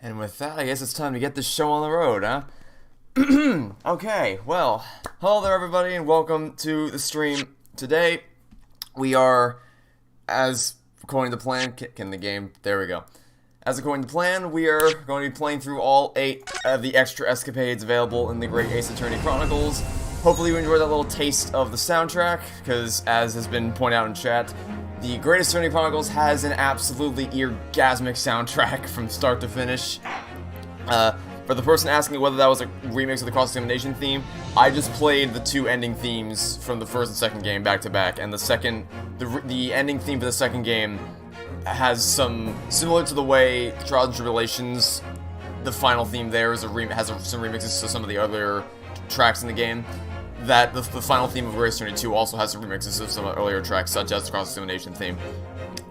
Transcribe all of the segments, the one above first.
And with that, I guess it's time to get this show on the road, huh? Okay, well, hello there everybody and welcome to the stream. Today, we are, as according to plan, there we go. As according to plan, we are going to be playing through all 8 of the extra escapades available in the Great Ace Attorney Chronicles. Hopefully you enjoyed that little taste of the soundtrack, because as has been pointed out in chat, the Great Ace Attorney Chronicles has an absolutely orgasmic soundtrack from start to finish. For the person asking whether that was a remix of the cross-examination theme, I just played the 2 ending themes from the first and second game back to back, and the ending theme for the second game has some, similar to the way Trials and Tribulations, the final theme there is has some remixes to some of the earlier tracks in the game, that the final theme of Great Ace Attorney 2 also has some remixes of some earlier tracks, such as the cross-examination theme.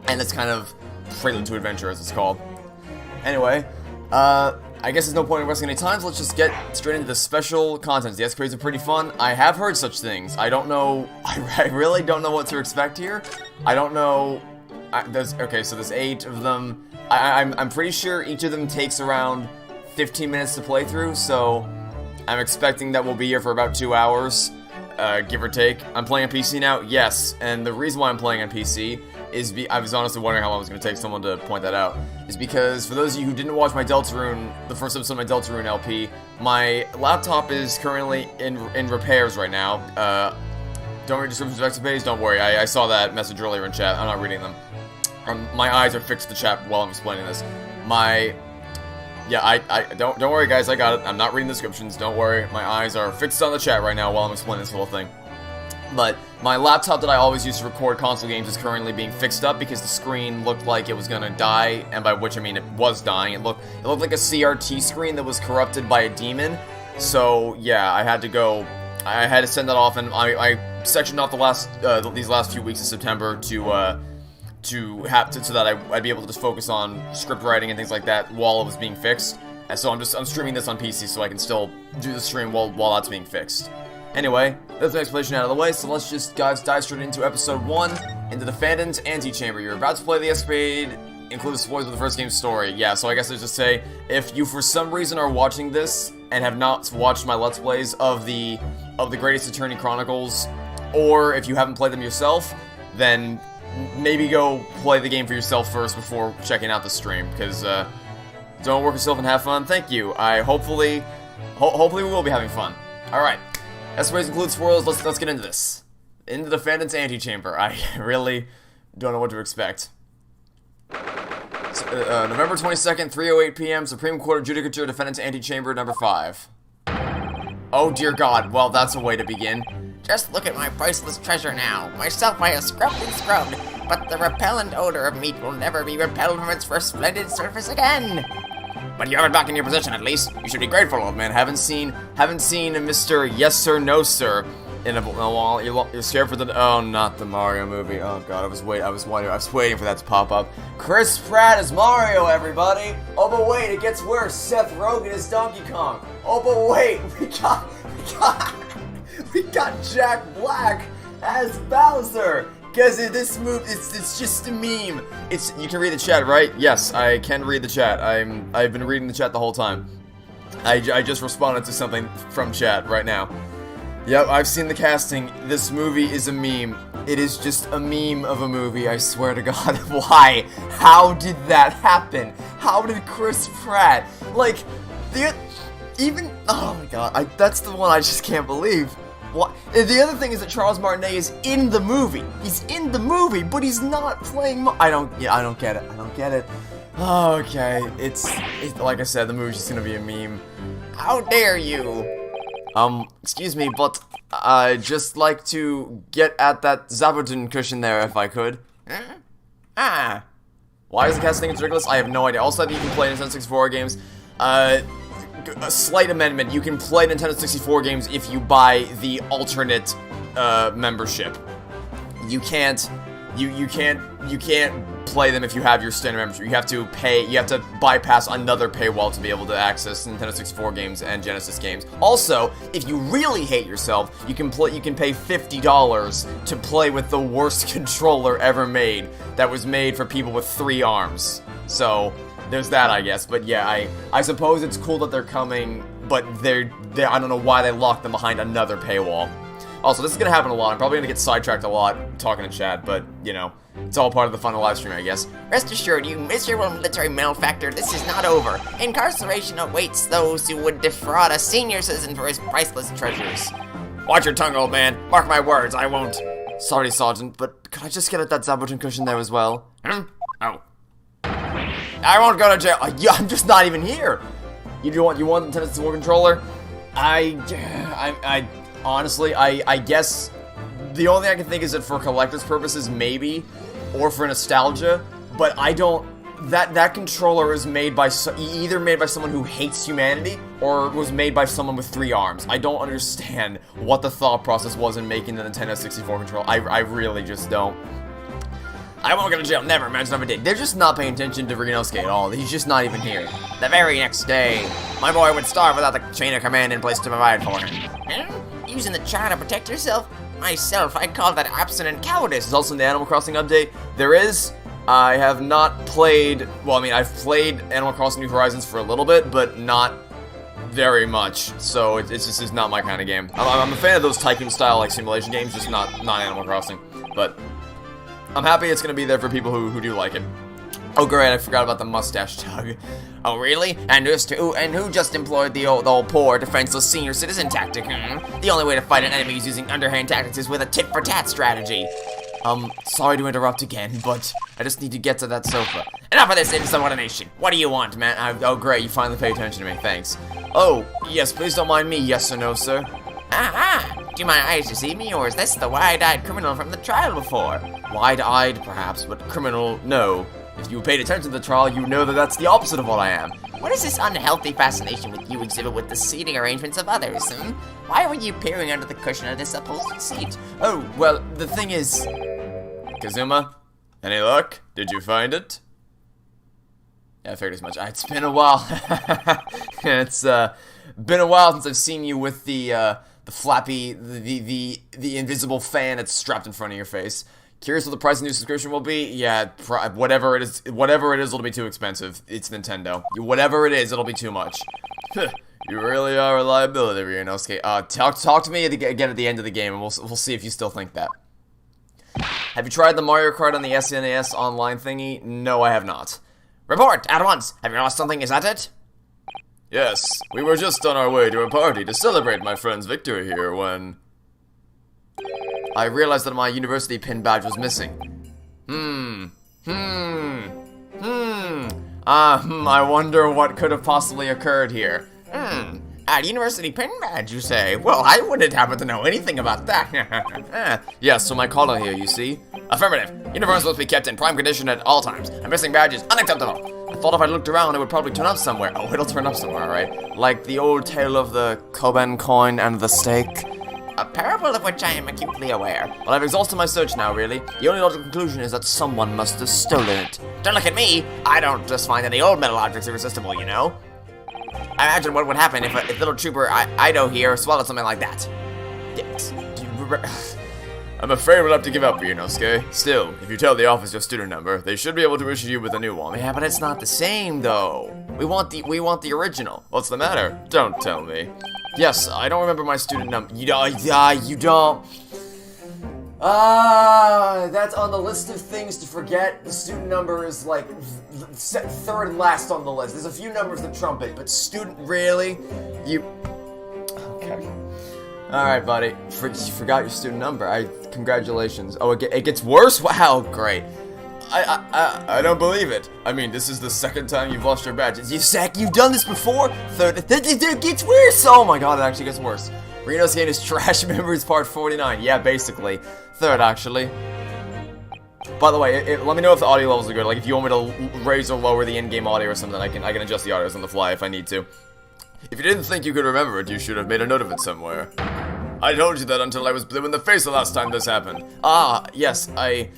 And it's kind of Prelude to Adventure, as it's called. Anyway, I guess there's no point in wasting any time, so let's just get straight into the special contents. The escapades are pretty fun. I have heard such things. I don't know, I really don't know what to expect here. I don't know, okay, so there's 8 of them. I'm pretty sure each of them takes around 15 minutes to play through, so I'm expecting that we'll be here for about 2 hours, give or take. I'm playing on PC now, yes, and the reason why I'm playing on PC is I was honestly wondering how long it was going to take someone to point that out, is because for those of you who didn't watch my Deltarune, the first episode of my Deltarune LP, my laptop is currently in repairs right now. Don't read descriptions of escapades, don't worry, I saw that message earlier in chat, I'm not reading them. My eyes are fixed to the chat while I'm explaining this. Don't worry guys, I got it, I'm not reading the descriptions, don't worry, my eyes are fixed on the chat right now while I'm explaining this whole thing. But my laptop that I always use to record console games is currently being fixed up because the screen looked like it was gonna die, and by which I mean it was dying. It looked like a CRT screen that was corrupted by a demon. So yeah, I had to send that off, and I sectioned off these last few weeks of September so that I'd be able to just focus on script writing and things like that while it was being fixed. And so I'm streaming this on PC so I can still do the stream while that's being fixed. Anyway, that's the explanation out of the way, so let's just dive straight into episode 1, into Defendants, Antechamber. You're about to play the escapade, include spoilers of the first game's story. Yeah, so I guess I just say, if you for some reason are watching this and have not watched my Let's Plays of the Great Ace Attorney Chronicles, or if you haven't played them yourself, then maybe go play the game for yourself first before checking out the stream, because don't work yourself and have fun. Thank you. Hopefully we will be having fun. Alright. Escapades include spoilers, let's get into this. Into the Defendants Antechamber. I really don't know what to expect. November 22nd, 3:08 p.m., Supreme Court Judicature, Defendants Antechamber, number 5. Oh dear God, well that's a way to begin. Just look at my priceless treasure now. Myself I have scrubbed and scrubbed, but the repellent odor of meat will never be repelled from its resplendent surface again. But you have it back in your possession, at least. You should be grateful, old man. Haven't seen Mr. Yes Sir, No Sir in a while. You're scared for the... Oh, not the Mario movie. Oh, God, I was waiting for that to pop up. Chris Pratt is Mario, everybody! Oh, but wait, it gets worse. Seth Rogen is Donkey Kong. Oh, but wait, we got Jack Black as Bowser! Because this move, it's just a meme. You can read the chat, right? Yes, I can read the chat. I've been reading the chat the whole time. I just responded to something from chat right now. Yep, I've seen the casting. This movie is a meme. It is just a meme of a movie, I swear to God. Why? How did that happen? How did Chris Pratt, like, oh my God, that's the one I just can't believe. What? The other thing is that Charles Martinet is in the movie. He's in the movie, but he's not playing I don't get it. I don't get it. Okay, it's like I said, the movie's just gonna be a meme. How dare you? Excuse me, but I'd just like to get at that Zabuton cushion there if I could. Huh? Ah. Why is the casting ridiculous? I have no idea. Also, you can play Nintendo 64 games. A slight amendment, you can play Nintendo 64 games if you buy the alternate membership. You can't play them if you have your standard membership. You have to bypass another paywall to be able to access Nintendo 64 games and Genesis games. Also, if you really hate yourself, you can pay $50 to play with the worst controller ever made that was made for people with 3 arms. So, there's that, I guess. But yeah, I suppose it's cool that they're coming, but they're I don't know why they locked them behind another paywall. Also, this is gonna happen a lot. I'm probably gonna get sidetracked a lot talking in chat, but you know, it's all part of the fun of live streaming, I guess. Rest assured, you miserable military malefactor, this is not over. Incarceration awaits those who would defraud a senior citizen for his priceless treasures. Watch your tongue, old man. Mark my words, I won't. Sorry, Sergeant, but could I just get at that Zabuton cushion there as well? Oh. I won't go to jail. Yeah, I'm just not even here. You want the Tennessee War Controller? I honestly, I guess the only thing I can think is that for collector's purposes, maybe, or for nostalgia, but I don't. That controller is made by either made by someone who hates humanity or was made by someone with 3 arms. I don't understand what the thought process was in making the Nintendo 64 controller. I really just don't. I won't go to jail, never, imagine if I did. They're just not paying attention to Rinosuke at all. He's just not even here. The very next day, my boy would starve without the chain of command in place to provide for him. Using the charm to protect yourself? Myself, I'd call that abstinent cowardice. There's also in the Animal Crossing update. There is. I have not played. Well, I mean, I've played Animal Crossing New Horizons for a little bit, but not very much. So it's just not my kind of game. I'm a fan of those tycoon-style like simulation games, just not Animal Crossing. But I'm happy it's gonna be there for people who do like it. Oh great, I forgot about the mustache tug. Oh really? And who just employed the old poor, defenseless senior citizen tactic, The only way to fight an enemy is using underhand tactics is with a tit-for-tat strategy. Sorry to interrupt again, but I just need to get to that sofa. Enough of this insubordination. What do you want, man? Oh great, you finally pay attention to me, thanks. Oh, yes, please don't mind me, yes or no, sir? Do my eyes deceive me, or is this the wide-eyed criminal from the trial before? Wide-eyed, perhaps, but criminal, no. If you paid attention to the trial, you know that that's the opposite of what I am. What is this unhealthy fascination with you exhibit with the seating arrangements of others, Why were you peering under the cushion of this upholstered seat? Oh, well, the thing is... Kazuma, any luck? Did you find it? Yeah, I figured as much. It's been a while. It's, been a while since I've seen you with the flappy, the invisible fan that's strapped in front of your face. Curious what the price of the new subscription will be? Yeah, whatever it is, it'll be too expensive. It's Nintendo. Whatever it is, it'll be too much. You really are a liability, Ryonosuke. Talk to me again at the end of the game, and we'll see if you still think that. Have you tried the Mario Kart on the SNES online thingy? No, I have not. Report, at once! Have you lost something, is that it? Yes, we were just on our way to a party to celebrate my friend's victory here when... I realized that my university pin badge was missing. I wonder what could have possibly occurred here. A university pin badge, you say? Well, I wouldn't happen to know anything about that. Yes, so my collar here, you see? Affirmative. Uniforms must be kept in prime condition at all times. A missing badge is unacceptable. I thought if I looked around, it would probably turn up somewhere. Oh, it'll turn up somewhere, alright? Like the old tale of the Koben coin and the steak. A parable of which I am acutely aware. Well, I've exhausted my search now, really. The only logical conclusion is that someone must have stolen it. Don't look at me. I don't just find any old metal objects irresistible, you know? I imagine what would happen if little trooper Ido here swallowed something like that. Yes. I'm afraid we'll have to give up, Ryonosuke. Still, if you tell the office your student number, they should be able to issue you with a new one. Yeah, but it's not the same, though. We want the original. What's the matter? Don't tell me. Yes, I don't remember my student number. You don't. That's on the list of things to forget. The student number is like third last on the list. There's a few numbers that trump it, but student, really? Okay. Alright, buddy. You forgot your student number. Congratulations. Oh, it gets worse? Wow, great. I don't believe it. I mean, this is the second time you've lost your badge. You've done this before? Third, it gets worse! Oh my god, it actually gets worse. Reno's is trash members part 49. Yeah, basically. Third, actually. By the way, let me know if the audio levels are good. Like, if you want me to raise or lower the in-game audio or something, I can adjust the audios on the fly if I need to. If you didn't think you could remember it, you should have made a note of it somewhere. I told you that until I was blue in the face the last time this happened. Ah, yes, I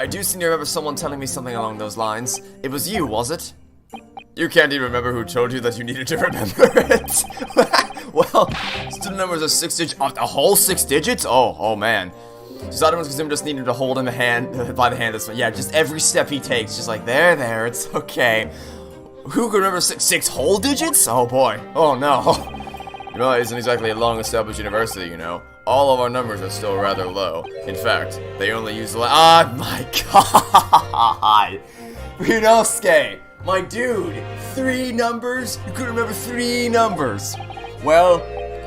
do seem to remember someone telling me something along those lines. It was you, was it? You can't even remember who told you that you needed to remember it. Well, student numbers are 6 digits. Oh, the whole 6 digits? Oh man. Kazuma just needed to hold him by the hand this one. Yeah, just every step he takes, just like, there, it's okay. Who could remember six whole digits? Oh boy. Oh no. You know, it isn't exactly a long-established university, you know. All of our numbers are still rather low. In fact, they only use the ah, my god! Ryunosuke! My dude! 3 numbers? You couldn't remember 3 numbers! Well,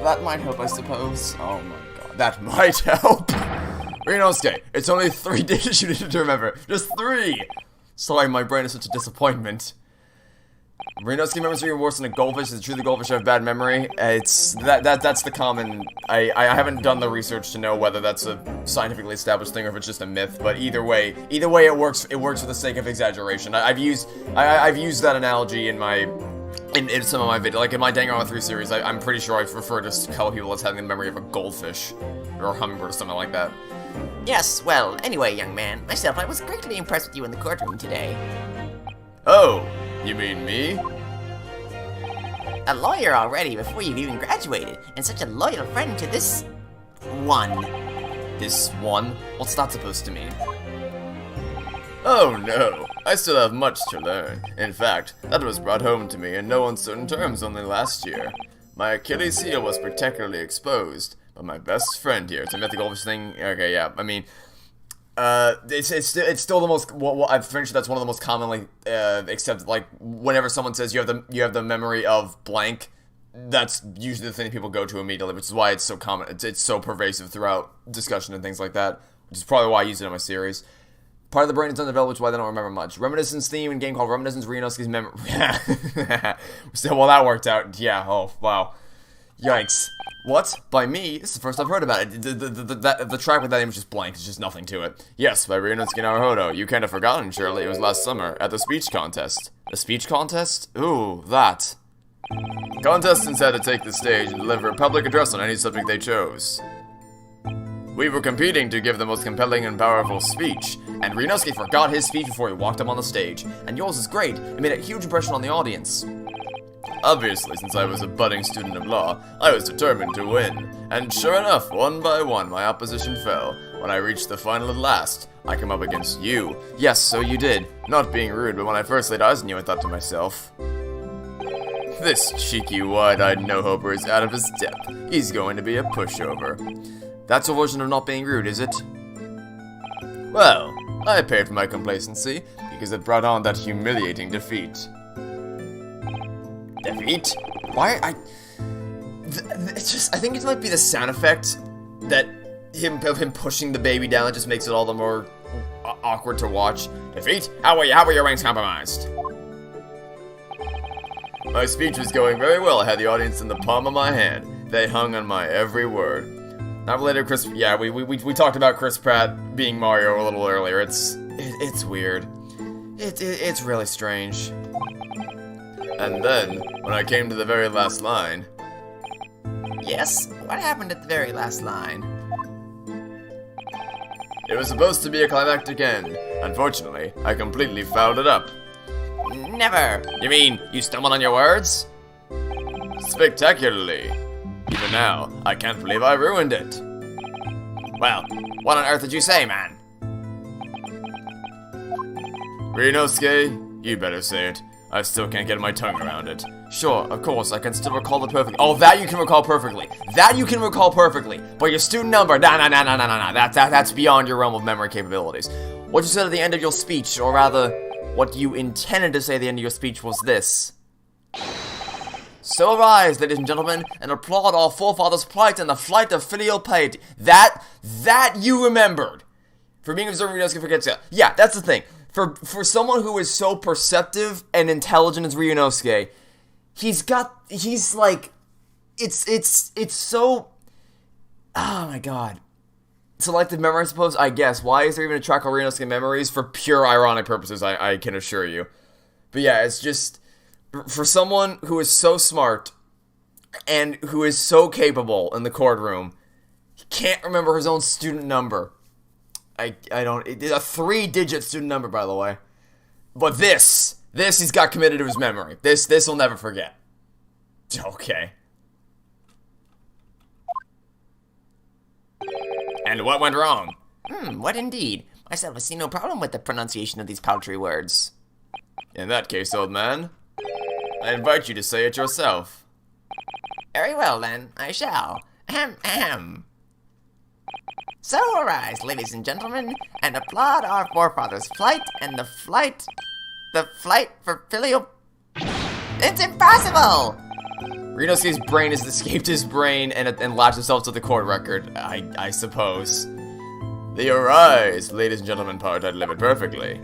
that might help, I suppose. Oh my god, that might help! Ryunosuke, it's only 3 digits you needed to remember. Just 3! Sorry, my brain is such a disappointment. Ryunosuke remembers even worse than a goldfish. Is it true the goldfish have bad memory? It's that's the common. I haven't done the research to know whether that's a scientifically established thing or if it's just a myth. But either way it works. It works for the sake of exaggeration. I've used that analogy in some of my videos, like in my Danganronpa 3 series. I'm pretty sure I refer to fellow people as having the memory of a goldfish or a hummingbird or something like that. Yes, well, anyway, young man, myself, I was greatly impressed with you in the courtroom today. Oh, you mean me? A lawyer already before you've even graduated, and such a loyal friend to this one. This one? What's that supposed to mean? Oh no, I still have much to learn. In fact, that was brought home to me in no uncertain terms only last year. My Achilles heel was particularly exposed, but my best friend here, to admit the goldfish thing, okay, yeah, I mean, it's still the most, I'm pretty sure that's one of the most commonly, except, like, whenever someone says you have the memory of blank, that's usually the thing people go to immediately, which is why it's so common, it's so pervasive throughout discussion and things like that, which is probably why I use it in my series. Part of the brain is undeveloped, which is why they don't remember much. Reminiscence theme in a game called Reminiscence, Ryunosuke's memory. So, well, that worked out. Yeah, oh, wow. Yikes. What? By me? This is the first I've heard about it. The track with that name is just blank. There's just nothing to it. Yes, by Ryunosuke Naruhodo. You can't have forgotten, surely. It was last summer, at the speech contest. A speech contest? Ooh, that. Contestants had to take the stage and deliver a public address on any subject they chose. We were competing to give the most compelling and powerful speech, and Ryunosuke forgot his speech before he walked up on the stage. And yours is great. It made a huge impression on the audience. Obviously, since I was a budding student of law, I was determined to win. And sure enough, one by one, my opposition fell. When I reached the final at last, I came up against you. Yes, so you did. Not being rude, but when I first laid eyes on you, I thought to myself, this cheeky, wide-eyed no-hoper is out of his depth. He's going to be a pushover. That's your version of not being rude, is it? Well, I paid for my complacency, because it brought on that humiliating defeat. Defeat? Why? It's just, I think it might be the sound effect that him pushing the baby down that just makes it all the more awkward to watch. Defeat? How were your ranks compromised? My speech was going very well. I had the audience in the palm of my hand. They hung on my every word. Not related to Chris. Yeah, we talked about Chris Pratt being Mario a little earlier. It's weird. It's really strange. And then, when I came to the very last line... Yes? What happened at the very last line? It was supposed to be a climactic end. Unfortunately, I completely fouled it up. Never! You mean, you stumbled on your words? Spectacularly. Even now, I can't believe I ruined it. Well, what on earth did you say, man? Ryunosuke, you better say it. I still can't get my tongue around it. Sure, of course, I can still recall it perfectly. Oh, that you can recall perfectly. That you can recall perfectly. But your student number, nah. That's beyond your realm of memory capabilities. What you said at the end of your speech, or rather, what you intended to say at the end of your speech was this. So arise, ladies and gentlemen, and applaud our forefathers' plight and the flight of filial piety. That you remembered. For being observant, Ryunosuke forgets it. Yeah, that's the thing. For someone who is so perceptive and intelligent as Ryunosuke, he's like, it's so, oh my god. Selective memory, I suppose, I guess. Why is there even a track called Ryunosuke Memories? For pure ironic purposes, I can assure you. But yeah, it's just, for someone who is so smart, and who is so capable in the courtroom, he can't remember his own student number. It's a 3-digit student number, by the way. But this he's got committed to his memory. This he'll never forget. Okay. And what went wrong? What indeed? Myself, I see no problem with the pronunciation of these paltry words. In that case, old man, I invite you to say it yourself. Very well, then. I shall. Ahem, ahem. So arise, ladies and gentlemen, and applaud our forefathers' flight and the flight for filial... It's impossible! Rinosuke's brain has escaped his brain and latched himself to the court record, I suppose. The arise, ladies and gentlemen part I delivered perfectly.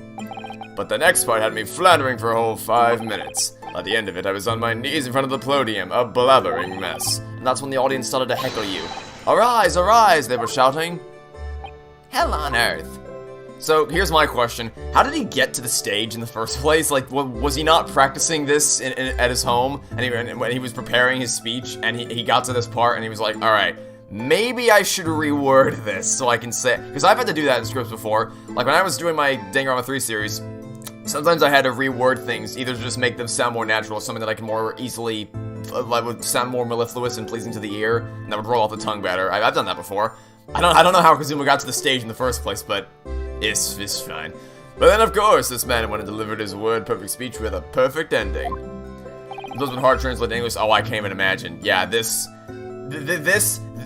But the next part had me floundering for a whole 5 minutes. At the end of it, I was on my knees in front of the podium, a blabbering mess. And that's when the audience started to heckle you. Arise, arise, they were shouting. Hell on earth. So, here's my question. How did he get to the stage in the first place? Like, was he not practicing this at his home? And when he was preparing his speech, and he got to this part, and he was like, alright, maybe I should reword this so I can say... Because I've had to do that in scripts before. Like, when I was doing my Danganronpa 3 series, sometimes I had to reword things, either to just make them sound more natural, something that I can more easily... would sound more mellifluous and pleasing to the ear, and that would roll off the tongue better. I've done that before. I don't know how Kazuma got to the stage in the first place, but it's fine. But then, of course, this man went and delivered his word-perfect speech with a perfect ending. It was been hard to translate to English. Oh, I can't even imagine. Yeah,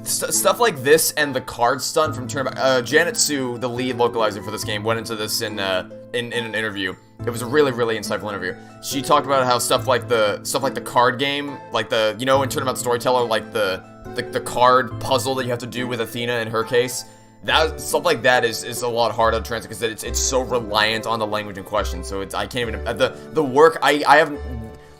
stuff like this and the card stunt from Janet Sue, the lead localizer for this game, went into this in an interview. It was a really, really insightful interview. She talked about how stuff like the card game, like in Turnabout Storyteller, like the card puzzle that you have to do with Athena in her case, that stuff like that is a lot harder to translate because it's so reliant on the language in question. So I can't even the work I have.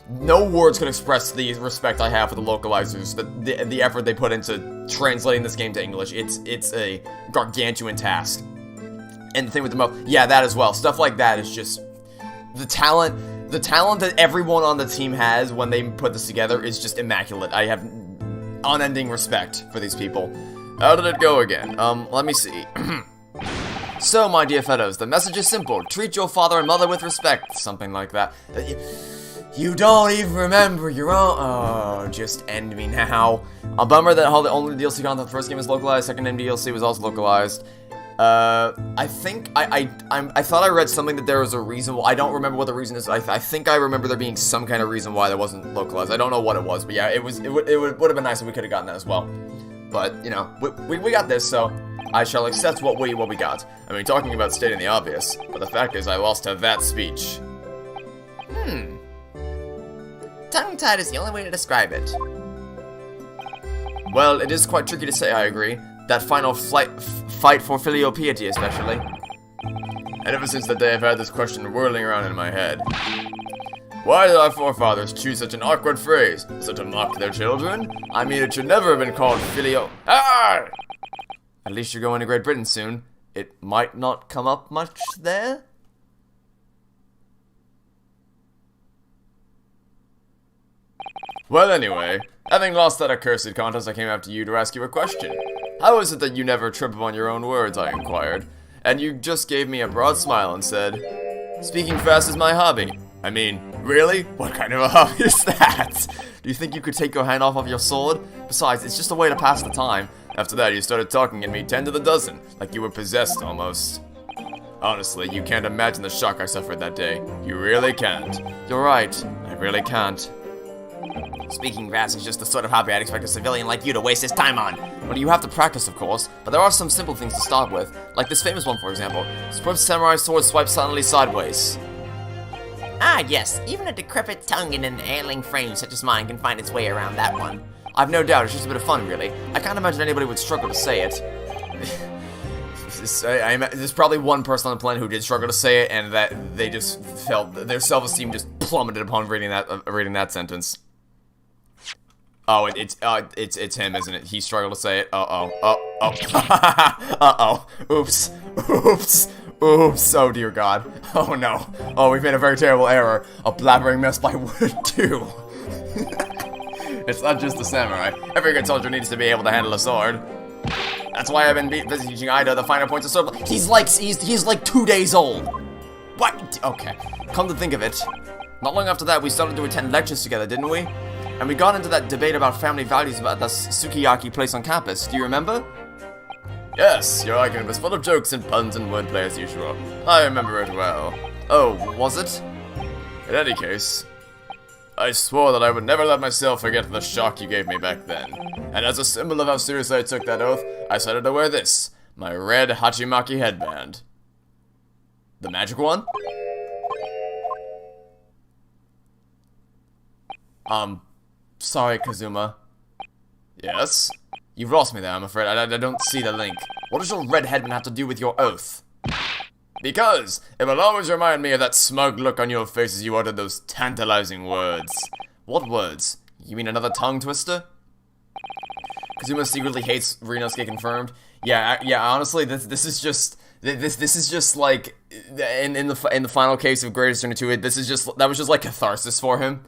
No words can express the respect I have for the localizers, the effort they put into translating this game to English. It's a gargantuan task. And the thing with the mouth, yeah, that as well. Stuff like that is just the talent that everyone on the team has when they put this together is just immaculate. I have unending respect for these people. How did it go again? Let me see. So, my dear fellows, the message is simple. Treat your father and mother with respect. Something like that. You don't even remember your own... Oh, just end me now. A bummer that the only DLC content the first game was localized, second DLC was also localized. I think... I thought I read something that there was a reason... Well, I don't remember what the reason is. I think I remember there being some kind of reason why that wasn't localized. I don't know what it was, but yeah, it would have been nice if we could have gotten that as well. But, you know, we got this, so I shall accept what we got. I mean, talking about stating the obvious, but the fact is I lost to that speech. Tongue-tied is the only way to describe it. Well, it is quite tricky to say, I agree. That final fight for filial piety, especially. And ever since the day I've had this question whirling around in my head. Why did our forefathers choose such an awkward phrase? So to mock their children? I mean, it should never have been called filial... Ah! At least you're going to Great Britain soon. It might not come up much there? Well, anyway, having lost that accursed contest, I came after you to ask you a question. How is it that you never trip upon your own words, I inquired. And you just gave me a broad smile and said, speaking fast is my hobby. I mean, really? What kind of a hobby is that? Do you think you could take your hand off of your sword? Besides, it's just a way to pass the time. After that, you started talking at me 10 to the dozen, like you were possessed almost. Honestly, you can't imagine the shock I suffered that day. You really can't. You're right, I really can't. Speaking fast is just the sort of hobby I'd expect a civilian like you to waste his time on. Well, you have to practice, of course, but there are some simple things to start with. Like this famous one, for example. Swift samurai sword swipes silently sideways. Ah, yes. Even a decrepit tongue in an ailing frame such as mine can find its way around that one. I've no doubt, it's just a bit of fun, really. I can't imagine anybody would struggle to say it. There's probably one person on the planet who did struggle to say it, and that they just felt their self-esteem just plummeted upon reading that sentence. Oh, it's him, isn't it? He struggled to say it. Uh-oh. Oops. Oh, dear God. Oh, no. Oh, we've made a very terrible error. A blabbering mess by Wood 2. It's not just the samurai. Every good soldier needs to be able to handle a sword. That's why I've been busy teaching Ida the finer points of sword. He's like 2 days old. What? Okay. Come to think of it, not long after that, we started to attend lectures together, didn't we? And we got into that debate about family values about the Sukiyaki place on campus. Do you remember? Yes, your argument was full of jokes and puns and wordplay as usual. I remember it well. Oh, was it? In any case, I swore that I would never let myself forget the shock you gave me back then. And as a symbol of how seriously I took that oath, I decided to wear this, my red Hachimaki headband. The magic one? Sorry, Kazuma. Yes? You've lost me there, I'm afraid. I don't see the link. What does your red headband have to do with your oath? Because it will always remind me of that smug look on your face as you uttered those tantalizing words. What words? You mean another tongue twister? Kazuma secretly hates Rinosuke confirmed. Yeah, honestly, this is just like in the final case of Greatest Journey 2, that was just like catharsis for him.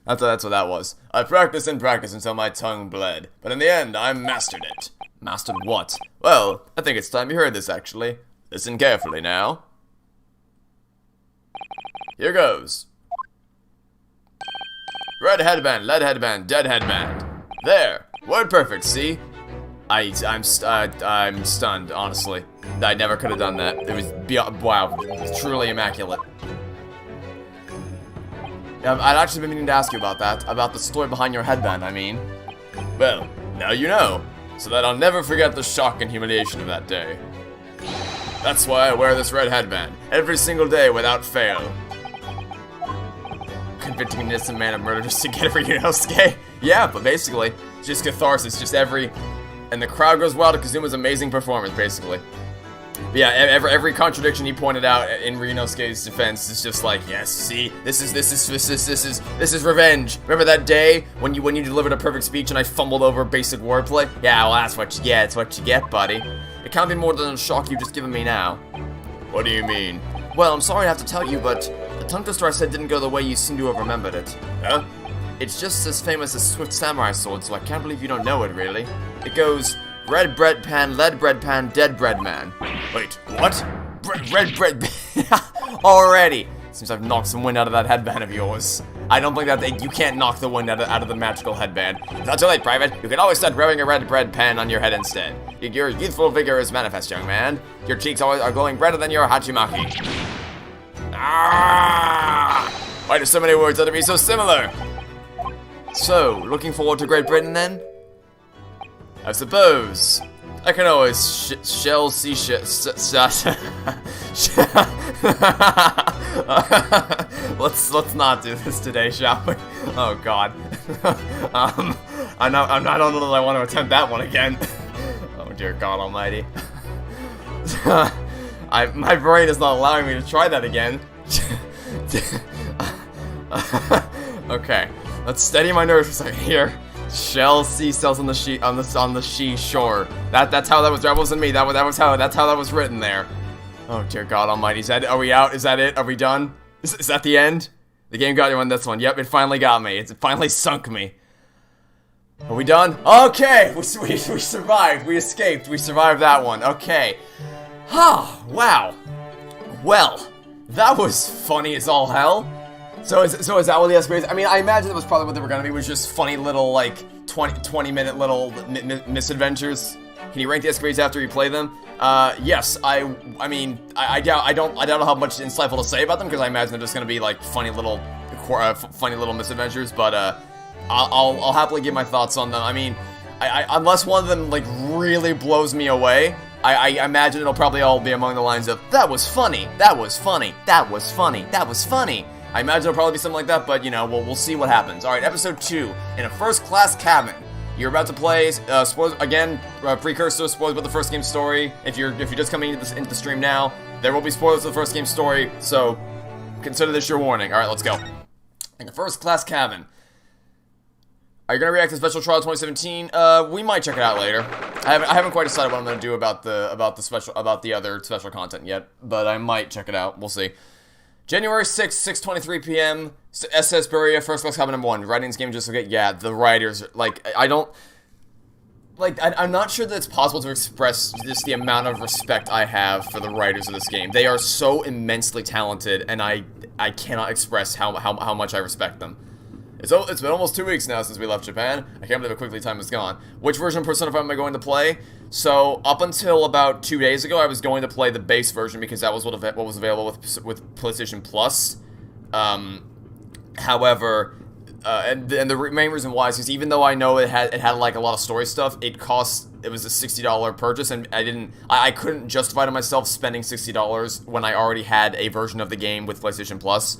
That's what that was. I practiced and practiced until my tongue bled, but in the end, I mastered it. Mastered what? Well, I think it's time you heard this, actually. Listen carefully now. Here goes. Red headband, lead headband, dead headband. There. Word perfect, see? I'm stunned, honestly. I never could have done that. It was wow, it was truly immaculate. I'd actually been meaning to ask you about that, about the story behind your headband, I mean. Well, now you know, so that I'll never forget the shock and humiliation of that day. That's why I wear this red headband, every single day without fail. Convicting an innocent man of murder just to get Rinosuke? Yeah, but basically, just catharsis, and the crowd goes wild to Kazuma's amazing performance, basically. But yeah, every contradiction he pointed out in Rinosuke's defense is just like, yes, see, this is revenge. Remember that day when you delivered a perfect speech and I fumbled over basic wordplay? Yeah, well, that's what you get. It's what you get, buddy. It can't be more than the shock you've just given me now. What do you mean? Well, I'm sorry to have to tell you, but the tongue twister I said didn't go the way you seem to have remembered it. Huh? It's just as famous as Swift Samurai Sword, so I can't believe you don't know it, really. It goes, red bread pan, lead bread pan, dead bread man. Wait, what? Red bread already! Seems I've knocked some wind out of that headband of yours. I don't think that you can't knock the wind out of the magical headband. It's not too late, Private. You can always start wearing a red bread pan on your head instead. Your youthful vigor is manifest, young man. Your cheeks are glowing redder than your Hachimaki. Ah! Why do so many words have to be so similar? So, looking forward to Great Britain then? I suppose. I can always shell see Let's not do this today, shall we? Oh God. I don't know that I want to attempt that one again. Oh dear God Almighty. My brain is not allowing me to try that again. Okay, let's steady my nerves for a second here. Shell sea cells on the she shore. That's how that was. That wasn't me. That's how that was written there. Oh dear God Almighty. Are we out? Is that it? Are we done? Is that the end? The game got you on this one. Yep, it finally got me. It finally sunk me. Are we done? Okay, we survived. We escaped. We survived that one. Okay. Oh, wow. Well, that was funny as all hell. So is that what the Escapades? I mean, I imagine that was probably what they were gonna be, was just funny little, like, 20-minute little misadventures. Can you rank the Escapades after you play them? Yes, I don't know how much insightful to say about them, because I imagine they're just gonna be, like, funny little misadventures, but, I'll happily give my thoughts on them. I mean, unless one of them, like, really blows me away, I imagine it'll probably all be among the lines of, that was funny, that was funny, that was funny, that was funny. I imagine it'll probably be something like that, but, you know, we'll see what happens. Alright, episode 2, in a first-class cabin. You're about to play, spoilers, again, precursor, spoilers about the first game story. If you're just coming into the stream now, there will be spoilers of the first game story, so consider this your warning. Alright, let's go. In the first-class cabin. Are you gonna react to Special Trial 2017? We might check it out later. I haven't quite decided what I'm gonna do about the other special content yet, but I might check it out. We'll see. January 6th, 6:23 p.m. SS Briar, First Class Cabin number 1. Writing's game just okay. Yeah, the writers, like, I'm not sure that it's possible to express just the amount of respect I have for the writers of this game. They are so immensely talented, and I cannot express how much I respect them. It's been almost 2 weeks now since we left Japan. I can't believe how quickly time has gone. Which version of Persona 5 am I going to play? So, up until about 2 days ago, I was going to play the base version because that was what was available with PlayStation Plus. However, and the main reason why is because even though I know it had like a lot of story stuff, it was a $60 purchase, and I couldn't justify to myself spending $60 when I already had a version of the game with PlayStation Plus.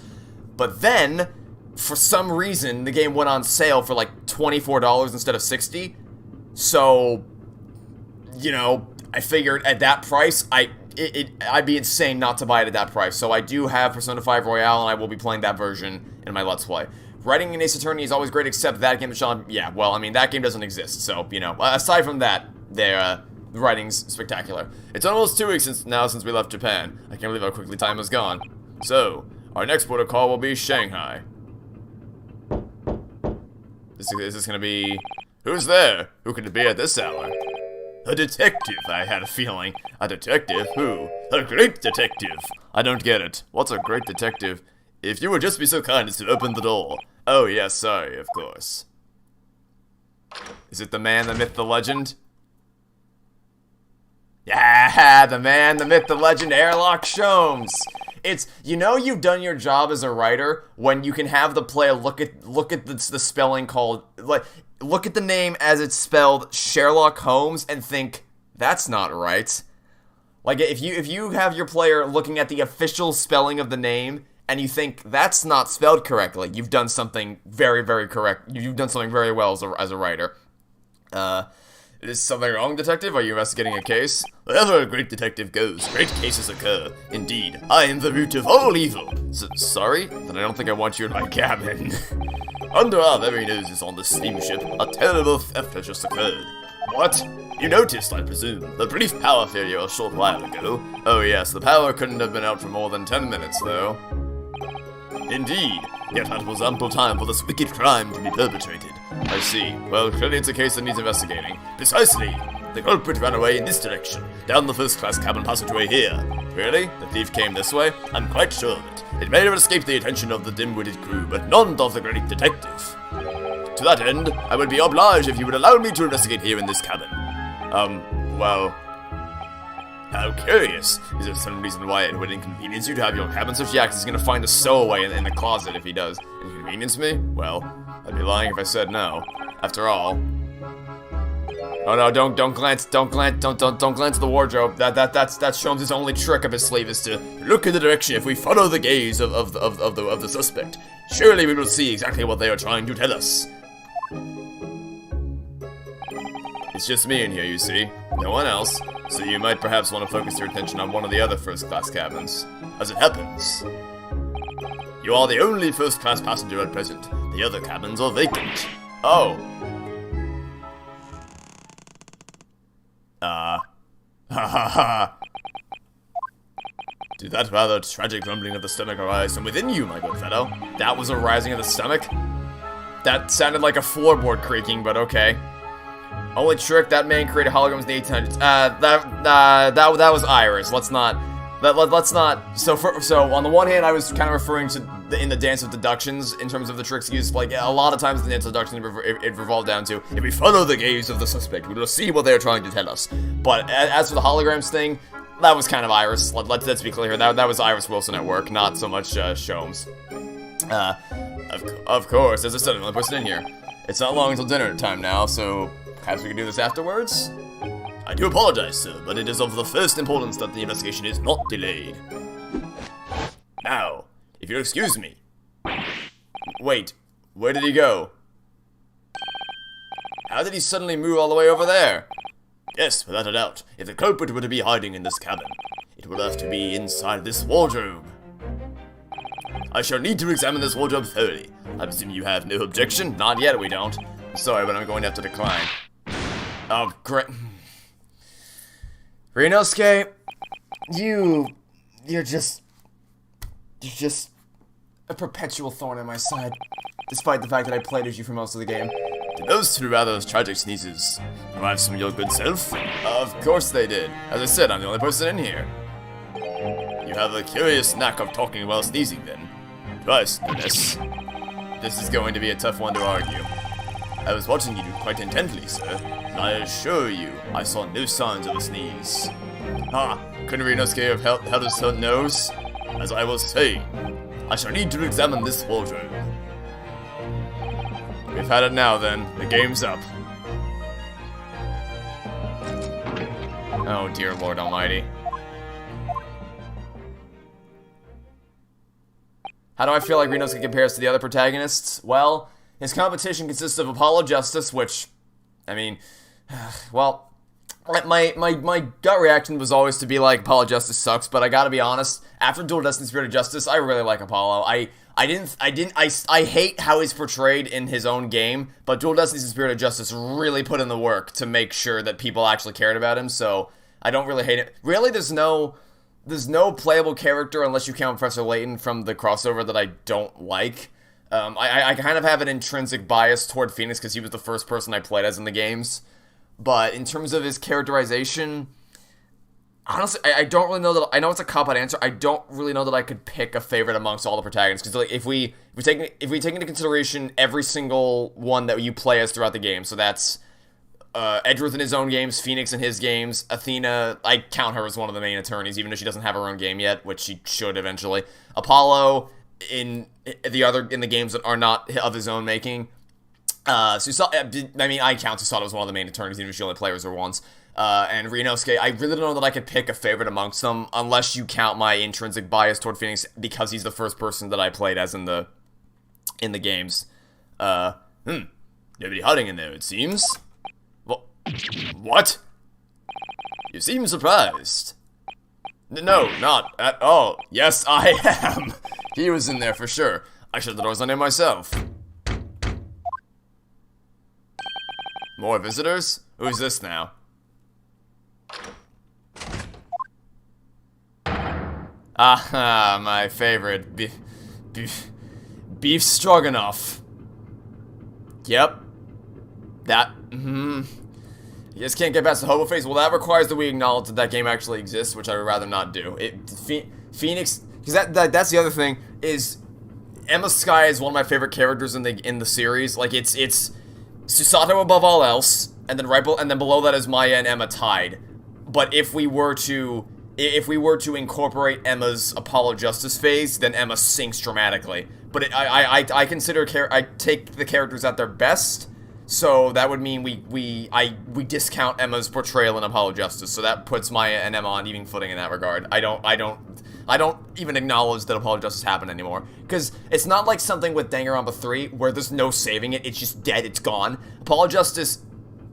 But then, for some reason, the game went on sale for like $24 instead of $60. So, you know, I figured at that price, I'd be insane not to buy it at that price. So I do have Persona 5 Royale, and I will be playing that version in my Let's Play. Writing in Ace Attorney is always great, except that game, that game doesn't exist. So, you know, aside from that, the writing's spectacular. It's almost 2 weeks since we left Japan. I can't believe how quickly time has gone. So, our next port of call will be Shanghai. Is this gonna be... Who's there? Who could it be at this hour? A detective, I had a feeling. A detective? Who? A great detective. I don't get it. What's a great detective? If you would just be so kind as to open the door. Oh, yes, sorry, of course. Is it the man, the myth, the legend? Yeah, the man, the myth, the legend, Airlock Sholmes. It's, you know, you've done your job as a writer when you can have the player look at the spelling called, like, look at the name as it's spelled Sherlock Holmes and think, that's not right. Like, if you have your player looking at the official spelling of the name and you think that's not spelled correctly, you've done something very, very correct. You've done something very well as a writer. Is something wrong, detective? Are you investigating a case? Wherever a great detective goes, great cases occur. Indeed, I am the root of all evil. Sorry? Then I don't think I want you in my cabin. Under our very noses on the steamship, a terrible theft has just occurred. What? You noticed, I presume, the brief power failure a short while ago. Oh yes, the power couldn't have been out for more than 10 minutes, though. Indeed, yet that was ample time for this wicked crime to be perpetrated. I see. Well, clearly it's a case that needs investigating. Precisely! The culprit ran away in this direction, down the first-class cabin passageway here. Really? The thief came this way? I'm quite sure of it. It may have escaped the attention of the dim-witted crew, but none of the great detective. To that end, I would be obliged if you would allow me to investigate here in this cabin. Well... How curious. Is there some reason why it would inconvenience you to have your cabin searched? Yeah, 'cause he's gonna find a stowaway in the closet if he does. Inconvenience me? Well, I'd be lying if I said no. After all... Oh no, don't glance at the wardrobe. That's Sholmes' only trick up his sleeve is to look in the direction if we follow the gaze of the suspect. Surely we will see exactly what they are trying to tell us. It's just me in here, you see. No one else. So you might perhaps want to focus your attention on one of the other first-class cabins. As it happens, you are the only first-class passenger at present. The other cabins are vacant. Oh. Ha ha ha. Did that rather tragic rumbling of the stomach arise from within you, my good fellow? That was a rising of the stomach? That sounded like a floorboard creaking, but okay. Only trick, that man created holograms in the 1800s. That was Iris. Let's not. So on the one hand, I was kind of referring to in the dance of deductions in terms of the tricks used. Like a lot of times, the dance of deductions it revolved down to if we follow the gaze of the suspect, we will see what they are trying to tell us. But as for the holograms thing, that was kind of Iris. Let's be clear. That was Iris Wilson at work, not so much Sholmes. Of course, as I said, I'm the only person in here. It's not long until dinner time now, so. Perhaps we can do this afterwards? I do apologize, sir, but it is of the first importance that the investigation is not delayed. Now, if you'll excuse me. Wait, where did he go? How did he suddenly move all the way over there? Yes, without a doubt. If the culprit were to be hiding in this cabin, it would have to be inside this wardrobe. I shall need to examine this wardrobe thoroughly. I presume you have no objection? Not yet, we don't. Sorry, but I'm going to have to decline. Oh, great. Rinosuke, you're just a perpetual thorn in my side, despite the fact that I played as you for most of the game. Did those two rather tragic sneezes arrive from your good self? Of course they did. As I said, I'm the only person in here. You have a curious knack of talking while sneezing, then. Twice, no less. This is going to be a tough one to argue. I was watching you quite intently, sir, and I assure you, I saw no signs of a sneeze. Couldn't Rinosuke have held his nose? As I was saying, I shall need to examine this wardrobe. We've had it now, then. The game's up. Oh, dear Lord Almighty. How do I feel like Rinosuke compares to the other protagonists? Well, his competition consists of Apollo Justice, which, I mean, well, my gut reaction was always to be like, Apollo Justice sucks, but I gotta be honest, after Dual Destiny Spirit of Justice, I really like Apollo. I hate how he's portrayed in his own game, but Dual Destiny Spirit of Justice really put in the work to make sure that people actually cared about him, so I don't really hate it. Really, there's no playable character, unless you count Professor Layton from the crossover, that I don't like. I kind of have an intrinsic bias toward Phoenix because he was the first person I played as in the games. But in terms of his characterization, honestly, I don't really know that. I know it's a cop-out answer. I don't really know that I could pick a favorite amongst all the protagonists, because like if we take into consideration every single one that you play as throughout the game, so that's Edgeworth in his own games, Phoenix in his games, Athena, I count her as one of the main attorneys, even though she doesn't have her own game yet, which she should eventually. Apollo in the games that are not of his own making. I count Susato as one of the main attorneys, even if she only plays her once. And Rinosuke, I really don't know that I could pick a favorite amongst them, unless you count my intrinsic bias toward Phoenix, because he's the first person that I played as in the games. Nobody hiding in there, it seems. What? You seem surprised. No, not at all. Yes, I am. He was in there for sure. I shut the doors on him myself. More visitors? Who's this now? Ah, my favorite. Beef stroganoff. Yep. That, You just can't get past the hobo phase? Well, that requires that we acknowledge that game actually exists, which I would rather not do. Phoenix, because that's the other thing, is Emma Sky is one of my favorite characters in the series. Like, it's Susato above all else, and then below that is Maya and Emma tied. But if we were to incorporate Emma's Apollo Justice phase, then Emma sinks dramatically. But I take the characters at their best, so that would mean we discount Emma's portrayal in Apollo Justice. So that puts Maya and Emma on even footing in that regard. I don't even acknowledge that Apollo Justice happened anymore. Because it's not like something with Danganronpa 3 where there's no saving it, it's just dead, it's gone. Apollo Justice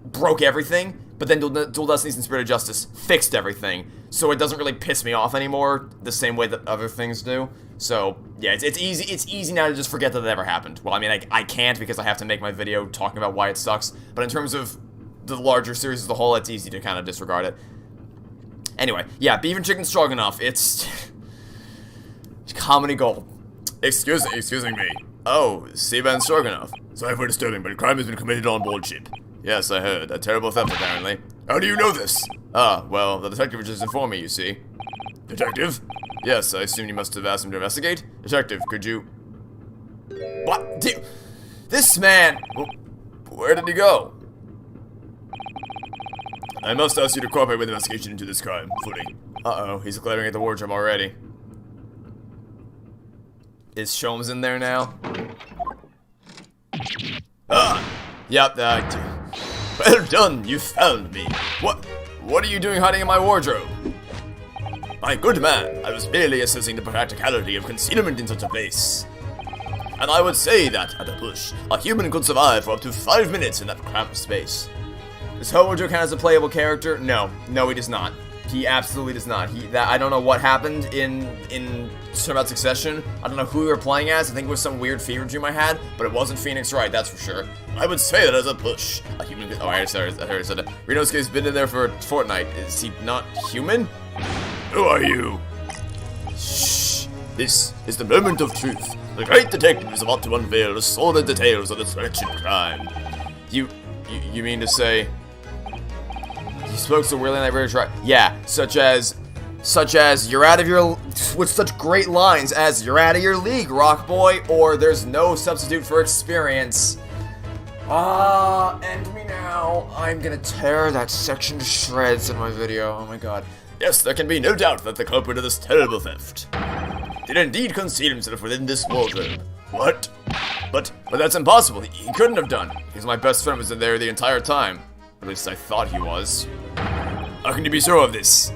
broke everything, but then Dual Destinies and Spirit of Justice fixed everything. So it doesn't really piss me off anymore the same way that other things do. So, yeah, it's easy now to just forget that it ever happened. Well, I mean, I can't because I have to make my video talking about why it sucks. But in terms of the larger series as a whole, it's easy to kind of disregard it. Anyway, yeah, beef and chicken stroganoff, it's comedy gold. Excusing me. Oh, Seaban Stroganoff. Sorry for disturbing, but a crime has been committed on board ship. Yes, I heard. A terrible theft, apparently. How do you know this? Ah, well, the detective just informed me, you see. Detective? Yes, I assume you must have asked him to investigate. Detective, could you... What? This man... Where did he go? I must ask you to cooperate with the investigation into this crime. Footing. Uh-oh, he's glaring at the wardrobe already. Is Sholmes in there now? Ah! Yep, well done, you found me. What are you doing hiding in my wardrobe? My good man, I was merely assessing the practicality of concealment in such a place. And I would say that, at a push, a human could survive for up to 5 minutes in that cramped space. Does Hojo count as a playable character? No, he does not. He absolutely does not. I don't know what happened in About Succession. I don't know who we were playing as. I think it was some weird fever dream I had, but it wasn't Phoenix Wright, that's for sure. I would say that as a push. A human... Oh, I heard it said that. Rinosuke's been in there for a fortnight. Is he not human? Who are you? Shh. This is the moment of truth. The great detective is about to unveil the sordid details of this wretched crime. You mean to say... You spoke so weirdly and I really tried. Yeah, such as you're out of your, with such great lines as you're out of your league, rock boy, or there's no substitute for experience. End me now. I'm gonna tear that section to shreds in my video. Oh my god. Yes, there can be no doubt that the culprit of this terrible theft did indeed conceal himself within this wardrobe. What? But that's impossible. He couldn't have done. Because my best friend was in there the entire time. At least I thought he was. How can you be sure of this?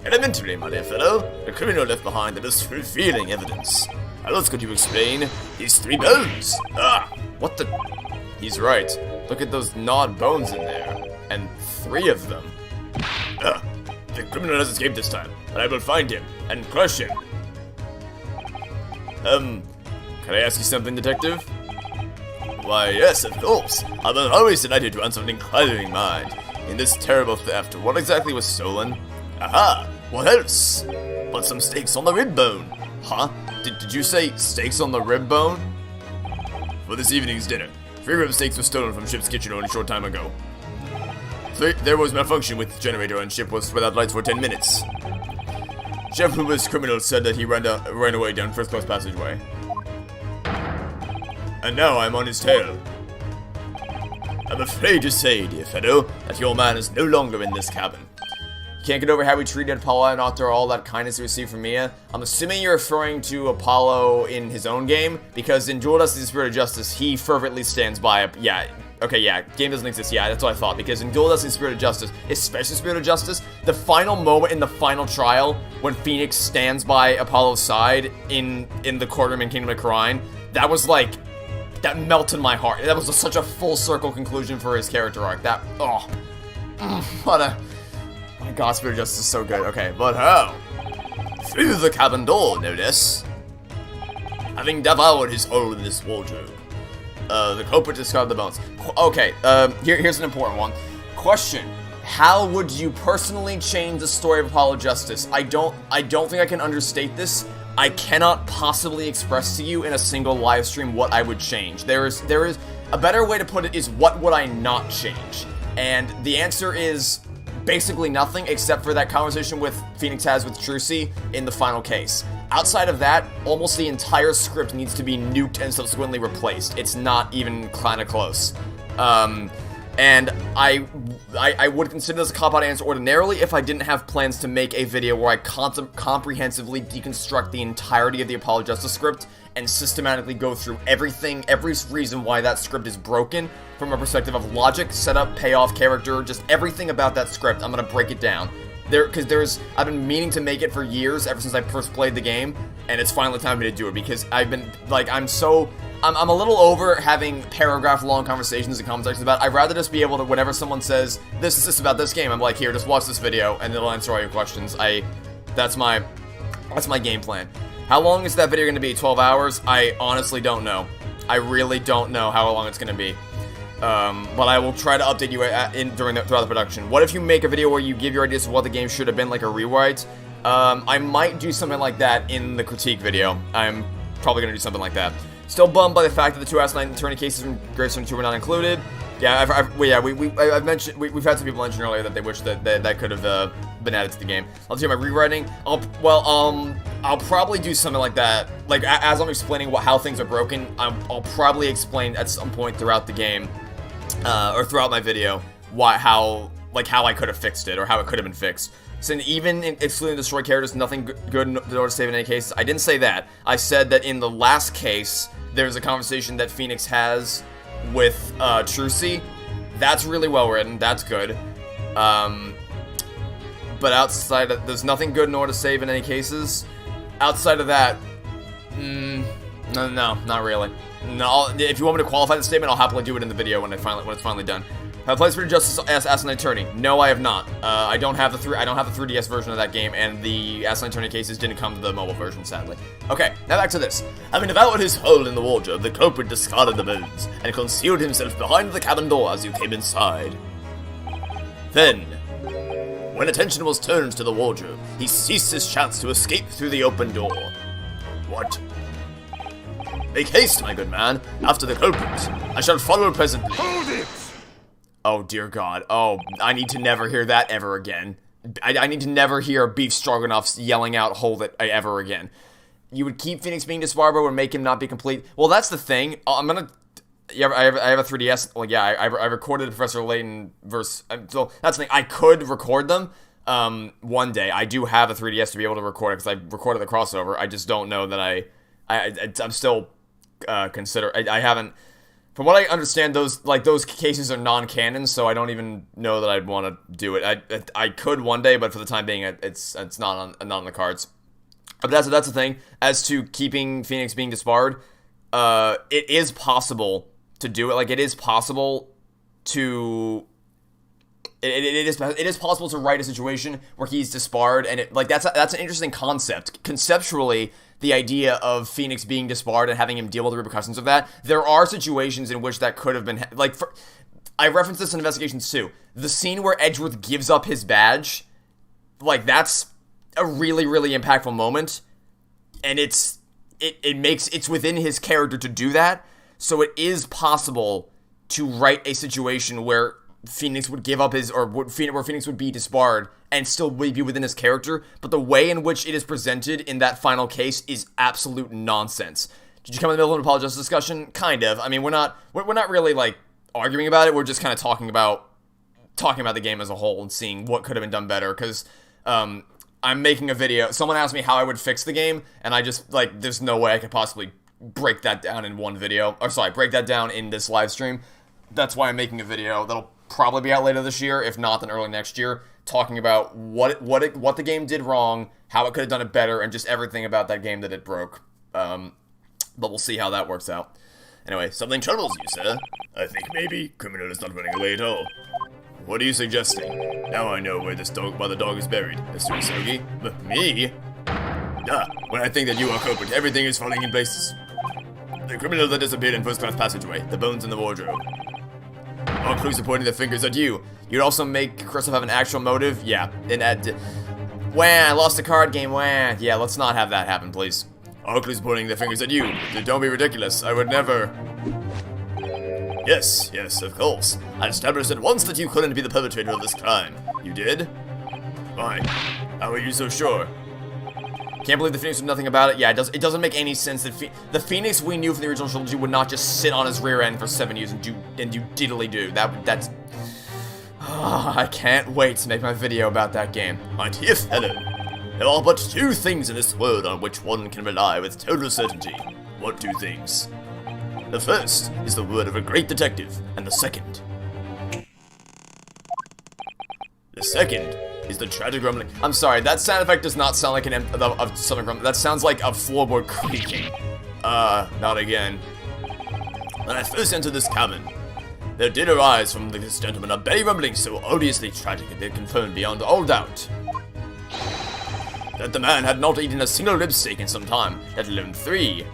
Elementary, my dear fellow. The criminal left behind the most revealing evidence. How else could you explain these 3 bones? What the? He's right. Look at those gnawed bones in there. And 3 of them. The criminal has escaped this time, but I will find him and crush him. Can I ask you something, detective? Why, yes, of course. I'm always delighted to answer an inquiring mind. In this terrible theft, what exactly was stolen? Aha! What else? But some steaks on the rib bone. Huh? Did you say steaks on the rib bone? For this evening's dinner, 3 rib steaks were stolen from ship's kitchen only a short time ago. There was malfunction with the generator and ship was without lights for 10 minutes. Chef who was criminal said that he ran away down first class passageway. And now I'm on his tail. I'm afraid to say, dear fellow, that your man is no longer in this cabin. You can't get over how we treated Apollo and after all that kindness we received from Mia. I'm assuming you're referring to Apollo in his own game, because in Duel Destiny Spirit of Justice, he fervently stands by game doesn't exist, that's what I thought, because in Duel Destiny Spirit of Justice, especially Spirit of Justice, the final moment in the final trial, when Phoenix stands by Apollo's side in the courtroom in Kingdom of Corrine, that was like, that melted my heart. That was such a full circle conclusion for his character arc. My god, Spirit of Justice is so good. Okay, but how? Through the cabin door, no less. Having devoured his hole in this wardrobe. The culprit discarded the bones. Okay, here's an important one. Question. How would you personally change the story of Apollo Justice? I don't think I can understate this. I cannot possibly express to you in a single live stream what I would change. There is a better way to put it is what would I not change? And the answer is basically nothing except for that conversation with Phoenix has with Trucy in the final case. Outside of that, almost the entire script needs to be nuked and subsequently replaced. It's not even kinda close. And I would consider this a cop-out answer ordinarily if I didn't have plans to make a video where I comprehensively deconstruct the entirety of the Apollo Justice script and systematically go through everything, every reason why that script is broken from a perspective of logic, setup, payoff, character, just everything about that script. I'm gonna break it down. I've been meaning to make it for years, ever since I first played the game, and it's finally time for me to do it, because I've been, like, I'm a little over having paragraph-long conversations and comment sections about it. I'd rather just be able to, whenever someone says, this is about this game, I'm like, here, just watch this video, and it'll answer all your questions. That's my game plan. How long is that video going to be? 12 hours? I honestly don't know. I really don't know how long it's going to be. But I will try to update you throughout the production. What if you make a video where you give your ideas of what the game should have been, like a rewrite? I might do something like that in the critique video. I'm probably going to do something like that. Still bummed by the fact that the 2 Asinine attorney cases from Gravestone 2 were not included. Yeah, I've mentioned, we've had some people mention earlier that they wish that could have been added to the game. I'll do my rewriting. I'll probably do something like that. Like, as I'm explaining how things are broken, I'll probably explain at some point throughout the game, or throughout my video, how I could have fixed it, or how it could have been fixed. So even excluding destroyed characters, nothing good in order to save in any case. I didn't say that. I said that in the last case, there's a conversation that Phoenix has with Trucy. That's really well written. That's good. But outside of, there's nothing good in order to save in any cases. Outside of that, no, not really. No, if you want me to qualify the statement, I'll happily do it in the video when it's finally done. Have I played Spirit of Justice as Asinine Attorney? No, I have not. I don't have the 3DS version of that game, and the Asinine Attorney cases didn't come to the mobile version, sadly. Okay, now back to this. Having devoured his hole in the wardrobe, the culprit discarded the bones and concealed himself behind the cabin door as you came inside. Then, when attention was turned to the wardrobe, he seized his chance to escape through the open door. What? Make haste, my good man, after the culprit. I shall follow presently. Hold it! Oh, dear God. Oh, I need to never hear that ever again. I need to never hear Beef Stroganoff yelling out, hold it, ever again. You would keep Phoenix being disbarred and make him not be complete. Well, that's the thing. I'm gonna... Yeah, I have a 3DS. Well, yeah, I recorded Professor Layton verse... So, that's the thing. I could record them one day. I do have a 3DS to be able to record it, because I recorded the crossover. I just don't know that I'm still consider. I haven't. From what I understand, those cases are non-canon, so I don't even know that I'd want to do it. I could one day, but for the time being, it's not on the cards. But that's the thing. As to keeping Phoenix being disbarred, it is possible to do it. Like, it is possible to. It is possible to write a situation where he's disbarred, and that's an interesting concept. Conceptually, the idea of Phoenix being disbarred and having him deal with the repercussions of that, there are situations in which that could have been, I referenced this in Investigations too. The scene where Edgeworth gives up his badge, that's a really, really impactful moment, and it's within his character to do that, so it is possible to write a situation where Phoenix would give up where Phoenix would be disbarred and still be within his character, but the way in which it is presented in that final case is absolute nonsense. Did you come in the middle of an apologetic discussion? Kind of. I mean, we're not really, arguing about it, we're just kind of talking about the game as a whole and seeing what could have been done better, because, I'm making a video. Someone asked me how I would fix the game, and I just, there's no way I could possibly break that down in one video. Break that down in this live stream. That's why I'm making a video that'll probably be out later this year, if not then early next year, talking about what the game did wrong, how it could have done it better, and just everything about that game that it broke. But we'll see how that works out. Anyway, something troubles you, sir. I think maybe criminal is not running away at all. What are you suggesting? Now I know where the dog is buried, Mr. Isogi. Me? When I think that you are culprit, everything is falling in places. The criminal that disappeared in first-class passageway, the bones in the wardrobe. All clues are pointing their fingers at you. You'd also make Crystal have an actual motive? Yeah. Wah, I lost a card game, wah. Yeah, let's not have that happen, please. All clues pointing their fingers at you. Don't be ridiculous. I would never. Yes, of course. I established at once that you couldn't be the perpetrator of this crime. You did? Fine. How are you so sure? Can't believe the Phoenix did nothing about it. Yeah, it doesn't make any sense that the Phoenix we knew from the original trilogy would not just sit on his rear end for 7 years and do diddly-do. That's... I can't wait to make my video about that game. My dear fellow, there are but two things in this world on which one can rely with total certainty. What two things? The first is the word of a great detective, and the second is the tragic rumbling. I'm sorry, that sound effect does not sound like of something rumbling. That sounds like a floorboard creaking. Not again. When I first entered this cabin, there did arise from this gentleman a belly rumbling so odiously tragic it did confirm beyond all doubt that the man had not eaten a single rib steak in some time, let alone 3.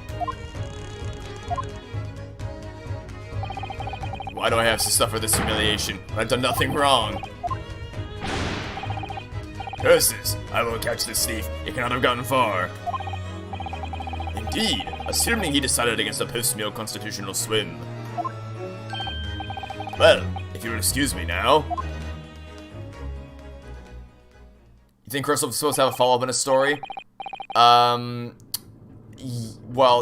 Why do I have to suffer this humiliation when I've done nothing wrong? Curses! I will catch this thief. He cannot have gotten far. Indeed, assuming he decided against a post-meal constitutional swim. Well, if you'll excuse me now. You think Crystal's supposed to have a follow-up in his story? Well,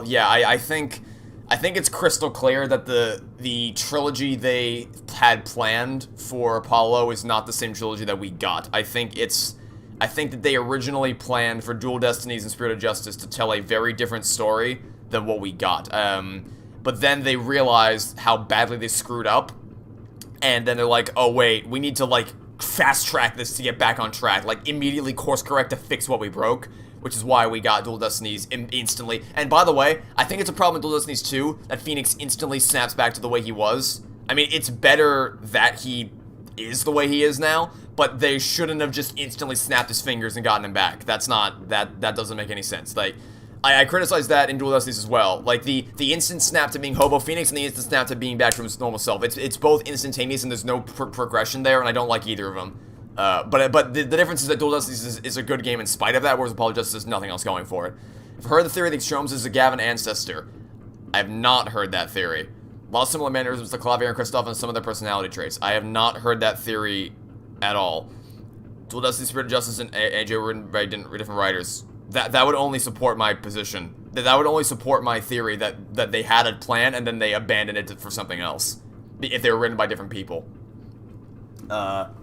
yeah, I think it's crystal clear that the trilogy they had planned for Apollo is not the same trilogy that we got. I think that they originally planned for Dual Destinies and Spirit of Justice to tell a very different story than what we got. But then they realized how badly they screwed up, and then they're like, oh wait, we need to fast track this to get back on track, immediately course correct to fix what we broke, which is why we got Dual Destinies instantly. And by the way, I think it's a problem with Dual Destinies 2 that Phoenix instantly snaps back to the way he was. I mean, it's better that he is the way he is now, but they shouldn't have just instantly snapped his fingers and gotten him back. That doesn't make any sense. I criticize that in Dual Destinies as well. The instant snap to being Hobo Phoenix and the instant snap to being back to his normal self. It's both instantaneous and there's no progression there, and I don't like either of them. But the difference is that Dual Destinies is a good game in spite of that, whereas Apollo Justice has nothing else going for it. I've heard the theory that Sholmes is a Gavin ancestor. I have not heard that theory. A lot of similar mannerisms to Clavier and Christoph and some of their personality traits. I have not heard that theory at all. Dual Destiny, Spirit of Justice, and AJ were written by different writers. That would only support my position. That would only support my theory that they had a plan and then they abandoned it for something else. If they were written by different people. But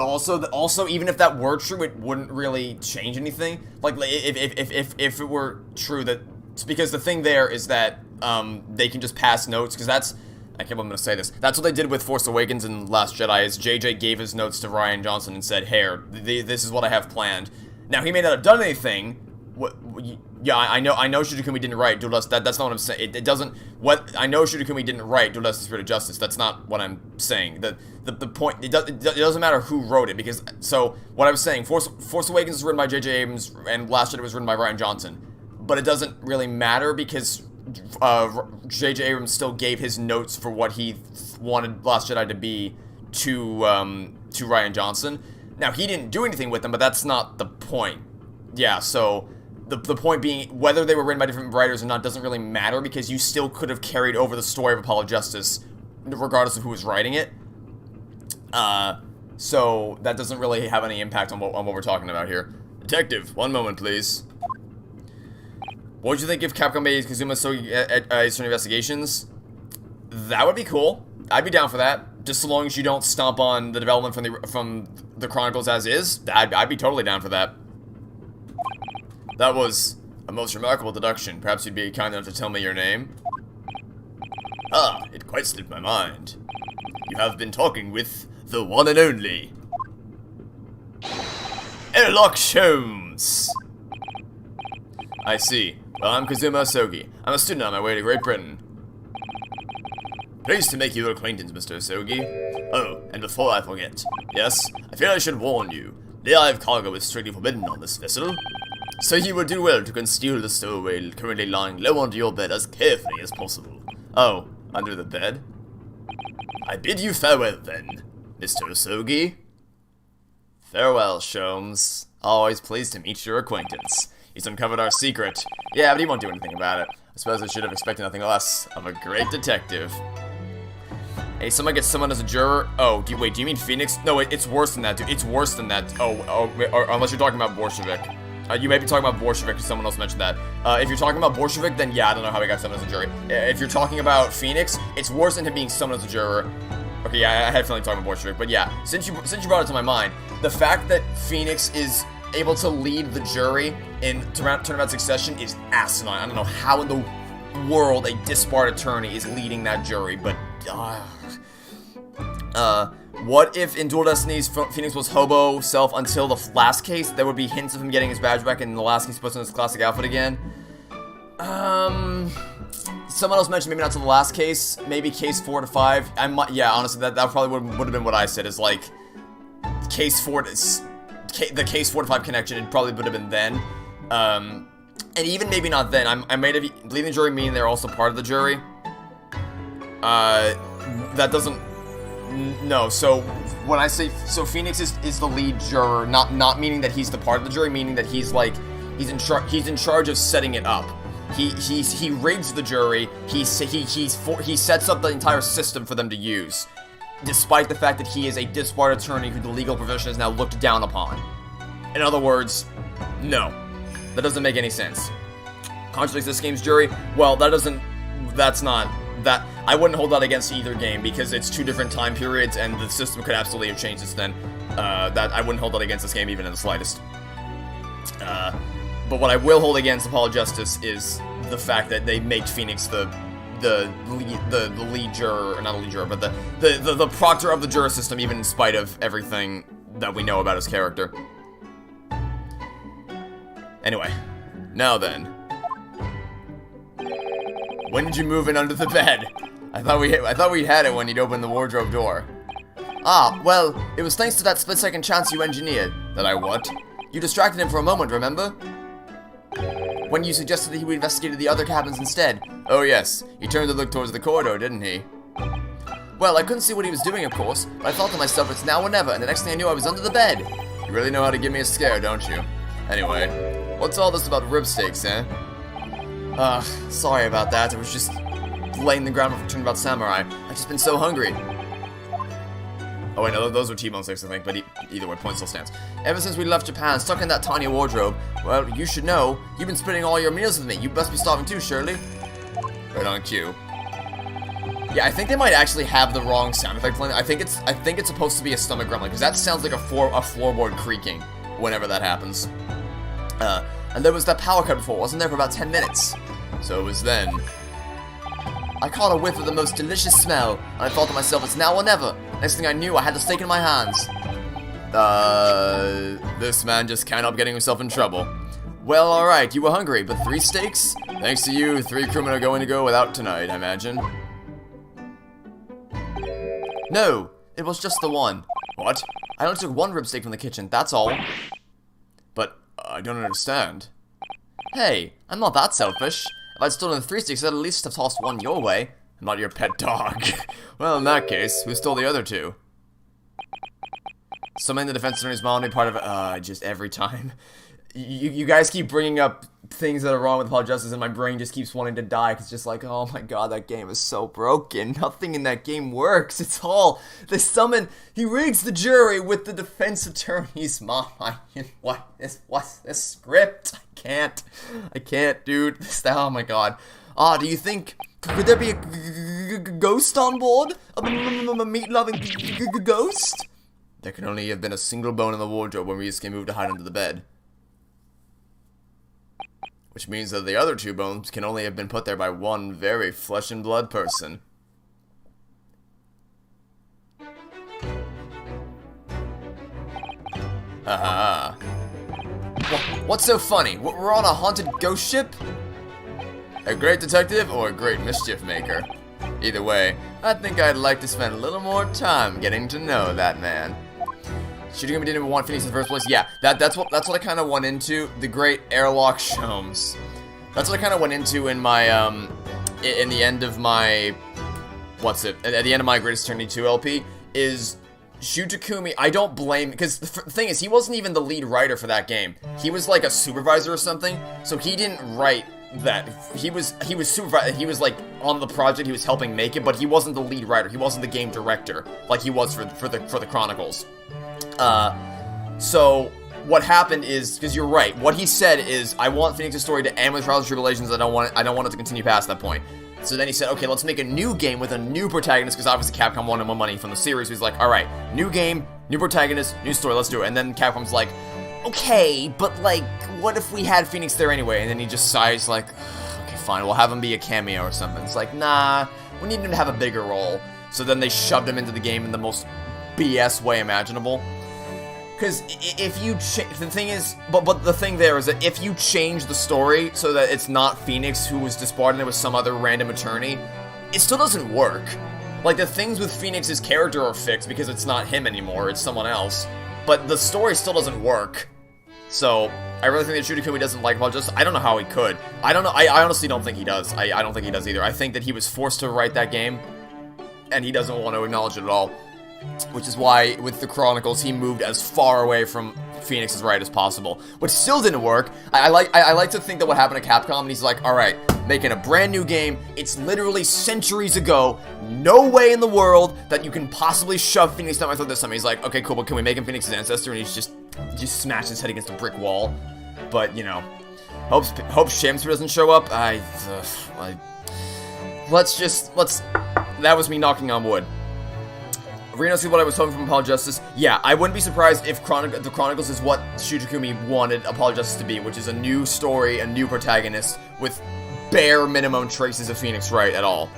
also, even if that were true, it wouldn't really change anything. If it were true that... Because the thing there is that they can just pass notes, because that's, I can't believe I'm gonna say this, that's what they did with Force Awakens and Last Jedi, is JJ gave his notes to Rian Johnson and said, "Here, this is what I have planned." Now, he may not have done anything. Yeah, I know Shuji Kumi didn't write Duel Dust. That's not what I'm saying. It doesn't. I know Shuji Kumi didn't write Duel Dust: The Spirit of Justice. That's not what I'm saying. The point. It doesn't matter who wrote it, because so what I was saying. Force Awakens was written by J.J. Abrams and Last Jedi was written by Rian Johnson, but it doesn't really matter because J.J. Abrams still gave his notes for what he wanted Last Jedi to be to Rian Johnson. Now, he didn't do anything with them, but that's not the point. Yeah, so the point being, whether they were written by different writers or not doesn't really matter, because you still could have carried over the story of Apollo Justice regardless of who was writing it. So that doesn't really have any impact on what we're talking about here. Detective, one moment, please. What would you think if Capcom made Kazuma Eastern Investigations? That would be cool. I'd be down for that. Just so long as you don't stomp on the development from the Chronicles as is, I'd be totally down for that. That was a most remarkable deduction. Perhaps you'd be kind enough to tell me your name? Ah, it quite slipped my mind. You have been talking with the one and only Sherlock Sholmes. I see. Well, I'm Kazuma Asogi. I'm a student on my way to Great Britain. Pleased to make your acquaintance, Mr. Asogi. Oh, and before I forget, yes, I feel I should warn you. The live cargo is strictly forbidden on this vessel, so you would do well to conceal the stowaway currently lying low under your bed as carefully as possible. Oh, under the bed? I bid you farewell, then, Mr. Asogi. Farewell, Sholmes. Always pleased to meet your acquaintance. He's uncovered our secret. Yeah, but he won't do anything about it. I suppose I should have expected nothing less of a great detective. Hey, someone gets someone as a juror. Oh, wait, do you mean Phoenix? No, it's worse than that, dude. It's worse than that. Oh, unless you're talking about Bolshevik. You may be talking about Bolshevik, because someone else mentioned that. If you're talking about Bolshevik, then yeah, I don't know how he got summoned as a jury. If you're talking about Phoenix, it's worse than him being summoned as a juror. Okay, yeah, I had a feeling talking about Bolshevik, but yeah, since you brought it to my mind, the fact that Phoenix is able to lead the jury in Turnabout Succession is asinine. I don't know how in the world a disbarred attorney is leading that jury, but what if in Dual Destinies Phoenix was hobo self until the last case? There would be hints of him getting his badge back, and in the last case he puts on his classic outfit again. Someone else mentioned maybe not to the last case, maybe case 4 to 5. Yeah, honestly, that probably would have been what I said, is like case 4 to the case 4 to 5 connection. It probably would have been then. And even maybe not then. I might have leaving the jury mean they're also part of the jury. That doesn't. No. So when I say Phoenix is the lead juror, not meaning that he's the part of the jury, meaning that he's like he's in charge of setting it up. He rigs the jury. He sets up the entire system for them to use, despite the fact that he is a disbarred attorney who the legal profession is now looked down upon. In other words, no, that doesn't make any sense. Contradicts this game's jury. Well, that's not. That I wouldn't hold that against either game, because it's 2 different time periods and the system could absolutely have changed since then. That I wouldn't hold that against this game even in the slightest. But what I will hold against Apollo Justice is the fact that they make Phoenix the lead juror, or not the lead juror, but the proctor of the juror system, even in spite of everything that we know about his character. Anyway, now then. When did you move in under the bed? I thought we had it when you'd opened the wardrobe door. Ah, well, it was thanks to that split-second chance you engineered. That I what? You distracted him for a moment, remember? When you suggested that he would investigate the other cabins instead. Oh yes, he turned to look towards the corridor, didn't he? Well, I couldn't see what he was doing, of course, but I thought to myself, it's now or never, and the next thing I knew, I was under the bed. You really know how to give me a scare, don't you? Anyway, what's all this about rib steaks, eh? Sorry about that. I was just laying the ground for Turnabout Samurai. I've just been so hungry. Oh wait, no, those were T-bone steaks, I think, but either way, point still stands. Ever since we left Japan, stuck in that tiny wardrobe, well, you should know, you've been splitting all your meals with me. You must be starving too, surely. Right on cue. Yeah, I think they might actually have the wrong sound effect playing. I think it's supposed to be a stomach grumbling, because that sounds like a floorboard creaking whenever that happens. And there was that power cut before, wasn't there, for about 10 minutes? So it was then. I caught a whiff of the most delicious smell, and I thought to myself, it's now or never. Next thing I knew, I had the steak in my hands. This man just can't help getting himself in trouble. Well, alright, you were hungry, but 3 steaks? Thanks to you, 3 crewmen are going to go without tonight, I imagine. No, it was just the one. What? I only took 1 rib steak from the kitchen, that's all. But, I don't understand. Hey, I'm not that selfish. If I'd stolen 3 steaks, I'd at least have tossed 1 your way. I'm not your pet dog. Well, in that case, who stole the other 2? Summoning the defense attorney's mom to be part of it. Just every time. You guys keep bringing up things that are wrong with Apollo Justice, and my brain just keeps wanting to die, because it's just like, oh my god, that game is so broken. Nothing in that game works. It's all, they summon, he rigs the jury with the defense attorney's mom. What's this script? I can't, dude. Oh my god. Do you think, could there be a ghost on board? A meat-loving ghost? There can only have been a single bone in the wardrobe when Ryusuke moved to hide under the bed. Which means that the other 2 bones can only have been put there by one very flesh and blood person. Haha. What's so funny? We're on a haunted ghost ship? A great detective or a great mischief maker? Either way, I think I'd like to spend a little more time getting to know that man. Shooting him didn't even want Phoenix in the first place. Yeah, that's what I kind of went into. The great airlock Sholmes. That's what I kind of went into in my in the end of my at the end of my Greatest Eternity 2 LP is Shu Takumi. I don't blame, because the thing is, he wasn't even the lead writer for that game. He was like a supervisor or something, so he didn't write that. He was supervisor. He was like on the project. He was helping make it, but he wasn't the lead writer. He wasn't the game director like he was for the Chronicles. So what happened is, because you're right, what he said is, I want Phoenix's story to end with Trials and Tribulations. I don't want it to continue past that point. So then he said, okay, let's make a new game with a new protagonist, because obviously Capcom wanted more money from the series. So he's like, alright, new game, new protagonist, new story, let's do it. And then Capcom's like, okay, but like, what if we had Phoenix there anyway? And then he just sighs like, okay, fine, we'll have him be a cameo or something. It's like, nah, we need him to have a bigger role. So then they shoved him into the game in the most BS way imaginable. Because if you the thing is, but the thing there is that if you change the story so that it's not Phoenix who was disbarred and it was some other random attorney, it still doesn't work. Like, the things with Phoenix's character are fixed because it's not him anymore, it's someone else. But the story still doesn't work. So, I really think that Shu Takumi doesn't like Apollo Justice. I don't know how he could. I don't know, I honestly don't think he does. I don't think he does either. I think that he was forced to write that game, and he doesn't want to acknowledge it at all. Which is why, with the Chronicles, he moved as far away from Phoenix's right as possible. Which still didn't work. I like to think that what happened to Capcom, and he's like, alright, making a brand new game, it's literally centuries ago, no way in the world that you can possibly shove Phoenix down my throat this time. He's like, okay, cool, but can we make him Phoenix's ancestor? And he's just smashed his head against a brick wall. But, you know, hope Shamsu doesn't show up. That was me knocking on wood. Reno, see what I was hoping from Apollo Justice? Yeah, I wouldn't be surprised if the Chronicles is what Shu Takumi wanted Apollo Justice to be, which is a new story, a new protagonist, with bare minimum traces of Phoenix Wright at all.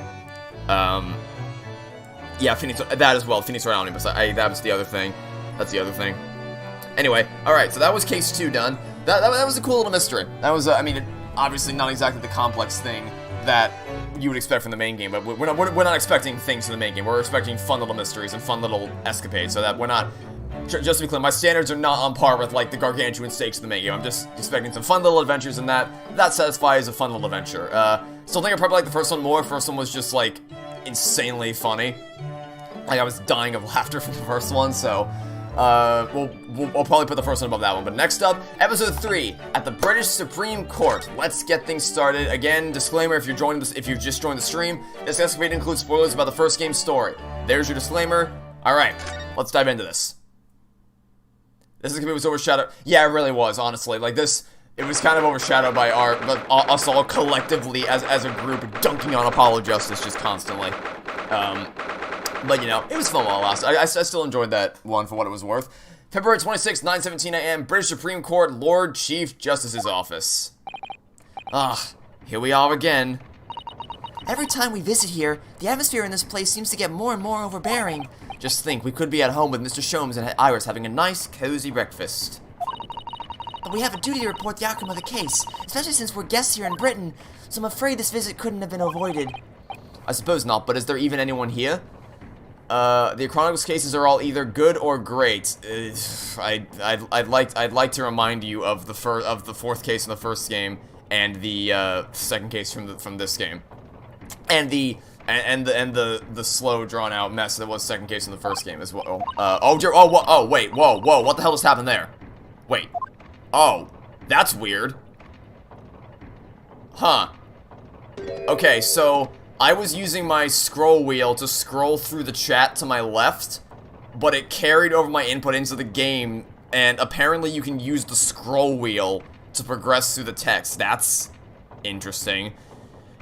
Yeah, Phoenix, that as well, Phoenix Wright Omnibus, that was the other thing. That's the other thing. Anyway, alright, so that was case 2 done. That was a cool little mystery. That was, I mean, obviously not exactly the complex thing that you would expect from the main game, but we're not expecting things from the main game. We're expecting fun little mysteries and fun little escapades, so that we're not, just to be clear, my standards are not on par with, like, the gargantuan stakes of the main game. I'm just expecting some fun little adventures, and that satisfies a fun little adventure. Still think I probably like the first one more. The first one was just, like, insanely funny. Like, I was dying of laughter from the first one, so we'll probably put the first one above that one. But next up, episode 3 at the British Supreme Court. Let's get things started. Again, disclaimer: if you've just joined the stream, this escapade includes spoilers about the first game's story. There's your disclaimer. All right, let's dive into this. This escapade was overshadowed. Yeah, it really was. Honestly, like this, it was kind of overshadowed by us all collectively as a group dunking on Apollo Justice just constantly. But, you know, it was fun while it lasted. I still enjoyed that one for what it was worth. February 26, 9:17 a.m., British Supreme Court, Lord Chief Justice's office. Here we are again. Every time we visit here, the atmosphere in this place seems to get more and more overbearing. Just think, we could be at home with Mr. Sholmes and Iris having a nice, cozy breakfast. But we have a duty to report the outcome of the case, especially since we're guests here in Britain, so I'm afraid this visit couldn't have been avoided. I suppose not, but is there even anyone here? The Chronicles cases are all either good or great. I'd like to remind you of the fourth case in the first game and the second case from this game, and the slow drawn out mess that was second case in the first game as well. Wait, whoa, what the hell just happened there? Wait, oh, that's weird. Huh. Okay, so I was using my scroll wheel to scroll through the chat to my left, but it carried over my input into the game, and apparently you can use the scroll wheel to progress through the text. That's interesting.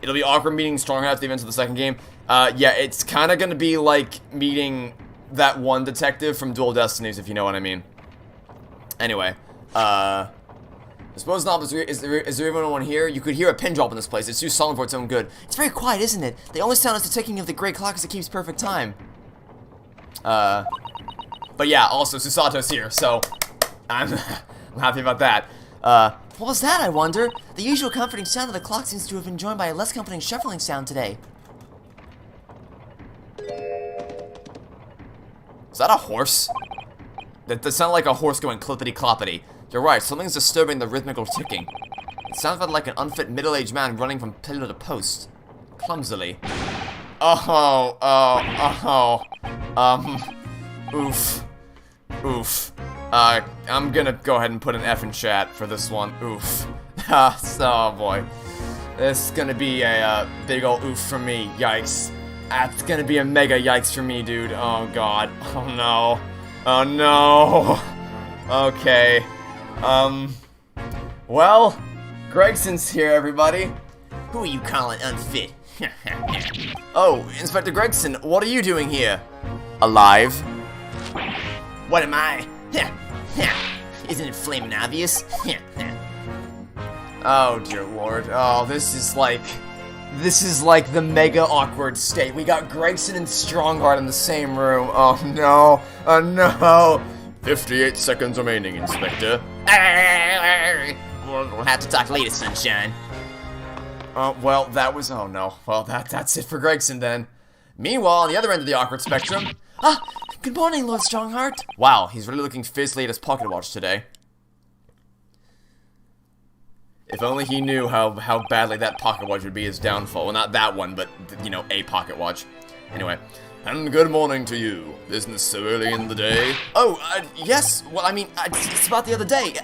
It'll be awkward meeting Strongheart at the events of the second game. Yeah, it's kind of going to be like meeting that one detective from Dual Destinies, if you know what I mean. Anyway, I suppose not. Is there even anyone here? You could hear a pin drop in this place. It's too solemn for its own good. It's very quiet, isn't it? The only sound is the ticking of the great clock as it keeps perfect time. But yeah, also Susato's here, so I'm happy about that. What was that, I wonder? The usual comforting sound of the clock seems to have been joined by a less comforting shuffling sound today. Is that a horse? That sounded like a horse going clippity-cloppity. You're right, something's disturbing the rhythmical ticking. It sounds like an unfit middle-aged man running from pillar to post. Clumsily. Oof. I'm gonna go ahead and put an F in chat for this one. Oof. Oh boy. This is gonna be a big ol' oof for me. Yikes. That's gonna be a mega yikes for me, dude. Oh god. Oh no. Oh no. Okay. Well, Gregson's here, everybody. Who are you calling unfit? Oh, Inspector Gregson, what are you doing here? Alive? What am I? Isn't it flaming obvious? Oh, dear lord. Oh, this is like the mega awkward state. We got Gregson and Strongheart in the same room. Oh no. Oh no. 58 seconds remaining, Inspector. We'll have to talk later, sunshine. Well, that was... Oh, no. Well, that's it for Gregson, then. Meanwhile, on the other end of the awkward spectrum... Ah! Good morning, Lord Strongheart. Wow, he's really looking fiercely at his pocket watch today. If only he knew how badly that pocket watch would be his downfall. Well, not that one, but, you know, a pocket watch. Anyway... And good morning to you. Isn't this so early in the day? Oh, yes. Well, I mean, it's about the other day.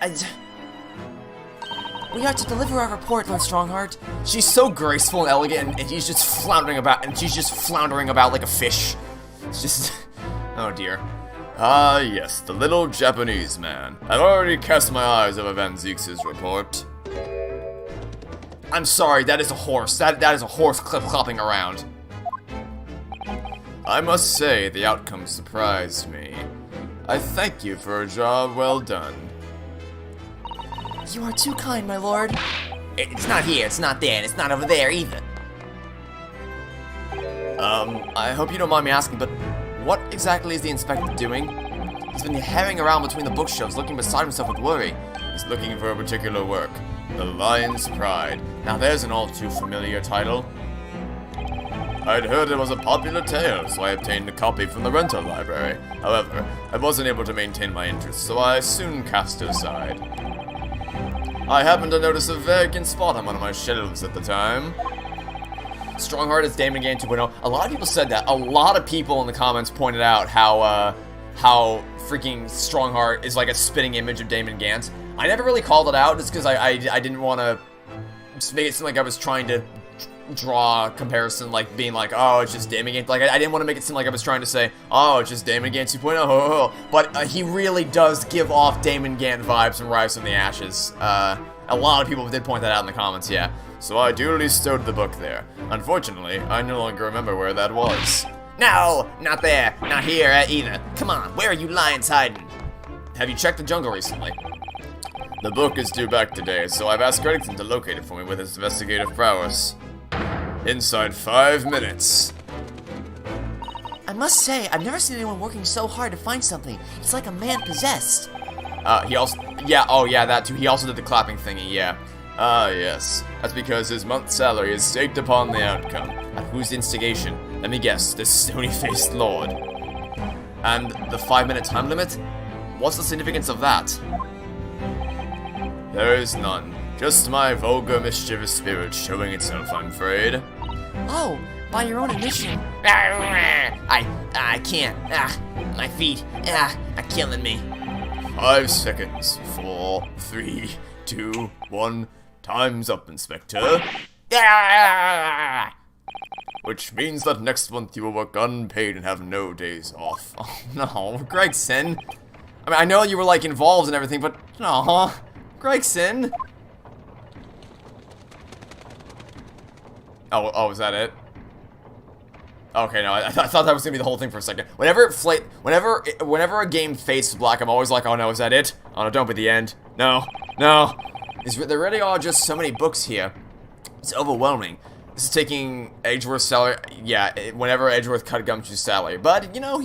We are to deliver our report, Lord Strongheart. She's so graceful and elegant, and he's just floundering about, and she's just floundering about like a fish. It's just... Oh dear. Ah, yes, the little Japanese man. I've already cast my eyes over Van Zeeks' report. I'm sorry, that is a horse. That is a horse clip-clopping around. I must say, the outcome surprised me. I thank you for a job well done. You are too kind, my lord. It's not here, it's not there, and it's not over there either. I hope you don't mind me asking, but what exactly is the inspector doing? He's been herring around between the bookshelves, looking beside himself with worry. He's looking for a particular work. The Lion's Pride. Now there's an all-too-familiar title. I'd heard it was a popular tale, so I obtained a copy from the rental library. However, I wasn't able to maintain my interest, so I soon cast it aside. I happened to notice a vacant spot on one of my shelves at the time. Strongheart is Damon Gant 2.0. A lot of people said that. A lot of people in the comments pointed out how freaking Strongheart is like a spitting image of Damon Gant. I never really called it out just because I didn't want to make it seem like I was trying to draw a comparison, like being like, oh, it's just Damon Gant. Like, I didn't want to make it seem like I was trying to say, oh, it's just Damon Gant 2.0. But he really does give off Damon Gant vibes from Rise from the Ashes. A lot of people did point that out in the comments, yeah. So I duly stowed the book there. Unfortunately, I no longer remember where that was. No, not there, not here either. Come on, where are you lions hiding? Have you checked the jungle recently? The book is due back today, so I've asked Gregson to locate it for me with his investigative prowess. inside 5 minutes. I must say, I've never seen anyone working so hard to find something. It's like a man possessed. He also, yeah, oh yeah, that too. He also did the clapping thingy, yeah. Yes. That's because his month's salary is staked upon the outcome. At whose instigation? Let me guess, this stony-faced lord. And the 5-minute time limit? What's the significance of that? There is none. Just my vulgar, mischievous spirit showing itself, I'm afraid. Oh, by your own admission. I can't. My feet. Are killing me. 5 seconds. 4, 3, 2, 1. Time's up, Inspector. Which means that next month you will work unpaid and have no days off. Oh no, Gregson. I mean, I know you were like involved and everything, but no, Gregson. Oh, is that it? Okay, no, I thought that was gonna be the whole thing for a second. Whenever a game fades to black, I'm always like, oh no, is that it? Oh no, don't be the end. No. There really are just so many books here. It's overwhelming. This is taking Edgeworth's salary. Yeah, whenever Edgeworth cut Gumshoe's salary, but you know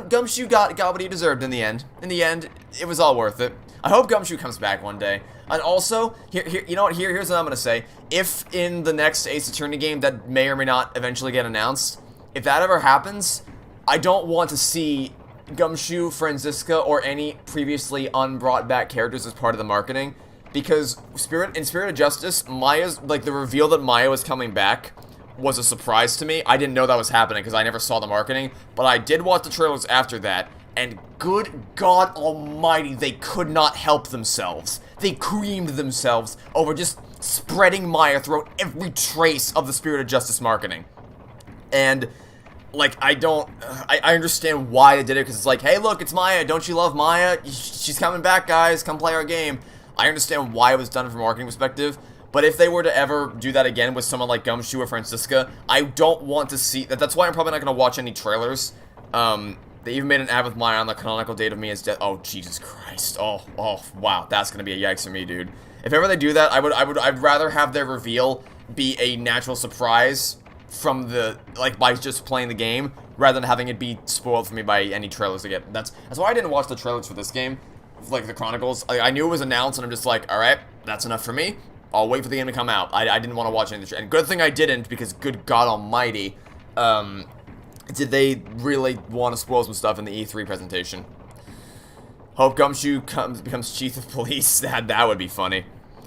Gumshoe got what he deserved in the end. In the end, it was all worth it. I hope Gumshoe comes back one day. And also, you know what? Here's what I'm gonna say. If in the next Ace Attorney game that may or may not eventually get announced, if that ever happens, I don't want to see Gumshoe, Franziska, or any previously unbrought back characters as part of the marketing, because in Spirit of Justice, Maya's like the reveal that Maya was coming back was a surprise to me. I didn't know that was happening because I never saw the marketing, but I did watch the trailers after that. And good God almighty, they could not help themselves. They creamed themselves over just spreading Maya throughout every trace of the Spirit of Justice marketing. And, like, I understand why they did it, because it's like, hey, look, it's Maya, don't you love Maya? She's coming back, guys, come play our game. I understand why it was done from a marketing perspective, but if they were to ever do that again with someone like Gumshoe or Franziska, I don't want to see that. That's why I'm probably not going to watch any trailers. They even made an ad with Maya on the canonical date of Mia's death. Oh, Jesus Christ. Oh, wow. That's gonna be a yikes for me, dude. If ever they do that, I'd rather have their reveal be a natural surprise from the, like, by just playing the game, rather than having it be spoiled for me by any trailers again. That's why I didn't watch the trailers for this game, like the Chronicles. I knew it was announced, and I'm just like, alright, that's enough for me. I'll wait for the game to come out. I didn't want to watch any of the and good thing I didn't, because good God almighty, did they really want to spoil some stuff in the E3 presentation? Hope Gumshoe becomes chief of police. That would be funny.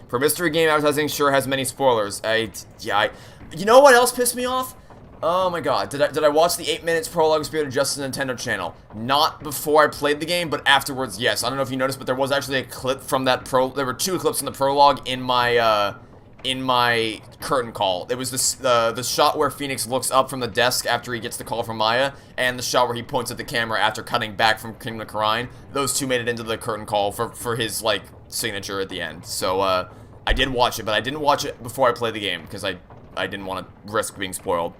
For mystery game advertising, sure has many spoilers. You know what else pissed me off? Oh my god, did I watch the 8 minutes prologue of Spirit of Justice Nintendo channel? Not before I played the game, but afterwards, yes. I don't know if you noticed, but there was actually a clip from that there were 2 clips in the prologue in my curtain call. It was the shot where Phoenix looks up from the desk after he gets the call from Maya, and the shot where he points at the camera after cutting back from Kingdom of Corrine. Those 2 made it into the curtain call for his, like, signature at the end. So, I did watch it, but I didn't watch it before I played the game, because I didn't want to risk being spoiled.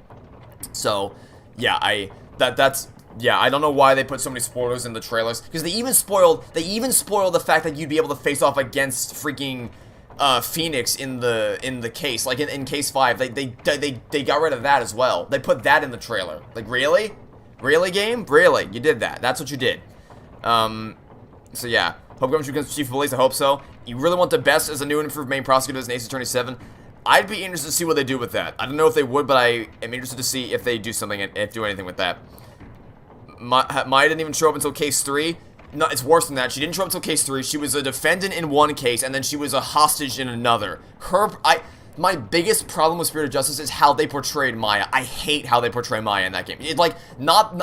So, yeah, I don't know why they put so many spoilers in the trailers, because they even spoiled the fact that you'd be able to face off against freaking Phoenix in the case, like in case 5, they got rid of that as well. They put that in the trailer. Like, really, game, really, you did that? That's what you did. So yeah, hope Gumshoe becomes chief of police. I hope so. You really want the best as a new and improved main prosecutor as an Ace Attorney 7. I'd be interested to see what they do with that. I don't know if they would, but I am interested to see if they do something and if do anything with that. Maya didn't even show up until case 3. No, it's worse than that. She didn't show up until case 3. She was a defendant in one case, and then she was a hostage in another. My biggest problem with Spirit of Justice is how they portrayed Maya. I hate how they portray Maya in that game.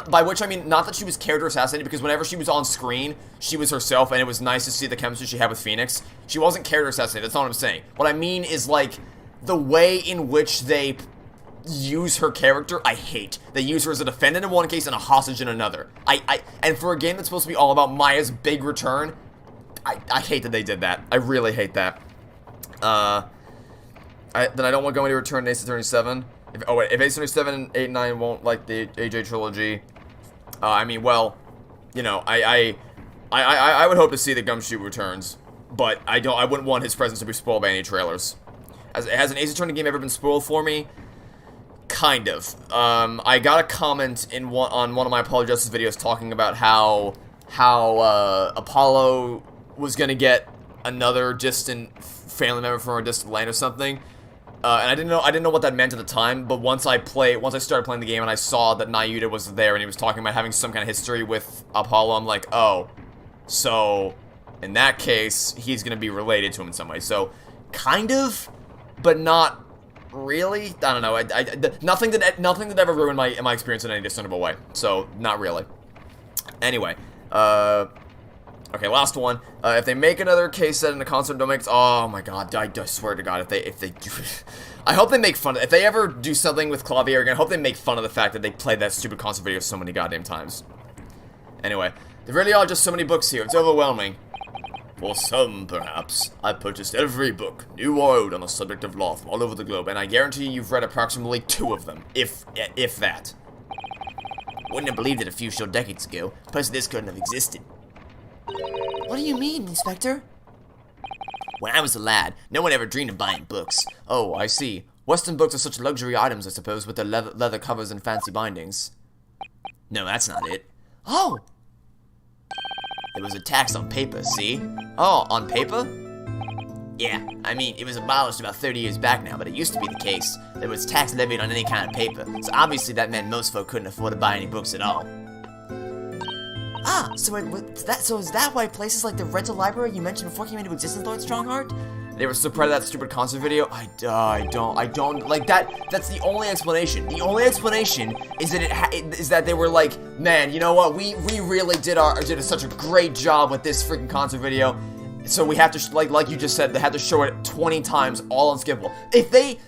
By which I mean, not that she was character assassinated, because whenever she was on screen, she was herself, and it was nice to see the chemistry she had with Phoenix. She wasn't character assassinated, that's not what I'm saying. What I mean is, like, the way in which they use her character, I hate. They use her as a defendant in one case and a hostage in another. And for a game that's supposed to be all about Maya's big return, I hate that they did that. I really hate that. Then I don't want Gummy to return to Ace Attorney 7. If Ace Attorney 7, 8, 9 won't like the AJ trilogy, I mean, well, you know, I would hope to see that Gumshoe returns, but I wouldn't want his presence to be spoiled by any trailers. Has an Ace Attorney game ever been spoiled for me? Kind of. I got a comment on one of my Apollo Justice videos talking about how Apollo was gonna get another distant family member from a distant land or something. And I didn't know what that meant at the time, but once I started playing the game and I saw that Naruhodo was there and he was talking about having some kind of history with Apollo, I'm like, oh, so in that case, he's gonna be related to him in some way. So, kind of, but not really. I don't know. Nothing that ever ruined my experience in any discernible way. So, not really. Anyway, okay, last one. If they make another case set in the concert, don't make. Oh my god, I swear to God, if they do, I hope they make fun of. If they ever do something with Clavier again, I hope they make fun of the fact that they played that stupid concert video so many goddamn times. Anyway, there really are just so many books here. It's overwhelming. For some, perhaps, I purchased every book, new or old, on the subject of law from all over the globe, and I guarantee you've read approximately 2 of them, if that. Wouldn't have believed it a few short decades ago. A place this couldn't have existed. What do you mean, Inspector? When I was a lad, no one ever dreamed of buying books. Oh, I see. Western books are such luxury items, I suppose, with their leather covers and fancy bindings. No, that's not it. Oh! There was a tax on paper, see? Oh, on paper? Yeah, I mean, it was abolished about 30 years back now, but it used to be the case. There was tax levied on any kind of paper, so obviously that meant most folk couldn't afford to buy any books at all. Ah, so is that why places like the rental library you mentioned before came into existence, Lord Strongheart? They were so proud of that stupid concert video. I don't like that. That's the only explanation. The only explanation is that is that they were like, man, you know what? We really did such a great job with this freaking concert video. So we have to like you just said, they had to show it 20 times, all unskippable. If they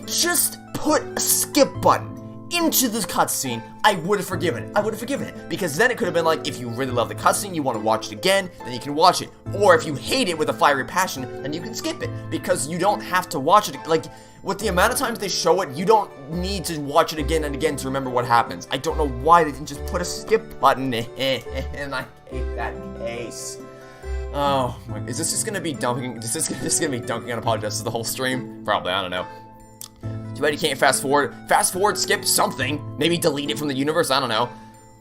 just put a skip button into this cutscene, I would have forgiven it. I would have forgiven it. Because then it could have been like, if you really love the cutscene, you want to watch it again, then you can watch it. Or if you hate it with a fiery passion, then you can skip it. Because you don't have to watch it. Like, with the amount of times they show it, you don't need to watch it again and again to remember what happens. I don't know why they didn't just put a skip button in, and I hate that case. Oh, my, is this just gonna be dumping? Is this just gonna be dunking on Apologist the whole stream? Probably, I don't know. Too bad you can't fast forward. Fast forward, skip something. Maybe delete it from the universe, I don't know.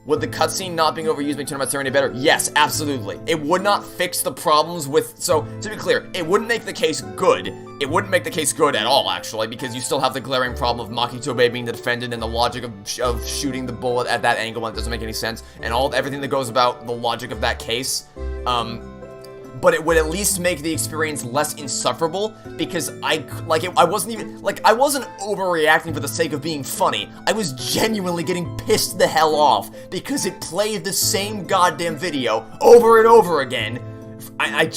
Would the cutscene not being overused make tournaments any better? Yes, absolutely. It would not fix the problems with... So, to be clear, it wouldn't make the case good. It wouldn't make the case good at all, actually, because you still have the glaring problem of Makitobe being the defendant and the logic of shooting the bullet at that angle when it doesn't make any sense, and everything that goes about the logic of that case. But it would at least make the experience less insufferable, because I wasn't overreacting for the sake of being funny. I was genuinely getting pissed the hell off, because it played the same goddamn video over and over again. I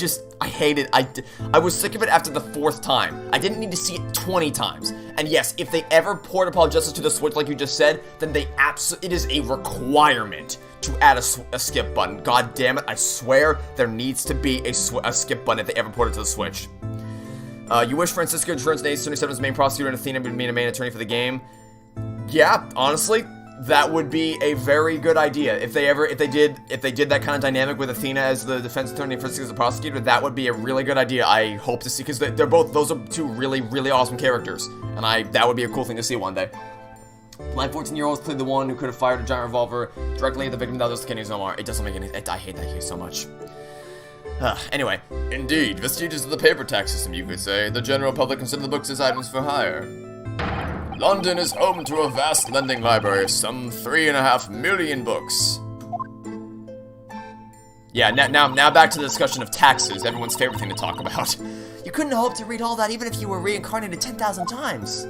hate it. I was sick of it after the 4th time. I didn't need to see it 20 times. And yes, if they ever port Apollo Justice to the Switch like you just said, then it is a requirement to add a skip button. God damn it, I swear there needs to be a skip button if they ever port it to the Switch. You wish Francisco Insurance and Ace 27 was the main prosecutor and Athena would be the main attorney for the game? Yeah, honestly, that would be a very good idea. If they did that kind of dynamic with Athena as the defense attorney and Francisco as the prosecutor, that would be a really good idea. I hope to see, because those are 2 really, really awesome characters, and that would be a cool thing to see one day. My 14-year-old played the one who could have fired a giant revolver directly at the victim without those kidneys no more. It doesn't make any... I hate that case so much. Anyway. Indeed, vestiges of the paper tax system, you could say. The general public consider the books as items for hire. London is home to a vast lending library of some 3.5 million books. Yeah, now back to the discussion of taxes, everyone's favorite thing to talk about. You couldn't hope to read all that even if you were reincarnated 10,000 times.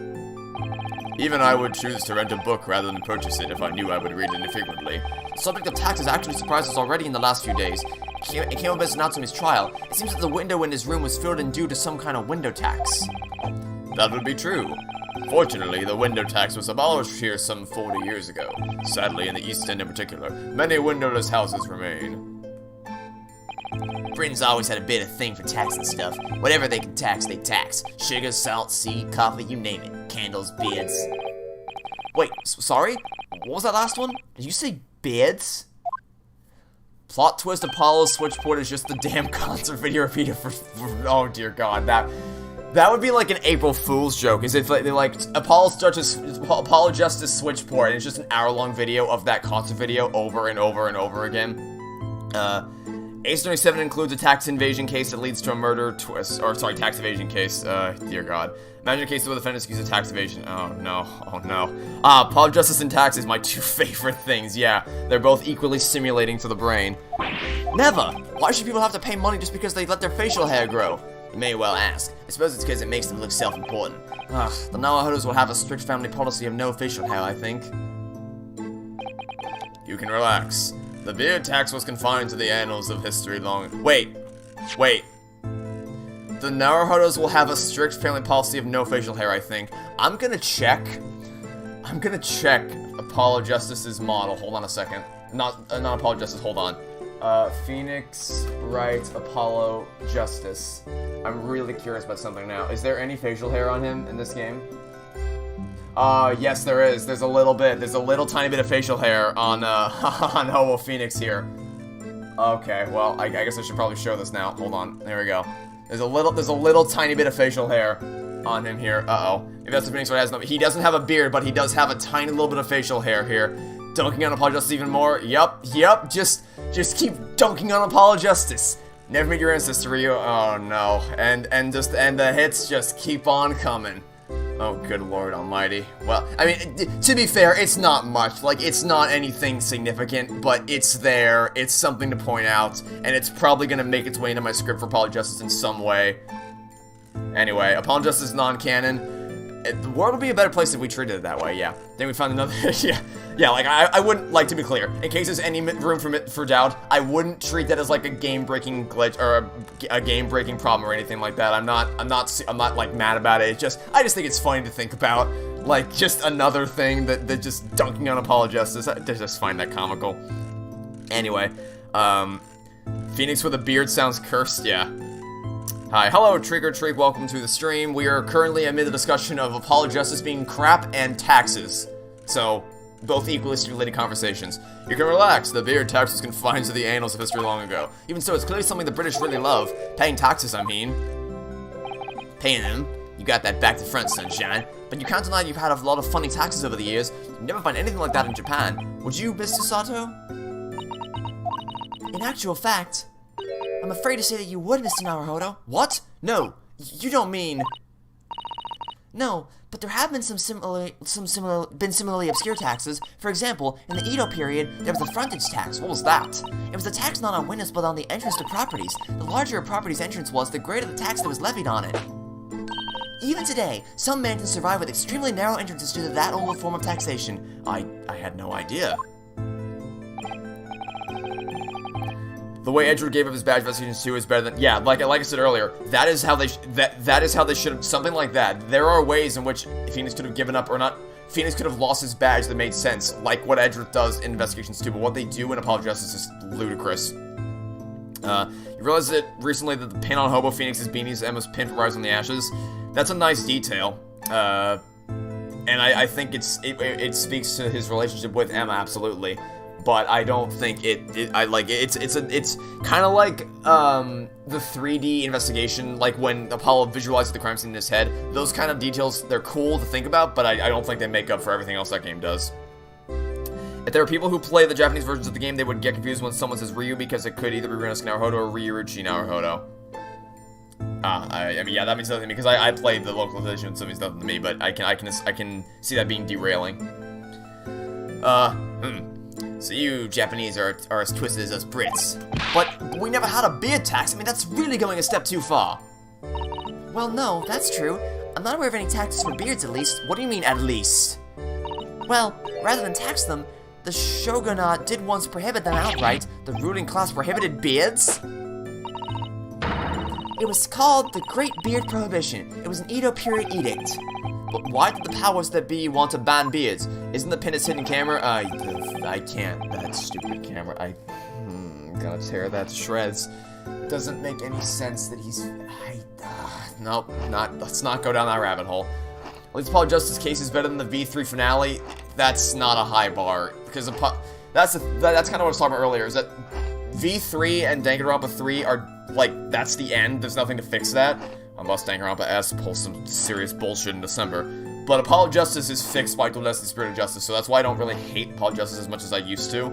Even I would choose to rent a book rather than purchase it if I knew I would read it infrequently. The subject of taxes actually surprised us already in the last few days. It came up as Natsume's trial. It seems that the window in his room was filled in due to some kind of window tax. That would be true. Fortunately, the window tax was abolished here some 40 years ago. Sadly, in the East End in particular, many windowless houses remain. Britain's always had a bit of thing for taxing stuff. Whatever they can tax, they tax. Sugar, salt, seed, coffee, you name it. Candles, beards. Wait, sorry? What was that last one? Did you say beards? Plot twist, Apollo's Switchport is just the damn concert video repeated for oh dear god, That would be like an April Fool's joke, is if they like Apollo Justice Switch Port, and it's just an hour-long video of that concert video over and over and over again. Ace 27 includes a tax invasion case that leads to a murder twist, or sorry, tax evasion case, dear god. Imagine a case where the defendants accused of tax evasion. Oh no, oh no. Apollo Justice and tax is my two favorite things, yeah. They're both equally stimulating to the brain. Never! Why should people have to pay money just because they let their facial hair grow? You may well ask. I suppose it's because it makes them look self-important. Ugh, the Naruhodos will have a strict family policy of no facial hair, I think. You can relax. The beard tax was confined to the annals of history long... Wait. The Naruhodos will have a strict family policy of no facial hair, I think. I'm gonna check Apollo Justice's model. Hold on a second. Not Apollo Justice, hold on. Phoenix Wright Apollo Justice. I'm really curious about something now. Is there any facial hair on him in this game? Yes there is. There's a little tiny bit of facial hair on, on Hobo Phoenix here. Okay, well, I guess I should probably show this now. Hold on, there we go. There's a little tiny bit of facial hair on him here. Uh-oh. If that's the Phoenix Wright has no, he doesn't have a beard, but he does have a tiny little bit of facial hair here. Dunking on Apollo Justice even more. Yup, just keep dunking on Apollo Justice. Never meet your ancestor, Ryu. Oh no. And the hits just keep on coming. Oh, good lord almighty. Well, I mean, to be fair, it's not much. Like, it's not anything significant, but it's there. It's something to point out, and it's probably gonna make its way into my script for Apollo Justice in some way. Anyway, Apollo Justice is non-canon. The world would be a better place if we treated it that way, yeah. Then we found another, yeah, like, I wouldn't, like, to be clear, in case there's any room for doubt, I wouldn't treat that as, like, a game-breaking glitch, or a game-breaking problem or anything like that. I'm not, like, mad about it. I just think it's funny to think about, like, just another thing that just dunking on Apollo Justice. I just find that comical. Anyway, Phoenix with a beard sounds cursed, yeah. Hi, hello, Trick or Treat, welcome to the stream. We are currently amid the discussion of Apollo Justice being crap and taxes. So, both equally stimulating conversations. You can relax, the beard tax was confined to the annals of history long ago. Even so, it's clearly something the British really love. Paying taxes, I mean. Paying them. You got that back to front, sunshine. But you can't deny you've had a lot of funny taxes over the years. You never find anything like that in Japan. Would you, Mr. Sato? In actual fact, I'm afraid to say that you would, Mr. Naruhodo. What? No, you don't mean... No, but there have been some similarly obscure taxes. For example, in the Edo period, there was the frontage tax. What was that? It was a tax not on windows, but on the entrance to properties. The larger a property's entrance was, the greater the tax that was levied on it. Even today, some mansions survive with extremely narrow entrances due to that old form of taxation. I had no idea. The way Edgewood gave up his badge investigations too is better than, yeah, like I said earlier, that is how they should have, something like that. There are ways in which Phoenix could have given up or not. Phoenix could have lost his badge that made sense, like what Edgewood does in Investigations 2, but what they do in Apollo Justice is ludicrous. You realize that recently that the pin on Hobo Phoenix's beanies Emma's pin for Rise from the Ashes? That's a nice detail. And I think it speaks to his relationship with Emma, absolutely. But I don't think it's kind of like the 3D investigation, like when Apollo visualizes the crime scene in his head. Those kind of details, they're cool to think about, but I don't think they make up for everything else that game does. If there were people who play the Japanese versions of the game, they would get confused when someone says Ryu because it could either be Ryunosuke Naruhodo or Ryuichi Naruhodo. I mean, yeah, that means nothing to me because I played the localization, so it means nothing to me. But I can see that being derailing. So you Japanese are as twisted as us Brits. But we never had a beard tax. I mean, that's really going a step too far. Well, no, that's true. I'm not aware of any taxes for beards, at least. What do you mean, at least? Well, rather than tax them, the shogunate did once prohibit them outright. The ruling class prohibited beards. It was called the Great Beard Prohibition. It was an Edo period edict. But why did the powers that be want to ban beards? Isn't the pin its hidden camera? I can't. That stupid camera. I'm gonna tear that to shreds. Doesn't make any sense that he's... nope, let's not go down that rabbit hole. At least Apollo Justice case is better than the V3 finale. That's not a high bar. Because that's kind of what I was talking about earlier, is that V3 and Danganronpa 3 are, like, that's the end. There's nothing to fix that. unless Danganronpa S pulls some serious bullshit in December. But Apollo Justice is fixed by Dual Destiny Spirit of Justice, so that's why I don't really hate Apollo Justice as much as I used to.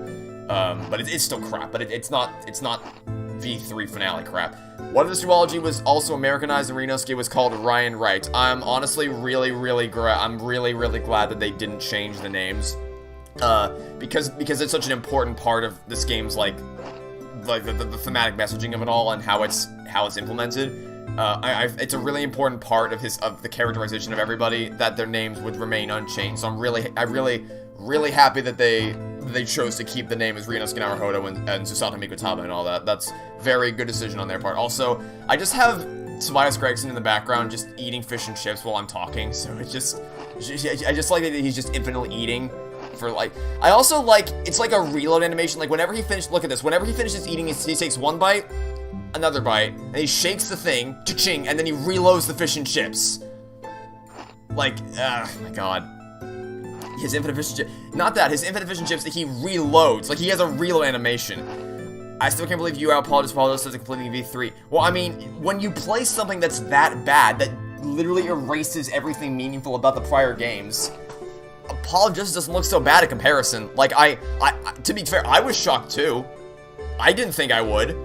But it's still crap, but it's not V3 finale crap. What if this duology was also Americanized and Renosuke was called Ryan Wright? I'm honestly really glad that they didn't change the names. Because it's such an important part of this game's like the thematic messaging of it all and how it's implemented. It's a really important part of the characterization of everybody that their names would remain unchanged. So I'm really happy that they chose to keep the name as Rinosuke Naruhodo and Susato Mikutaba and all that. That's very good decision on their part. Also, I just have Tobias Gregson in the background just eating fish and chips while I'm talking. So I just like that he's just infinitely eating. I also like, it's like a reload animation. Like whenever he look at this, whenever he finishes eating, he takes one bite, another bite, and he shakes the thing, cha-ching, and then he reloads the fish and chips. Like, oh my god. His infinite fish and chips, not that, his infinite fish and chips that he reloads, like he has a reload animation. I still can't believe you apologized as a completing V3. Well, I mean, when you play something that's that bad, that literally erases everything meaningful about the prior games, Apollo Justice doesn't look so bad in comparison. Like, to be fair, I was shocked too. I didn't think I would,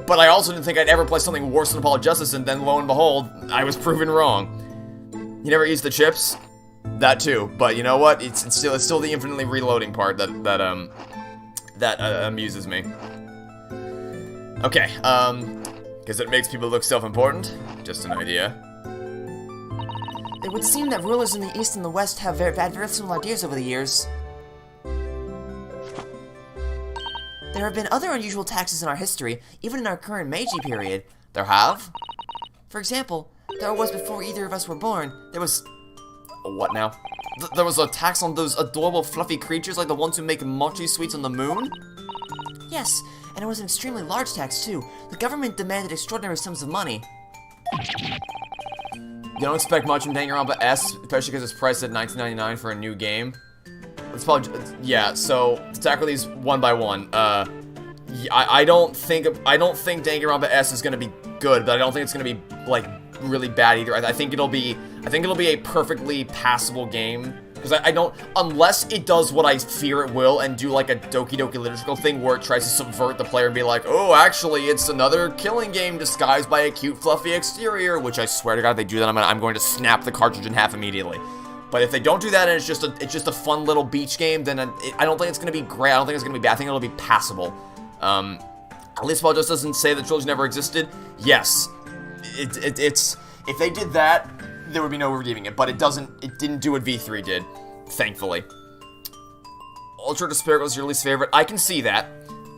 but I also didn't think I'd ever play something worse than Apollo Justice, and then lo and behold, I was proven wrong. He never eats the chips? That too, but you know what? It's still the infinitely reloading part that amuses me. Okay, because it makes people look self-important. Just an idea. It would seem that rulers in the East and the West have had very similar ideas over the years. There have been other unusual taxes in our history, even in our current Meiji period. There have? For example, there was before either of us were born, there was... What now? There was a tax on those adorable fluffy creatures like the ones who make mochi sweets on the moon? Yes, and it was an extremely large tax too. The government demanded extraordinary sums of money. You don't expect much from Danganronpa S, especially because it's priced at $19.99 for a new game. Let's probably, yeah. So to tackle these one by one, I don't think Danganronpa S is gonna be good, but I don't think it's gonna be like really bad either. I think it'll be a perfectly passable game. Because I don't, unless it does what I fear it will and do like a Doki Doki Literature thing where it tries to subvert the player and be like, oh, actually, it's another killing game disguised by a cute, fluffy exterior, which I swear to God, if they do that, I'm going to snap the cartridge in half immediately. But if they don't do that and it's just a fun little beach game, then I don't think it's going to be great. I don't think it's going to be bad. I think it'll be passable. At least while it just doesn't say the trilogy never existed, yes, it's if they did that, there would be no redeeming it, but it didn't do what V3 did, thankfully. Ultra Despair is your least favorite. I can see that.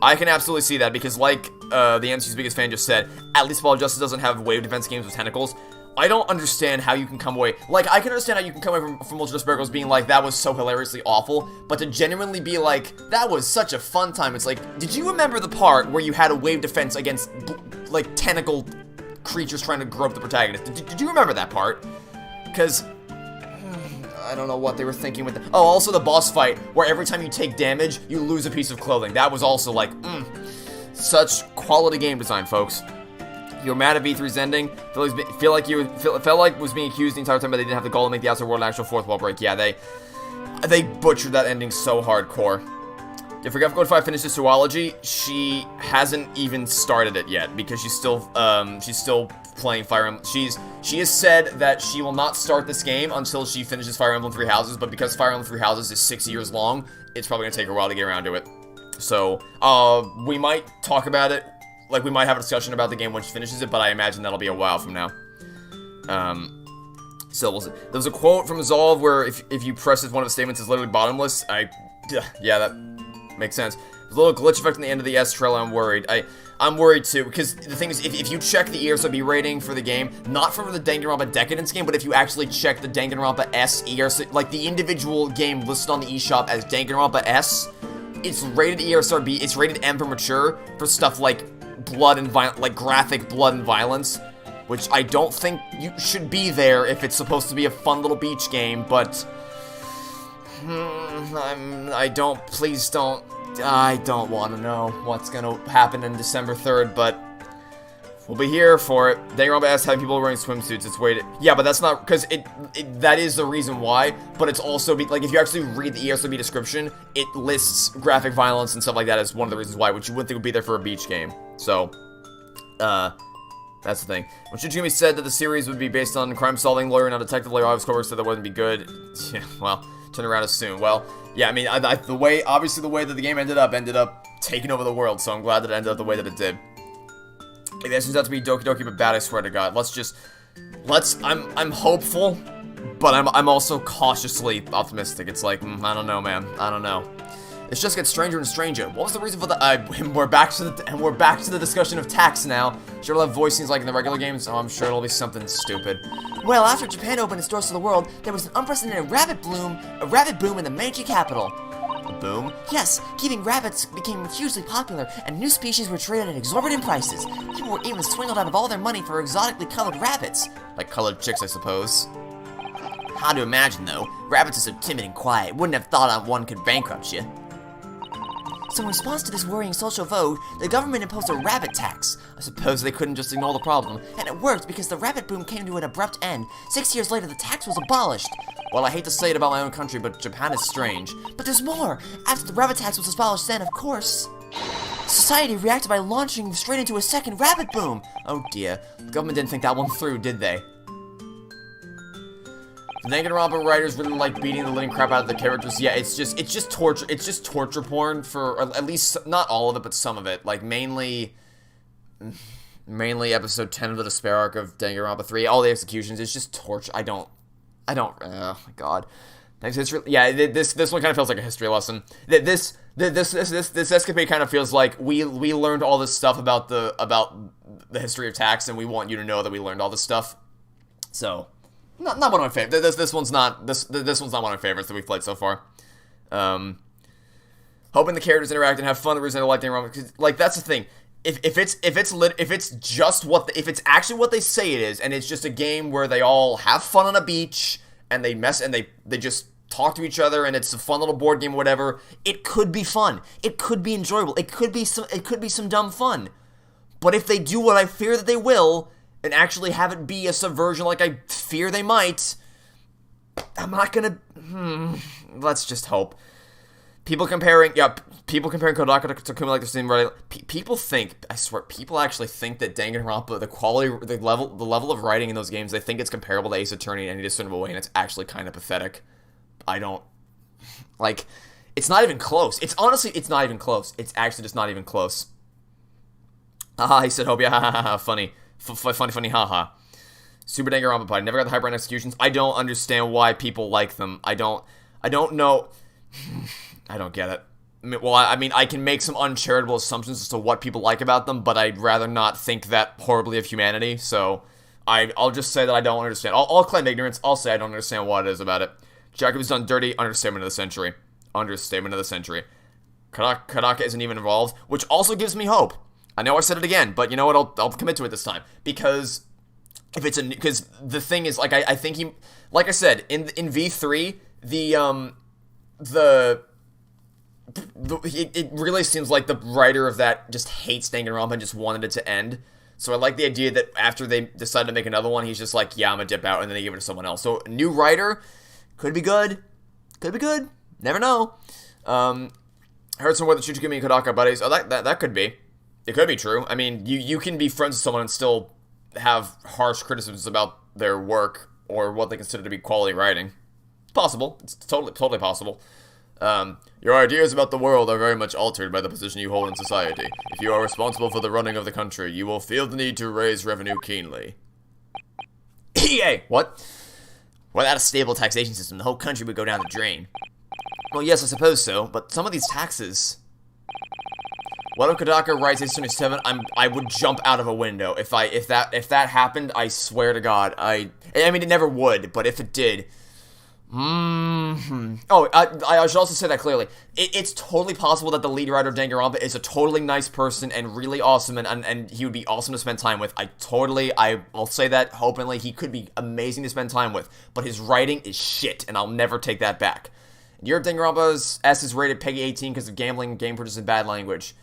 I can absolutely see that, because like the MCU's biggest fan just said, at least while Justice doesn't have wave defense games with tentacles, I don't understand how you can come away, like, I can understand how you can come away from Ultra Despair being like, that was so hilariously awful, but to genuinely be like, that was such a fun time, it's like, did you remember the part where you had a wave defense against, like, tentacle creatures trying to grope the protagonist? Did you remember that part? Because I don't know what they were thinking with oh, also the boss fight, where every time you take damage, you lose a piece of clothing. That was also like, such quality game design, folks. You were mad at V3's ending. Felt like was being accused the entire time, but they didn't have the goal to make the outside world an actual fourth wall break. Yeah, they butchered that ending so hardcore. If Forget Code 5 finishes Zoology, she hasn't even started it yet, because she's still playing Fire Emblem. She has said that she will not start this game until she finishes Fire Emblem Three Houses, but because Fire Emblem Three Houses is 6 years long, it's probably gonna take her a while to get around to it. So, we might talk about it, like we might have a discussion about the game when she finishes it, but I imagine that'll be a while from now. So we'll see. There was a quote from Zolv where if you press one of the statements is literally bottomless. Yeah, that makes sense. There's a little glitch effect in the end of the S trailer. I'm worried. I'm worried too, because the thing is, if you check the ESRB rating for the game, not for the Danganronpa Decadence game, but if you actually check the Danganronpa S ESRB, like the individual game listed on the eShop as Danganronpa S, it's rated ESRB, it's rated M for mature, for stuff like blood and like graphic blood and violence, which I don't think you should be there if it's supposed to be a fun little beach game, but I don't want to know what's gonna happen in December 3rd, but We'll be here for it. Danganronpa asks having people wearing swimsuits. It's way to... Yeah, but that's not... Because that is the reason why. But it's also... Like, if you actually read the ESOB description, it lists graphic violence and stuff like that as one of the reasons why, which you wouldn't think would be there for a beach game. So, that's the thing. When Shijigami said that the series would be based on crime-solving lawyer, not detective lawyer, I was covered, said that wouldn't be good. Yeah, well, turn around as soon. Well, yeah, I mean, obviously the way that the game ended up taking over the world, so I'm glad that it ended up the way that it did. If this turns out to be Doki Doki but bad, I swear to God. I'm hopeful, but I'm also cautiously optimistic. It's like, I don't know, man. I don't know. This just gets stranger and stranger. What was the reason for the, we're back to the discussion of tax now. Sure, we'll have voice scenes like in the regular games. Oh, I'm sure it'll be something stupid. Well, after Japan opened its doors to the world, there was an unprecedented rabbit boom in the Meiji capital. A boom? Yes, keeping rabbits became hugely popular, and new species were traded at exorbitant prices. People were even swindled out of all their money for exotically colored rabbits. Like colored chicks, I suppose. Hard to imagine, though. Rabbits are so timid and quiet. Wouldn't have thought one could bankrupt you. So in response to this worrying social vogue, the government imposed a rabbit tax. I suppose they couldn't just ignore the problem. And it worked because the rabbit boom came to an abrupt end. 6 years later, the tax was abolished. Well, I hate to say it about my own country, but Japan is strange. But there's more. After the rabbit tax was abolished, then, of course, society reacted by launching straight into a second rabbit boom. Oh dear. The government didn't think that one through, did they? The Danganronpa writers really like beating the living crap out of the characters. Yeah, it's just torture. It's just torture porn for at least not all of it, but some of it. Like mainly episode 10 of the Despair arc of Danganronpa 3. All the executions. It's just torture. I don't. Oh my god. Next history. Yeah, this one kind of feels like a history lesson. This escapade kind of feels like we learned all this stuff about the history of tax, and we want you to know that we learned all this stuff. So. Not one of my favorites. This one's not one of my favorites that we've played so far. Hoping the characters interact and have fun. The reason I like Danganronpa, like that's the thing. If it's actually what they say it is, and it's just a game where they all have fun on a beach and they just talk to each other, and it's a fun little board game or whatever, it could be fun. It could be enjoyable. It could be some dumb fun. But if they do what I fear that they will, and actually have it be a subversion like I fear they might, I'm not gonna... let's just hope. People comparing Kodaka to Takumi like the same writing. People think, I swear, people actually think that Danganronpa, the level of writing in those games, they think it's comparable to Ace Attorney in any discernible way, and it's actually kind of pathetic. I don't... Like, it's not even close. It's not even close. It's actually just not even close. Haha, he said, hope, yeah, ha ha ha, funny. Funny, haha. Super Danganronpa Pie. Never got the hyper executions. I don't understand why people like them. I don't know. I don't get it. I mean, I can make some uncharitable assumptions as to what people like about them, but I'd rather not think that horribly of humanity, so I'll just say that I don't understand. I'll claim ignorance. I'll say I don't understand what it is about it. Jacob done dirty. Understatement of the century. Understatement of the century. Kodaka isn't even involved, which also gives me hope. I know I said it again, but you know what? I'll commit to it this time, because because the thing is, like, I think he, like I said, in V3, it really seems like the writer of that just hates Danganronpa and just wanted it to end. So I like the idea that after they decide to make another one, he's just like, yeah, I'm gonna dip out, and then they give it to someone else. So new writer, could be good, never know. Heard somewhere that Shijigami and Kodaka are buddies. Oh, that could be. It could be true. I mean, you can be friends with someone and still have harsh criticisms about their work or what they consider to be quality writing. Possible. It's totally possible. Your ideas about the world are very much altered by the position you hold in society. If you are responsible for the running of the country, you will feel the need to raise revenue keenly. EA! What? Without a stable taxation system, the whole country would go down the drain. Well, yes, I suppose so, but some of these taxes... What if Kodaka writes Ace 27? I would jump out of a window. If that happened, I swear to God, I mean, it never would, but if it did... Oh, I should also say that clearly. It's totally possible that the lead writer of Danganronpa is a totally nice person and really awesome, and he would be awesome to spend time with. I'll say that openly. He could be amazing to spend time with, but his writing is shit, and I'll never take that back. Europe Danganronpa's S is rated PEGI 18 because of gambling, game purchase, and bad language.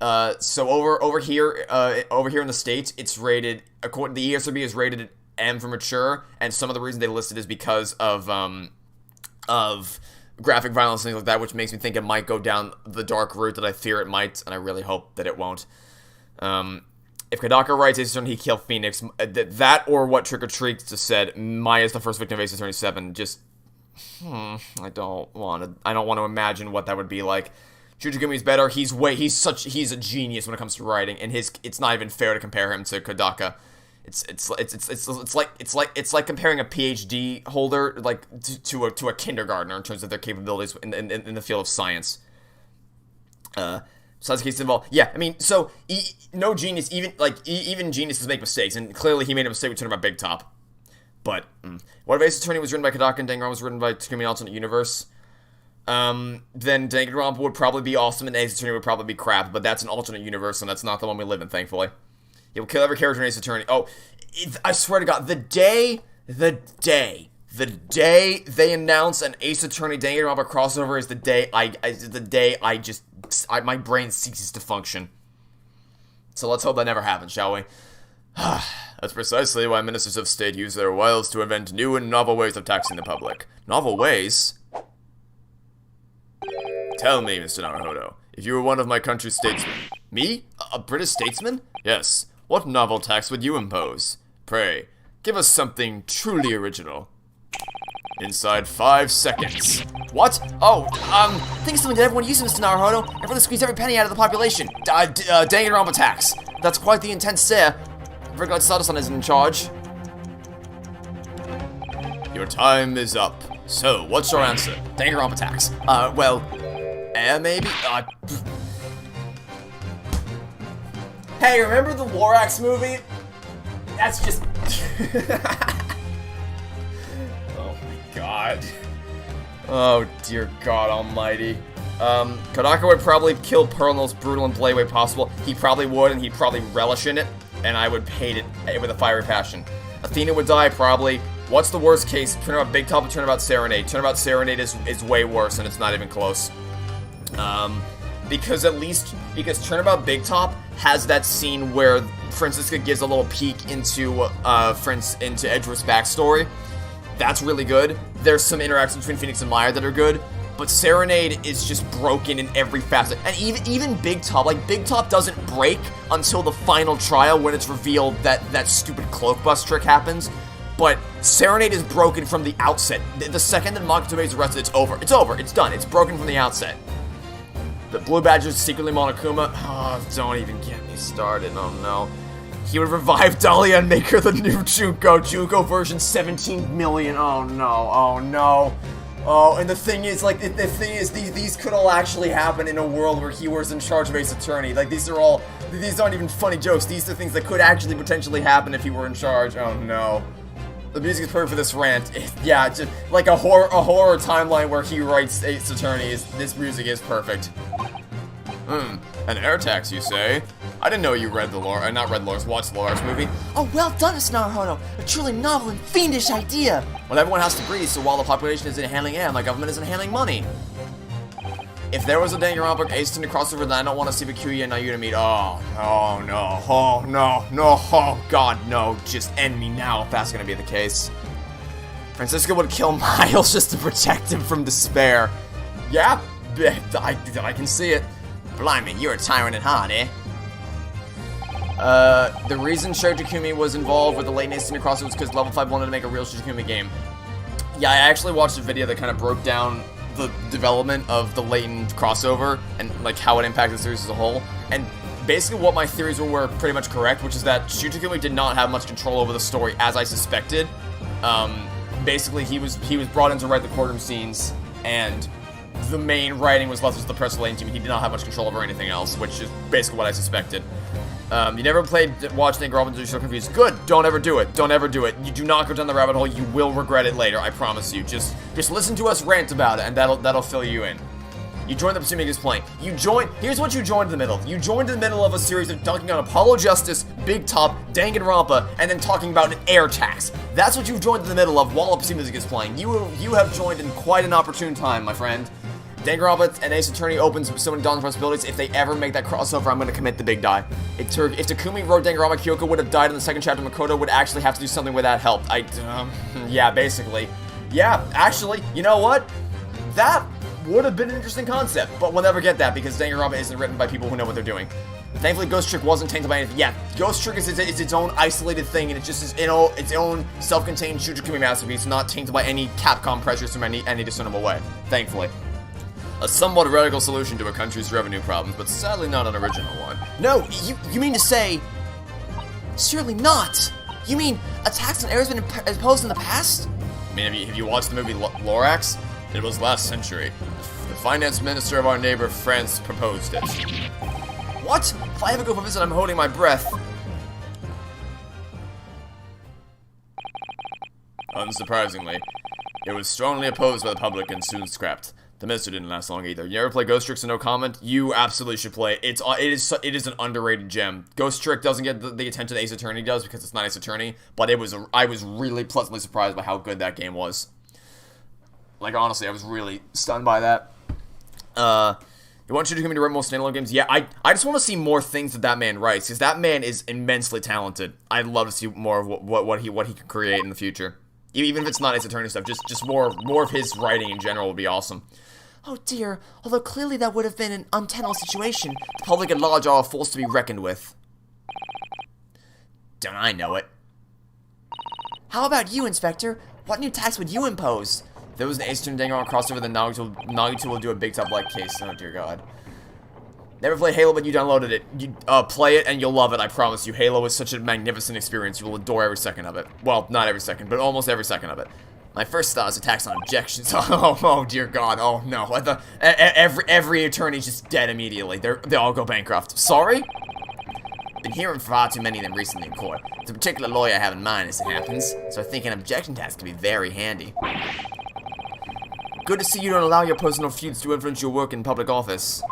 So over here in the States, it's rated, according the ESRB is rated M for mature, and some of the reason they listed is because of graphic violence and things like that, which makes me think it might go down the dark route that I fear it might, and I really hope that it won't. If Kodaka writes Ace Attorney, he killed Phoenix, that or what Trick or Treat just said, Maya is the first victim of Ace Attorney 7, just, I don't want to imagine what that would be like. Shujugumi's better, he's a genius when it comes to writing, and it's not even fair to compare him to Kodaka. It's like comparing a PhD holder like to a kindergartner in terms of their capabilities in the field of science. Besides the case involved, yeah, I mean, so no genius, even geniuses make mistakes, and clearly he made a mistake with Turning About Big Top. But what if Ace Attorney was written by Kodaka and Danganronpa was written by Takumi Alternate Universe? Then Danganronpa would probably be awesome, and Ace Attorney would probably be crap. But that's an alternate universe, and that's not the one we live in, thankfully. He'll kill every character in Ace Attorney. Oh, I swear to God, the day they announce an Ace Attorney Danganronpa crossover is the day my brain ceases to function. So let's hope that never happens, shall we? That's precisely why ministers of state use their wiles to invent new and novel ways of taxing the public. Novel ways? Tell me, Mr. Naruhodo, if you were one of my country's statesmen. Me? A British statesman? Yes. What novel tax would you impose? Pray, give us something truly original. Inside 5 seconds. What? Oh, Think of something that everyone uses, Mr. Naruhodo. Everyone squeeze every penny out of the population. Danganronpa tax. That's quite the intense, sir. Regard Sada-san isn't in charge. Your time is up. So, what's your answer? Danganronpa tax. Maybe? Hey, remember the Lorax movie? That's just... Oh my god. Oh, dear God almighty. Kodaka would probably kill Pearl in the most brutal and bloody way possible. He probably would, and he'd probably relish in it, and I would hate it with a fiery passion. Athena would die, probably. What's the worst case? Turnabout Big Top or Turnabout Serenade? Turnabout Serenade is way worse, and it's not even close. Because Turnabout Big Top has that scene where Francisca gives a little peek into Edgeworth's backstory. That's really good. There's some interactions between Phoenix and Maya that are good, but Serenade is just broken in every facet. And even Big Top, like Big Top doesn't break until the final trial when it's revealed that stupid cloak bust trick happens. But Serenade is broken from the outset. The second that Makatobe is arrested, it's over. It's over. It's done. It's broken from the outset. The Blue Badger's secretly Monokuma. Oh, don't even get me started. Oh, no. He would revive Dahlia and make her the new Juko version 17 million. Oh, no. Oh, no. Oh, and the thing is, these could all actually happen in a world where he was in charge of Ace Attorney. Like, these aren't even funny jokes. These are things that could actually potentially happen if he were in charge. Oh, no. The music is perfect for this rant. Yeah, just like a horror timeline where he writes Ace Attorney. This music is perfect. An air tax, you say? I didn't know you read the lore, watched the Lorax movie. Oh, well done, Mr. Naruhodo. A truly novel and fiendish idea. Well, everyone has to breathe, so while the population isn't handling air, my government isn't handling money. If there was a Danganronpa Ace Attorney crossover, then I don't want to see Bikuya and Nayuta meet. Oh, no, oh, God, no. Just end me now if that's gonna be the case. Francisco would kill Miles just to protect him from despair. Yeah, I can see it. Blimey, you're a tyrant at heart, eh? The reason Shotakumi was involved with the late Ace Attorney crossover was because Level 5 wanted to make a real Shotakumi game. Yeah, I actually watched a video that kind of broke down the development of the latent crossover and like how it impacted the series as a whole. And basically what my theories were pretty much correct, which is that Shutakumi did not have much control over the story as I suspected. Basically he was brought in to write the courtroom scenes, and the main writing was left to the press relating team. He did not have much control over anything else, which is basically what I suspected. You never watched Danganronpa until you're so confused. Good, don't ever do it. Don't ever do it. You do not go down the rabbit hole. You will regret it later, I promise you. Just listen to us rant about it, and that'll fill you in. You joined the Pursuit Playing. Here's what you joined in the middle. You joined in the middle of a series of dunking on Apollo Justice, Big Top, Danganronpa, and then talking about an air tax. That's what you've joined in the middle of while Pursuit Music is playing. You have joined in quite an opportune time, my friend. Danganronpa and Ace Attorney opens so many daunting possibilities. If they ever make that crossover, I'm gonna commit the big die. If Takumi wrote Danganronpa, Kyoko would have died in the second chapter. Makoto would actually have to do something where that helped. Yeah, basically. Yeah, actually, you know what? That would have been an interesting concept, but we'll never get that because Danganronpa isn't written by people who know what they're doing. Thankfully, Ghost Trick wasn't tainted by anything. Yeah, Ghost Trick is its own isolated thing, and it's just its own self-contained Shujikumi masterpiece, not tainted by any Capcom pressures from any discernible way. Thankfully. A somewhat radical solution to a country's revenue problems, but sadly not an original one. No, you mean to say... Surely not! You mean a tax on air has been imposed in the past? I mean, have you watched the movie Lorax? It was last century. The finance minister of our neighbor France proposed it. What? If I ever go for a visit, I'm holding my breath. Unsurprisingly, it was strongly opposed by the public and soon scrapped. The minister didn't last long either. You ever play Ghost Trick, so no comment? You absolutely should play it. It is an underrated gem. Ghost Trick doesn't get the attention Ace Attorney does because it's not Ace Attorney, but I was really pleasantly surprised by how good that game was. Like, honestly, I was really stunned by that. You want Shujikumi to write more standalone games? Yeah, I just want to see more things that man writes, because that man is immensely talented. I'd love to see more of what he can create in the future. Even if it's not Ace Attorney stuff, just more of his writing in general would be awesome. Oh dear, although clearly that would have been an untenable situation. The public at large are a force to be reckoned with. Don't I know it? How about you, Inspector? What new tax would you impose? If there was an Ace Attorney Danganronpa crossover, then Naruto will do a big top like case. Oh dear god. Never played Halo, but you downloaded it. You play it and you'll love it, I promise you. Halo is such a magnificent experience. You will adore every second of it. Well, not every second, but almost every second of it. My first thought is attacks on objections. Oh dear god. Oh no. Every attorney's just dead immediately. They all go bankrupt. Sorry? Been hearing far too many of them recently in court. It's a particular lawyer I have in mind as it happens, so I think an objection task could be very handy. Good to see you don't allow your personal feuds to influence your work in public office.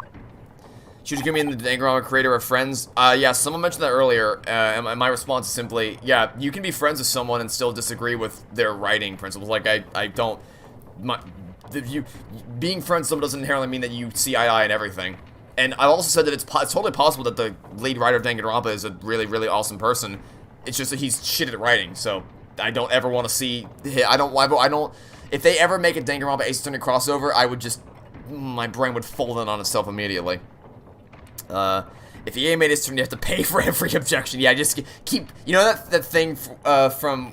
Shujikumi and the Danganronpa creator are friends. Yeah, someone mentioned that earlier, and my response is simply, yeah, you can be friends with someone and still disagree with their writing principles. Like, being friends with someone doesn't inherently mean that you see eye to eye in everything. And I also said that it's totally possible that the lead writer of Danganronpa is a really, really awesome person. It's just that he's shit at writing, so I don't ever want to see, if they ever make a Danganronpa Ace Attorney crossover, my brain would fold in on itself immediately. If the EA made Ace Attorney, you have to pay for every objection. Yeah, just keep, you know that thing from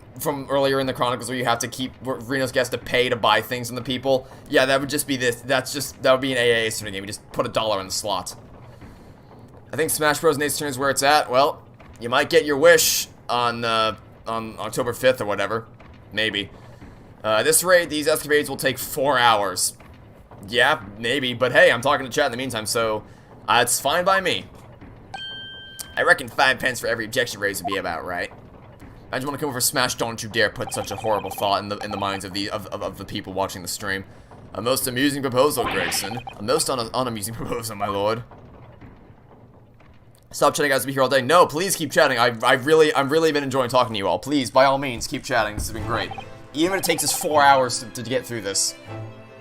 earlier in the Chronicles where you have to keep, where Renosuke has to pay to buy things from the people? Yeah, that would just be this, that would be an AA Ace Attorney game. You just put $1 in the slot. I think Smash Bros. And Ace Attorney is where it's at. Well, you might get your wish on October 5th or whatever. Maybe. At this rate, these escapades will take 4 hours. Yeah, maybe, but hey, I'm talking to chat in the meantime, so it's fine by me. I reckon 5 pence for every objection raised would be about right. I just want to come over Smash. Don't you dare put such a horrible thought in the minds of the people watching the stream. A most amusing proposal, Grayson. A most unamusing proposal, my lord. Stop chatting, guys. Be here all day. No, please keep chatting. I've really been enjoying talking to you all. Please, by all means, keep chatting. This has been great. Even if it takes us 4 hours to get through this.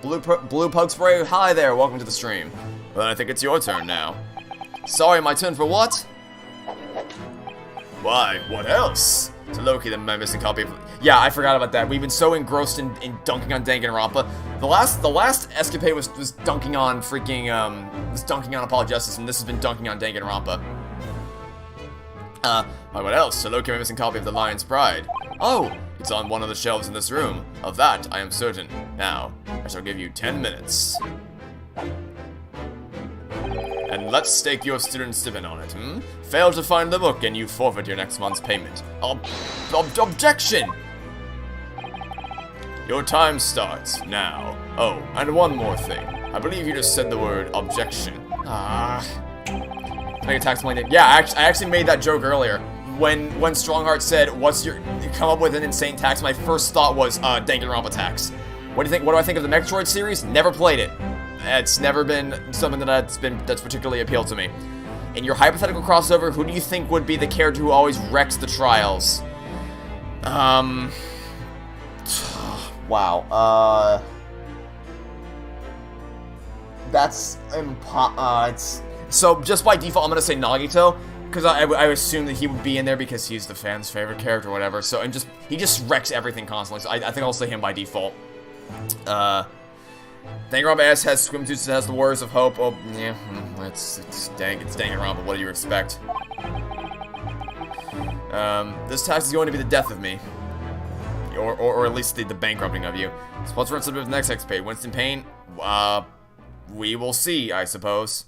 Blue Pug Spray, hi there. Welcome to the stream. Well, I think it's your turn now. Sorry, my turn for what? Why, what else? To locate the missing copy of... Yeah, I forgot about that. We've been so engrossed in dunking on Danganronpa. The last escapade was dunking on freaking, was dunking on Apologists, and this has been dunking on Danganronpa. Why, what else? To locate my missing copy of The Lion's Pride. Oh, it's on one of the shelves in this room. Of that, I am certain. Now, I shall give you 10 minutes. And let's stake your student stipend on it, hmm? Fail to find the book and you forfeit your next month's payment. Objection! Your time starts now. Oh, and one more thing. I believe you just said the word objection. Make a tax money. Yeah, I actually made that joke earlier. When Strongheart said, come up with an insane tax, my first thought was, Danganronpa tax. What do you think? What do I think of the Metroid series? Never played it. It's never been something that's particularly appealed to me. In your hypothetical crossover, who do you think would be the character who always wrecks the trials? Wow. That's it's so just by default I'm gonna say Nagito because I assume that he would be in there because he's the fans' favorite character or whatever. So he just wrecks everything constantly. So I think I'll say him by default. Danganronpa S has swimsuits. It has the Warriors of Hope. Oh yeah, it's Danganronpa. What do you expect? This tax is going to be the death of me. Or at least the bankrupting of you. So what's the next Escapade? Winston Payne? We will see, I suppose.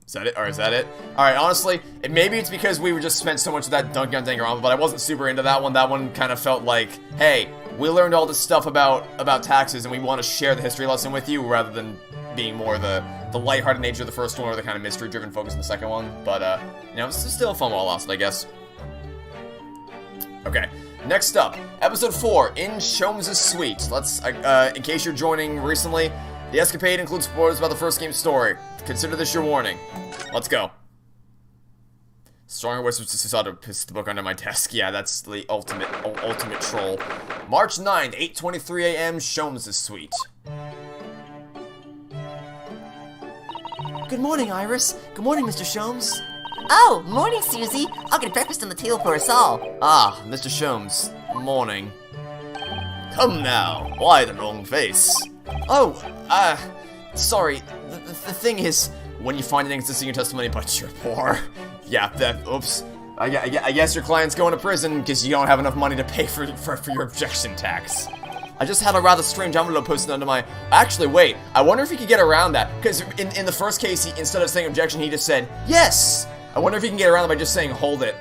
Is that it? Or is that it? Alright, honestly, maybe it's because we just spent so much of that dunking on Danganronpa, but I wasn't super into that one. That one kind of felt like, hey, we learned all this stuff about taxes, and we want to share the history lesson with you, rather than being more the lighthearted nature of the first one, or the kind of mystery-driven focus in the second one. But, you know, it's still a fun while lasted, I guess. Okay, next up, Episode 4, In Sholmes' Suite. Let's, in case you're joining recently, the Escapade includes spoilers about the first game's story. Consider this your warning. Let's go. Stronger whispers to Susato piss the book under my desk. Yeah, that's the ultimate troll. March 9th, 8:23 a.m., Sholmes' Suite. Good morning, Iris. Good morning, Mr. Sholmes. Oh, morning, Susie. I'll get breakfast on the table for us all. Ah, Mr. Sholmes. Morning. Come now. Why the long face? Oh, sorry. The thing is, when you find an inconsistent testimony, but you're poor. Yeah, oops. I guess your client's going to prison because you don't have enough money to pay for your objection tax. I just had a rather strange envelope posted under my... Actually, wait. I wonder if he could get around that. Because in the first case, instead of saying objection, he just said, yes! I wonder if he can get around it by just saying, hold it.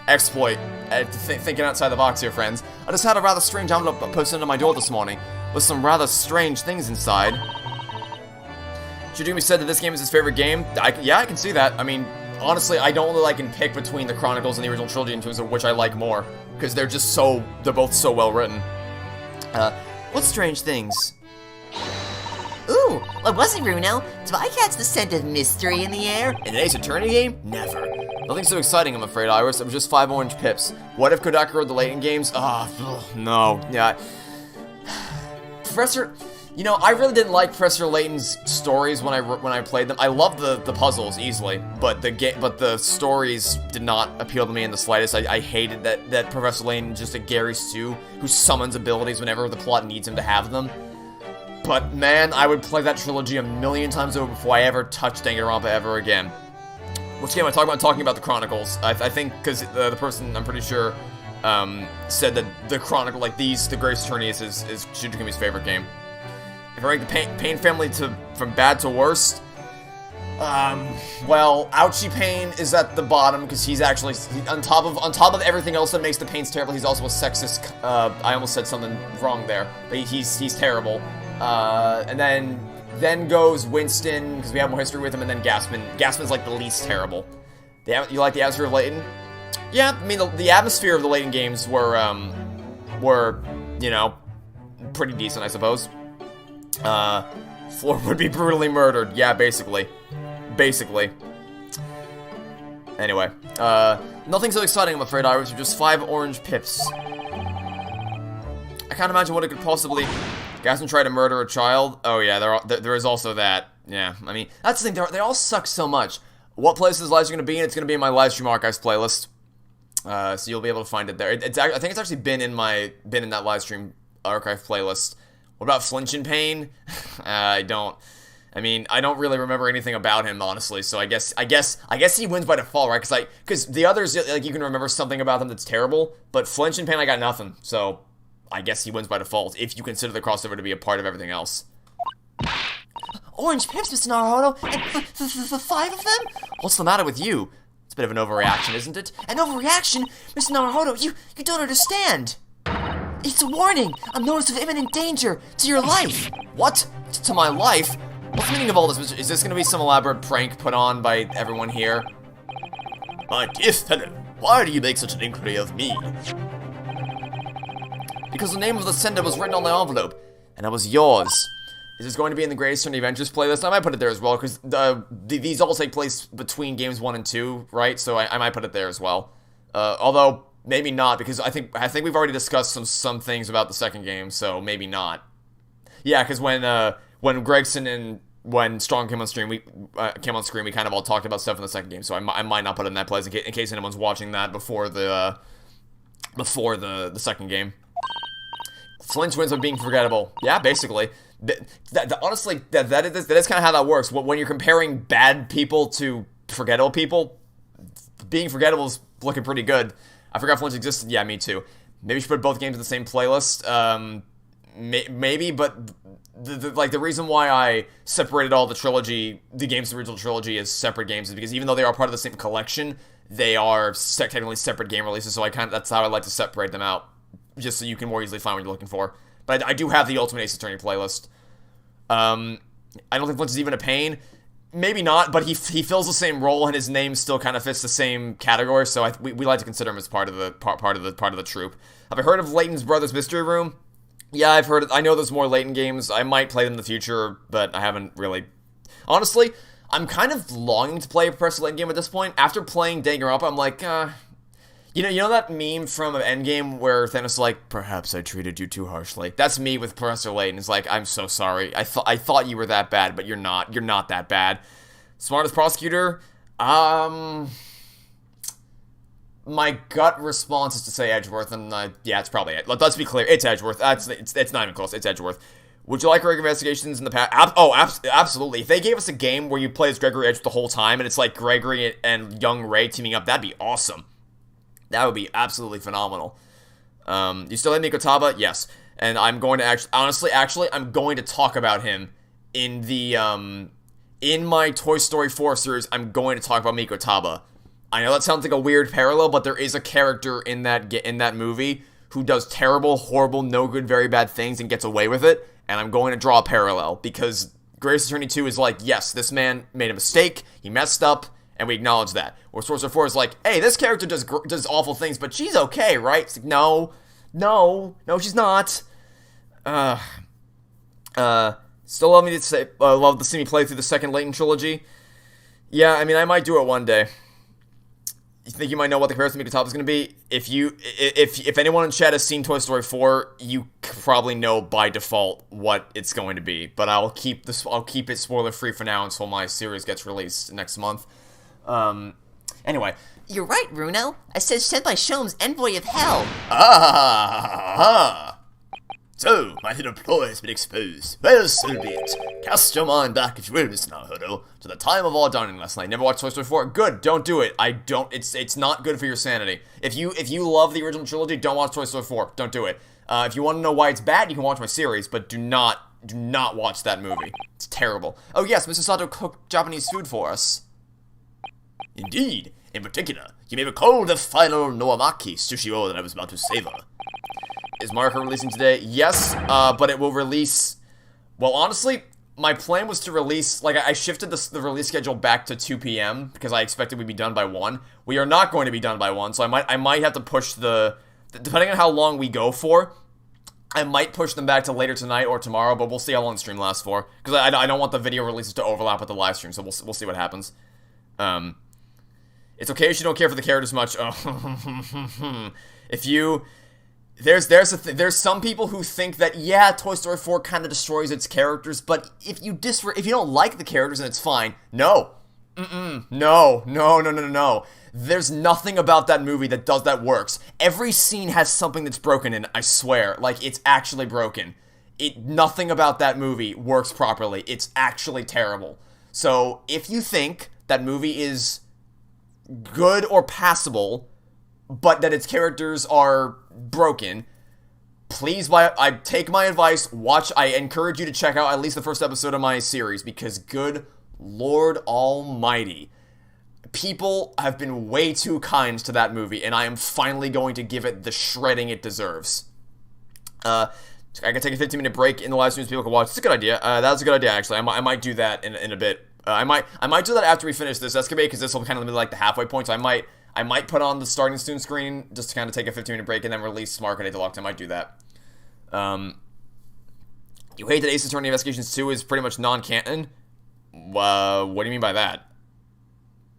Exploit. Thinking outside the box here, friends. I just had a rather strange envelope posted under my door this morning, with some rather strange things inside. Shijumi said that this game is his favorite game. Yeah, I can see that. I mean, honestly, I don't really pick between the Chronicles and the original trilogy in terms of which I like more. Because they're both so well written. What strange things? Ooh, what was it, Bruno? Do I catch the scent of mystery in the air? In an Ace Attorney game? Never. Nothing so exciting, I'm afraid, Iris. It was just 5 orange pips. What if Kodaka wrote the Layton games? No. Yeah. Professor... You know, I really didn't like Professor Layton's stories when I played them. I loved the puzzles easily, but the stories did not appeal to me in the slightest. I hated that Professor Layton is just a Gary Stu who summons abilities whenever the plot needs him to have them. But man, I would play that trilogy a million times over before I ever touched Danganronpa ever again. Which game am I talking about? I'm talking about the Chronicles. I think because the person, I'm pretty sure, said that the Chronicle, the Grace Attorney is Shizukumi's favorite game. If I rank the Pain family from bad to worst, well, Ouchie Pain is at the bottom because he's actually on top of everything else that makes the Pains terrible. He's also a sexist. I almost said something wrong there, but he's terrible. And then goes Winston because we have more history with him, and then Gaspin. Gaspin's the least terrible. You like the atmosphere of Layton? Yeah, I mean the atmosphere of the Layton games were you know, pretty decent, I suppose. Floor would be brutally murdered. Yeah, basically. Anyway, nothing so exciting, I'm afraid, Iris. Just 5 orange pips. I can't imagine what it could possibly... Gaston tried to murder a child? Oh yeah, there is also that. Yeah, I mean, that's the thing, they all suck so much. What place is Livestream going to be in? It's going to be in my Livestream Archives playlist. So you'll be able to find it there. I think it's actually been in that Livestream Archive playlist. What about Flinch and Pain? I don't really remember anything about him, honestly, so I guess he wins by default, right? Because the others, you can remember something about them that's terrible, but Flinch and Pain, I got nothing, so I guess he wins by default, if you consider the crossover to be a part of everything else. Orange pips, Mr. Naruhodo, and 5 of them? What's the matter with you? It's a bit of an overreaction, isn't it? An overreaction? Mr. Naruhodo, you don't understand. It's a warning! A notice of imminent danger to your life! What? To my life? What's the meaning of all this? Is this gonna be some elaborate prank put on by everyone here? My dear fellow, why do you make such an inquiry of me? Because the name of the sender was written on the envelope, and it was yours. Is this going to be in the Greatest Attorney Adventures playlist? I might put it there as well, because these all take place between games 1 and 2, right? So I might put it there as well. Although... maybe not, because I think we've already discussed some things about the second game, so maybe not. Yeah, because when Gregson and when Strong came on screen, we kind of all talked about stuff in the second game. So I might not put it in that place in case anyone's watching that before the second game. Flinch wins of being forgettable. Yeah, basically. Honestly, that is kind of how that works. When you're comparing bad people to forgettable people, being forgettable is looking pretty good. I forgot Flinch existed. Yeah, me too. Maybe we should put both games in the same playlist. Maybe, but the reason why I separated all the games of the original trilogy as separate games is because even though they are part of the same collection, they are technically separate game releases. So that's how I like to separate them out, just so you can more easily find what you're looking for. But I do have the Ultimate Ace Attorney playlist. I don't think Flinch is even a pain. Maybe not, but he fills the same role, and his name still kind of fits the same category. So we like to consider him as part of the troupe. Have I heard of Layton's Brothers Mystery Room? Yeah, I've heard it. I know there's more Layton games. I might play them in the future, but I haven't really. Honestly, I'm kind of longing to play a Professor Layton game at this point. After playing Danganronpa, I'm like, You know that meme from Endgame where Thanos is like, perhaps I treated you too harshly? That's me with Professor Layton. It's like, I'm so sorry. I thought you were that bad, but you're not. You're not that bad. Smartest prosecutor? My gut response is to say Edgeworth, and yeah, it's probably it. Let's be clear, it's Edgeworth. It's not even close. It's Edgeworth. Would you like regular investigations in the past? Absolutely. If they gave us a game where you play as Gregory Edgeworth the whole time, and it's like Gregory and young Ray teaming up, that'd be awesome. That would be absolutely phenomenal. You still have Mikotaba? Yes. And I'm going to actually, I'm going to talk about him in the, in my Toy Story 4 series. I'm going to talk about Mikotaba. I know that sounds like a weird parallel, but there is a character in that movie who does terrible, horrible, no good, very bad things and gets away with it, and I'm going to draw a parallel, because Greatest Attorney 2 is like, yes, this man made a mistake, he messed up, and we acknowledge that. Or Sorcerer 4 is like, hey, this character does awful things, but she's okay, right? It's like, no, she's not. Still love to see me play through the second Layton trilogy. Yeah, I mean, I might do it one day. You think you might know what the comparison to Mikotaba is going to be? If anyone in chat has seen Toy Story 4, you probably know by default what it's going to be. But I'll keep it spoiler free for now until my series gets released next month. Anyway. You're right, Runo. I said sent by Sholmes, envoy of hell. So, my little ploy has been exposed. Well, so be it. Cast your mind back, if you will, Mr. Naruhodo, to the time of our dining last night. Never watched Toy Story 4? Good, don't do it. It's not good for your sanity. If you love the original trilogy, don't watch Toy Story 4. Don't do it. If you want to know why it's bad, you can watch my series, but do not watch that movie. It's terrible. Oh yes, Mr. Sato cooked Japanese food for us. Indeed. In particular, you may recall the final Noamaki sushi roll that I was about to savor. Is Mario Kart releasing today? Yes, but it will release... Well, honestly, my plan was to release... Like, I shifted the release schedule back to 2 p.m. because I expected we'd be done by 1. We are not going to be done by 1, so I might have to push the... Depending on how long we go for, I might push them back to later tonight or tomorrow, but we'll see how long the stream lasts for. Because I don't want the video releases to overlap with the live stream, so we'll see what happens. It's okay if you don't care for the characters much. If you... There's some people who think that, yeah, Toy Story 4 kind of destroys its characters, but if you don't like the characters, then it's fine. No. No. There's nothing about that movie that works. Every scene has something that's broken in it, I swear. Like, it's actually broken. Nothing about that movie works properly. It's actually terrible. So, if you think that movie is good or passable, but that its characters are broken, please, I take my advice, I encourage you to check out at least the first episode of my series, because good Lord Almighty, people have been way too kind to that movie, and I am finally going to give it the shredding it deserves. I can take a 15-minute break in the live stream so people can watch. It's a good idea. That's a good idea, actually. I might do that in a bit. I might do that after we finish this Escapade, because this will kind of be like the halfway point, so I might put on the starting soon screen just to kind of take a 15-minute break and then release Market Deluxe. I might do that. You hate that Ace Attorney Investigations 2 is pretty much non-canon? What do you mean by that?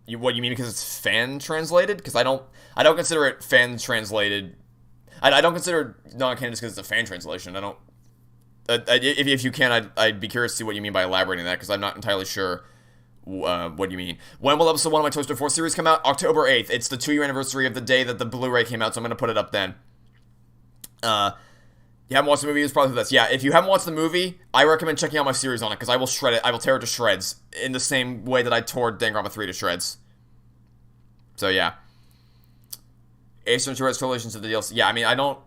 What you mean because it's fan-translated? Because I don't consider it fan-translated. I don't consider non-canon just because it's a fan translation. if you can, I'd be curious to see what you mean by elaborating that, because I'm not entirely sure what you mean. When will episode 1 of my Toy Story 4 series come out? October 8th. It's the 2-year anniversary of the day that the Blu-ray came out, so I'm going to put it up then. You haven't watched the movie? It's probably this. Yeah, if you haven't watched the movie, I recommend checking out my series on it, because I will shred it. I will tear it to shreds, in the same way that I tore Danganronpa 3 to shreds. So, yeah. Ace Ventura has correlations to the DLC. Yeah, I mean, I don't...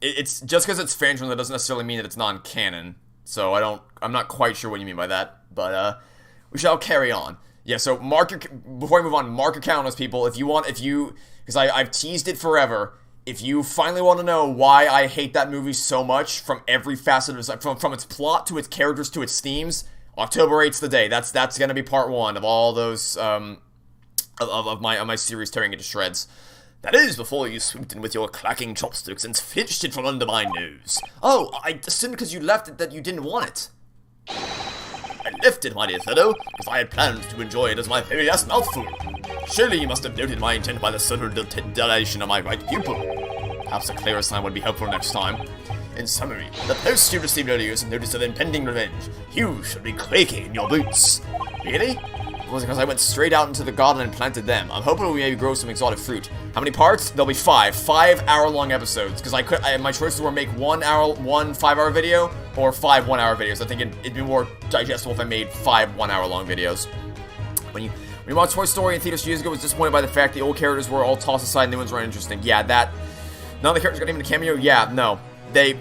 It's just because it's fan that doesn't necessarily mean that it's non-canon. So, I'm not quite sure what you mean by that. But, we shall carry on. Yeah, so, before I move on, mark your calendars, people. Because I've teased it forever. If you finally want to know why I hate that movie so much, from every facet of it, from its plot to its characters to its themes, October 8th's the day. That's going to be part 1 of all those, of my series tearing it to shreds. That is before you swooped in with your clacking chopsticks and fished it from under my nose. Oh, I assumed because you left it that you didn't want it. I left it, my dear fellow, because I had planned to enjoy it as my very last mouthful. Surely you must have noted my intent by the subtle dilation of my right pupil. Perhaps a clearer sign would be helpful next time. In summary, the post you received earlier is a notice of impending revenge. You should be quaking in your boots. Really? It was because I went straight out into the garden and planted them. I'm hoping we maybe grow some exotic fruit. How many parts? There'll be 5. 5-hour-long episodes. Because my choices were make 1 5-hour video or 5 1-hour videos. I think it'd be more digestible if I made 5 1-hour-long videos. When you watched Toy Story in theaters years ago, I was disappointed by the fact the old characters were all tossed aside and new ones weren't interesting. Yeah, that... None of the characters got even a cameo? Yeah, no. They...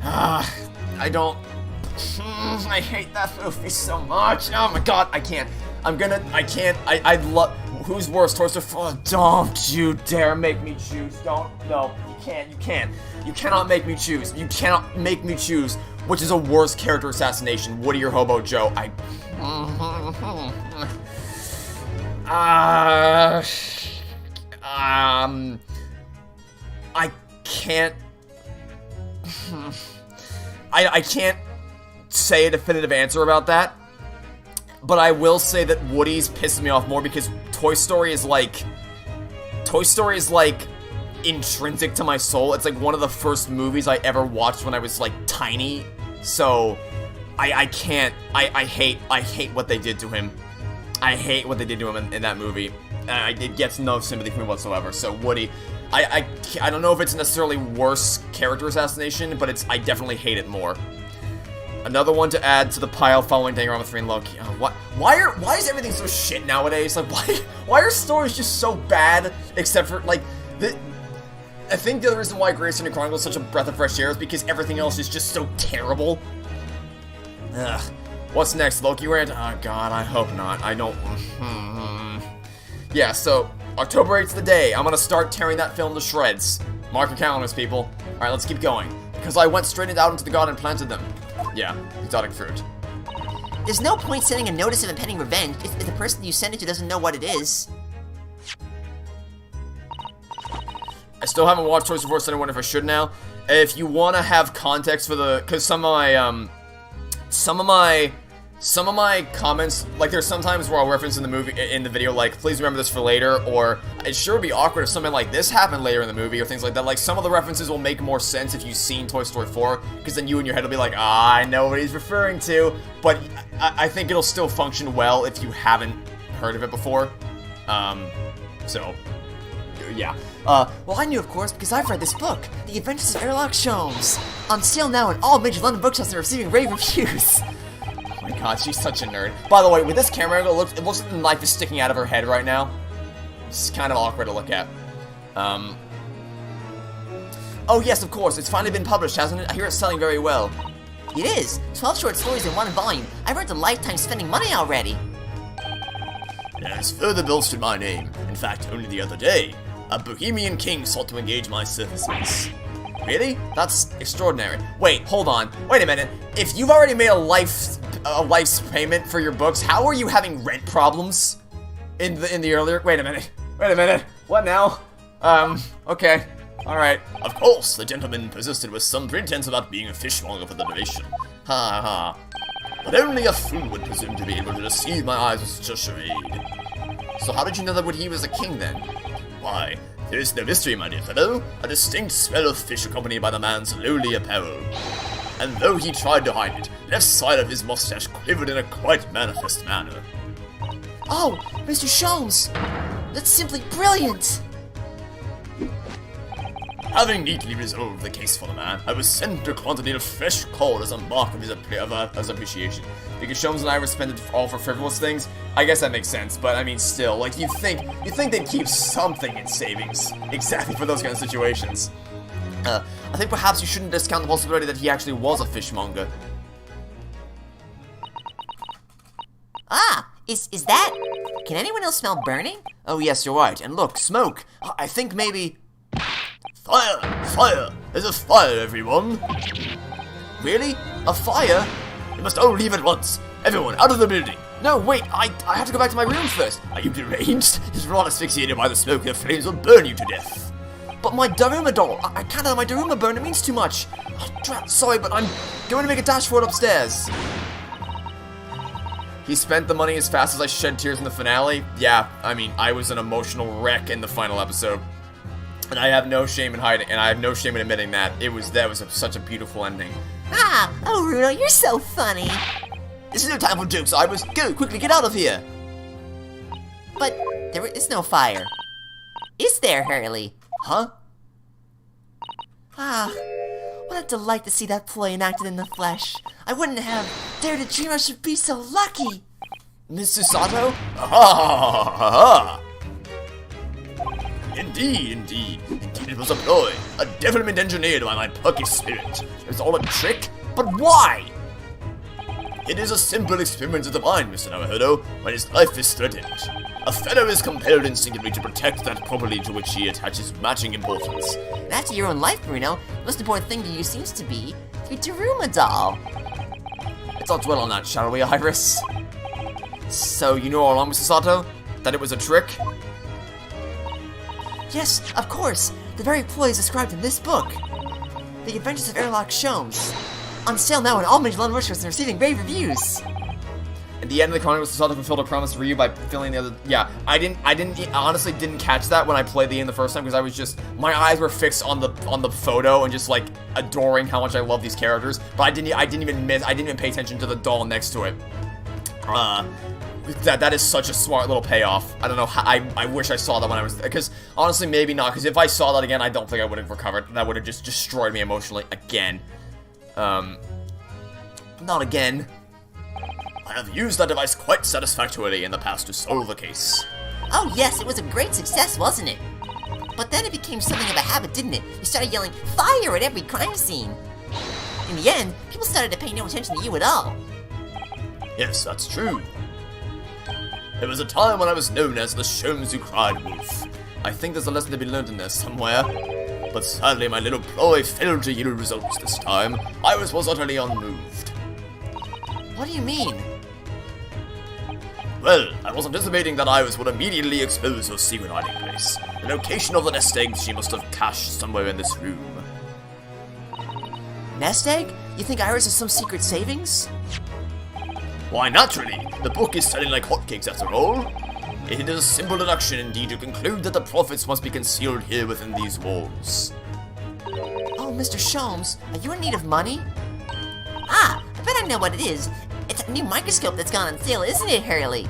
I don't... I hate that movie so much. Oh my god, I can't. I love... Who's worse, Toy Story 4? Don't you dare make me choose. Don't. No, you can't. You cannot make me choose. You cannot make me choose. Which is a worse character assassination, Woody or Hobo Joe? I can't... I can't say a definitive answer about that, but I will say that Woody's pisses me off more because Toy Story is like intrinsic to my soul. It's like one of the first movies I ever watched when I was like tiny, so I can't. I hate what they did to him. I hate what they did to him in that movie. It gets no sympathy from me whatsoever. So Woody, I don't know if it's necessarily worse character assassination, but I definitely hate it more. Another one to add to the pile following Danganronpa 3 and Loki. Why is everything so shit nowadays? Like, why are stories just so bad? Except for, like, I think the other reason why Grayson and Chronicles is such a breath of fresh air is because everything else is just so terrible. Ugh. What's next, Loki rant? Oh god, I hope not. I don't... Yeah, so, October 8th's the day. I'm gonna start tearing that film to shreds. Mark your calendars, people. Alright, let's keep going. Because I went straight out into the garden and planted them. Yeah, exotic fruit. There's no point sending a notice of impending revenge if the person you send it to doesn't know what it is. I still haven't watched Toy Story 4, so I wonder if I should now. If you want to have context for the... Because some of my comments, like there's sometimes where I'll reference in the video, like, please remember this for later, or it sure would be awkward if something like this happened later in the movie, or things like that. Like, some of the references will make more sense if you've seen Toy Story 4, because then you in your head will be like, I know what he's referring to, but I think it'll still function well if you haven't heard of it before. So, yeah. Well, I knew, of course, because I've read this book, The Adventures of Airlock Sholmes. On sale now in all major London bookshops and receiving rave reviews. Oh my god, she's such a nerd. By the way, with this camera angle, it looks like the knife is sticking out of her head right now. It's kind of awkward to look at. Oh yes, of course, it's finally been published, hasn't it? I hear it's selling very well. It is! 12 short stories in one volume. I've earned a lifetime spending money already. It has further bolstered my name. In fact, only the other day, a Bohemian king sought to engage my services. Really? That's extraordinary. Wait, hold on. Wait a minute. If you've already made a life's payment for your books, how are you having rent problems? In the earlier... Wait a minute. What now? Okay. Alright. Of course, the gentleman persisted with some pretense about being a fishmonger for the duration. Ha ha. But only a fool would presume to be able to deceive my eyes with such a charade. So how did you know that he was a king then? Why, There's no mystery, my dear fellow. A distinct smell of fish accompanied by the man's lowly apparel. And though he tried to hide it, the left side of his mustache quivered in a quite manifest manner. Oh, Mr. Sholmes! That's simply brilliant! Having neatly resolved the case for the man, I was sent a quantity of fresh coal as a mark of his appreciation. Because Sholmes and I were spending it all for frivolous things. I guess that makes sense, but I mean, still, like you think they'd keep something in savings exactly for those kind of situations. I think perhaps you shouldn't discount the possibility that he actually was a fishmonger. Ah, is that? Can anyone else smell burning? Oh yes, you're right. And look, smoke. I think maybe... Fire! Fire! There's a fire, everyone! Really? A fire? You must all leave at once! Everyone, out of the building! No, wait, I have to go back to my room first. Are you deranged? If you're not asphyxiated by the smoke, the flames will burn you to death! But my Daruma doll, I can't have my Daruma burn, it means too much. Sorry, but I'm going to make a dash for it upstairs. He spent the money as fast as I shed tears in the finale. Yeah, I mean, I was an emotional wreck in the final episode. And I have no shame in hiding, and I have no shame in admitting that. That was such a beautiful ending. Ah, oh Rudo, you're so funny. This is no time for jokes, Iris. Go, quickly get out of here. But there is no fire. Is there, Hurley? Huh? Ah, what a delight to see that play enacted in the flesh. I wouldn't have dared to dream I should be so lucky. Mr. Sato? Ha ha ha ha! Indeed, it was a ploy, a devilment engineered by my perky spirit. It was all a trick, but why? It is a simple experiment of the mind, Mr. Naruhodo, when his life is threatened. A fellow is compelled instinctively to protect that property to which he attaches matching importance. And after your own life, Bruno, the most important thing to you seems to be Daruma doll. Let's not dwell on that, shall we, Iris? So, you know all along, Mr. Sato? That it was a trick? Yes, of course. The very ploy is described in this book. The Adventures of Airlock Sholmes. On sale now in all major London bookstores and receiving rave reviews. At the end of the Chronicles, Sato fulfilled a promise to Ryu by filling the other... Yeah, I honestly didn't catch that when I played the game the first time because I was just... My eyes were fixed on the photo and just, like, adoring how much I love these characters. But I didn't even pay attention to the doll next to it. That is such a smart little payoff. I don't know how, I wish I saw that when I was, because honestly maybe not, because if I saw that again I don't think I would have recovered. That would have just destroyed me emotionally again. Not again. I have used that device quite satisfactorily in the past to solve the case. Oh yes, it was a great success, wasn't it? But then it became something of a habit, didn't it? You started yelling fire at every crime scene. In the end, people started to pay no attention to you at all. Yes, that's true. There was a time when I was known as the Sholmes who cried wolf. I think there's a lesson to be learned in there somewhere. But sadly my little ploy failed to yield results this time. Iris was utterly unmoved. What do you mean? Well, I was anticipating that Iris would immediately expose her secret hiding place. The location of the nest egg she must have cached somewhere in this room. Nest egg? You think Iris has some secret savings? Why, naturally! The book is selling like hotcakes after all. It is a simple deduction indeed to conclude that the profits must be concealed here within these walls. Oh, Mr. Sholmes, are you in need of money? Ah, I bet I know what it is. It's a new microscope that's gone on sale, isn't it, Hurley?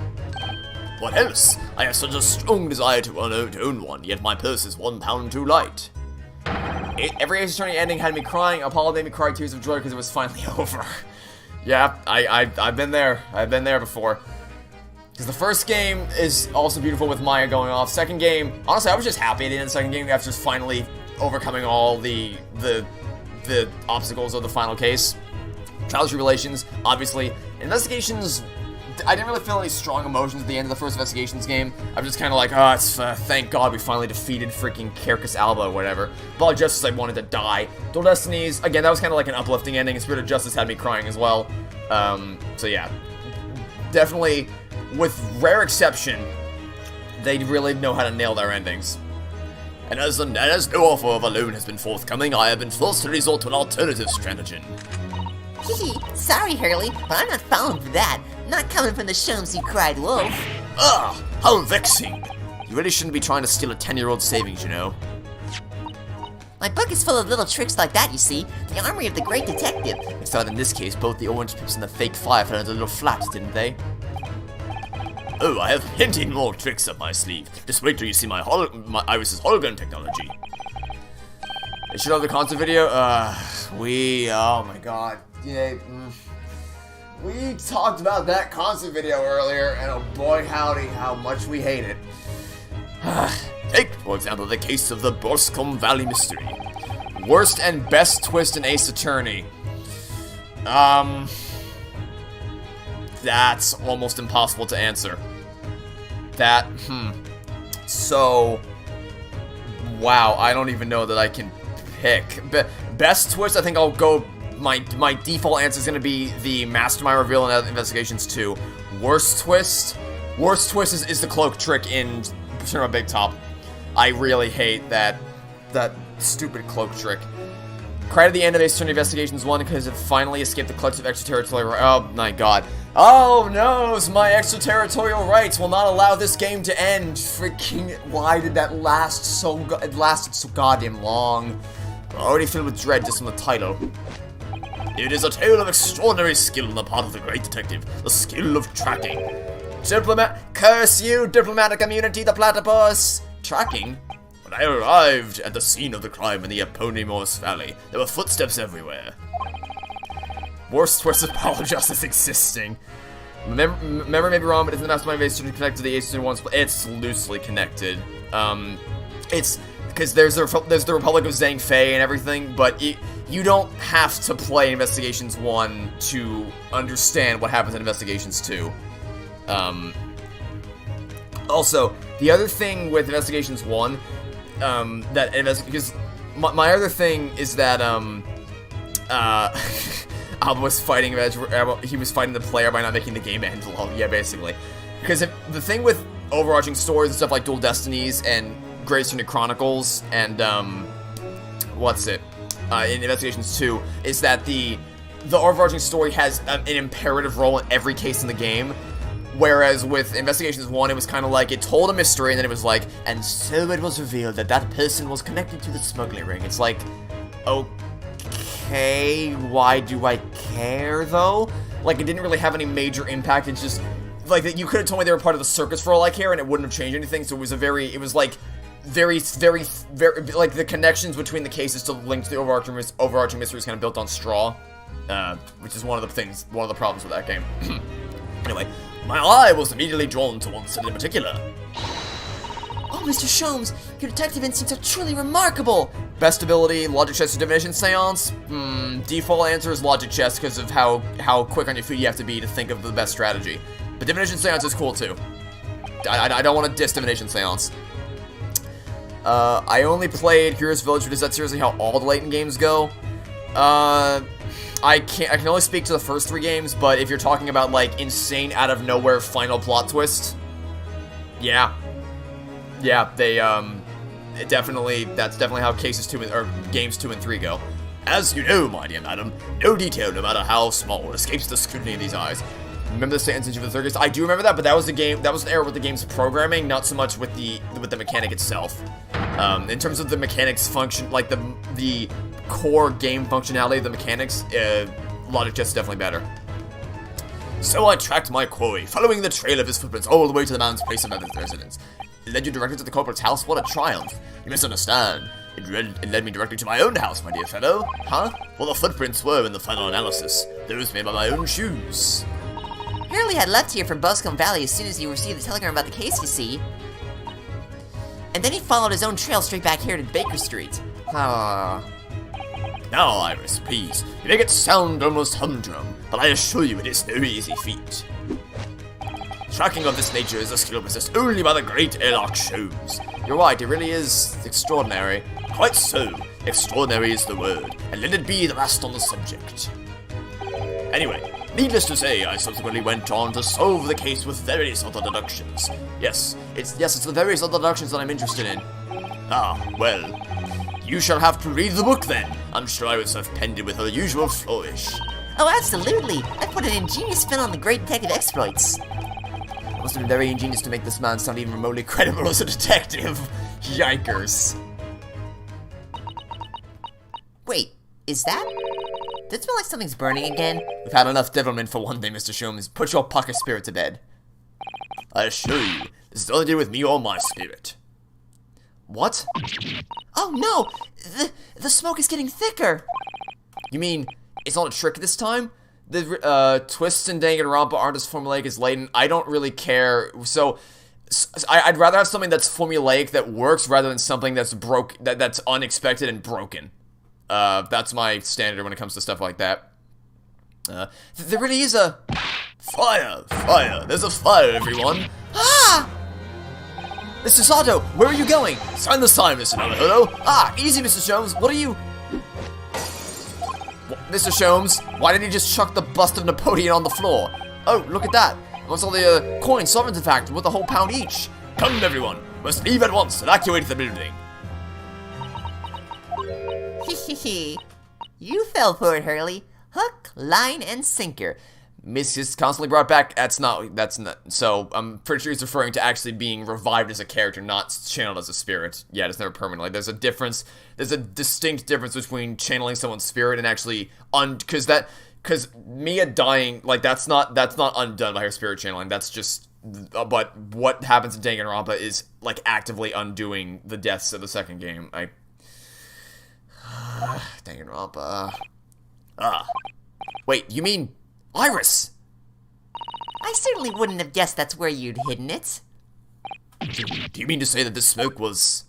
What else? I have such a strong desire to own one, yet my purse is 1 pound too light. Every Ace Attorney ending had me crying. Apollo made me cry tears of joy because it was finally over. Yeah, I've been there. I've been there before. Because the first game is also beautiful with Maya going off. Second game, honestly, I was just happy at the end of the second game after just finally overcoming all the obstacles of the final case. Trials, tribulations, obviously. Investigations, I didn't really feel any strong emotions at the end of the first Investigations game. I was just kind of like, oh, it's thank God we finally defeated freaking Carcass Alba or whatever. But just as I wanted to die. Dual Destinies, again, that was kind of like an uplifting ending, and Spirit of Justice had me crying as well. So yeah, definitely, with rare exception, they really know how to nail their endings. And as no offer of a loan has been forthcoming, I have been forced to resort to an alternative stratagem. Sorry, Hurley, but I'm not falling for that. Not coming from the Sholmes who cried wolf. Ah, how vexing! You really shouldn't be trying to steal a 10-year-old savings, you know? My book is full of little tricks like that, you see. The armory of the great detective. Except in this case, both the orange pips and the fake fire fell into little flaps, didn't they? Oh, I have plenty more tricks up my sleeve. Just wait till you see my Iris's hologram technology. They should have the concert video. Oh my god. Yeah, we talked about that concert video earlier, and oh boy howdy, how much we hate it. Take, for example, the case of the Borscombe Valley mystery. Worst and best twist in Ace Attorney. That's almost impossible to answer. So, wow, I don't even know that I can pick. Best twist, I think I'll go, my default answer is going to be the Mastermind reveal in Investigations 2. Worst twist is the cloak trick in Cinema Big Top. I really hate that stupid cloak trick. Right at the end of Ace Attorney Investigations 1, because it finally escaped the clutch of extraterritorial. Oh my god. Oh no, my extraterritorial rights will not allow this game to end. Freaking, why did that last it lasted so goddamn long. I'm already filled with dread just from the title. It is a tale of extraordinary skill on the part of the great detective, the skill of tracking. Curse you, diplomatic immunity, the platypus! Tracking? When I arrived at the scene of the crime in the Eponymous Valley, there were footsteps everywhere. Worst twist of Apollo Justice existing. Memory may be wrong, but it's the Mastermind base connected to the Ace Attorney 1. It's loosely connected. It's because there's the Republic of Zhang Fei and everything, but you don't have to play Investigations 1 to understand what happens in Investigations 2. Also, the other thing with Investigations 1, because my other thing is that, Alba was fighting he was fighting the player by not making the game end long, yeah, basically. Because the thing with overarching stories and stuff like Dual Destinies and Great Eastern Chronicles and, in Investigations 2, is that the overarching story has an imperative role in every case in the game. Whereas with Investigations 1, it was kind of like, it told a mystery, and then it was like, and so it was revealed that that person was connected to the smuggling ring. It's like, okay, why do I care, though? Like, it didn't really have any major impact. It's just, like, you could have told me they were part of the circus for all I care, and it wouldn't have changed anything, so it was very, like, very, like, the connections between the cases to link to the overarching mystery is kind of built on straw, which is one of the problems with that game. Anyway, my eye was immediately drawn to one set in particular. Oh, Mr. Sholmes, your detective instincts are truly remarkable! Best ability, logic chest or divination seance? Default answer is logic chest because of how quick on your feet you have to be to think of the best strategy. But divination seance is cool too. I don't want to diss divination seance. I only played Curious Village because that's seriously how all the Layton games go. I can only speak to the first 3 games, but if you're talking about, like, insane out-of-nowhere final plot twist, yeah, they, that's definitely how games 2 and 3 go. As you know, my dear madam, no detail, no matter how small, escapes the scrutiny of these eyes. Remember the sentence of the third case? I do remember that, but that was an error with the game's programming, not so much with the mechanic itself. In terms of the mechanics function, like the core game functionality of the mechanics, logic chest is definitely better. So I tracked my quarry, following the trail of his footprints all the way to the man's place of residence. It led you directly to the culprit's house? What a triumph. You misunderstand. It led me directly to my own house, my dear fellow. Huh? Well, the footprints were, in the final analysis, those made by my own shoes. Hurley had left here from Borscombe Valley as soon as he received the telegram about the case, you see. And then he followed his own trail straight back here to Baker Street. Now, Iris, please. You make it sound almost humdrum, but I assure you it is no easy feat. Tracking of this nature is a skill possessed only by the great Airlock Sholmes. You're right, it really is extraordinary. Quite so. Extraordinary is the word, and let it be the last on the subject. Anyway, needless to say, I subsequently went on to solve the case with various other deductions. Yes, it's the various other deductions that I'm interested in. Ah, well, you shall have to read the book then. I'm sure Iris have penned it with her usual flourish. Oh, absolutely. I put an ingenious spin on the great detective exploits. Must have been very ingenious to make this man sound even remotely credible as a detective. Yikers. Wait, is that? Does it smell like something's burning again? We've had enough devilment for one day, Mr. Sholmes. Put your pocket spirit to bed. I assure you, this is nothing to do with me or my spirit. What? Oh no! The smoke is getting thicker! You mean, it's not a trick this time? The twists in Danganronpa aren't as formulaic as Layton. I don't really care. So, I'd rather have something that's formulaic that works rather than something that's that's unexpected and broken. That's my standard when it comes to stuff like that. There really is a... Fire! Fire! There's a fire, everyone! Ah! Mr. Sato, where are you going? Sign the sign, Mr. Naruhodo. Ah, easy, Mr. Sholmes. What are you... Mr. Sholmes, why didn't you just chuck the bust of Napoleon on the floor? Oh, look at that. What's all the coins, sovereigns in fact, worth a whole pound each? Come, everyone. Must leave at once and evacuate the building. Hehehe. You fell for it, Hurley. Hook, line, and sinker. Miss is constantly brought back. That's not. So I'm pretty sure he's referring to actually being revived as a character, not channeled as a spirit. Yeah, it's never permanent. Like, there's a difference. There's a distinct difference between channeling someone's spirit and actually because Mia dying, like, that's not undone by her spirit channeling. That's just. But what happens in Danganronpa is like actively undoing the deaths of the second game. Danganronpa. Wait, you mean Iris? I certainly wouldn't have guessed that's where you'd hidden it. Do you mean to say that this smoke was...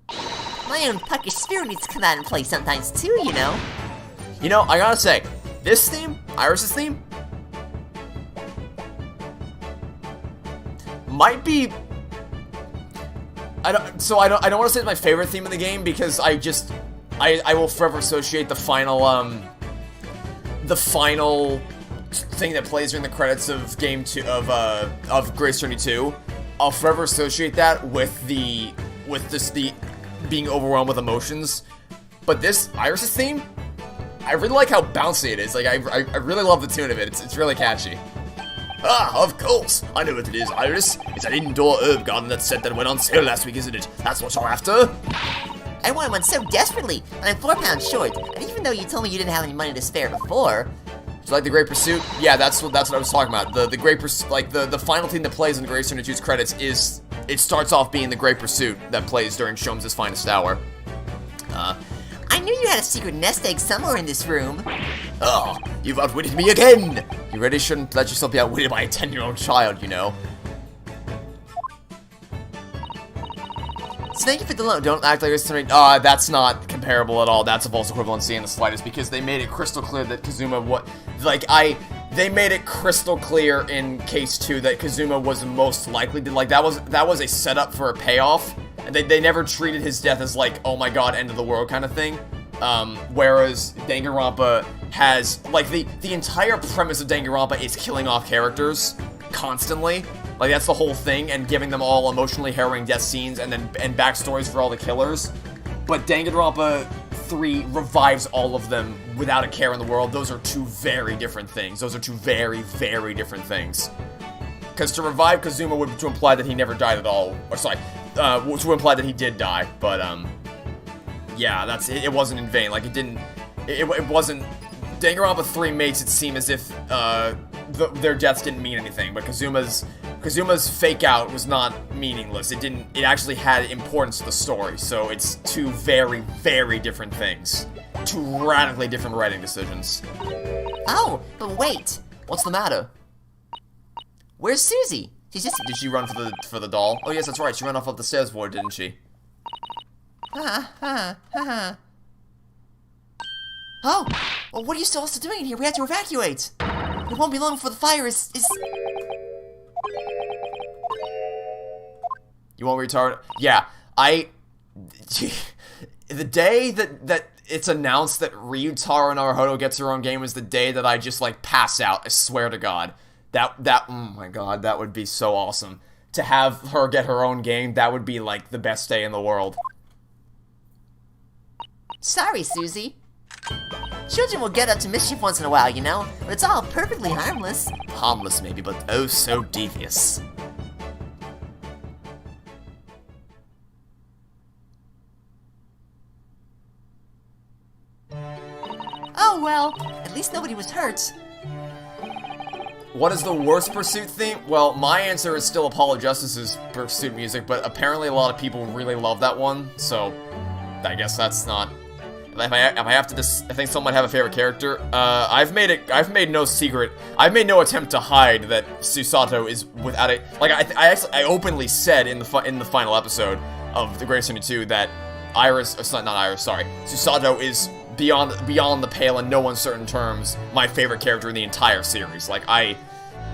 My own puckish spirit needs to come out and play sometimes too, you know. You know, I gotta say, this theme, Iris's theme, might be... I don't want to say it's my favorite theme in the game because I will forever associate the final thing that plays during the credits of Game 2 of Grace Journey 2. I'll forever associate that with the being overwhelmed with emotions. But this Iris' theme, I really like how bouncy it is. Like I really love the tune of it. It's really catchy. Ah, of course. I know what it is, Iris. It's an indoor herb garden that set that went on sale last week, isn't it? That's what you're after? I want one so desperately, and I'm 4 pounds short. And even though you told me you didn't have any money to spare before... Do you like the Great Pursuit? Yeah, that's what I was talking about. The Great Pursuit, like the final thing that plays in the Grace Journey 2's credits is, it starts off being the Great Pursuit that plays during Sholmes' finest hour. I knew you had a secret nest egg somewhere in this room. Oh, you've outwitted me again! You really shouldn't let yourself be outwitted by a 10-year-old child, you know. So thank you for the loan. Don't act like it's that's not comparable at all. That's a false equivalency in the slightest because they made it crystal clear that Kazuma they made it crystal clear in case 2 that Kazuma was most likely to, like, that was a setup for a payoff. And they never treated his death as like, oh my god, end of the world kind of thing. Whereas Danganronpa has, like, the entire premise of Danganronpa is killing off characters constantly. Like, that's the whole thing, and giving them all emotionally harrowing death scenes and backstories for all the killers. But Danganronpa 3 revives all of them without a care in the world. Those are two very different things. Those are two very, very different things. Because to revive Kazuma would to imply that he never died at all. Or sorry, to imply that he did die. But yeah, that's it. It wasn't in vain. Like, it wasn't. Danganronpa 3 makes it seem as if their deaths didn't mean anything, but Kazuma's fake out was not meaningless. It actually had importance to the story. So it's two very, very different things. Two radically different writing decisions. Oh, but wait. What's the matter? Where's Susie? Did she run for the doll? Oh yes, that's right. She ran off up the stairs board, didn't she? Oh, well, what are you supposed to doing in here? We have to evacuate. It won't be long before the fire is... You want retard? Yeah, the day that it's announced that Ryutaro Naruhodo gets her own game is the day that I just, like, pass out. I swear to God. Oh my God, that would be so awesome. To have her get her own game, that would be, like, the best day in the world. Sorry, Susie. Children will get up to mischief once in a while, you know, but it's all perfectly harmless. Harmless maybe, but oh so devious. Oh well, at least nobody was hurt. What is the worst Pursuit theme? Well, my answer is still Apollo Justice's Pursuit music, but apparently a lot of people really love that one, so I guess that's not... If I have to I think someone might have a favorite character. I've made no secret, I've made no attempt to hide that Susato is without a... Like, I openly said in the final episode of The Great 72 that Susato is beyond the pale in no uncertain terms my favorite character in the entire series. Like,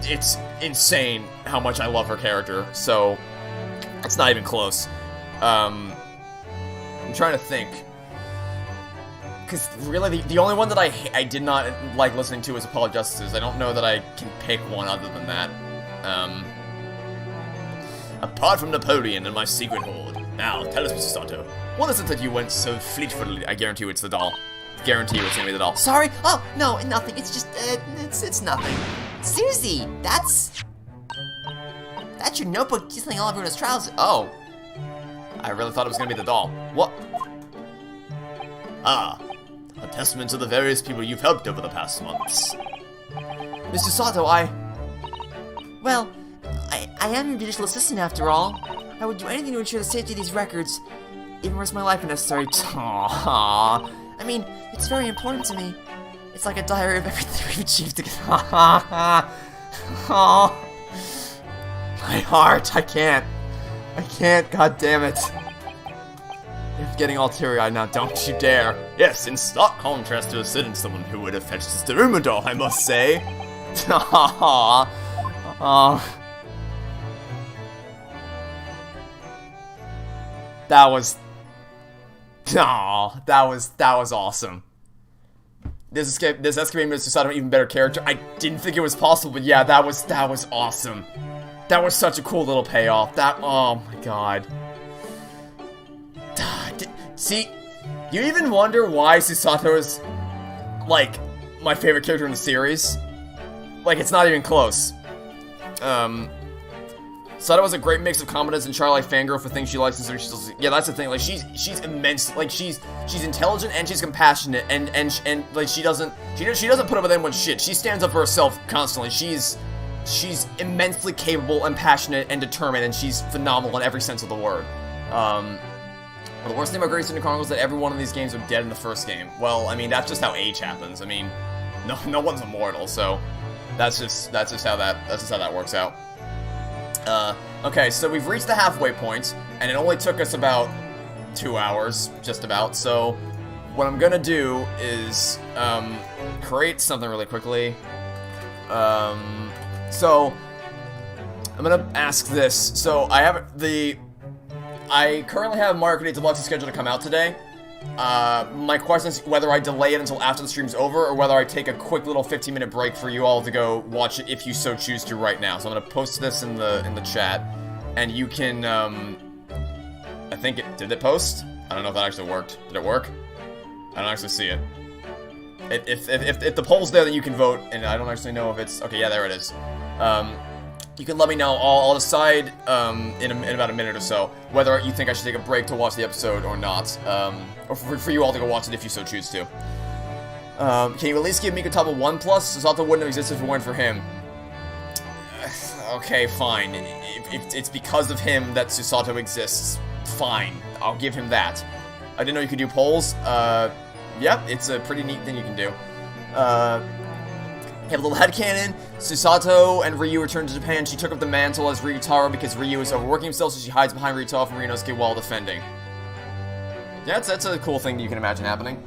it's insane how much I love her character, so it's not even close. I'm trying to think, because really the only one that I did not like listening to was Apollo Justice's. I don't know that I can pick one other than that. Apart from Napoleon and my secret hoard. Now, tell us, Mr. Sato, what is it that you went so fleet-footedly? I guarantee you it's the doll. Guarantee you it's gonna be the doll. Sorry? Oh, no, nothing. It's just, it's nothing. Susie, that's your notebook detailing all of Bruno's trials. Oh. I really thought it was gonna be the doll. What? Ah. A testament to the various people you've helped over the past months. Mr. Sato, Well, I am your judicial assistant after all. I would do anything to ensure the safety of these records, even risk my life if necessary. Aww. I mean, it's very important to me. It's like a diary of everything we've achieved together. Oh. My heart, I can't, god damn it. You're getting all teary-eyed now, don't you dare. Yes, in stark contrast to a certain someone who would have fetched us the rumor doll, I must say. Aww. Oh. That was awesome. This Escapade Mr. Sato, even better character. I didn't think it was possible, but yeah, that was awesome. That was such a cool little payoff. Oh my god. See, you even wonder why Susato is, like, my favorite character in the series? Like, it's not even close. Sato has a great mix of competence and childlike fangirl for things she likes and things she doesn't. Yeah, that's the thing. Like, she's immense. Like, she's intelligent and she's compassionate and like she doesn't put up with anyone's shit. She stands up for herself constantly. She's immensely capable and passionate and determined, and she's phenomenal in every sense of the word. The worst thing about Great Chronicles is that every one of these games are dead in the first game. Well, I mean, that's just how age happens. I mean, no one's immortal, so that's just how that works out. Okay, so we've reached the halfway point, and it only took us about 2 hours, just about. So what I'm gonna do is create something really quickly. So I'm gonna ask this. So I currently have Mario Kart 8 Deluxe scheduled to come out today. My question is whether I delay it until after the stream's over, or whether I take a quick little 15-minute break for you all to go watch it if you so choose to right now. So I'm gonna post this in the chat, and you can I think did it post? I don't know if that actually worked. Did it work? I don't actually see it. If the poll's there, then you can vote, and I don't actually know if it's okay. Yeah, there it is. You can let me know. I'll decide in about a minute or so whether you think I should take a break to watch the episode or not, or for you all to go watch it if you so choose to. Can you at least give Miko top of 1+? Susato wouldn't have existed if it weren't for him. Okay, fine. If it's because of him that Susato exists, fine. I'll give him that. I didn't know you could do polls. Yep, it's a pretty neat thing you can do. Have a little headcanon. Susato and Ryu returned to Japan. She took up the mantle as Ryutaro because Ryu is overworking himself, so she hides behind Ryutaro from Ryunosuke while defending. Yeah, that's a cool thing that you can imagine happening.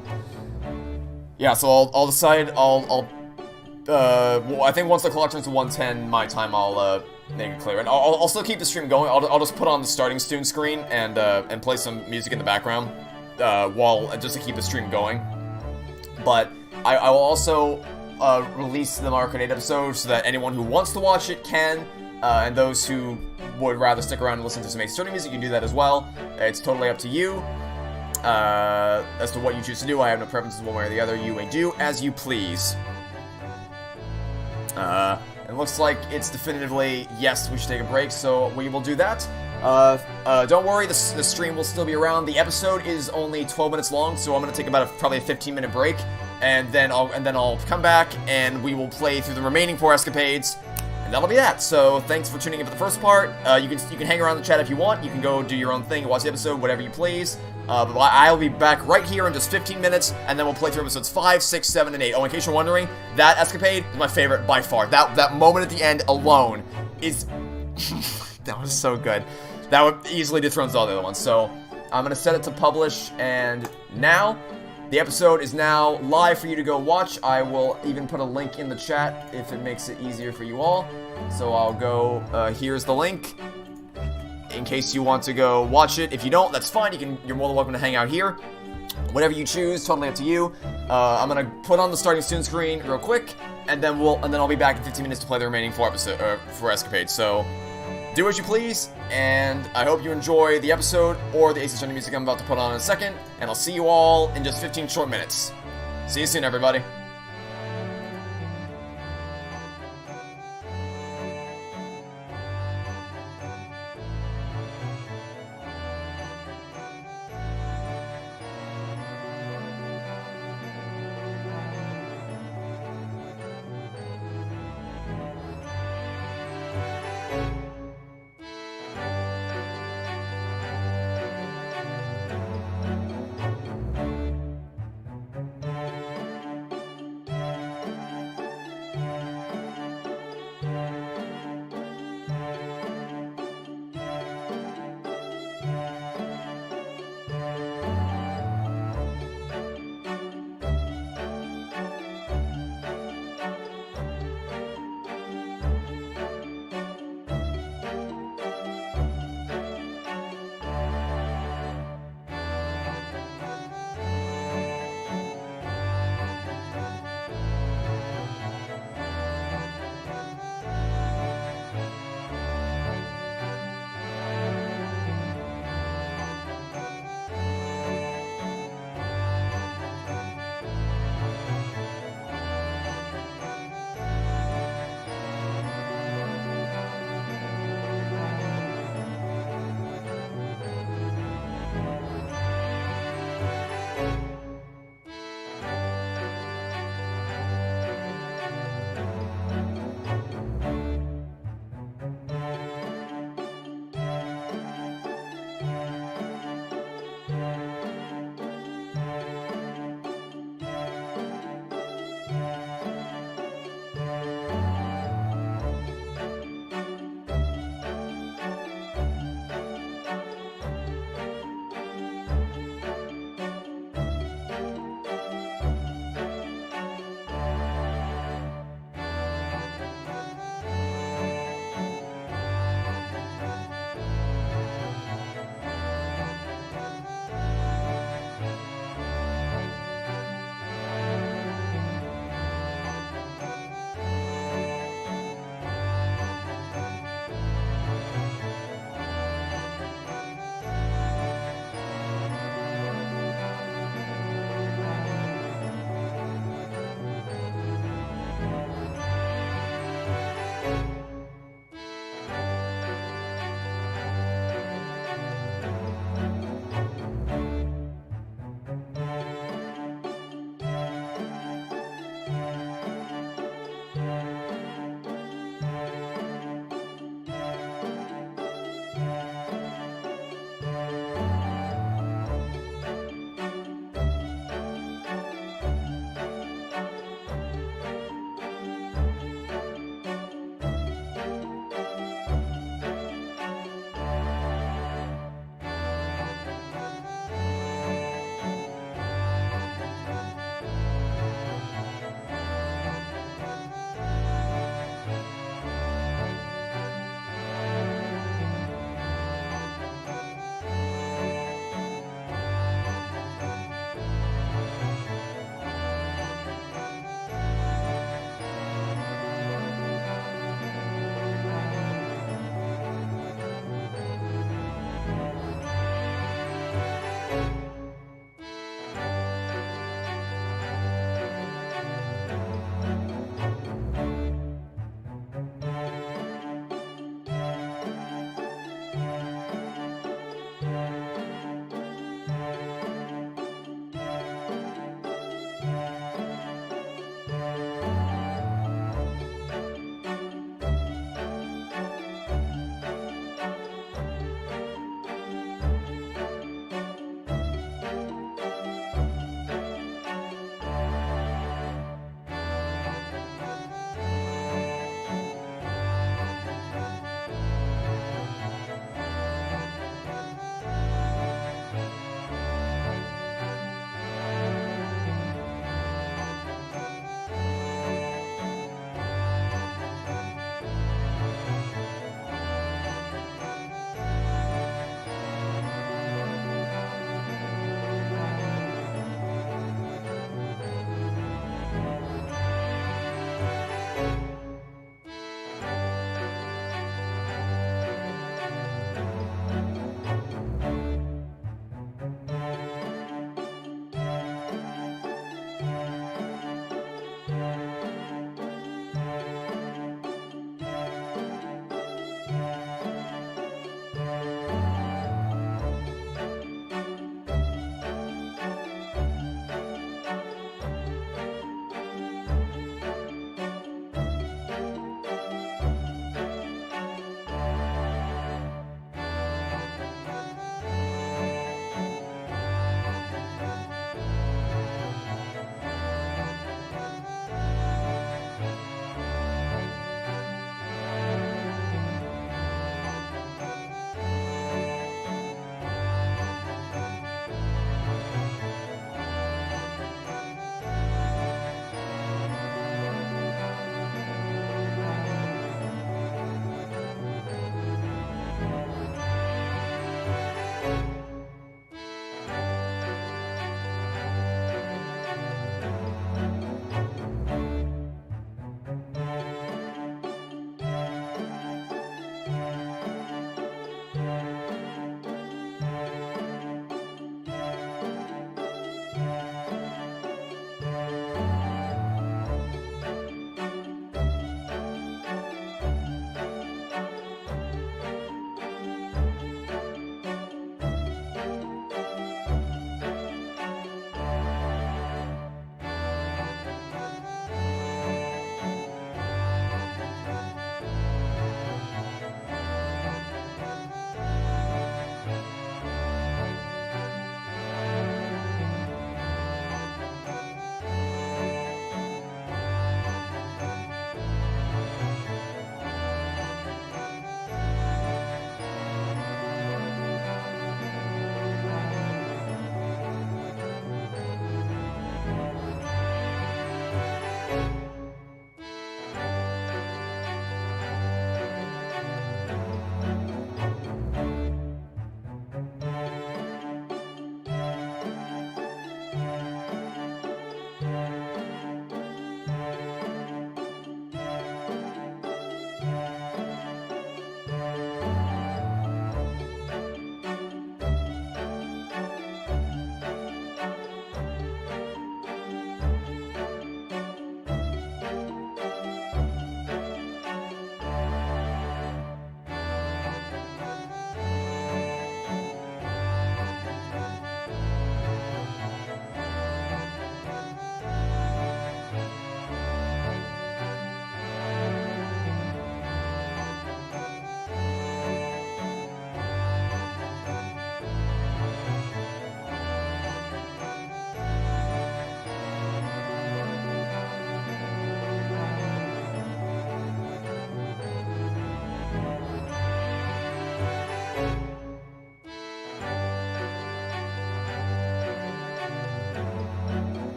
Yeah, so I'll decide. Well, I think once the clock turns to 1:10 my time, I'll make it clear, and I'll still keep the stream going. I'll just put on the starting tune screen and play some music in the background just to keep the stream going. But I will also release the Mario Kart 8 episode so that anyone who wants to watch it can, and those who would rather stick around and listen to some 830 music, you can do that as well. It's totally up to you. As to what you choose to do, I have no preferences one way or the other. You may do as you please. It looks like it's definitively yes, we should take a break, so we will do that. Don't worry, the stream will still be around. The episode is only 12 minutes long, so I'm gonna take about probably a 15-minute break, and then I'll come back and we will play through the remaining 4 escapades, and that'll be that. So thanks for tuning in for the first part. You can hang around the chat if you want. You can go do your own thing, watch the episode, whatever you please. But I'll be back right here in just 15 minutes, and then we'll play through episodes 5, 6, 7, and 8. Oh, in case you're wondering, that escapade is my favorite by far. That moment at the end alone is... that was so good. That would easily dethrone all the other ones. So, I'm going to set it to publish, and now, the episode is now live for you to go watch. I will even put a link in the chat if it makes it easier for you all. So I'll go, here's the link, in case you want to go watch it. If you don't, that's fine. You're more than welcome to hang out here. Whatever you choose, totally up to you. I'm gonna put on the starting soon screen real quick, and then I'll be back in 15 minutes to play the remaining 4 escapades. So do as you please, and I hope you enjoy the episode or the Ace Attorney music I'm about to put on in a second. And I'll see you all in just 15 short minutes. See you soon, everybody.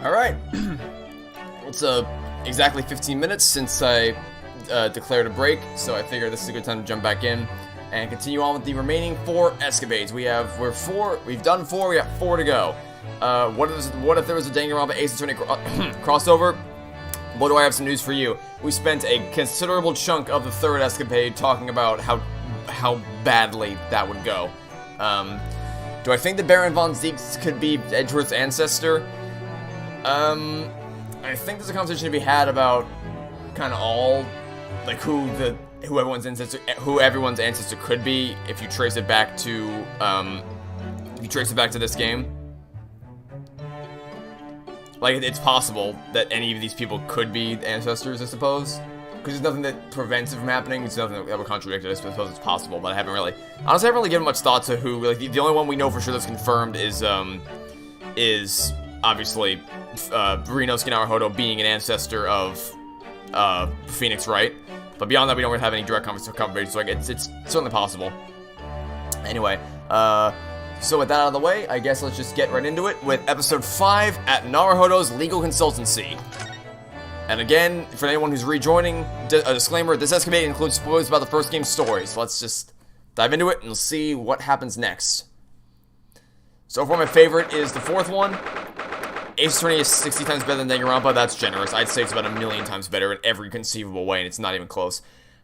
Alright. It's exactly 15 minutes since I declared a break, so I figured this is a good time to jump back in and continue on with the remaining 4 escapades. We've done 4, we have 4 to go. What if there was a Danganronpa Ace Attorney crossover? What do I have some news for you? We spent a considerable chunk of the 3rd escapade talking about how badly that would go. Do I think that Baron Von Zieks could be Edgeworth's ancestor? I think there's a conversation to be had about kind of all, like who everyone's ancestor could be if you trace it back to this game. Like, it's possible that any of these people could be ancestors, I suppose. Because there's nothing that prevents it from happening. There's nothing that would contradict it. I suppose it's possible, but I haven't really given much thought to who. Like, the only one we know for sure that's confirmed is obviously Ryunosuke Naruhodo being an ancestor of Phoenix Wright. But beyond that, we don't really have any direct confirmation. So like, it's certainly possible. Anyway, so with that out of the way, I guess let's just get right into it with episode 5 at Naruhodo's Legal Consultancy. And again, for anyone who's rejoining, a disclaimer, this escapade includes spoilers about the first game's story, so let's just dive into it and see what happens next. So far, my favorite is the 4th one. Ace Attorney is 60 times better than Danganronpa. That's generous. I'd say it's about 1,000,000 times better in every conceivable way, and it's not even close.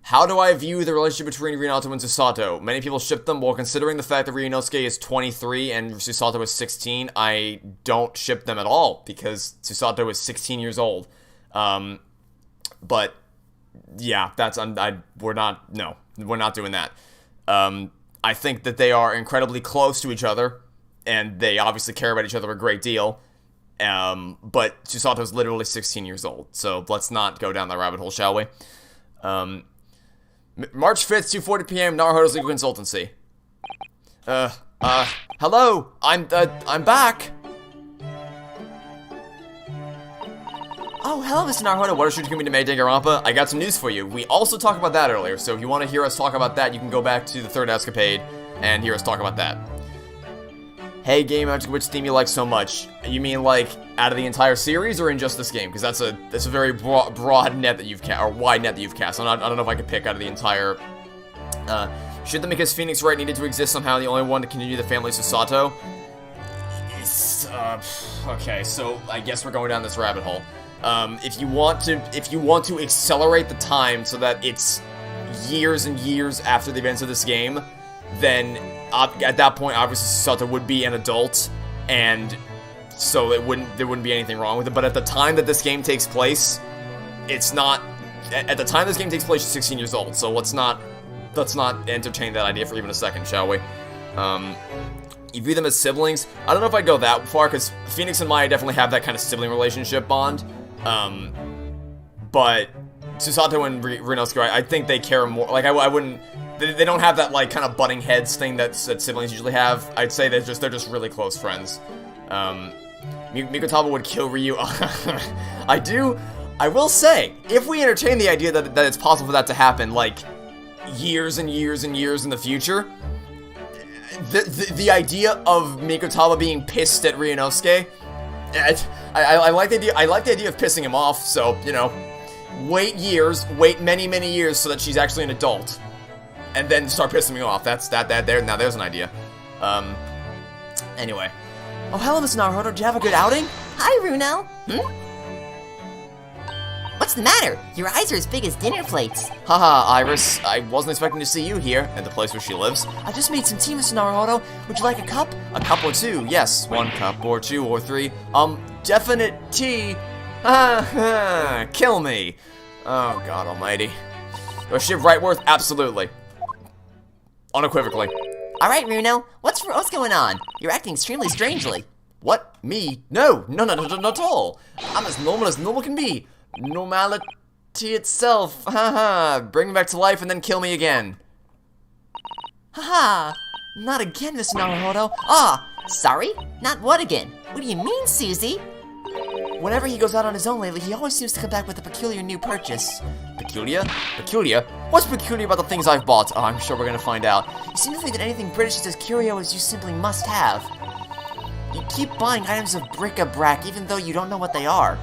How do I view the relationship between Ryunosuke and Susato? Many people ship them. Well, considering the fact that Ryunosuke is 23 and Susato is 16, I don't ship them at all, because Susato is 16 years old. But yeah, we're not doing that. I think that they are incredibly close to each other, and they obviously care about each other a great deal. But Susato's literally 16 years old, so let's not go down that rabbit hole, shall we? March 5th, 2:40 p.m., Naruhodo's Legal Consultancy. Hello, I'm back. Oh, hello, Mr. Naruhodo. What is your community made Danganronpa? I got some news for you. We also talked about that earlier, so if you want to hear us talk about that, you can go back to the 3rd escapade and hear us talk about that. Hey, game, which theme you like so much? You mean, like, out of the entire series, or in just this game? Because that's a very broad net that you've cast, or wide net that you've cast. I don't know if I could pick out of the entire... should them because Phoenix Wright needed to exist somehow, the only one to continue the family Susato? Okay, so I guess we're going down this rabbit hole. If you want to accelerate the time so that it's years and years after the events of this game, then at that point, obviously Susato would be an adult, and so there wouldn't be anything wrong with it. But at the time that this game takes place, it's not. At the time this game takes place, she's 16 years old. So let's not entertain that idea for even a second, shall we? You view them as siblings. I don't know if I'd go that far, because Phoenix and Maya definitely have that kind of sibling relationship bond. But Susato and Ryunosuke, I think they care more. Like, I wouldn't. They don't have that, like, kind of butting heads thing that siblings usually have. I'd say they're just really close friends. Mikotaba would kill Ryu. I will say, if we entertain the idea that it's possible for that to happen, like, years and years and years in the future, the idea of Mikotaba being pissed at Ryunosuke, I like the idea of pissing him off, so, you know, wait many, many years so that she's actually an adult. And then start pissing me off. There's an idea. Anyway. Oh, hello, Mr. Naruhodo. Did you have a good outing? Hi, Runo. What's the matter? Your eyes are as big as dinner plates. Haha, Iris. I wasn't expecting to see you here, at the place where she lives. I just made some tea, Mr. Naruhodo. Would you like a cup? A cup or two, yes. 1 cup or 2 or 3. Definite tea. Kill me. Oh, God almighty. Do I ship Rightworth? Absolutely. Unequivocally. Alright, Runo. What's going on? You're acting extremely strangely. What? Me? No, not at all. I'm as normal can be. Normality itself. Haha. Bring me back to life and then kill me again. Haha. Not again, Mr. Naruhodo. Sorry? Not what again? What do you mean, Susie? Whenever he goes out on his own lately, he always seems to come back with a peculiar new purchase. Peculiar? Peculiar? What's peculiar about the things I've bought? Oh, I'm sure we're gonna find out. You seem to think that anything British is as curio as you simply must have. You keep buying items of bric-a-brac even though you don't know what they are.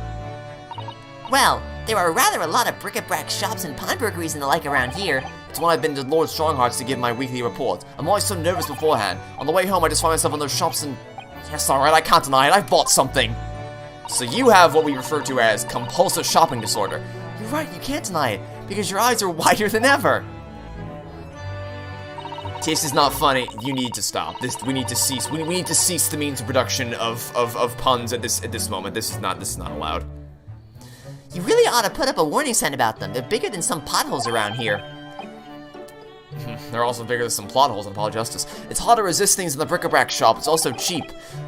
Well, there are rather a lot of bric-a-brac shops and pawnbrokeries and the like around here. It's when I've been to Lord Strongheart's to give my weekly report. I'm always so nervous beforehand. On the way home, I just find myself in those shops and... Yes, alright, I can't deny it, I've bought something. So you have what we refer to as compulsive shopping disorder. You're right, you can't deny it, because your eyes are wider than ever. This is not funny. You need to stop. We need to cease. We need to cease the means of production of puns at this moment. This is not allowed. You really ought to put up a warning sign about them. They're bigger than some potholes around here. They're also bigger than some plot holes in Polyjustice. It's hard to resist things in the bric-a-brac shop. It's also cheap.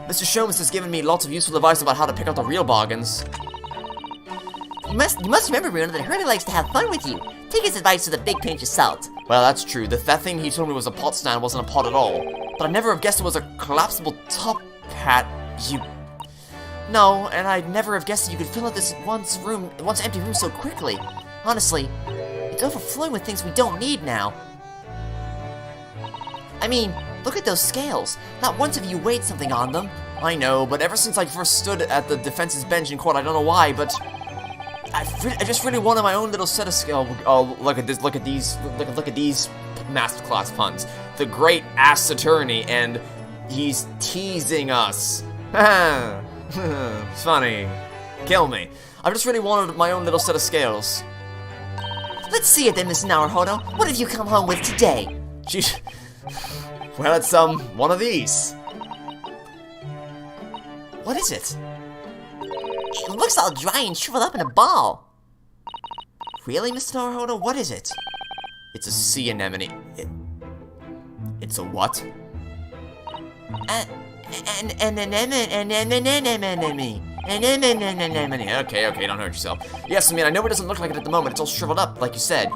Mr. Sholmes has given me lots of useful advice about how to pick out the real bargains. You must remember, Bruno, that Hurley likes to have fun with you. Take his advice with a big pinch of salt. Well, that's true. That thing he told me was a pot stand wasn't a pot at all. But I'd never have guessed it was a collapsible top hat. No, and I'd never have guessed that you could fill out this once empty room so quickly. Honestly, it's overflowing with things we don't need now. I mean, look at those scales. Not once have you weighed something on them. I know, but ever since I first stood at the defense's bench in court, I don't know why, but I just really wanted my own little set of scales. Oh, look at this! Look at these masterclass puns. The great ass attorney, and he's teasing us. Funny. Kill me. I just really wanted my own little set of scales. Let's see it then, Miss Naruhodo. What have you come home with today? Jeez. Well, it's one of these. What is it? It looks all dry and shriveled up in a ball. Really, Mr. Naruhodo? What is it? It's a sea anemone. It's a what? An anemone. Okay, don't hurt yourself. Yes, I mean, I know it doesn't look like it at the moment. It's all shriveled up, like you said.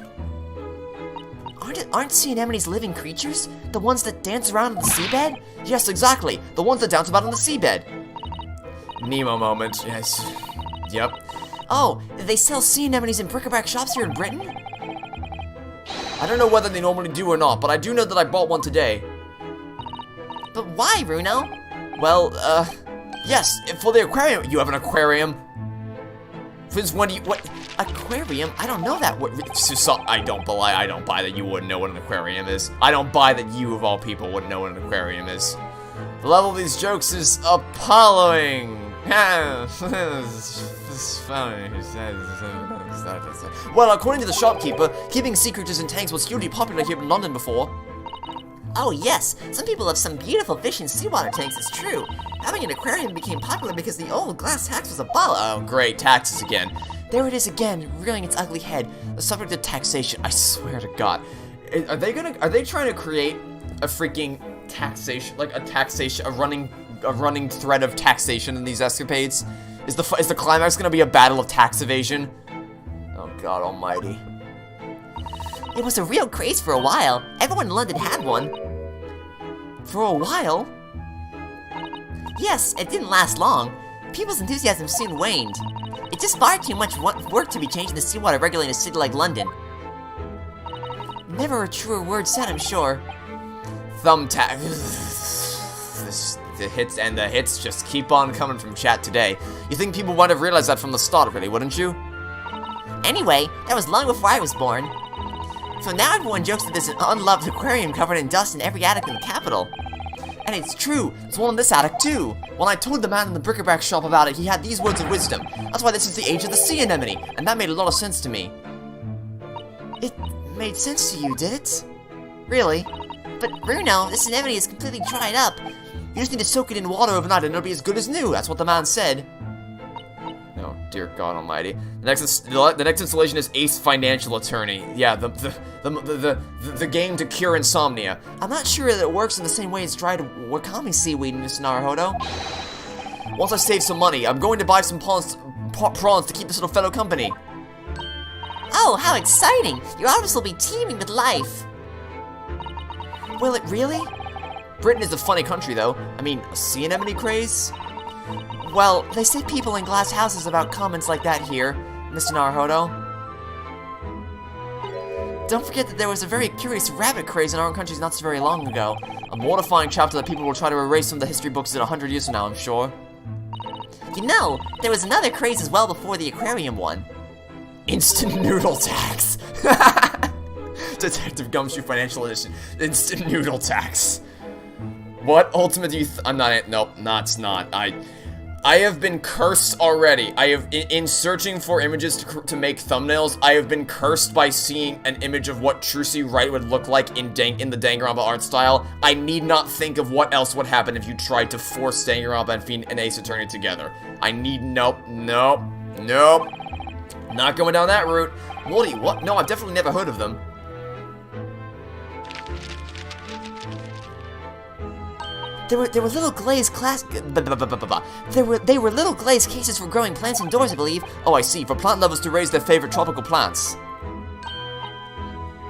Aren't sea anemones living creatures? The ones that dance around on the seabed? Yes, exactly. The ones that dance about on the seabed. Nemo moment. Yes. Yep. Oh, they sell sea anemones in bric-a-brac shops here in Britain? I don't know whether they normally do or not, but I do know that I bought one today. But why, Bruno? Well, yes, for the aquarium. You have an aquarium? Since when do you, what? Aquarium? I don't know that. I don't buy that you wouldn't know what an aquarium is. I don't buy that you, of all people, wouldn't know what an aquarium is. The level of these jokes is appalling. Well, according to the shopkeeper, keeping sea creatures in tanks was hugely popular here in London before. Oh yes, some people have some beautiful fish in seawater tanks, it's true. Having an aquarium became popular because the old glass tax was abolished. Oh great, taxes again. There it is again, rearing its ugly head, the subject of taxation. I swear to God. Are they trying to create a freaking taxation, like a running thread of taxation in these escapades? Is the climax gonna be a battle of tax evasion? Oh God almighty. It was a real craze for a while. Everyone in London had one. For a while? Yes, it didn't last long. People's enthusiasm soon waned. It's just far too much work to be changing the seawater regularly in a city like London. Never a truer word said, I'm sure. Thumbtack. The hits just keep on coming from chat today. You think people might have realized that from the start, really, wouldn't you? Anyway, that was long before I was born. So now everyone jokes that there's an unloved aquarium covered in dust in every attic in the capital. And it's true, there's one in this attic too. When I told the man in the bric-a-brac shop about it, he had these words of wisdom. That's why this is the age of the sea anemone, and that made a lot of sense to me. It made sense to you, did it? Really? But Bruno, this anemone is completely dried up. You just need to soak it in water overnight and it'll be as good as new, that's what the man said. Oh, dear God almighty. The next installation is Ace Financial Attorney. Yeah, the game to cure insomnia. I'm not sure that it works in the same way as dried wakame seaweed, Mr. Naruhodo. Once I save some money, I'm going to buy some prawns to keep this little fellow company. Oh, how exciting! Your office will be teeming with life. Will it really? Britain is a funny country, though. I mean, a sea anemone craze? Well, they say people in glass houses about comments like that here, Mr. Naruhodo. Don't forget that there was a very curious rabbit craze in our own countries not so very long ago. A mortifying chapter that people will try to erase from the history books in 100 years from now, I'm sure. You know, there was another craze as well before the aquarium one. Instant noodle tax. Detective Gumshoe Financial Edition. Instant noodle tax. What ultimate do you I'm not, nope, that's not. I have been cursed already. I have, in searching for images to make thumbnails, I have been cursed by seeing an image of what Trucy Wright would look like in the Danganronpa art style. I need not think of what else would happen if you tried to force Danganronpa and Fiend and Ace Attorney together. Nope. Not going down that route. Morty, what? No, I've definitely never heard of them. They were little glazed They were little glazed cases for growing plants indoors, I believe. Oh, I see. For plant lovers to raise their favorite tropical plants.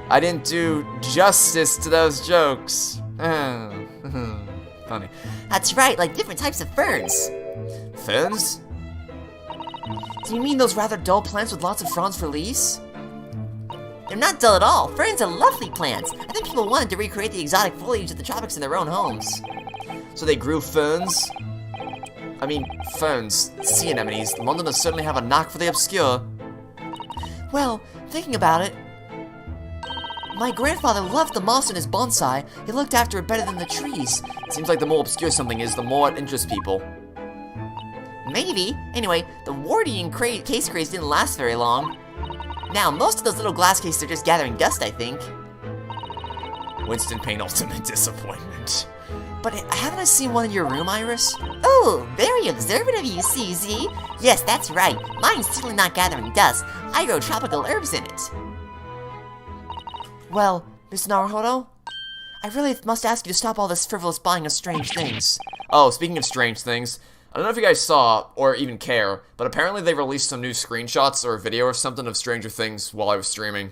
I didn't do justice to those jokes. Funny. That's right, like different types of ferns. Ferns? Do you mean those rather dull plants with lots of fronds for leaves? They're not dull at all. Ferns are lovely plants. I think people wanted to recreate the exotic foliage of the tropics in their own homes. So they grew ferns? I mean, ferns, sea anemones. Londoners certainly have a knack for the obscure. Well, thinking about it, my grandfather loved the moss in his bonsai. He looked after it better than the trees. It seems like the more obscure something is, the more it interests people. Maybe. Anyway, the Wardian case craze didn't last very long. Now, most of those little glass cases are just gathering dust, I think. Winston Payne ultimate disappointment. But haven't I seen one in your room, Iris? Oh, very observant of you, Susie. Yes, that's right. Mine's certainly not gathering dust. I grow tropical herbs in it. Well, Mr. Naruhodo, I really must ask you to stop all this frivolous buying of strange things. Oh, speaking of strange things, I don't know if you guys saw, or even care, but apparently they released some new screenshots or video or something of Stranger Things while I was streaming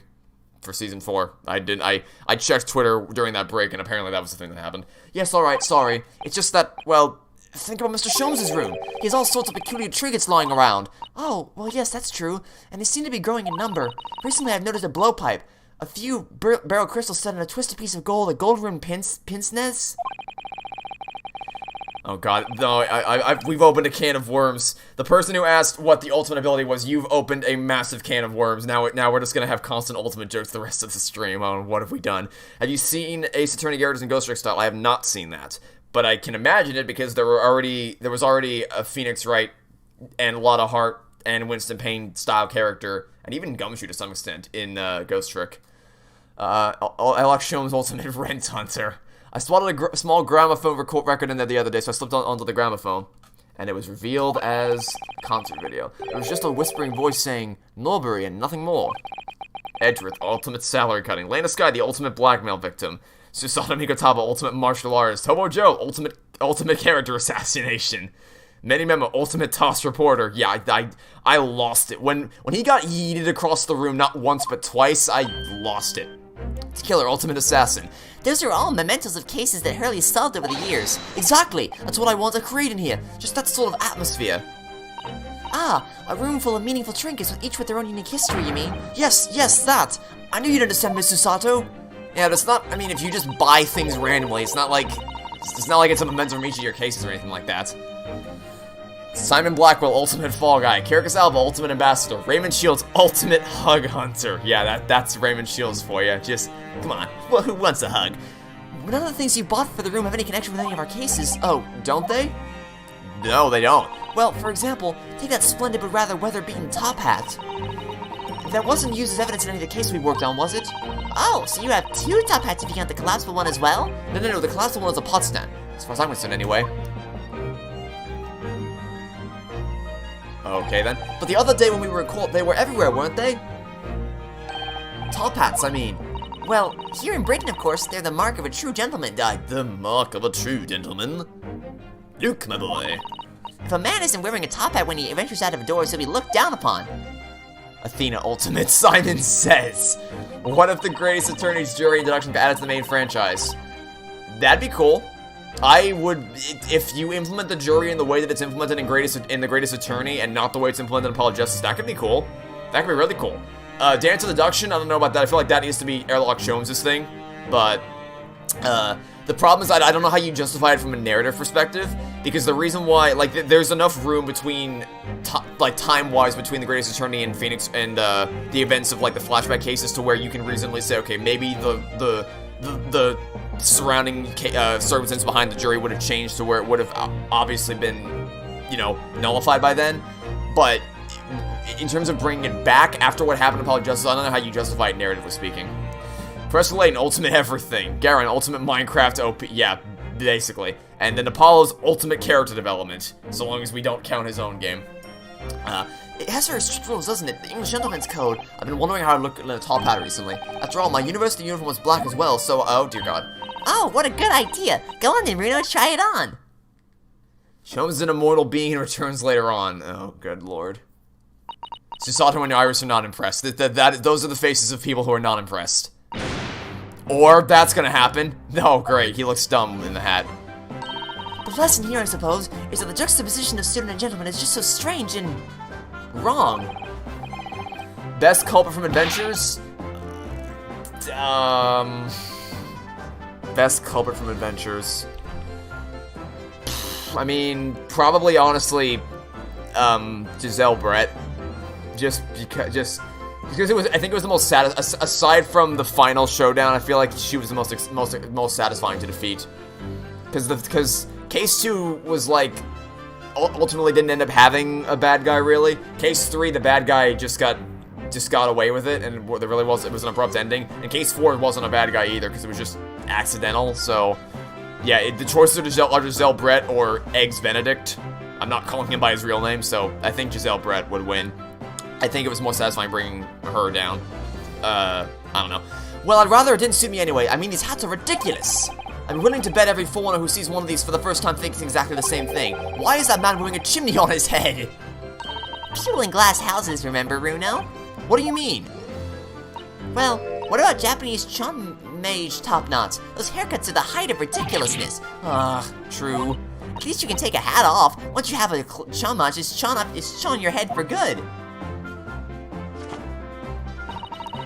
for Season 4. I checked Twitter during that break, and apparently that was the thing that happened. Yes, alright, sorry. It's just that, well, think about Mr. Sholmes' room. He has all sorts of peculiar trinkets lying around. Oh, well, yes, that's true, and they seem to be growing in number. Recently, I've noticed a blowpipe, a few barrel crystals set in a twisted piece of gold, a gold-rimmed pince-nez. Oh god, no, we've opened a can of worms. The person who asked what the ultimate ability was, you've opened a massive can of worms. Now we're just gonna have constant ultimate jokes the rest of the stream. Oh, what have we done? Have you seen Ace Attorney Gyarados and Ghost Trick style? I have not seen that. But I can imagine it because there was already a Phoenix Wright and Lotta Hart and Winston Payne style character, and even Gumshoe to some extent, in Ghost Trick. Alex Sholmes' ultimate Rent Hunter. I spotted a small gramophone record in there the other day, so I slipped onto the gramophone. And it was revealed as a concert video. It was just a whispering voice saying, Norbury and nothing more. Edgeworth, ultimate salary cutting. Lena Sky, the ultimate blackmail victim. Susanoo Mikotaba, ultimate martial artist. Hobo Joe, ultimate character assassination. Many Memo, ultimate toss reporter. Yeah, I lost it. When he got yeeted across the room, not once but twice, I lost it. Killer, ultimate assassin. Those are all mementos of cases that Hurley solved over the years. Exactly! That's what I want to create in here. Just that sort of atmosphere. Ah, a room full of meaningful trinkets, each with their own unique history, you mean? Yes, that! I knew you'd understand, Miss Susato. Yeah, that's not, I mean, if you just buy things randomly, it's not like it's a memento from each of your cases or anything like that. Simon Blackwell, ultimate fall guy. Kyrgyz Alba, ultimate ambassador. Raymond Shields, ultimate hug hunter. Yeah, that's Raymond Shields for you. Just, come on. Well, who wants a hug? None of the things you bought for the room have any connection with any of our cases. Oh, don't they? No, they don't. Well, for example, take that splendid but rather weather-beaten top hat. That wasn't used as evidence in any of the cases we worked on, was it? Oh, so you have two top hats if you count the collapsible one as well? No, the collapsible one is a pot stand. As far as I'm concerned, anyway. Okay, then. But the other day when we were in court, they were everywhere, weren't they? Top hats, I mean. Well, here in Britain, of course, they're the mark of a true gentleman. The mark of a true gentleman? Luke, my boy. If a man isn't wearing a top hat when he ventures out of doors, he'll be looked down upon. Athena Ultimate, Simon says. What if the Greatest Attorney's jury introduction got added to the main franchise? That'd be cool. I would, if you implement the jury in the way that it's implemented in the Greatest Attorney and not the way it's implemented in Apollo Justice, that could be cool. That could be really cool. Dance of Deduction, I don't know about that. I feel like that needs to be Airlock Sholmes' thing. But, the problem is I don't know how you justify it from a narrative perspective, because the reason why, like, there's enough room between, time-wise, between the Greatest Eternity and Phoenix and, the events of, like, the flashback cases to where you can reasonably say, okay, maybe the surrounding circumstances behind the jury would have changed to where it would have obviously been, you know, nullified by then. But in terms of bringing it back after what happened to Public Justice, I don't know how you justify it narratively speaking. Professor Layton, ultimate everything. Garen, ultimate Minecraft OP. Yeah, basically. And then Apollo's ultimate character development, so long as we don't count his own game. It has very strict rules, doesn't it? The English Gentleman's Code. I've been wondering how I look in a top hat recently. After all, my university uniform was black as well, so, oh dear god. Oh, what a good idea. Go on then, Reno, try it on. Sholmes is an immortal being and returns later on. Oh, good lord. Susato and Iris are not impressed. Those are the faces of people who are not impressed. Or, that's gonna happen. Oh, great, he looks dumb in the hat. The lesson here, I suppose, is that the juxtaposition of student and gentleman is just so strange and wrong. Best culprit from Adventures? Best culprit from Adventures. I mean, probably, honestly, Giselle Brett. Just because it was, I think it was the most aside from the final showdown, I feel like she was the most satisfying to defeat. Because Case 2 was like, ultimately didn't end up having a bad guy really. Case 3, the bad guy just got away with it, and it was an abrupt ending. And Case 4 wasn't a bad guy either, because it was just accidental, so... Yeah, the choices are Giselle Brett or Eggs Benedict. I'm not calling him by his real name, so I think Giselle Brett would win. I think it was more satisfying bringing her down. I don't know. Well, I'd rather it didn't suit me anyway. I mean, these hats are ridiculous. I'm willing to bet every foreigner who sees one of these for the first time thinks exactly the same thing. Why is that man wearing a chimney on his head? People in glass houses, remember, Runo? What do you mean? Well, what about Japanese chon mage top knots? Those haircuts are the height of ridiculousness. True. At least you can take a hat off. Once you have a chon mage, it's chon your head for good.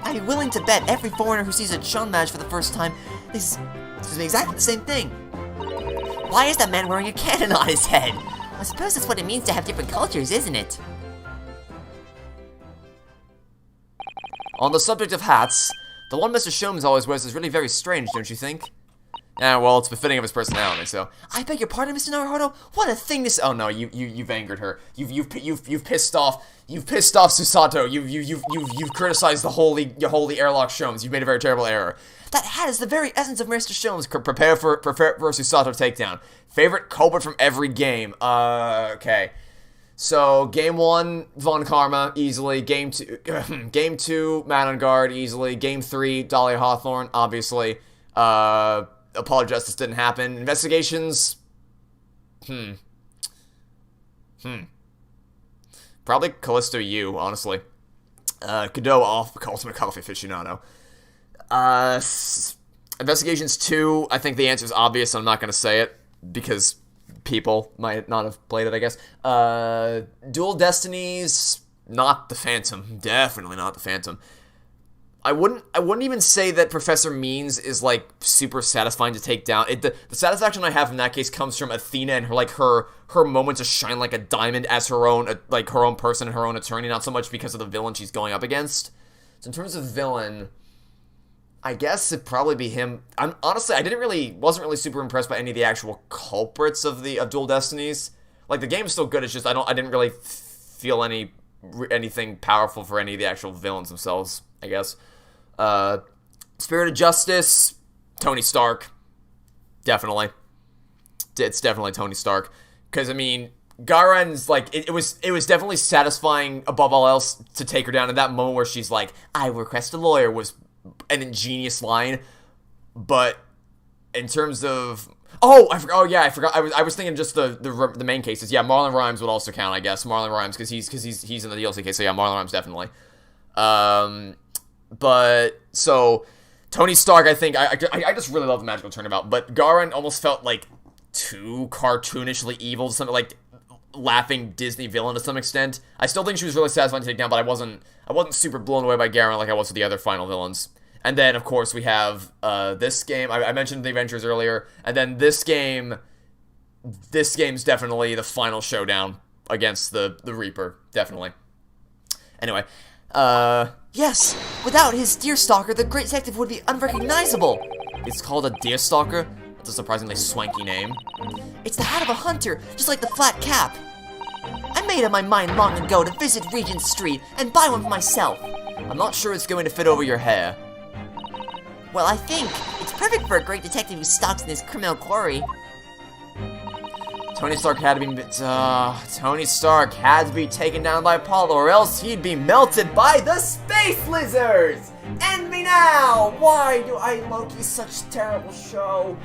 I'm willing to bet every foreigner who sees a chon mage for the first time is exactly the same thing. Why is that man wearing a cannon on his head? I suppose that's what it means to have different cultures, isn't it? On the subject of hats, the one Mr. Sholmes always wears is really very strange, don't you think? Yeah, well, it's befitting of his personality, so... I beg your pardon, Mr. Naruhodo? What a thing this... Oh no, you've angered her. You've pissed off Susato. You've criticized the holy Airlock Sholmes. You've made a very terrible error. That hat is the very essence of Mr. Sholmes. Prepare for Susato takedown. Favorite culprit from every game. Okay. So, game 1, Von Karma, easily. Game 2, Man on Guard, easily. Game 3, Dahlia Hawthorne, obviously. Apollo Justice didn't happen. Investigations, probably Callisto U, honestly. Godot off, Ultimate Coffee Aficionado. Investigations 2, I think the answer is obvious, I'm not going to say it, because people might not have played it, I guess. Dual Destinies, not the Phantom. Definitely not the Phantom. I wouldn't even say that Professor Means is, like, super satisfying to take down. The satisfaction I have in that case comes from Athena and her moment to shine like a diamond as her own person and her own attorney, not so much because of the villain she's going up against. So in terms of villain, I guess it'd probably be him. Honestly, wasn't really super impressed by any of the actual culprits of Dual Destinies. Like, the game's still good, it's just I didn't really feel anything powerful for any of the actual villains themselves, I guess. Spirit of Justice, Tony Stark. Definitely. It's definitely Tony Stark. Because, I mean, Garen's, like, it was definitely satisfying above all else to take her down in that moment where she's like, I request a lawyer, was an ingenious line. But in terms of... I forgot. I was thinking just the main cases. Yeah, Marlon Rhymes would also count, I guess. Marlon Rhymes, because he's in the DLC case, so yeah, Marlon Rhymes definitely. But, so, Tony Stark, I think, I just really love the Magical Turnabout, but Garen almost felt, like, too cartoonishly evil, something like, laughing Disney villain to some extent. I still think she was really satisfying to take down, but I wasn't super blown away by Garen like I was with the other final villains. And then, of course, we have this game. I mentioned the Adventures earlier, and then this game's definitely the final showdown against the Reaper, definitely. Anyway, Yes, without his Deerstalker, the Great Detective would be unrecognizable. it's called a Deerstalker. That's a surprisingly swanky name. It's the hat of a hunter, just like the flat cap. I made up my mind long ago to visit Regent Street and buy one for myself. I'm not sure it's going to fit over your hair. Well, I think it's perfect for a great detective who stalks in his criminal quarry. Tony Stark had to be taken down by Apollo, or else he'd be melted by the space lizards! End me now! Why do I Loki such a terrible show?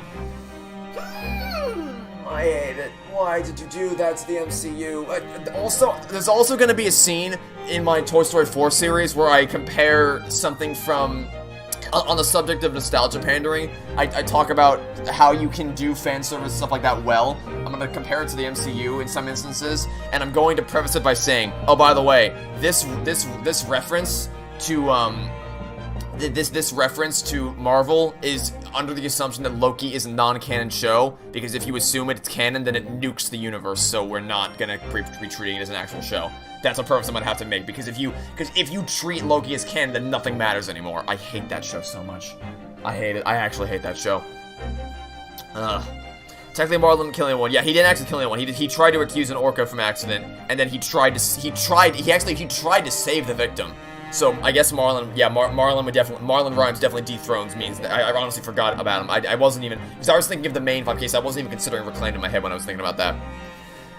I hate it. Why did you do that to the MCU? Also, there's also going to be a scene in my Toy Story 4 series where I compare something from... On the subject of nostalgia pandering, I talk about how you can do fan service and stuff like that well. I'm going to compare it to the MCU in some instances, and I'm going to preface it by saying, oh, by the way, this reference to this reference to Marvel is under the assumption that Loki is a non-canon show, because if you assume it's canon, then it nukes the universe, so we're not going to be treating it as an actual show. That's a preface I'm gonna have to make, because if you treat Loki as canon, then nothing matters anymore. I hate that show so much. I hate it. I actually hate that show. Technically, Marlon didn't kill anyone. Yeah, he didn't actually kill anyone. He tried to accuse an orca from accident, and then he tried to save the victim. So I guess Marlon Rhymes definitely dethrones me. I honestly forgot about him. I wasn't even, because I was thinking of the main five case. I wasn't even considering Reclaimed in my head when I was thinking about that.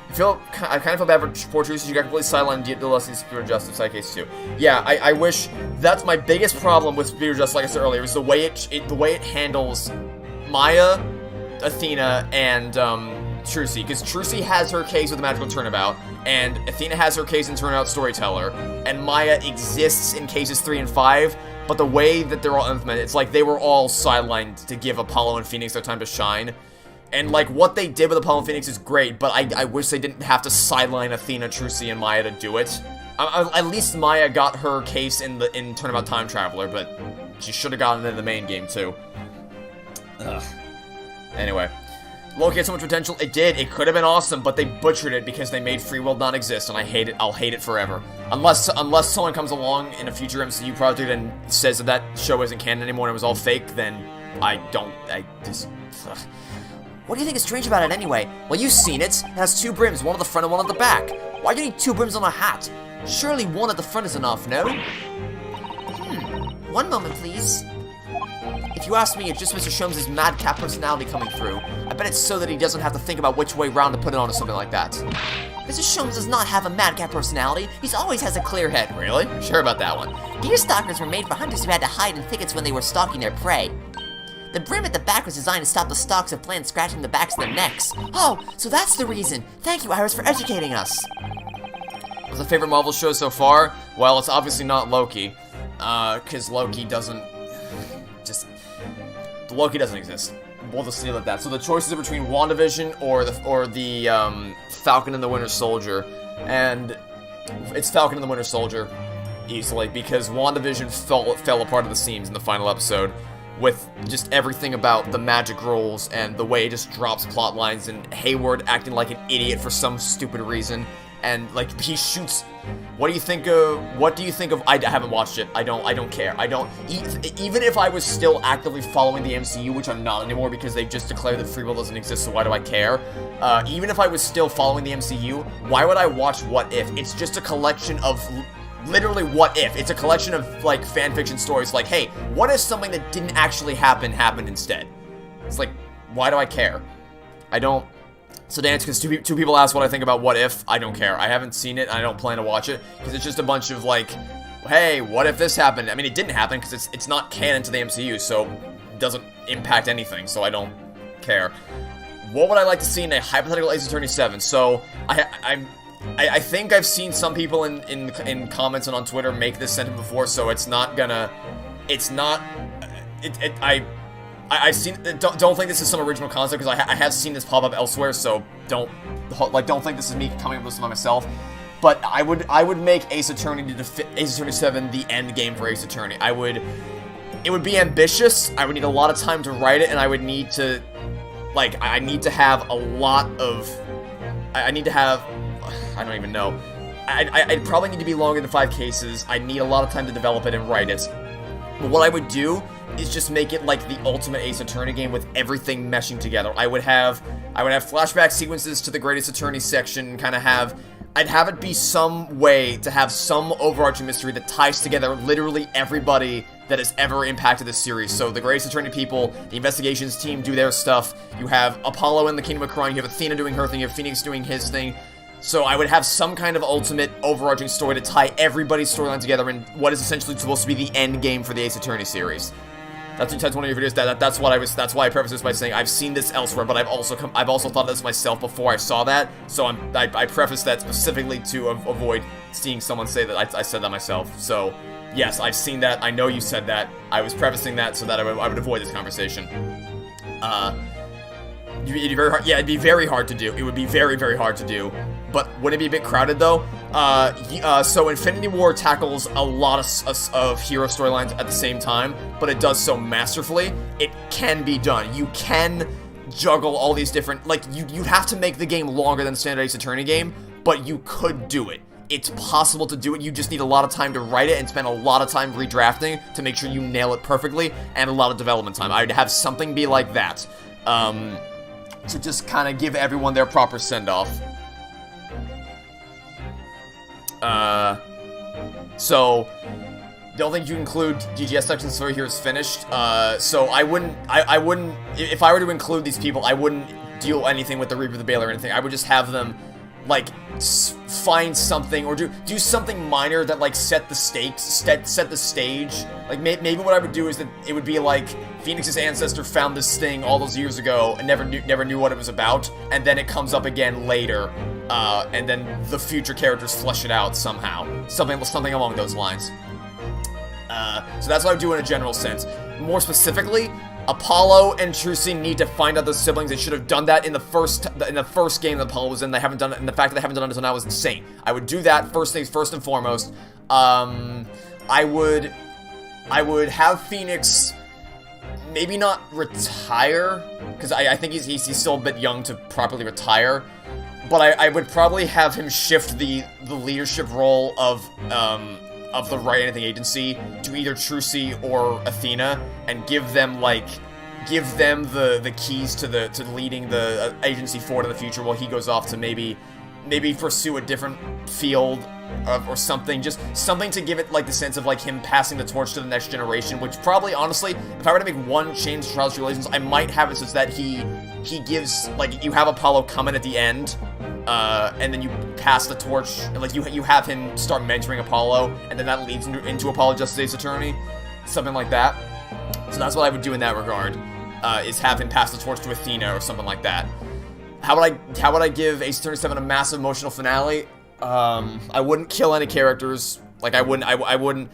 I kind of feel bad for poor Trucy. You got completely sidelined the Leslie Spirit of Justice side case too. Yeah, I wish. That's my biggest problem with Spirit of Justice, like I said earlier, is the way it handles Maya, Athena, and Trucy. Because Trucy has her case with the magical turnabout, and Athena has her case in turnabout storyteller, and Maya exists in cases 3 and 5. But the way that they're all implemented, it's like they were all sidelined to give Apollo and Phoenix their time to shine. And, like, what they did with Apollo and Phoenix is great, but I wish they didn't have to sideline Athena, Trucy, and Maya to do it. At least Maya got her case in Turnabout Time Traveler, but she should have gotten it in the main game, too. Ugh. Anyway. Loki had so much potential. It did. It could have been awesome, but they butchered it because they made free will not exist, and I hate it. I'll hate it forever. Unless someone comes along in a future MCU project and says that show isn't canon anymore and it was all fake, then I just... Ugh. What do you think is strange about it anyway? Well, you've seen it. It has 2 brims, one at the front and one at the back. Why do you need 2 brims on a hat? Surely one at the front is enough, no? One moment, please. If you ask me, it's just Mr. Sholmes' madcap personality coming through. I bet it's so that he doesn't have to think about which way round to put it on or something like that. Mr. Sholmes does not have a madcap personality. He always has a clear head. Really? Sure about that one. Deerstalkers were made for hunters who had to hide in thickets when they were stalking their prey. The brim at the back was designed to stop the stalks of plants scratching the backs of their necks. Oh, so that's the reason. Thank you, Iris, for educating us. What's the favorite Marvel show so far? Well, it's obviously not Loki. Because Loki doesn't exist. We'll just leave it at that. So the choices are between WandaVision or the Falcon and the Winter Soldier. And it's Falcon and the Winter Soldier, easily, because WandaVision fell apart at the seams in the final episode, with just everything about the magic rules and the way it just drops plot lines and Hayward acting like an idiot for some stupid reason, and like he shoots. What do you think of? I haven't watched it. I don't care. Even if I was still actively following the MCU, which I'm not anymore because they've just declared that free will doesn't exist, so why do I care? Even if I was still following the MCU, why would I watch What If? It's just a collection of literally What If. It's a collection of, like, fanfiction stories. Like, hey, what if something that didn't actually happen happened instead? It's like, why do I care? I don't... So to answer, because two people asked what I think about What If, I don't care. I haven't seen it, and I don't plan to watch it, because it's just a bunch of, like, hey, what if this happened? I mean, it didn't happen, because it's not canon to the MCU, so it doesn't impact anything, so I don't care. What would I like to see in a hypothetical Ace Attorney 7? So, I think I've seen some people in comments and on Twitter make this sentiment before, so it's not gonna... It's not... I've seen. Don't think this is some original concept because I have seen this pop up elsewhere. So don't think this is me coming up with this by myself. But I would make Ace Attorney Ace Attorney 7 the end game for Ace Attorney. It would be ambitious. I would need a lot of time to write it, and I would need to, like, I need to have a lot of. I need to have. I don't even know. I'd probably need to be longer than 5 cases. I'd need a lot of time to develop it and write it. But what I would do is just make it like the ultimate Ace Attorney game with everything meshing together. I would have flashback sequences to the Greatest Attorney section, I'd have it be some way to have some overarching mystery that ties together literally everybody that has ever impacted this series. So the Greatest Attorney people, the investigations team do their stuff, you have Apollo in the Kingdom of Crime, you have Athena doing her thing, you have Phoenix doing his thing. So I would have some kind of ultimate overarching story to tie everybody's storyline together in what is essentially supposed to be the end game for the Ace Attorney series. That's one of your videos. That's why I prefaced this by saying I've seen this elsewhere, but I've also thought of this myself before I saw that. So I prefaced that specifically to avoid seeing someone say that I said that myself. So yes, I've seen that. I know you said that. I was prefacing that so that I would avoid this conversation. It'd be very hard. Yeah, it'd be very hard to do. It would be very, very hard to do. But wouldn't it be a bit crowded though? So Infinity War tackles a lot of hero storylines at the same time, but it does so masterfully. It can be done. You can juggle all these different, like, you have to make the game longer than the standard Ace Attorney game, but you could do it. It's possible to do it. You just need a lot of time to write it and spend a lot of time redrafting to make sure you nail it perfectly, and a lot of development time. I'd have something be like that, to just kind of give everyone their proper send-off. So don't think you include GGS sections for here is finished. So I wouldn't, if I were to include these people, I wouldn't deal anything with the Reaper of the Veil or anything. I would just have them, like, find something or do something minor that, like, set the stakes, set the stage. Like, maybe what I would do is that it would be like Phoenix's ancestor found this thing all those years ago and never knew what it was about, and then it comes up again later, and then the future characters flesh it out somehow, something along those lines. So that's what I would do in a general sense. More specifically, Apollo and Trucy need to find out those siblings. They should have done that in the first game that Apollo was in. They haven't done it, and the fact that they haven't done it until now is insane. I would do that first and foremost. I would have Phoenix maybe not retire, because I think he's still a bit young to properly retire. But I would probably have him shift the leadership role of the Write Anything Agency to either Trucy or Athena, and give them the keys to leading the agency forward in the future while he goes off to maybe pursue a different field or something. Just something to give it, like, the sense of, like, him passing the torch to the next generation, which probably, honestly, if I were to make one change to Trials Relations, I might have it such that he gives, like, you have Apollo come in at the end, and then you pass the torch, and, like, you have him start mentoring Apollo, and then that leads into Apollo Justice Ace Attorney, something like that. So that's what I would do in that regard, is have him pass the torch to Athena or something like that. How would I give Ace Attorney 7 a massive emotional finale? I wouldn't kill any characters. Like, I wouldn't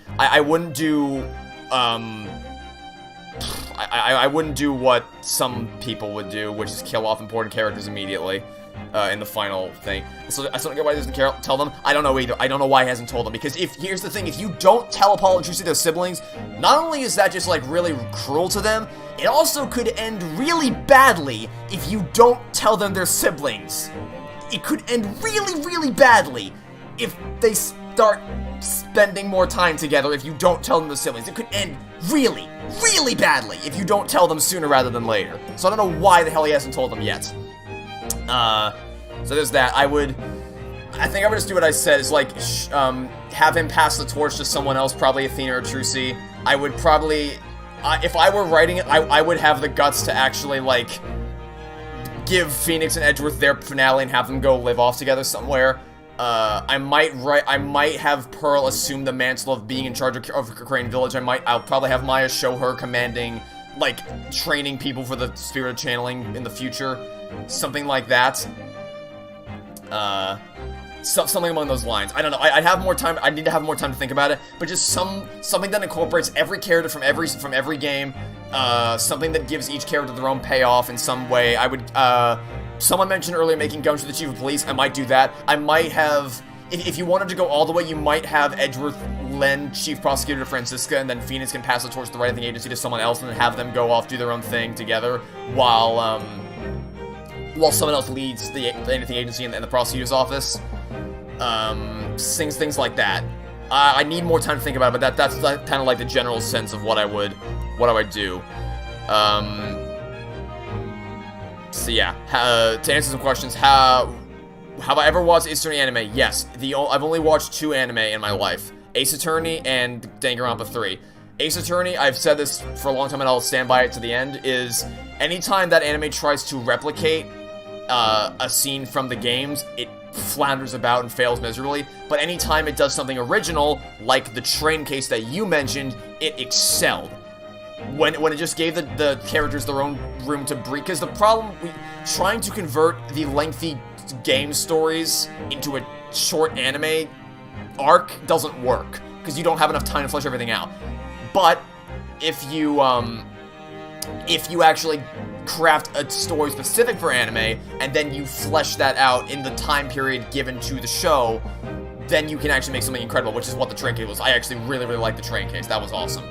do, I wouldn't do what some people would do, which is kill off important characters immediately, in the final thing. So I still don't get why he doesn't tell them. I don't know either. I don't know why he hasn't told them, because here's the thing, if you don't tell Apollo and Trucy their siblings, not only is that just, like, really cruel to them, it also could end really badly if you don't tell them their siblings. It could end really, really badly if they start spending more time together if you don't tell them the siblings. It could end really, really badly if you don't tell them sooner rather than later. So I don't know why the hell he hasn't told them yet. So there's that. I think I would just do what I said, is, like, have him pass the torch to someone else, probably Athena or Trucy. I would probably, if I were writing it, I would have the guts to actually, like, give Phoenix and Edgeworth their finale and have them go live off together somewhere. I might have Pearl assume the mantle of being in charge of Crane Village. I'll probably have Maya show her commanding, like, training people for the spirit of channeling in the future. Something like that. Something along those lines. I don't know. I'd have more time. I need to have more time to think about it. But just something that incorporates every character from every game, something that gives each character their own payoff in some way. I would, someone mentioned earlier making Gumshoe the Chief of Police. I might do that. I might have, if you wanted to go all the way, you might have Edgeworth lend Chief Prosecutor to Francisca, and then Phoenix can pass the torch to the Right-Thing Agency to someone else, and then have them go off, do their own thing together, while someone else leads the Right-Thing Agency and the Prosecutor's Office. Things like that. I need more time to think about it, but that's kind of like the general sense of what I would do. So yeah, to answer some questions, have I ever watched Ace Attorney anime? Yes. I've only watched 2 anime in my life. Ace Attorney and Danganronpa 3. Ace Attorney, I've said this for a long time and I'll stand by it to the end, is anytime that anime tries to replicate a scene from the games, it flounders about and fails miserably. But anytime it does something original, like the train case that you mentioned, it excelled. When it just gave the characters their own room to breathe. Because the problem, trying to convert the lengthy game stories into a short anime arc doesn't work, because you don't have enough time to flesh everything out. But if you actually craft a story specific for anime, and then you flesh that out in the time period given to the show, then you can actually make something incredible, which is what the train case was. I actually really, really liked the train case. That was awesome.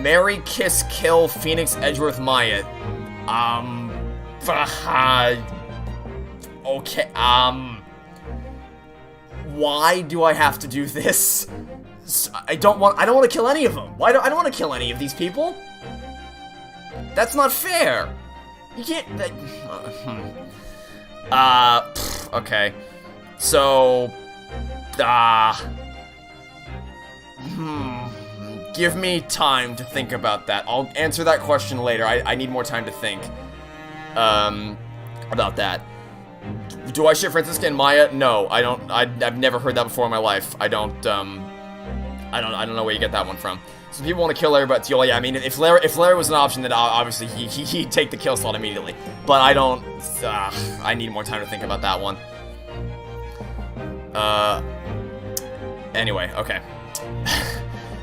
Marry, Kiss, Kill, Phoenix, Edgeworth, Maya. Okay, why do I have to do this? I don't want to kill any of them. I don't want to kill any of these people. That's not fair. You can't. Okay. So, give me time to think about that. I'll answer that question later. I need more time to think. About that. Do I ship Francisca and Maya? No, I don't. I've never heard that before in my life. I don't know where you get that one from. Some people want to kill Larry, but yeah, I mean, if Larry was an option, then obviously he'd take the kill slot immediately. But I don't. I need more time to think about that one. Anyway, okay.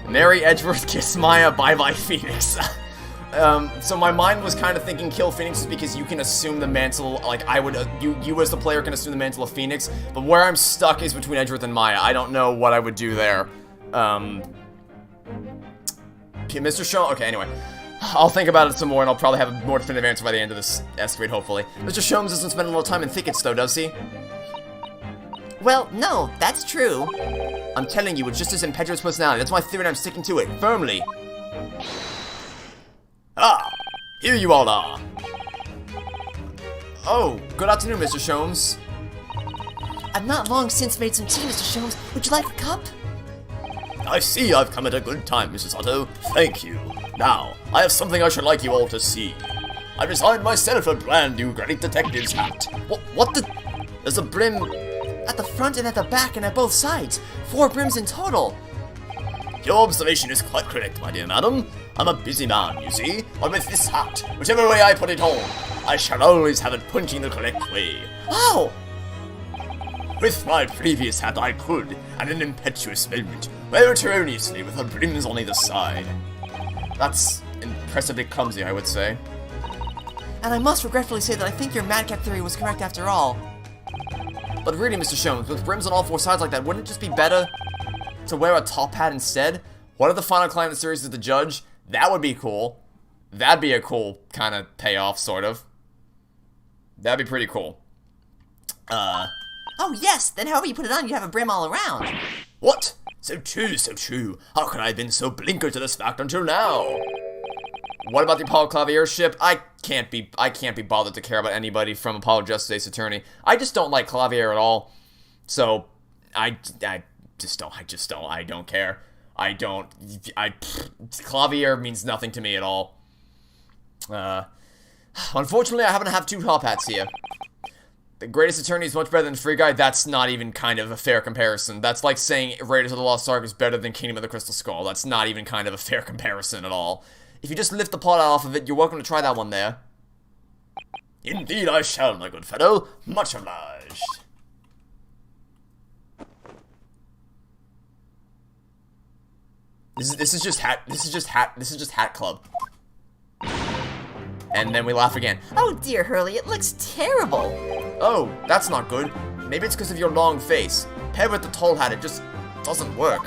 Marry Edgeworth, kiss Maya, bye-bye Phoenix. So my mind was kind of thinking kill Phoenix because you can assume the mantle, like I would, you as the player can assume the mantle of Phoenix, but where I'm stuck is between Edgeworth and Maya. I don't know what I would do there. Mr. Sholmes, okay, anyway. I'll think about it some more and I'll probably have a more definitive answer by the end of this escapade, hopefully. Mr. Sholmes doesn't spend a little time in thickets though, does he? Well, no, that's true. I'm telling you, it's just his impetuous personality. That's my theory and I'm sticking to it, firmly. Ah, here you all are. Oh, good afternoon, Mr. Sholmes. I've not long since made some tea, Mr. Sholmes. Would you like a cup? I see I've come at a good time, Mrs. Otto. Thank you. Now, I have something I should like you all to see. I designed myself a brand new Great Detective's hat. What the? There's a brim... At the front and at the back and at both sides. 4 brims in total. Your observation is quite correct, my dear madam. I'm a busy man, you see, but with this hat, whichever way I put it on, I shall always have it pointing the correct way. Oh! With my previous hat I could, at an impetuous moment, wear it erroneously with the brims on either side. That's impressively clumsy, I would say. And I must regretfully say that I think your madcap theory was correct after all. But really, Mr. Sholmes, with brims on all 4 sides like that, wouldn't it just be better to wear a top hat instead? What if the final client of the series is the judge? That would be cool. That'd be a cool kind of payoff, sort of. That'd be pretty cool. Oh yes, then however you put it on, you have a brim all around. What? So true, so true. How could I have been so blinkered to this fact until now? What about the Apollo Clavier ship? I can't be bothered to care about anybody from Apollo Justice Ace Attorney. I just don't like Clavier at all. So, I don't care. Clavier means nothing to me at all. Unfortunately, I happen to have 2 top hats here. The Greatest Attorney is much better than Free Guy. That's not even kind of a fair comparison. That's like saying Raiders of the Lost Ark is better than Kingdom of the Crystal Skull. That's not even kind of a fair comparison at all. If you just lift the pot off of it, you're welcome to try that one there. Indeed I shall, my good fellow. Much obliged. This is just hat club. And then we laugh again. Oh dear, Hurley, it looks terrible. Oh, that's not good. Maybe it's because of your long face. Paired with the tall hat, it just doesn't work.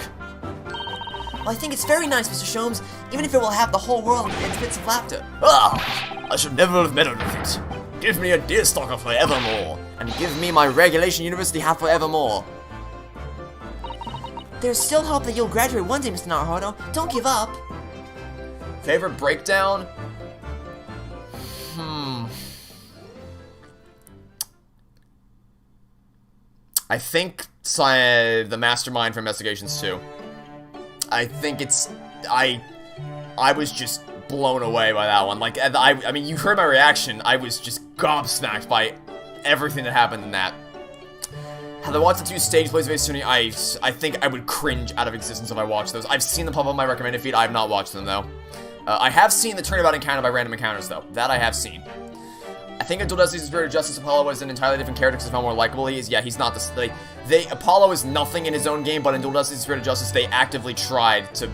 Well, I think it's very nice, Mr. Sholmes, even if it will have the whole world in fits of laughter. Ah! I should never have meddled with it. Give me a deerstalker forevermore. And give me my regulation university hat forevermore. There's still hope that you'll graduate one day, Mr. Naruhodo. Don't give up. Favorite breakdown? I think the Mastermind for Investigations 2. I think it's... I was just blown away by that one. Like, I mean, you heard my reaction. I was just gobsmacked by everything that happened in that. Had I watched the 2 stage plays of Ace Attorney, I think I would cringe out of existence if I watched those. I've seen them pop up on my recommended feed. I have not watched them, though. I have seen the Turnabout Encounter by Random Encounters, though. That I have seen. I think in Dual Destiny's Spirit of Justice, Apollo is an entirely different character because of how more likable he is. Yeah, he's not the... Apollo is nothing in his own game, but in Dual Destiny's Spirit of Justice, they actively tried to,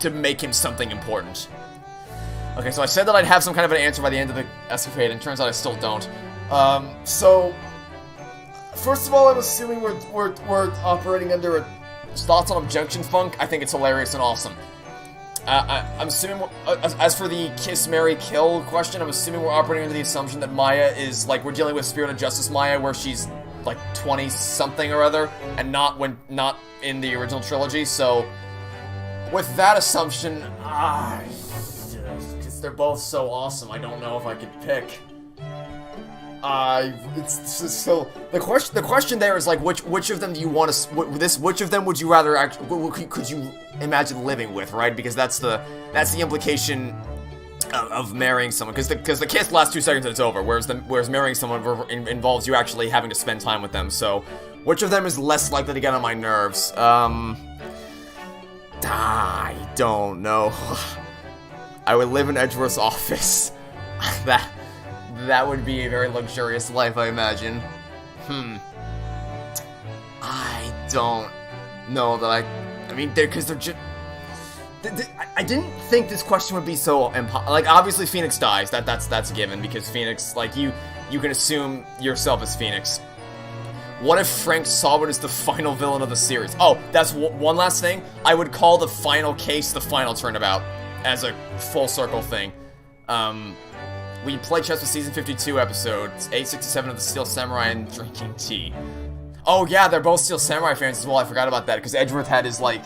to make him something important. Okay, so I said that I'd have some kind of an answer by the end of the escapade, and turns out I still don't. So... First of all, I'm assuming we're operating under a thoughts on Objection Funk. I think it's hilarious and awesome. I'm assuming, as for the Kiss, Marry, Kill question, I'm assuming we're operating under the assumption that Maya is, we're dealing with Spirit of Justice Maya, where she's, 20-something or other, and not in the original trilogy, so... With that assumption, because they're both so awesome, I don't know if I could pick. So the question there is which of them do you want to which of them would you rather could you imagine living with, right? Because that's the implication of marrying someone, because the kiss lasts 2 seconds and it's over, whereas marrying someone involves you actually having to spend time with them. So which of them is less likely to get on my nerves? I don't know. I would live in Edgeworth's office. That would be a very luxurious life, I imagine. I don't know that I mean, because they're just... I didn't think this question would be so obviously Phoenix dies. That's a given, because Phoenix, you can assume yourself as Phoenix. What if Frank Sawwood is the final villain of the series? Oh, that's one last thing. I would call the final case the final turnabout, as a full circle thing. We played chess with season 52 episodes, 867 of the Steel Samurai and drinking tea. Oh yeah, they're both Steel Samurai fans as well. I forgot about that, because Edgeworth had his fanboy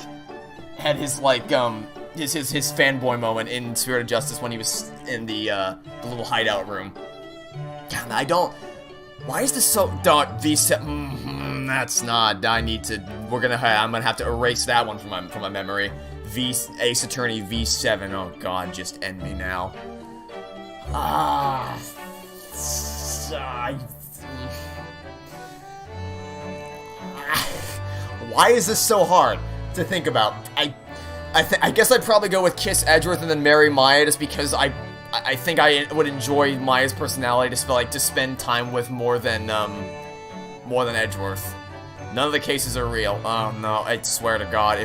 moment in Spirit of Justice when he was in the little hideout room. God, I don't... Why is this so... V7... that's not... I'm gonna have to erase that one from my memory. Ace Attorney V7. Oh god, just end me now. Why is this so hard to think about? I guess I'd probably go with Kiss Edgeworth and then marry Maya, just because I think I would enjoy Maya's personality to spend time with more than Edgeworth. None of the cases are real. Oh no, I swear to God,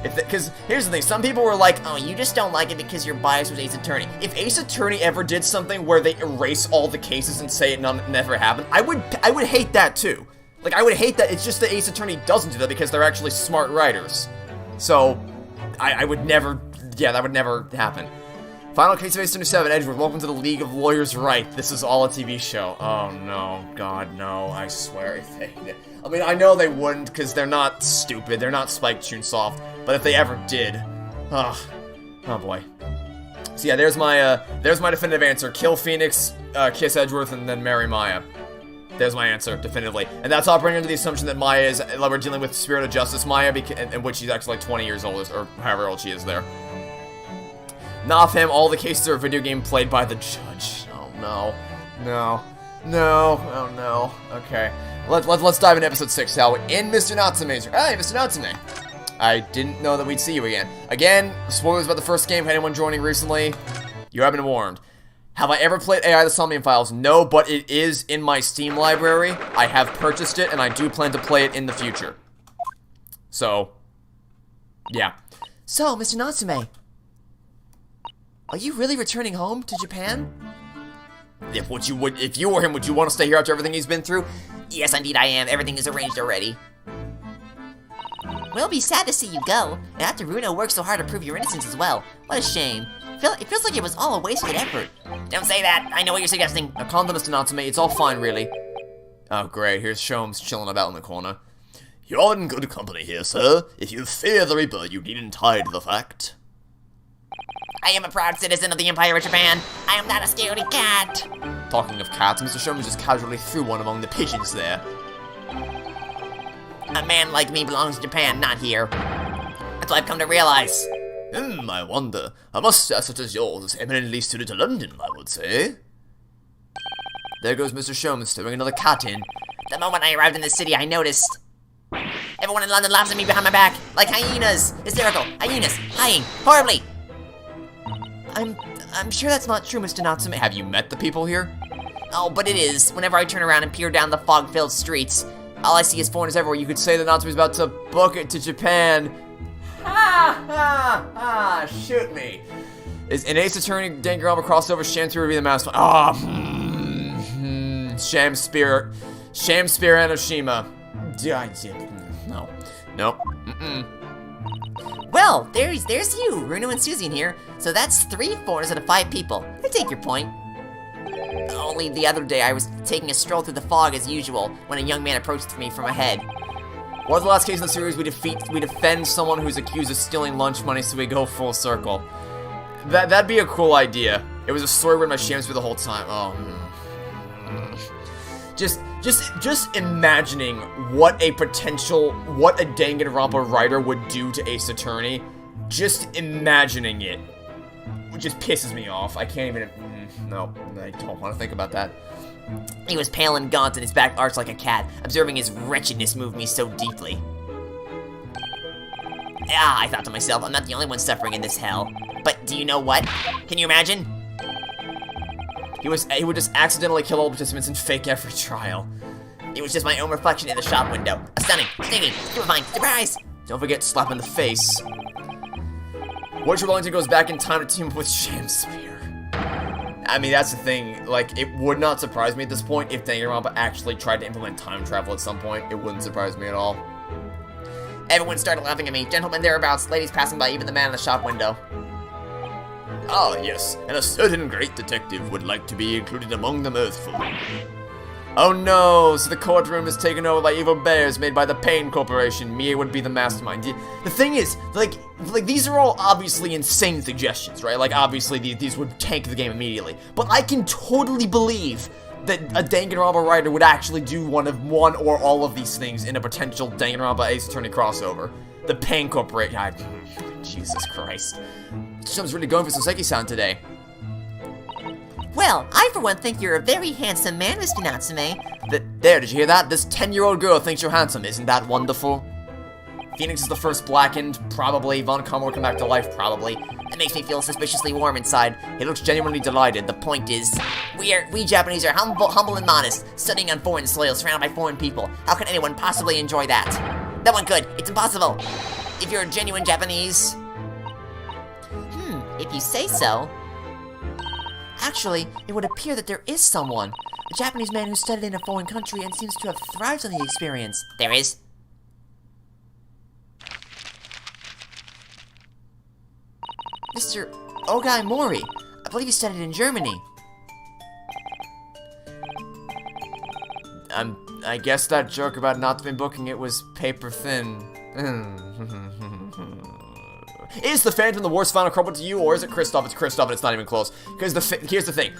because here's the thing, some people were like, oh, you just don't like it because you're biased with Ace Attorney. If Ace Attorney ever did something where they erase all the cases and say it never happened, I would hate that too. I would hate that. It's just that Ace Attorney doesn't do that because they're actually smart writers. So, I would never, that would never happen. Final case of Ace Attorney 7, Edgeworth, welcome to the League of Lawyers Right. This is all a TV show. Oh no, God no, I swear. I mean, I know they wouldn't, because they're not stupid, they're not Spike Chunsoft, but if they ever did, oh boy. So yeah, there's my definitive answer. Kill Phoenix, kiss Edgeworth, and then marry Maya. There's my answer, definitively. And that's operating under the assumption that Maya is, we're dealing with Spirit of Justice Maya, in which she's actually 20 years old, or however old she is there. Not him, all the cases are a video game played by the judge. Oh no. No. Oh no. Okay. Let's dive into episode 6, shall we? In Mr. Natsume. Hey, Mr. Natsume. I didn't know that we'd see you again. Again, spoilers about the first game for anyone joining recently. You have been warned. Have I ever played AI the Somnium Files? No, but it is in my Steam library. I have purchased it, and I do plan to play it in the future. So, Yeah. So, Mr. Natsume, are you really returning home to Japan? If you were him, would you want to stay here after everything he's been through? Yes, indeed I am. Everything is arranged already. Well, it'll be sad to see you go, and after Runo worked so hard to prove your innocence as well. What a shame. It feels like it was all a wasted effort. Don't say that. I know what you're suggesting. Now calm down, Mr. Natsume. It's all fine, really. Oh, great. Here's Sholmes chilling about in the corner. You're in good company here, sir. If you fear the Reaper, you needn't hide the fact. I am a proud citizen of the Empire of Japan. I am not a scaredy cat. Talking of cats, Mr. Sholmes just casually threw one among the pigeons there. A man like me belongs to Japan, not here. That's what I've come to realize. I wonder. A mustache such as yours is eminently suited to London, I would say. There goes Mr. Sholmes throwing another cat in. The moment I arrived in the city, I noticed. Everyone in London laughs at me behind my back, like hyenas. Hysterical. Hyenas. Lying. Horribly. I'm sure that's not true, Mr. Natsume. Have you met the people here? Oh, but it is. Whenever I turn around and peer down the fog-filled streets, all I see is foreigners everywhere. You could say that Natsume's about to book it to Japan. Ha ha ha! Shoot me. Is an Ace Attorney Danganronpa crossover Shamspear would be the master? Sham Spear Enoshima. No. Nope. Well, there's you, Runo and Susie in here. So that's 3 foreigners out of 5 people. I take your point. Only the other day I was taking a stroll through the fog as usual when a young man approached me from ahead. What's the last case in the series we defend someone who's accused of stealing lunch money, so we go full circle? That'd be a cool idea. It was a story written by Shamspeare the whole time. Oh. Just imagining what a Danganronpa writer would do to Ace Attorney. Just imagining it just pisses me off. I can't even. No, I don't want to think about that. He was pale and gaunt and his back arched like a cat. Observing his wretchedness moved me so deeply. I thought to myself, I'm not the only one suffering in this hell. But do you know what? Can you imagine? He would just accidentally kill all participants and fake every trial. It was just my own reflection in the shop window. A stunning, stinging, stupefying surprise! Don't forget to slap in the face. What if Wellington goes back in time to team up with Shamspear? I mean, that's the thing. Like, it would not surprise me at this point if Danganronpa actually tried to implement time travel at some point. It wouldn't surprise me at all. Everyone started laughing at me. Gentlemen thereabouts, ladies passing by, even the man in the shop window. Ah, yes, and a certain great detective would like to be included among the mirthful. Oh no, so the courtroom is taken over by evil bears made by the Pain Corporation. Mia would be the mastermind. The thing is, like these are all obviously insane suggestions, right? Like, obviously these would tank the game immediately. But I can totally believe that a Danganronpa writer would actually do one or all of these things in a potential Danganronpa Ace Attorney crossover. The Pain Corporation. Jesus Christ. Someone's really going for Soseki-san today. Well, I for one think you're a very handsome man, Mr. Natsume. There, did you hear that? This 10-year-old girl thinks you're handsome. Isn't that wonderful? Phoenix is the first blackened, probably. Von Karma will come back to life, probably. It makes me feel suspiciously warm inside. He looks genuinely delighted. The point is, we Japanese are humble and modest, studying on foreign soil, surrounded by foreign people. How can anyone possibly enjoy that? No one could. It's impossible. If you're a genuine Japanese... If you say so. Actually, it would appear that there is someone. A Japanese man who studied in a foreign country and seems to have thrived on the experience. There is? Mr. Ogai Mori. I believe he studied in Germany. I guess that joke about not been booking it was paper thin. Is the Phantom the worst Final Crumble to you, or is it Kristoff? It's Kristoff, and it's not even close. Because here's the thing.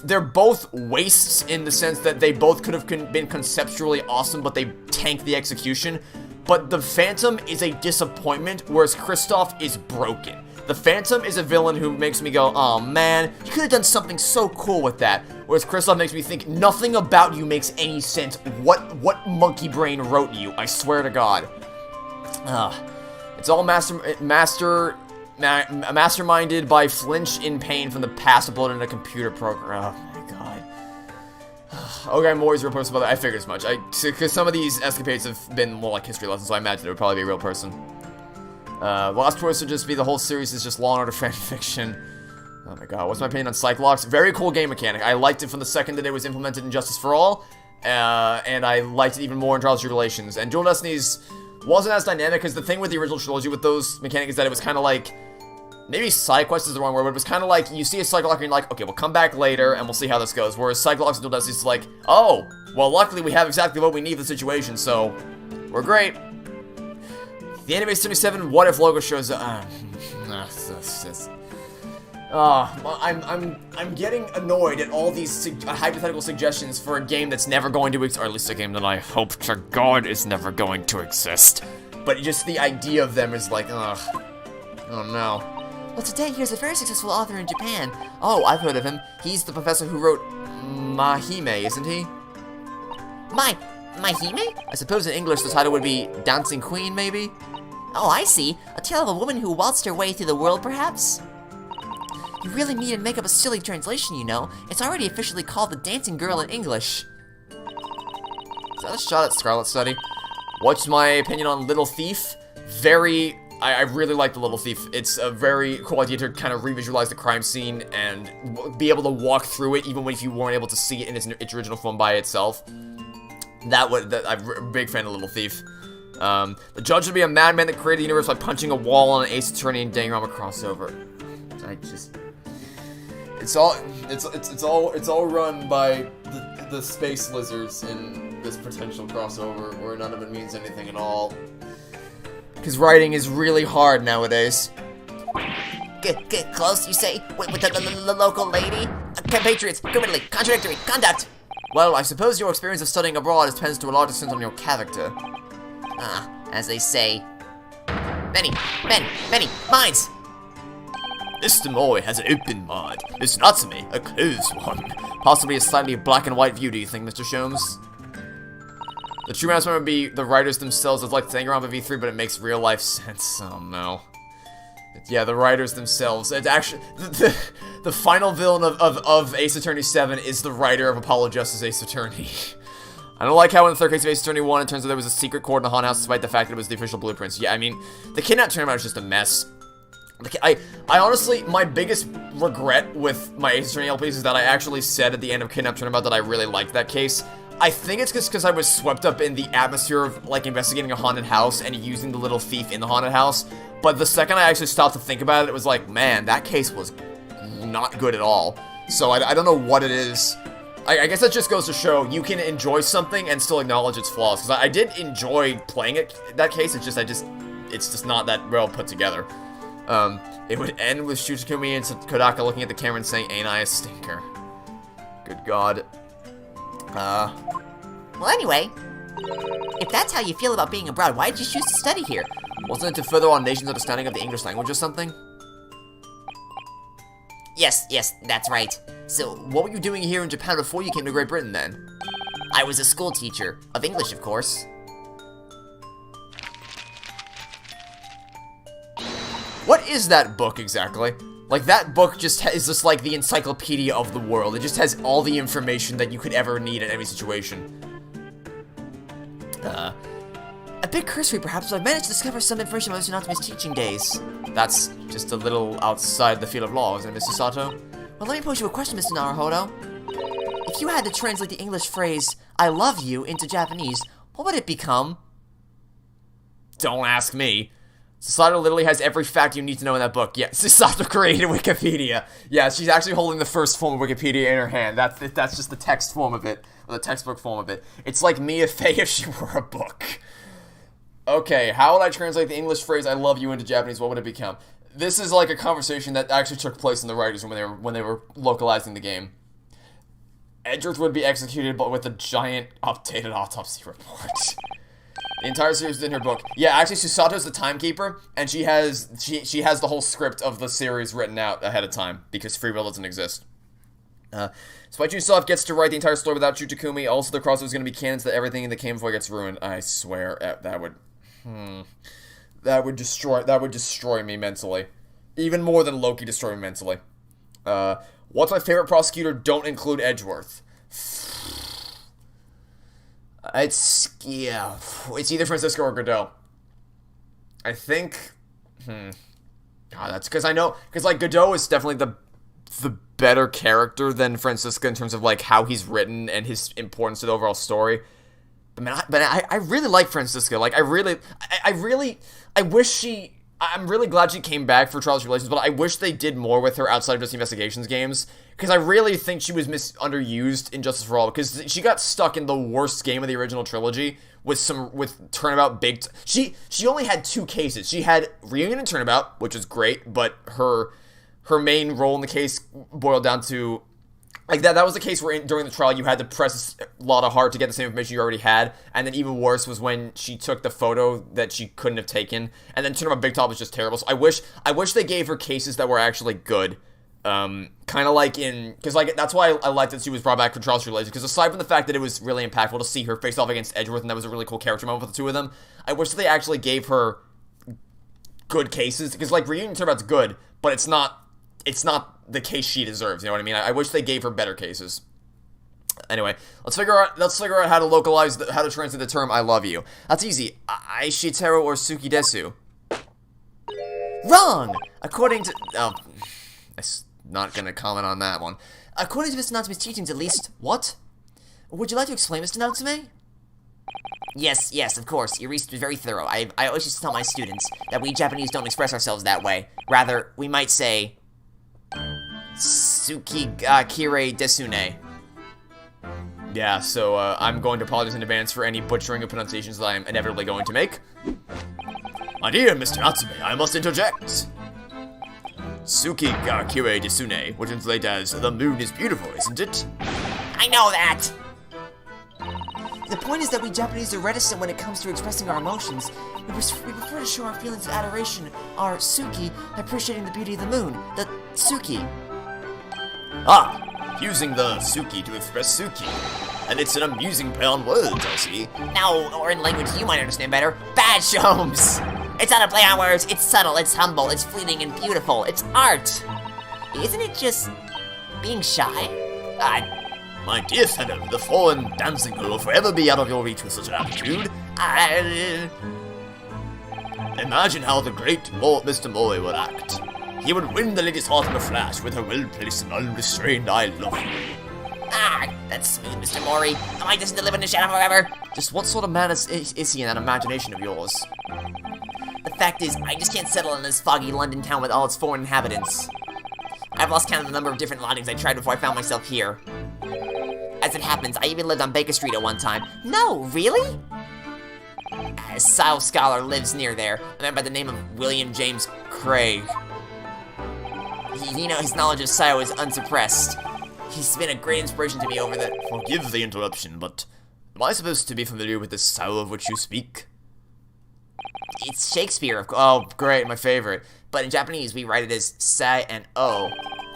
They're both wastes in the sense that they both could have been conceptually awesome, but they tanked the execution. But the Phantom is a disappointment, whereas Kristoff is broken. The Phantom is a villain who makes me go, oh man, you could have done something so cool with that. Whereas Kristoff makes me think nothing about you makes any sense. What monkey brain wrote you? I swear to God. It's all masterminded by Flinch in pain from the past uploaded in a computer program. Oh my God. Okay, Mori's a real person, but I figured as much. Because some of these escapades have been more like history lessons, so I imagine it would probably be a real person. The last choice would just be the whole series is just Law and Order fanfiction. Oh my god, what's my opinion on Cyclops? Very cool game mechanic. I liked it from the second that it was implemented in Justice for All, and I liked it even more in Trials and Tribulations. And Dual Destinies wasn't as dynamic, because the thing with the original trilogy with those mechanics is that it was kind of like, maybe side quest is the wrong word, but it was kind of like, you see a Cyclops and you're like, okay, we'll come back later and we'll see how this goes. Whereas Cyclops and Dual Destinies is like, oh, well, luckily we have exactly what we need for the situation, so we're great. The Anime 77 What If logo shows up. I'm getting annoyed at all these hypothetical suggestions for a game that's never going to exist, or at least a game that I hope to God is never going to exist. But just the idea of them is like, ugh. Oh no. Well, today here's a very successful author in Japan. Oh, I've heard of him. He's the professor who wrote Mahime, isn't he? Mahime? I suppose in English the title would be Dancing Queen, maybe? Oh, I see. A tale of a woman who waltzed her way through the world, perhaps? You really need to make up a silly translation, you know. It's already officially called The Dancing Girl in English. Is that a shot at Scarlet Study? What's my opinion on Little Thief? I really like The Little Thief. It's a very cool idea to kind of revisualize the crime scene and be able to walk through it even if you weren't able to see it in its original form by itself. I'm a big fan of Little Thief. The judge would be a madman that created the universe by punching a wall on an Ace Attorney and Danganronpa crossover. It's all run by the space lizards in this potential crossover where none of it means anything at all. Because writing is really hard nowadays. Get close, you say? With the local lady? Compatriots, committedly, contradictory, conduct! Well, I suppose your experience of studying abroad depends to a large extent on your character. As they say, many minds! This Tomoe has an open mind. This Natsume, a closed one. Possibly a slightly black and white view, do you think, Mr. Sholmes? The true answer would be the writers themselves would like to Danganronpa V3, but it makes real life sense. Oh no. Yeah, the writers themselves. It's actually the final villain of Ace Attorney 7 is the writer of Apollo Justice Ace Attorney. I don't like how in the third case of Ace Attorney 1, it turns out there was a secret court in the haunted house despite the fact that it was the official blueprints. Yeah, I mean, the kidnap tournament was just a mess. I honestly, my biggest regret with my Ace Attorney LPs is that I actually said at the end of Kidnap Turnabout that I really liked that case. I think it's just because I was swept up in the atmosphere of, like, investigating a haunted house and using the little thief in the haunted house. But the second I actually stopped to think about it, it was like, man, that case was not good at all. So I don't know what it is. I guess that just goes to show you can enjoy something and still acknowledge its flaws. Because I did enjoy playing that case, it's just not that well put together. It would end with Shutakumi and Kodaka looking at the camera and saying, "Ain't I a stinker?" Good God. Well, anyway, if that's how you feel about being abroad, why did you choose to study here? Wasn't it to further our nation's understanding of the English language or something? Yes, that's right. So, what were you doing here in Japan before you came to Great Britain, then? I was a school teacher, of English, of course. What is that book exactly? Like, that book is just like the encyclopedia of the world. It just has all the information that you could ever need in every situation. A bit cursory, perhaps, but I've managed to discover some information about Mr. Natsume's teaching days. That's just a little outside the field of law, isn't it, Mr. Sato? Well, let me pose you a question, Mr. Naruhodo. If you had to translate the English phrase, "I love you," into Japanese, what would it become? Don't ask me. Sato literally has every fact you need to know in that book. Yeah, Sato created Wikipedia. Yeah, she's actually holding the first form of Wikipedia in her hand. That's just the text form of it, or the textbook form of it. It's like Mia Fey if she were a book. Okay, how would I translate the English phrase "I love you" into Japanese? What would it become? This is like a conversation that actually took place in the writers' room when they were localizing the game. Edgeworth would be executed, but with a giant updated autopsy report. The entire series is in her book. Yeah, actually, Susato's the timekeeper, and she has the whole script of the series written out ahead of time, because free will doesn't exist. Despite Usopp gets to write the entire story without Chutakumi, also the crossover is going to be canon so that everything that came before gets ruined. I swear, that would destroy me mentally. Even more than Loki destroyed me mentally. What's my favorite prosecutor? Don't include Edgeworth. It's either Francisco or Godot. I think God, that's because I know, because, like, Godot is definitely the better character than Francisca in terms of, like, how he's written and his importance to the overall story. But, man, I really like Francisca. Like, I wish I'm really glad she came back for Trials and Tribulations, but I wish they did more with her outside of just the Investigations games, because I really think she was underused in Justice for All, because she got stuck in the worst game of the original trilogy with Turnabout she only had 2 cases. She had Reunion and Turnabout, which was great, but her main role in the case boiled down to, like, that was the case where during the trial you had to press a lot of hard to get the same information you already had, and then even worse was when she took the photo that she couldn't have taken, and then Turnabout Big Top was just terrible. So I wish they gave her cases that were actually good. Kind of like in, because, like, that's why I liked that she was brought back for Trials and Tribulations, because aside from the fact that it was really impactful to see her face off against Edgeworth, and that was a really cool character moment with the 2 of them, I wish that they actually gave her good cases, because, like, Reunion Turnabout's good, but it's not the case she deserves, you know what I mean? I wish they gave her better cases. Anyway, let's figure out how to how to translate the term "I love you." That's easy. Aishiteru or Suki desu. Wrong! According to... Oh, I'm not gonna comment on that one. According to Mr. Natsume's teachings, at least. What? Would you like to explain, Mr. Natsume? Yes, of course. Your research was very thorough. I always used to tell my students that we Japanese don't express ourselves that way. Rather, we might say... Suki Kire Desune. Yeah, so I'm going to apologize in advance for any butchering of pronunciations that I am inevitably going to make. My dear Mr. Natsume, I must interject. Suki ga Kire Desune, which translates as, the moon is beautiful, isn't it? I know that! The point is that we Japanese are reticent when it comes to expressing our emotions. We prefer to show our feelings of adoration, our Suki, appreciating the beauty of the moon, the Suki. Ah, using the Suki to express Suki. And it's an amusing play on words, I see. No, or in language you might understand better, bad Sholmes! It's not a play on words, it's subtle, it's humble, it's fleeting and beautiful, it's art! Isn't it just... being shy? My dear fellow, the fallen dancing girl will forever be out of your reach with such an attitude. Imagine how the great Mr. Moe would act. He would win the lady's heart in a flash with her well-placed and unrestrained "I love you." That's smooth, Mr. Mori. Am I just to live in the shadow forever? Just what sort of man is he in that imagination of yours? The fact is, I just can't settle in this foggy London town with all its foreign inhabitants. I've lost count of the number of different lodgings I tried before I found myself here. As it happens, I even lived on Baker Street at one time. No, really? A Sile scholar lives near there, a man by the name of William James Craig. His knowledge of Sile is unsuppressed. He's been a great inspiration to me over the... Forgive the interruption, but am I supposed to be familiar with the Sile of which you speak? It's Shakespeare, of course. Oh, great, my favorite. But in Japanese, we write it as Sai and O.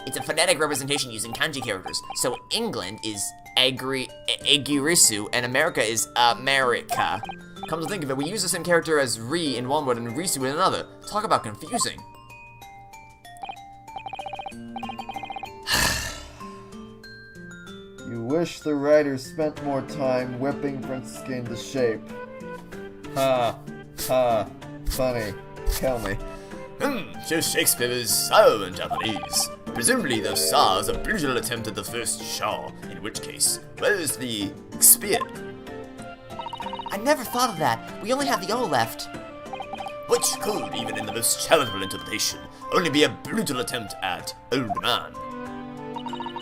It's a phonetic representation using kanji characters. So England is Agirisu, and America is America. Come to think of it, we use the same character as Ri in one word and Risu in another. Talk about confusing. You wish the writer spent more time whipping Francisca into shape. Ha. Funny. Tell me. So Shakespeare is Sao in Japanese. Presumably the Sa is a brutal attempt at the first Shah, in which case, where is the spear? I never thought of that. We only have the O left. Which could, even in the most charitable interpretation, only be a brutal attempt at old man.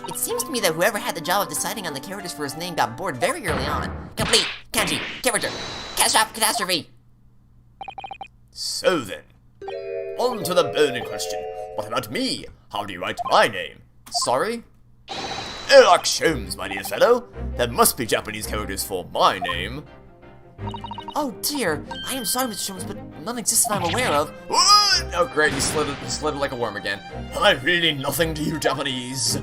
It seems to me that whoever had the job of deciding on the characters for his name got bored very early on. Complete, kanji, character, catastrophe. So then, on to the burning question. What about me? How do you write my name? Sorry? Like Sholmes, my dear fellow. There must be Japanese characters for my name. Oh dear, I am sorry, Mr. Sholmes, but none exist that I'm aware of. What? Oh great, he slid it like a worm again. Am I really nothing to you Japanese?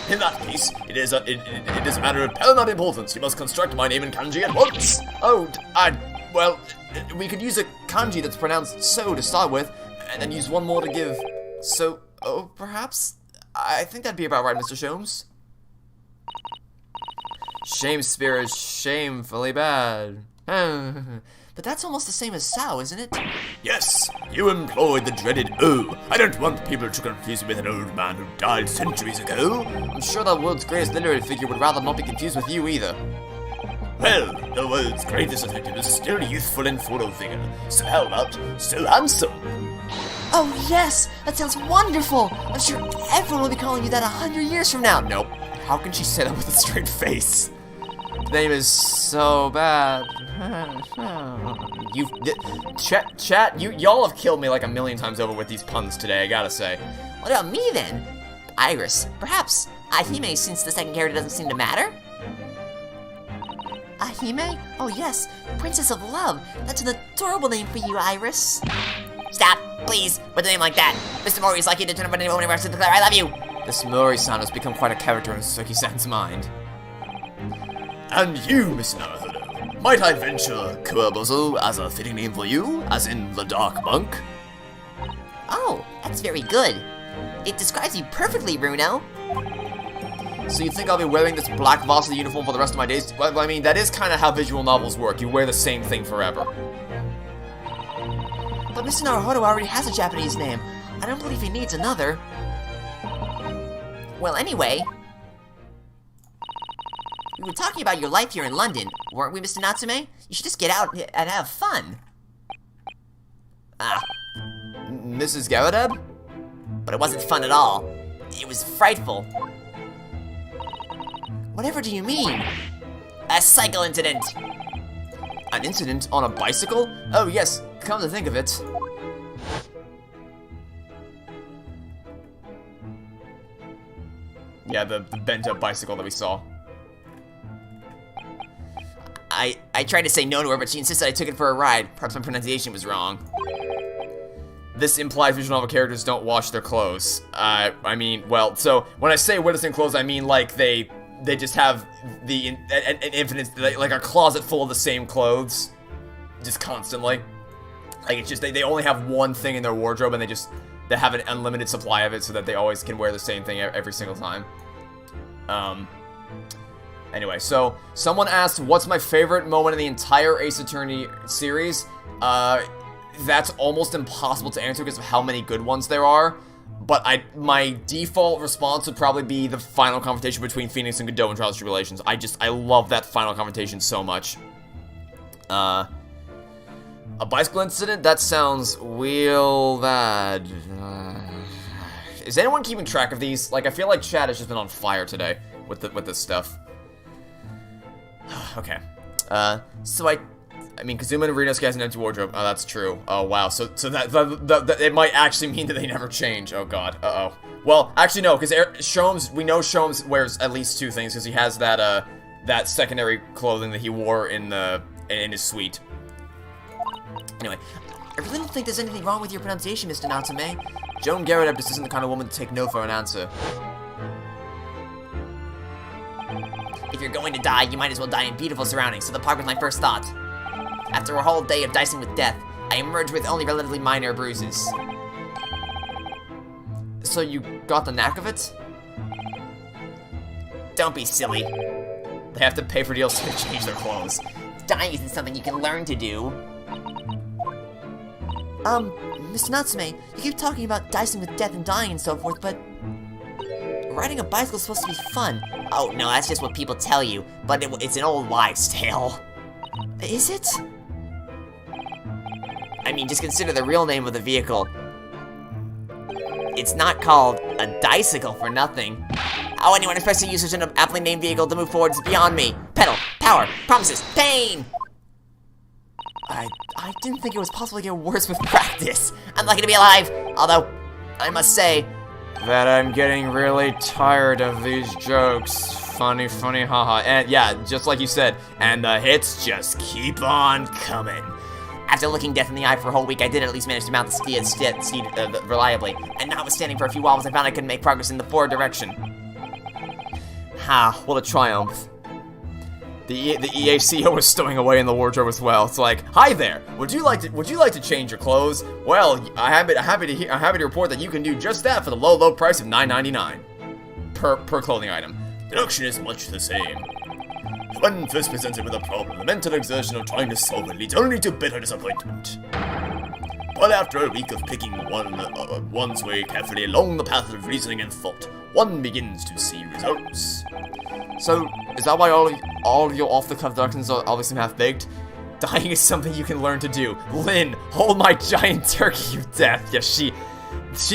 In that case, it is a matter of paramount importance. You must construct my name in kanji at once. Oh, well, we could use a kanji that's pronounced so to start with, and then use one more to give so, oh, perhaps? I think that'd be about right, Mr. Sholmes. Shakespeare is shamefully bad. But that's almost the same as Sao, isn't it? Yes, you employed the dreaded O. I don't want people to confuse me with an old man who died centuries ago. I'm sure the world's greatest literary figure would rather not be confused with you either. Well, the world's greatest detective is still youthful and full of vigor. So how about so handsome? Oh, yes! That sounds wonderful! I'm sure everyone will be calling you that 100 years from now. Nope. How can she say that with a straight face? The name is so bad. Chat, y'all have killed me like a million times over with these puns today, I gotta say. What about me, then? Iris. Perhaps Ahime, since the second character doesn't seem to matter? Ahime? Oh, yes. Princess of Love. That's an adorable name for you, Iris. Stop, please, with a name like that. Mr. Mori is likely to turn up at any moment to declare I love you. This Mori-san has become quite a character in Suki-san's mind. And you, Miss Naruhodo, might I venture Kuwabozo as a fitting name for you, as in the Dark Monk? Oh, that's very good. It describes you perfectly, Bruno. So you think I'll be wearing this black varsity uniform for the rest of my days? Well, I mean, that is kind of how visual novels work. You wear the same thing forever. But Mr. Naruhodo already has a Japanese name. I don't believe he needs another. Well, anyway, we were talking about your life here in London, weren't we, Mr. Natsume? You should just get out and have fun. Mrs. Garadeb? But it wasn't fun at all. It was frightful. Whatever do you mean? A cycle incident. An incident on a bicycle? Oh yes, come to think of it. Yeah, the bent up bicycle that we saw. I tried to say no to her, but she insisted I took it for a ride. Perhaps my pronunciation was wrong. This implies visual novel characters don't wash their clothes. I mean, well, so when I say wear the same clothes, I mean like they just have an infinite, like a closet full of the same clothes, just constantly. Like it's just they only have one thing in their wardrobe and they have an unlimited supply of it so that they always can wear the same thing every single time. Anyway, so someone asked, what's my favorite moment in the entire Ace Attorney series? That's almost impossible to answer because of how many good ones there are. But my default response would probably be the final confrontation between Phoenix and Godot in Trials and Tribulations. I love that final confrontation so much. A bicycle incident? That sounds real bad. Is anyone keeping track of these? Like, I feel like chat has just been on fire today with this stuff. Okay. So I mean, Kazuma and Renosuke has an empty wardrobe. Oh, that's true. Oh, wow. So that it might actually mean that they never change. Oh, God. Uh-oh. Well, actually, no, because Sholmes, we know Sholmes wears at least two things, because he has that secondary clothing that he wore in his suite. Anyway, I really don't think there's anything wrong with your pronunciation, Mr. Natsume. Joan Garadeb just isn't the kind of woman to take no for an answer. If you're going to die, you might as well die in beautiful surroundings, so the park was my first thought. After a whole day of dicing with death, I emerged with only relatively minor bruises. So you got the knack of it? Don't be silly. They have to pay for DLC to change their clothes. Dying isn't something you can learn to do. Mr. Natsume, you keep talking about dicing with death and dying and so forth, but riding a bicycle is supposed to be fun. Oh, no, that's just what people tell you, but it's an old wives' tale. Is it? I mean, just consider the real name of the vehicle. It's not called a dicycle for nothing. How anyone expects to use such an aptly named vehicle to move forward is beyond me. Pedal, power, promises, pain! I didn't think it was possible to get worse with practice. I'm lucky to be alive, although, I must say that I'm getting really tired of these jokes. Funny, haha. And yeah, just like you said, and the hits just keep on coming. After looking death in the eye for a whole week, I did at least manage to mount the steed reliably, and notwithstanding for a few wobbles, I found I couldn't make progress in the forward direction. Ha, what a triumph. The EACO is stowing away in the wardrobe as well. It's like, hi there. Would you like to change your clothes? Well, I'm happy to report that you can do just that for the low price of $9.99 per clothing item. Production is much the same. When first presented with a problem, the mental exertion of trying to solve it leads only to bitter disappointment. But after a week of picking one's way carefully along the path of reasoning and thought, one begins to see results. So, is that why all of your off-the-cuff deductions are obviously half-baked? Dying is something you can learn to do. Lynn, hold my giant turkey of death. Yeah,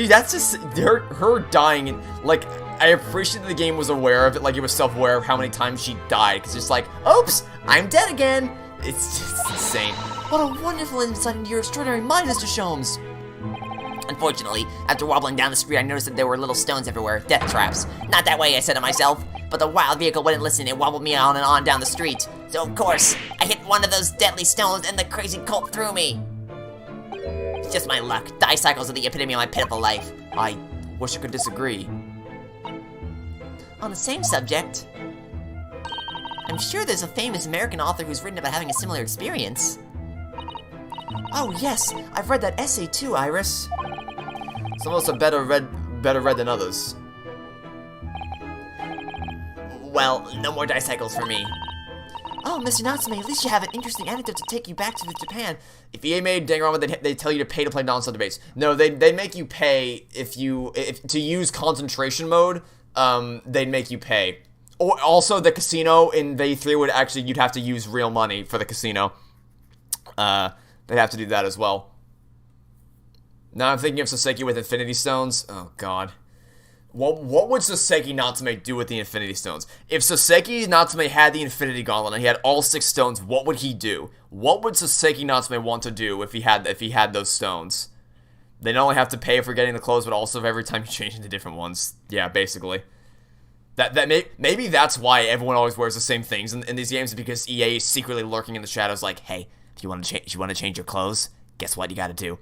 that's just, her dying, and, like, I appreciate that the game was aware of it, like, it was self-aware of how many times she died, because it's like, oops, I'm dead again. It's just insane. What a wonderful insight into your extraordinary mind, Mr. Sholmes. Unfortunately, after wobbling down the street, I noticed that there were little stones everywhere, death traps. Not that way, I said to myself, but the wild vehicle wouldn't listen, it wobbled me on and on down the street. So of course, I hit one of those deadly stones and the crazy colt threw me. It's just my luck. Die cycles are the epitome of my pitiful life. I wish I could disagree. On the same subject, I'm sure there's a famous American author who's written about having a similar experience. Oh yes, I've read that essay too, Iris. Some of us are better read than others. Well, no more die cycles for me. Oh, Mr. Natsume, at least you have an interesting anecdote to take you back to Japan. If EA made Danganronpa, they tell you to pay to play non-stop debates. No, they make you pay if to use concentration mode. They'd make you pay. Or also the casino in Bay 3 would actually, you'd have to use real money for the casino. They'd have to do that as well. Now I'm thinking of Soseki with Infinity Stones. Oh god. What would Soseki Natsume do with the Infinity Stones? If Soseki Natsume had the Infinity Gauntlet and he had all 6 stones, what would he do? What would Soseki Natsume want to do if he had those stones? They not only have to pay for getting the clothes, but also every time you change into different ones. Yeah, basically. Maybe that's why everyone always wears the same things in these games, because EA is secretly lurking in the shadows like, hey, if you want to change your clothes, guess what you gotta do?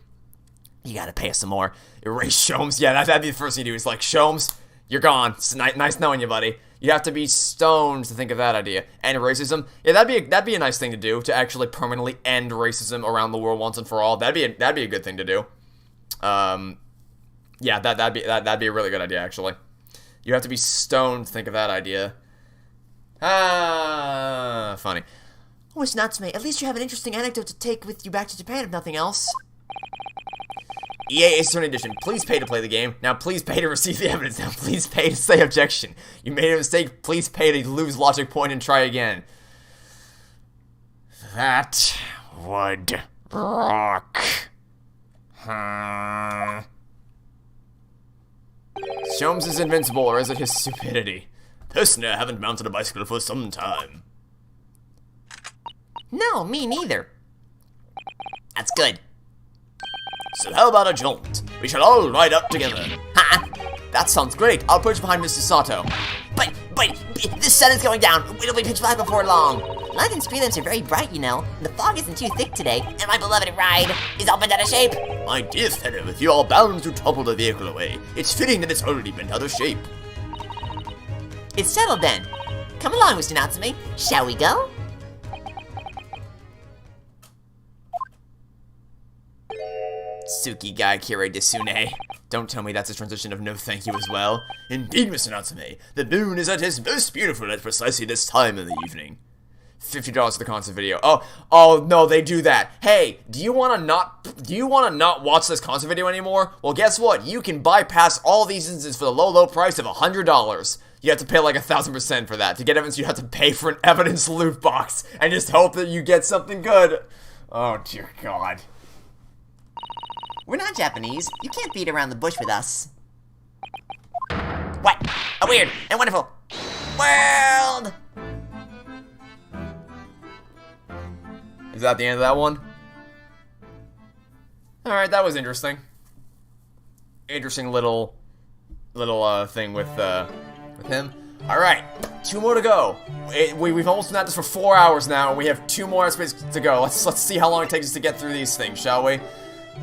You gotta pay us some more. Erase Sholmes. Yeah, that'd be the first thing you do. It's like, Sholmes, you're gone. It's nice knowing you, buddy. You have to be stoned to think of that idea. End racism. Yeah, that'd be a nice thing to do, to actually permanently end racism around the world once and for all. That'd be a good thing to do. Yeah, that'd be a really good idea, actually. You have to be stoned to think of that idea. Funny. Oh, Mr. Natsume, at least you have an interesting anecdote to take with you back to Japan, if nothing else. EA Ace Attorney Edition. Please pay to play the game. Now please pay to receive the evidence. Now please pay to say objection. You made a mistake. Please pay to lose logic point and try again. That would rock. Sholmes is invincible, or is it his stupidity? Personally, I haven't mounted a bicycle for some time. No, me neither. That's good. So how about a jaunt? We shall all ride up together. Ha! That sounds great. I'll push behind Mr. Sato. But, the sun is going down. It'll be pitch black before long. London street lamps are very bright, you know, and the fog isn't too thick today, and my beloved ride is all bent out of shape. My dear fellow, if you are bound to topple the vehicle away, it's fitting that it's already bent out of shape. It's settled then. Come along, Mr. Natsume. Shall we go? Tsuki Gai Kirei Desune. Don't tell me that's a transition of no thank you as well. Indeed, Mr. Natsume, the moon is at its most beautiful at precisely this time of the evening. $50 for the concert video. Oh no, they do that. Hey, do you wanna not watch this concert video anymore? Well, guess what? You can bypass all these instances for the low price of $100. You have to pay like 1,000% for that. To get evidence, you have to pay for an evidence loot box and just hope that you get something good. Oh dear God. We're not Japanese. You can't beat around the bush with us. What a weird and wonderful world! Is that the end of that one? Alright, that was interesting. Interesting little thing with him. Alright, 2 more to go. We've almost been at this for 4 hours now, and we have 2 more episodes to go. Let's see how long it takes us to get through these things, shall we?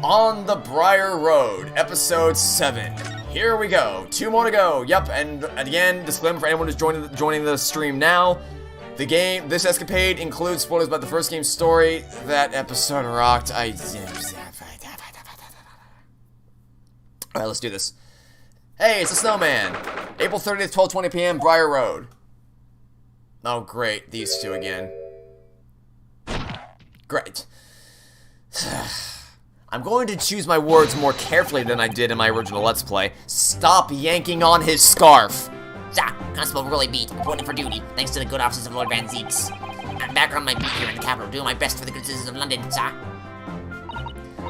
On the Briar Road, episode 7. Here we go. 2 more to go. Yep, and again, disclaimer for anyone who's joining the stream now. This escapade includes spoilers about the first game's story. That episode rocked. Alright, let's do this. Hey, it's a snowman. April 30th, 12:20 p.m., Briar Road. Oh, great. These two again. Great. I'm going to choose my words more carefully than I did in my original Let's Play. Stop yanking on his scarf. Sir, Constable really beat, reporting for duty, thanks to the good offices of Lord Van Zeeks. I'm back on my beat here in the capital, doing my best for the good citizens of London, sir.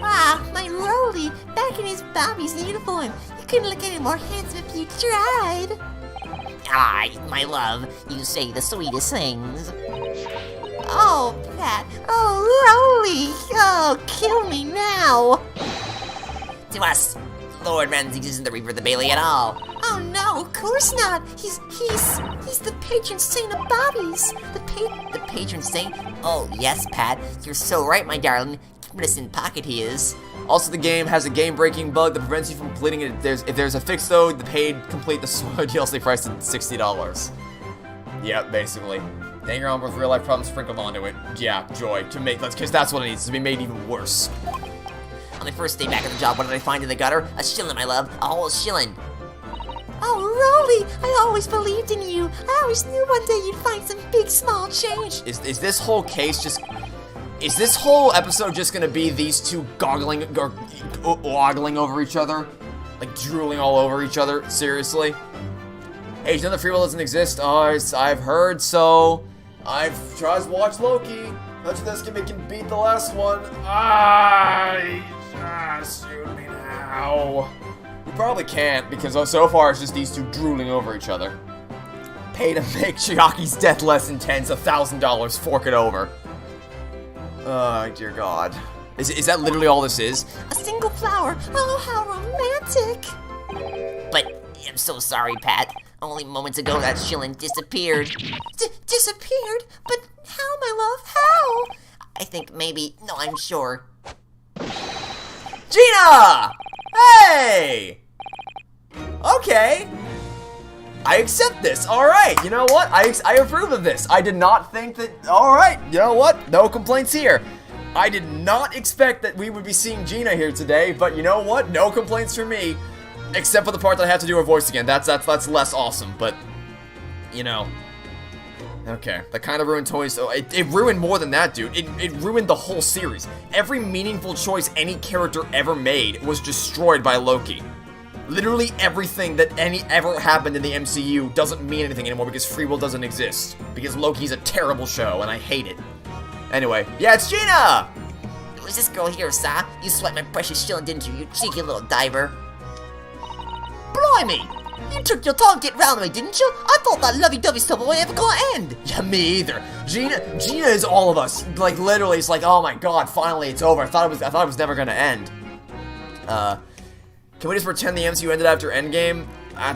Ah, my Rolly, back in his Bobby's uniform. You couldn't look any more handsome if you tried. Aye, my love, you say the sweetest things. Oh, Pat. Oh, Rolly. Oh, kill me now. To us, Lord Van Zeeks isn't the Reaper of the Bailey at all. Oh no, of course not. He's the patron saint of Bobby's. The patron saint? Oh, yes, Pat, you're so right, my darling. Keeping us in pocket he is. Also, the game has a game-breaking bug that prevents you from completing it. If there's a fix, though, the paid complete the DLC price at $60. Yep, basically. Danganronpa with real-life problems sprinkled onto it. Yeah, joy. Because that's what it needs, to be made even worse. On my first day back at the job, what did I find in the gutter? A shilling, my love. A whole shilling. Oh, Rolly, I always believed in you. I always knew one day you'd find some big, small change. Is this whole case just... Is this whole episode just gonna be these two ogling over each other? Like, drooling all over each other? Seriously? Hey, you know the free will doesn't exist? Oh, I've heard so. I've tried to watch Loki. Bet you this can beat the last one. Shoot me now. You probably can't, because so far it's just these two drooling over each other. Pay to make Chiaki's death less intense, $1,000, fork it over. Oh, dear God. Is that literally all this is? A single flower. Oh, how romantic. But I'm so sorry, Pat. Only moments ago that shilling disappeared. Disappeared? But how, my love? How? I think maybe, no, I'm sure. Gina! Hey! Okay. I accept this. Alright, you know what? I approve of this. I did not think that... Alright, you know what? No complaints here. I did not expect that we would be seeing Gina here today, but you know what? No complaints from me. Except for the part that I have to do her voice again. That's less awesome, but... You know... Okay, that kind of ruined Toy's... Oh, it ruined more than that, dude. It ruined the whole series. Every meaningful choice any character ever made was destroyed by Loki. Literally everything that ever happened in the MCU doesn't mean anything anymore because free will doesn't exist. Because Loki's a terrible show, and I hate it. Anyway, yeah, it's Gina! It was this girl here, sir. You swiped my precious shilling, didn't you, you cheeky little diver? Blimey! You took your time to get round to me, didn't you? I thought that lovey-dovey stuff was ever gonna end. Yeah, me either. Gina is all of us. Like, literally, it's like, oh my god, finally it's over. I thought it was never gonna end. Can we just pretend the MCU ended after Endgame?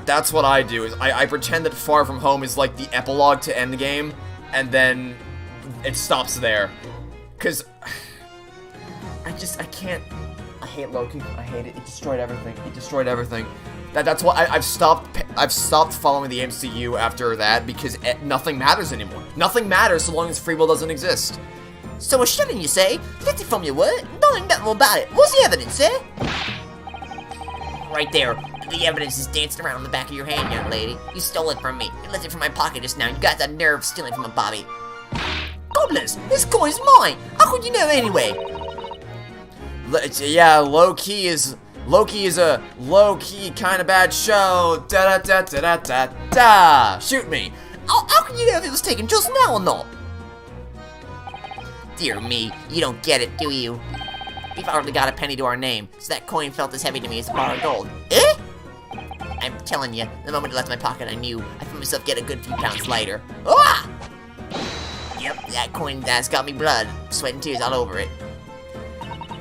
That's what I do. Is I pretend that Far From Home is like the epilogue to Endgame, and then it stops there. Cause I can't. I hate Loki. I hate it. It destroyed everything. It destroyed everything. That's why I've stopped following the MCU after that because nothing matters anymore. Nothing matters so long as free will doesn't exist. So a shilling, you say? Get it from your word? Nothing more about it. What's the evidence, eh? Right there. The evidence is dancing around the back of your hand, young lady. You stole it from me. You left it from my pocket just now. You got that nerve stealing from a Bobby. Goodness, this coin's mine. How could you know anyway? Yeah, Loki is a low-key kind of bad show. Da da da da da da da. Shoot me. How can you know if it was taken just now or not? Dear me, you don't get it, do you? We've hardly got a penny to our name, so that coin felt as heavy to me as a bar of gold. Eh? I'm telling you, the moment it left my pocket, I knew. I found myself get a good few pounds lighter. Ah! Yep, that coin has got me blood, sweat and tears all over it.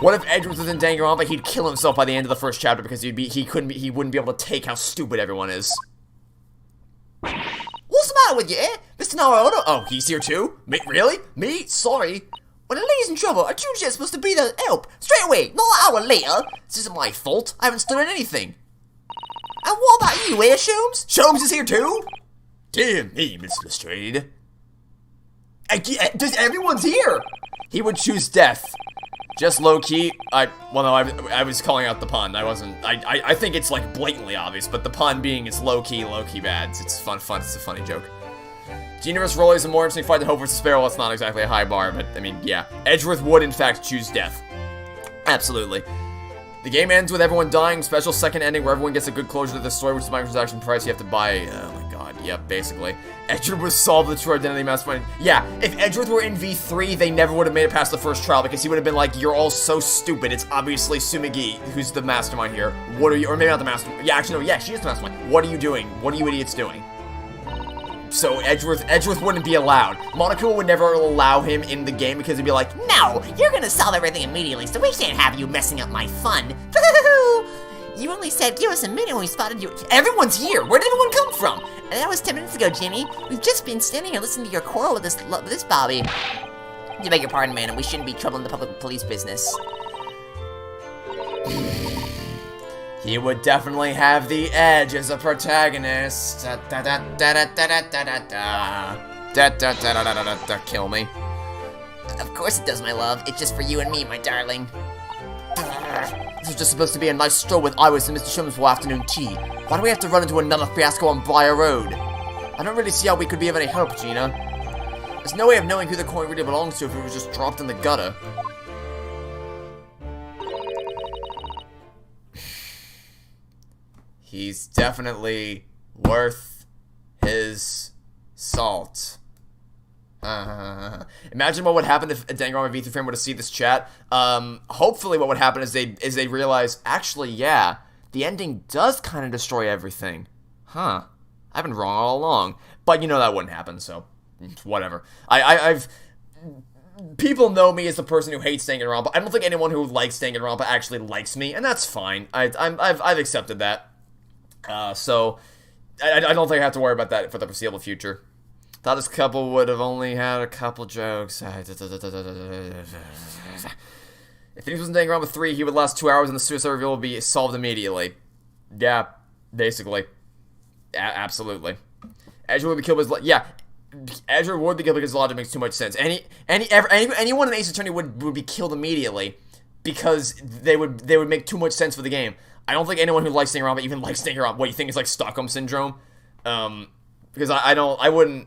What if Edge was in Danganronpa? He'd kill himself by the end of the first chapter because he wouldn't be able to take how stupid everyone is. What's the matter with you, eh? Mr. Naruhodo? Oh, he's here too? Really? Me? Sorry. When a lady's in trouble, a tutor's supposed to be there to help. Straight away, not an hour later. This isn't my fault. I haven't stolen anything. And what about you, eh, Sholmes? Sholmes is here too? Dear me, Miss Lestrade. Everyone's here! He would choose death. Just low-key, I was calling out the pun. I think it's like blatantly obvious, but the pun being it's low-key bad. It's fun, it's a funny joke. Gina vs. Rolly is a more interesting fight than Hope vs. Sparrow. That's not exactly a high bar, but, I mean, yeah. Edgeworth would, in fact, choose death. Absolutely. The game ends with everyone dying. Special second ending where everyone gets a good closure to the story, which is the microtransaction price you have to buy. Oh my god, yep, basically. Edgeworth would solve the true identity mastermind. Yeah, if Edgeworth were in V3, they never would have made it past the first trial, because he would have been like, you're all so stupid. It's obviously Sumigi who's the mastermind here. What are you, or maybe not the mastermind. Yeah, actually, no, yeah, she is the mastermind. What are you doing? What are you idiots doing? So Edgeworth wouldn't be allowed. Monaco would never allow him in the game because he'd be like, No, you're gonna solve everything immediately, so we can't have you messing up my fun. You only said give us a minute when we spotted you. everyone's here. Where did everyone come from? And that was 10 minutes ago, Jimmy. We've just been standing here listening to your quarrel with this Bobby. You beg your pardon, man, and we shouldn't be troubling the public police business. He would definitely have the edge as a protagonist. Kill me. Of course it does, my love. It's just for you and me, my darling. This was just supposed to be a nice stroll with Iris and Mr. Sholmes for afternoon tea. Why do we have to run into another fiasco on Briar Road? I don't really see how we could be of any help, Gina. There's no way of knowing who the coin really belongs to if it was just dropped in the gutter. He's definitely worth his salt. Imagine what would happen if Danganronpa V3 fan were to see this chat. Hopefully what would happen is they realize, actually, yeah, the ending does kind of destroy everything. Huh. I've been wrong all along. But you know that wouldn't happen, so whatever. I've people know me as the person who hates Danganronpa. I don't think anyone who likes Danganronpa actually likes me, and that's fine. I've accepted that. So I don't think I have to worry about that for the foreseeable future. Thought this couple would have only had a couple jokes. If he was in Danganronpa 3, he would last 2 hours and the suicide reveal would be solved immediately. Yeah, basically. Absolutely. Azure would be killed because... Yeah, Azure would be killed because logic makes too much sense. Anyone in Ace Attorney would be killed immediately because they would make too much sense for the game. I don't think anyone who likes Danganronpa even likes Danganronpa. What, you think it's like Stockholm Syndrome? Because I wouldn't...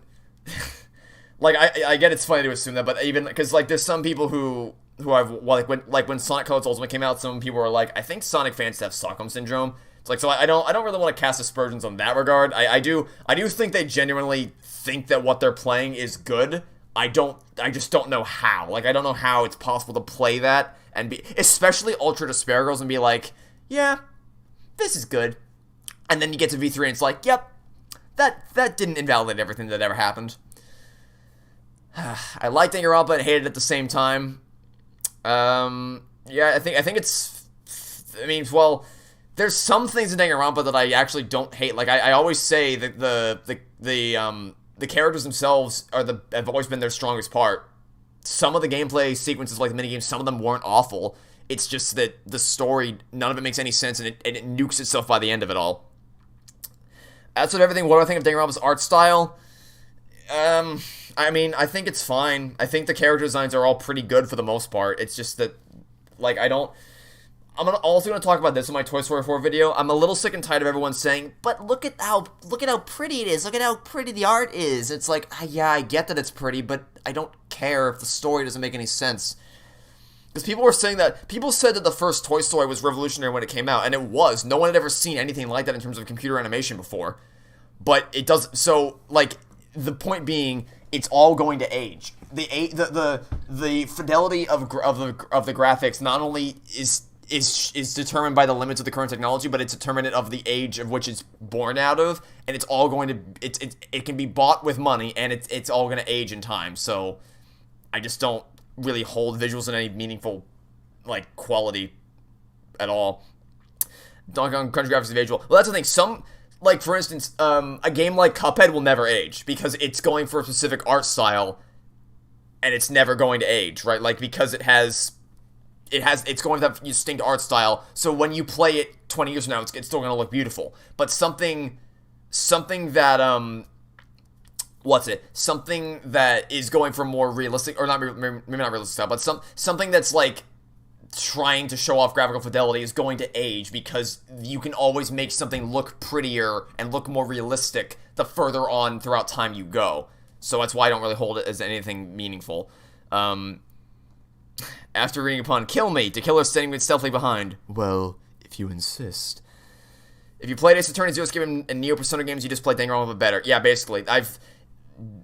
like, I get it's funny to assume that, but even... Because, like, there's some people who I've... when Sonic Colors Ultimate came out, some people were like, I think Sonic fans have Stockholm Syndrome. It's like, so I don't really want to cast aspersions on that regard. I do think they genuinely think that what they're playing is good. I just don't know how. Like, I don't know how it's possible to play that and be... Especially Ultra Despair Girls and be like, yeah, this is good. And then you get to V3 and it's like, yep, that didn't invalidate everything that ever happened. I liked Danganronpa and hated it at the same time. Yeah, I think it's... I mean, well, there's some things in Danganronpa that I actually don't hate. Like, I always say that the characters themselves have always been their strongest part. Some of the gameplay sequences, like the minigames, some of them weren't awful. It's just that the story, none of it makes any sense, and it nukes itself by the end of it all. As for everything, what do I think of Danganronpa's art style? I mean, I think it's fine. I think the character designs are all pretty good for the most part. It's just that, like, I'm also gonna talk about this in my Toy Story 4 video. I'm a little sick and tired of everyone saying, but look at how pretty it is. Look at how pretty the art is. It's like, yeah, I get that it's pretty, but I don't care if the story doesn't make any sense. Because people said that the first Toy Story was revolutionary when it came out, and it was. No one had ever seen anything like that in terms of computer animation before. But it does, so, like, the point being, it's all going to age. The fidelity of the graphics not only is determined by the limits of the current technology, but it's determinant of the age of which it's born out of, and it's all going to, it can be bought with money, and it's all going to age in time. So I just don't really hold visuals in any meaningful, like, quality at all. Donkey Kong Country graphics age well. Well, that's the thing. Some, like, for instance, a game like Cuphead will never age because it's going for a specific art style, and it's never going to age, right? Like, because it's going to have distinct art style, so when you play it 20 years from now, it's still going to look beautiful. But something that, something that is going for more realistic, or maybe not realistic style, but something that's, like, trying to show off graphical fidelity is going to age, because you can always make something look prettier and look more realistic the further on throughout time you go. So that's why I don't really hold it as anything meaningful. After reading upon kill me, to killer standing stealthily behind. Well, if you insist. If you played Ace Attorney Zero Escape and Neo Persona games, you just play Danganronpa better. Yeah, basically.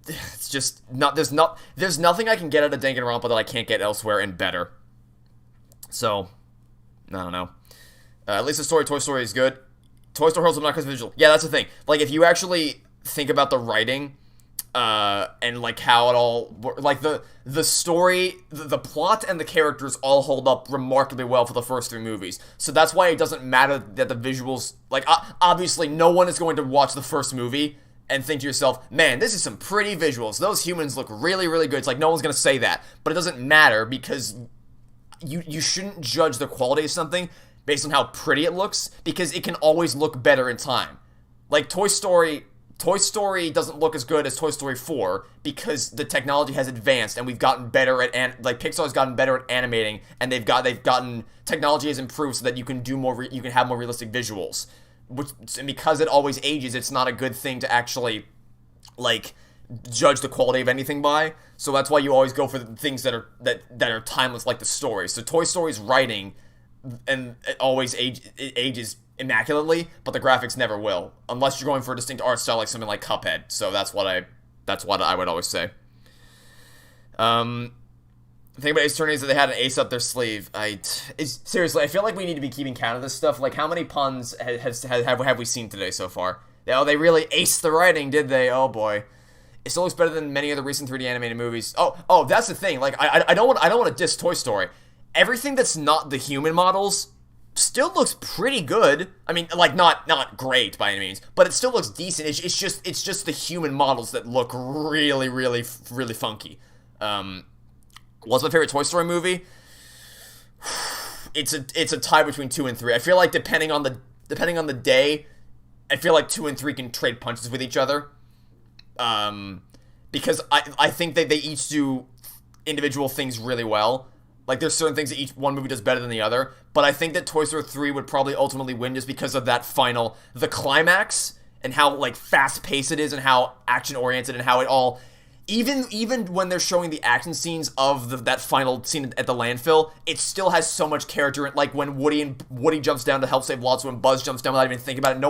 It's just not. There's nothing I can get out of Danganronpa that I can't get elsewhere and better. So, I don't know. At least the story, Toy Story, is good. Toy Story holds up not because of visual. Yeah, that's the thing. Like, if you actually think about the writing, and like how it all, like the story, the plot and the characters all hold up remarkably well for the first 3 movies. So that's why it doesn't matter that the visuals, like, obviously no one is going to watch the first movie and think to yourself, man, this is some pretty visuals. Those humans look really, really good. It's like, no one's going to say that. But it doesn't matter, because you shouldn't judge the quality of something based on how pretty it looks, because it can always look better in time. Like, Toy Story doesn't look as good as Toy Story 4 because the technology has advanced and we've gotten better at, like, Pixar's gotten better at animating, and they've gotten, technology has improved so that you can do more, you can have more realistic visuals. And because it always ages, it's not a good thing to actually, like, judge the quality of anything by. So that's why you always go for the things that are timeless, like the story. So Toy Story's writing, and it always ages immaculately, but the graphics never will, unless you're going for a distinct art style like something like Cuphead. So that's what I would always say. The thing about Ace Attorney is that they had an ace up their sleeve. Seriously, I feel like we need to be keeping count of this stuff. Like, how many puns have we seen today so far? Oh, they really aced the writing, did they? Oh boy. It still looks better than many of the recent 3D animated movies. Oh, that's the thing. Like, I don't want to diss Toy Story. Everything that's not the human models still looks pretty good. I mean, like, not great by any means, but it still looks decent. It's just the human models that look really, really, really funky. What's my favorite Toy Story movie? It's a tie between 2 and 3. I feel like depending on the day, I feel like 2 and 3 can trade punches with each other. Because I think that they each do individual things really well. Like, there's certain things that one movie does better than the other, but I think that Toy Story 3 would probably ultimately win just because of that the climax, and how, like, fast-paced it is, and how action-oriented, and how it all, even when they're showing the action scenes of that final scene at the landfill, it still has so much character. Like, when Woody jumps down to help save Lotso, and Buzz jumps down without even thinking about it,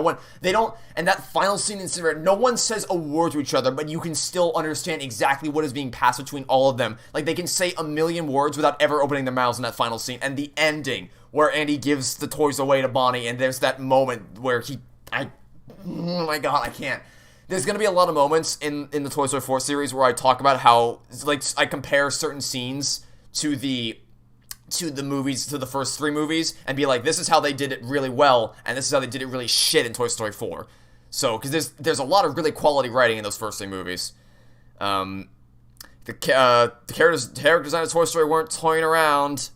and that final scene in Cinderella, no one says a word to each other, but you can still understand exactly what is being passed between all of them. Like, they can say a million words without ever opening their mouths in that final scene. And the ending, where Andy gives the toys away to Bonnie, and there's that moment where oh my god, I can't. There's going to be a lot of moments in the Toy Story 4 series where I talk about how, like, I compare certain scenes to the movies, to the first 3 movies, and be like, this is how they did it really well, and this is how they did it really shit in Toy Story 4. So, because there's a lot of really quality writing in those first 3 movies. The character design of Toy Story weren't toying around.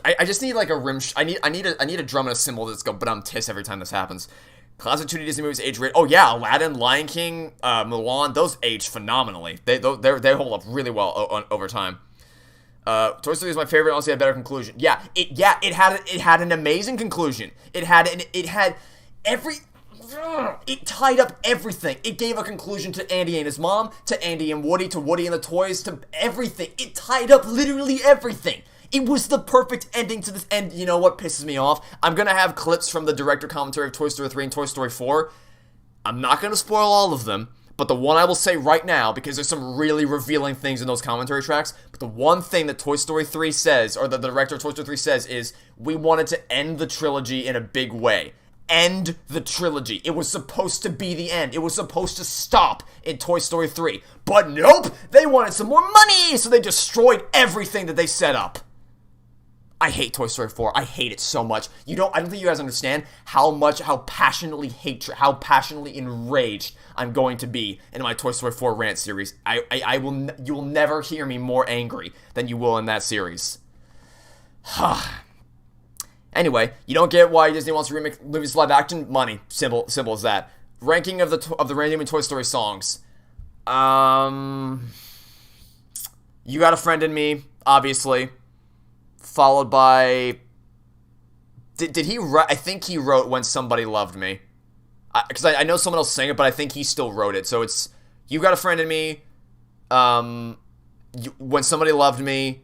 I just need, like, a rim. I need a drum and a cymbal that's go ba-dum-tiss every time this happens. Classic 2D Disney movies age great. Oh yeah, Aladdin, Lion King, Mulan, those age phenomenally. They hold up really well over time. Toy Story is my favorite. Honestly, had a better conclusion. It had an amazing conclusion. It tied up everything. It gave a conclusion to Andy and his mom, to Andy and Woody, to Woody and the toys, to everything. It tied up literally everything. It was the perfect ending to this. And you know what pisses me off? I'm going to have clips from the director commentary of Toy Story 3 and Toy Story 4. I'm not going to spoil all of them, but the one I will say right now, because there's some really revealing things in those commentary tracks, but the one thing that Toy Story 3 says, or the director of Toy Story 3 says, is we wanted to end the trilogy in a big way. End the trilogy. It was supposed to be the end. It was supposed to stop in Toy Story 3. But nope! They wanted some more money! So they destroyed everything that they set up. I hate Toy Story 4. I hate it so much. I don't think you guys understand how passionately enraged I'm going to be in my Toy Story 4 rant series. You will never hear me more angry than you will in that series. Anyway, you don't get why Disney wants to remake movies live action? Money. Simple as that. Ranking of the random Toy Story songs. You Got a Friend in Me, obviously. followed by... Did he write... I think he wrote When Somebody Loved Me. Because I know someone else sang it, but I think he still wrote it. So it's You Got a Friend in Me, When Somebody Loved Me,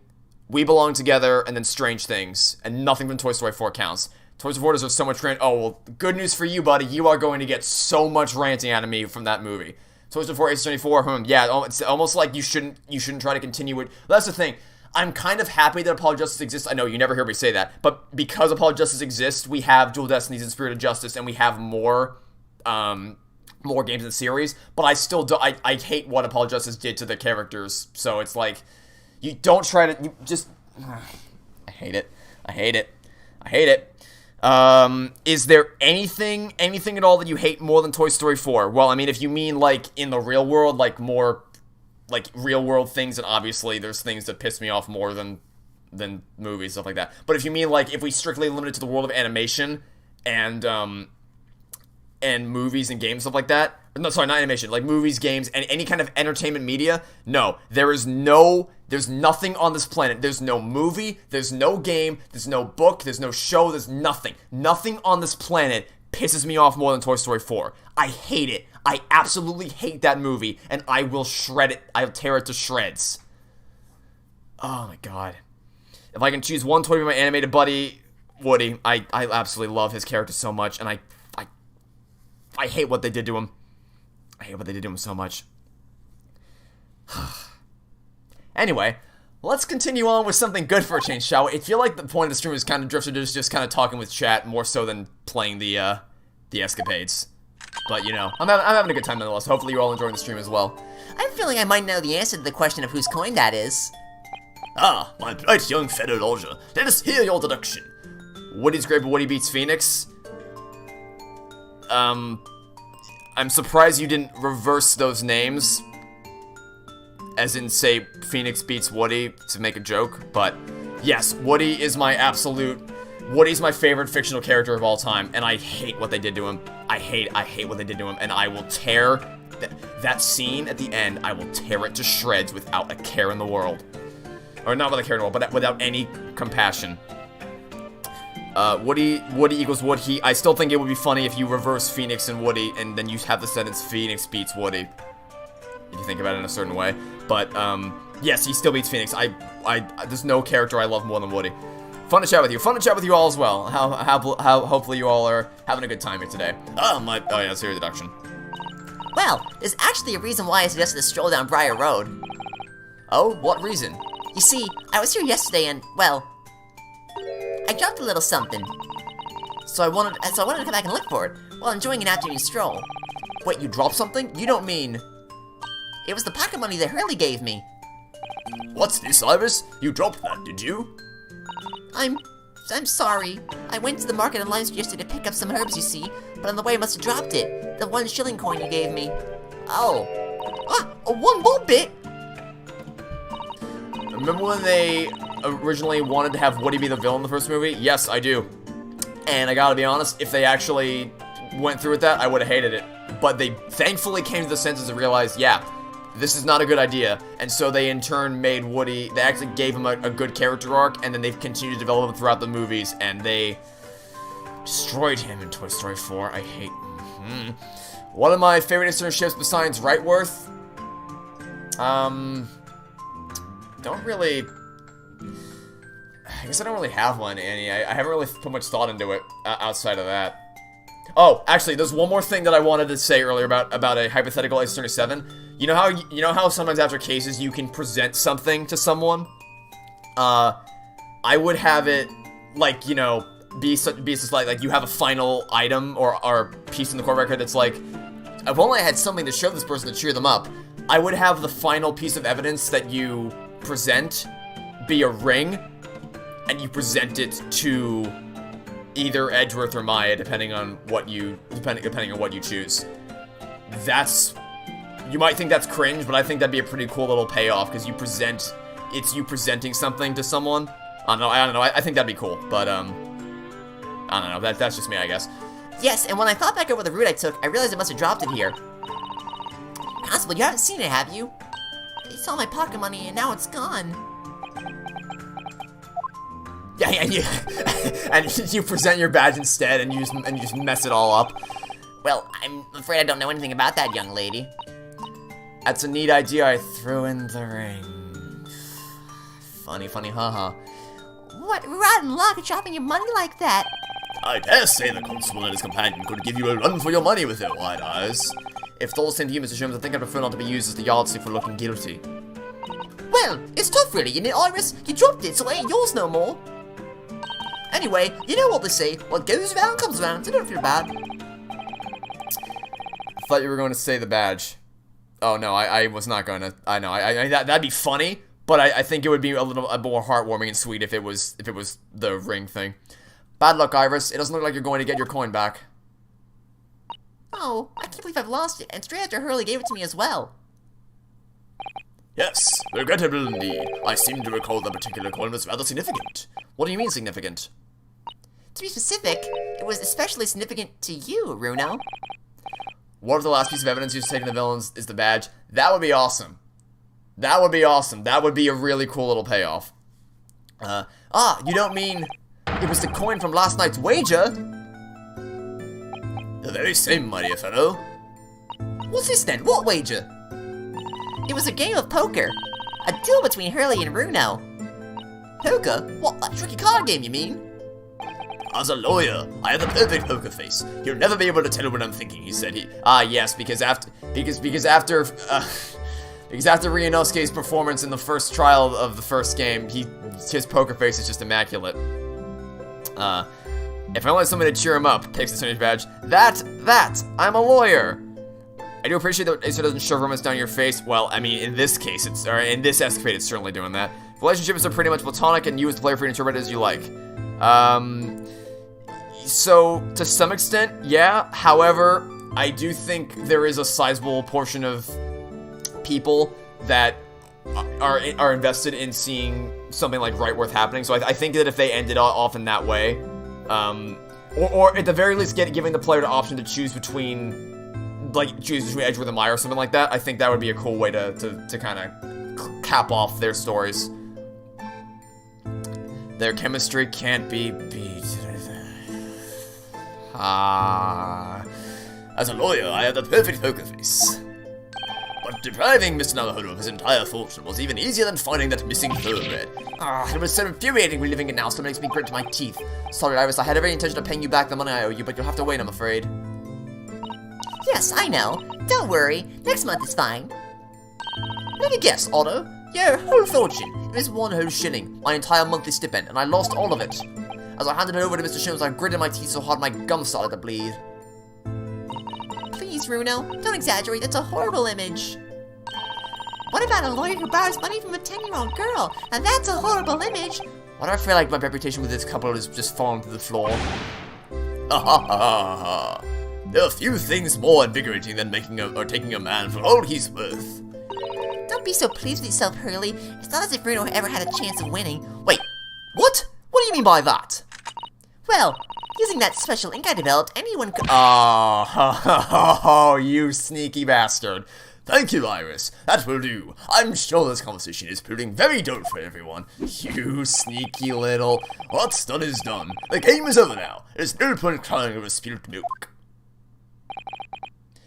We Belong Together, and then Strange Things. And nothing from Toy Story 4 counts. Toy Story 4 deserves so much rant. Oh, well, good news for you, buddy. You are going to get so much ranting out of me from that movie. Toy Story 4, Ace 24, yeah, it's almost like you shouldn't try to continue it. That's the thing. I'm kind of happy that Apollo Justice exists. I know you never hear me say that, but because Apollo Justice exists, we have Dual Destinies and Spirit of Justice, and we have more games in the series. But I still do. I hate what Apollo Justice did to the characters. So it's like, you don't try to. You just. I hate it. I hate it. I hate it. Is there anything at all that you hate more than Toy Story 4? Well, I mean, if you mean, like, in the real world, like, more, like, real-world things, then obviously there's things that piss me off more than movies, stuff like that. But if you mean, like, if we strictly limit it to the world of animation and movies and games, stuff like that, no, sorry, not animation, like movies, games, and any kind of entertainment media, no, there's nothing on this planet. There's no movie, there's no game, there's no book, there's no show, there's nothing. Nothing on this planet pisses me off more than Toy Story 4. I hate it. I absolutely hate that movie, and I will shred it. I'll tear it to shreds. Oh my god. If I can choose one toy to be my animated buddy, Woody, I absolutely love his character so much, and I hate what they did to him. I hate what they did to him so much. Anyway, let's continue on with something good for a change, shall we? I feel like the point of the stream is kind of drifted to just kind of talking with chat more so than playing the Escapades. But, you know, I'm having a good time nonetheless. Hopefully you're all enjoying the stream as well. I'm feeling I might know the answer to the question of whose coin that is. Ah, my bright young fellow lodger, let us hear your deduction. Woody's great, but Woody beats Phoenix? I'm surprised you didn't reverse those names, as in, say, Phoenix beats Woody to make a joke, but yes, Woody's my favorite fictional character of all time, and I hate what they did to him. I hate what they did to him, and I will tear that scene at the end, I will tear it to shreds without a care in the world. Or not with a care in the world, but without any compassion. Woody equals Wood. I still think it would be funny if you reverse Phoenix and Woody, and then you have the sentence Phoenix beats Woody. If you think about it in a certain way. But, yes, he still beats Phoenix. There's no character I love more than Woody. Fun to chat with you. Fun to chat with you all as well. How hopefully you all are having a good time here today. Oh yeah, that's your deduction. Well, there's actually a reason why I suggested a stroll down Briar Road. Oh, what reason? You see, I was here yesterday and, well, I dropped a little something. So I wanted to come back and look for it while enjoying an afternoon stroll. Wait, you dropped something? You don't mean... It was the pocket money that Hurley gave me. What's this, Iris? You dropped that, did you? I'm sorry. I went to the market in Livestream yesterday to pick up some herbs, you see, but on the way I must have dropped it. The 1 shilling coin you gave me. Oh. One more bit! Remember when they originally wanted to have Woody be the villain in the first movie? Yes, I do. And I gotta be honest, if they actually went through with that, I would've hated it. But they thankfully came to the senses and realized, yeah, this is not a good idea. And so they in turn made Woody, they actually gave him a good character arc, and then they've continued to develop him throughout the movies, and they destroyed him in Toy Story 4. I hate... One of my favorite insert ships besides Rightworth? Don't really... I guess I don't really have one, Annie. I haven't really put much thought into it outside of that. Oh, actually, there's one more thing that I wanted to say earlier about a hypothetical Ace-37. You know how sometimes after cases you can present something to someone? I would have it, like, you know, be just like you have a final item or piece in the court record that's like, if only I had something to show this person to cheer them up. I would have the final piece of evidence that you present be a ring, and you present it to either Edgeworth or Maya, depending on what you choose. You might think that's cringe, but I think that'd be a pretty cool little payoff, because it's you presenting something to someone. I don't know, I think that'd be cool, but, I don't know, that's just me, I guess. Yes, and when I thought back over the route I took, I realized I must have dropped it here. Constable, you haven't seen it, have you? They saw my pocket money, and now it's gone. Yeah, and you and you present your badge instead, and you just mess it all up. Well, I'm afraid I don't know anything about that, young lady. That's a neat idea I threw in the ring. Funny, haha. What rotten luck dropping your money like that? I dare say the constable and his companion could give you a run for your money with their wide eyes. If those same to you, Mr. Sholmes, I think I'd prefer not to be used as the yardstick for looking guilty. Well, it's tough really, isn't it, Iris? You dropped it, so it ain't yours no more. Anyway, you know what they say, what goes around comes around, so don't feel bad. I thought you were going to say the badge. Oh no, I was not going to. I know, that'd be funny, but I think it would be a little more heartwarming and sweet if it was the ring thing. Bad luck, Iris. It doesn't look like you're going to get your coin back. Oh, I can't believe I've lost it, and straight after Hurley gave it to me as well. Yes, regrettable indeed. I seem to recall that particular coin was rather significant. What do you mean significant? To be specific, it was especially significant to you, Runo. What if the last piece of evidence you've taken the villains is the badge? That would be awesome. That would be awesome. That would be a really cool little payoff. You don't mean it was the coin from last night's wager? The very same, my dear fellow. What's this then? What wager? It was a game of poker. A duel between Hurley and Runo. Poker? What, that tricky card game, you mean? As a lawyer, I have the perfect poker face. You'll never be able to tell what I'm thinking, he said. Yes, because after Ryunosuke's performance in the first trial of the first game, his poker face is just immaculate. If I only had somebody to cheer him up, takes the Sonic badge. I'm a lawyer. I do appreciate that Acer doesn't shove romance down your face. Well, I mean, in this case, in this escapade, it's certainly doing that. Relationships are pretty much platonic, and you as the player free to interpret it as you like. So, to some extent, yeah. However, I do think there is a sizable portion of people that are invested in seeing something like right worth happening. So I think that if they ended off in that way, or at the very least giving the player the option to choose between Edgeworth and Maya or something like that, I think that would be a cool way to kind of cap off their stories. Their chemistry can't be beat. As a lawyer, I have the perfect poker face. But depriving Mr. Naruhodo of his entire fortune was even easier than finding that missing thoroughbred. It was so infuriating reliving it now, so it makes me grit to my teeth. Sorry, Iris, I had every intention of paying you back the money I owe you, but you'll have to wait, I'm afraid. Yes, I know. Don't worry. Next month is fine. Let me guess, Otto. Your whole fortune. It was one whole shilling, my entire monthly stipend, and I lost all of it. As I handed it over to Mr. Sholmes, I gritted my teeth so hard my gums started to bleed. Please, Runo, don't exaggerate. That's a horrible image. What about a lawyer who borrows money from a 10-year-old girl? Now that's a horrible image. Why do I feel like my reputation with this couple is just falling to the floor? There are few things more invigorating than taking a man for all he's worth. Don't be so pleased with yourself, Hurley. It's not as if Runo ever had a chance of winning. Wait, what? What do you mean by that? Well, using that special ink I developed, anyone could— Oh, you sneaky bastard. Thank you, Iris. That will do. I'm sure this conversation is proving very dull for everyone. You sneaky little... What's done is done. The game is over now. There's no point crying over spilled milk.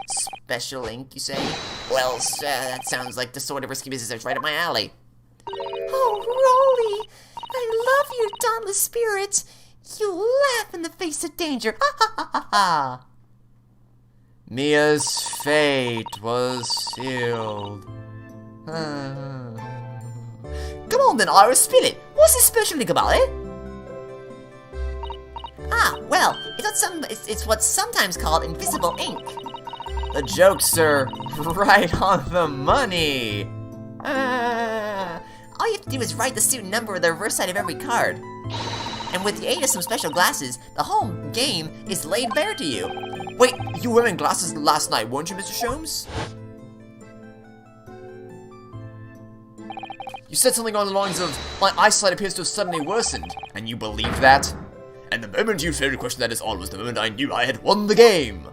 Special ink, you say? Well, sir, that sounds like the sort of risky business that's right up my alley. Oh, Rolly! I love you, dauntless spirit! You laugh in the face of danger! Ha ha ha ha ha! Mia's fate was sealed. Come on then, Iris, spill it! What's this special ink about, eh? Well, it's what's sometimes called invisible ink. The jokes are right on the money. All you have to do is write the student number or the reverse side of every card. And with the aid of some special glasses, the whole game is laid bare to you. Wait, you were wearing glasses last night, weren't you, Mr. Sholmes? You said something along the lines of, my eyesight appears to have suddenly worsened. And you believe that? And the moment you failed to question that is all was the moment I knew I had won the game.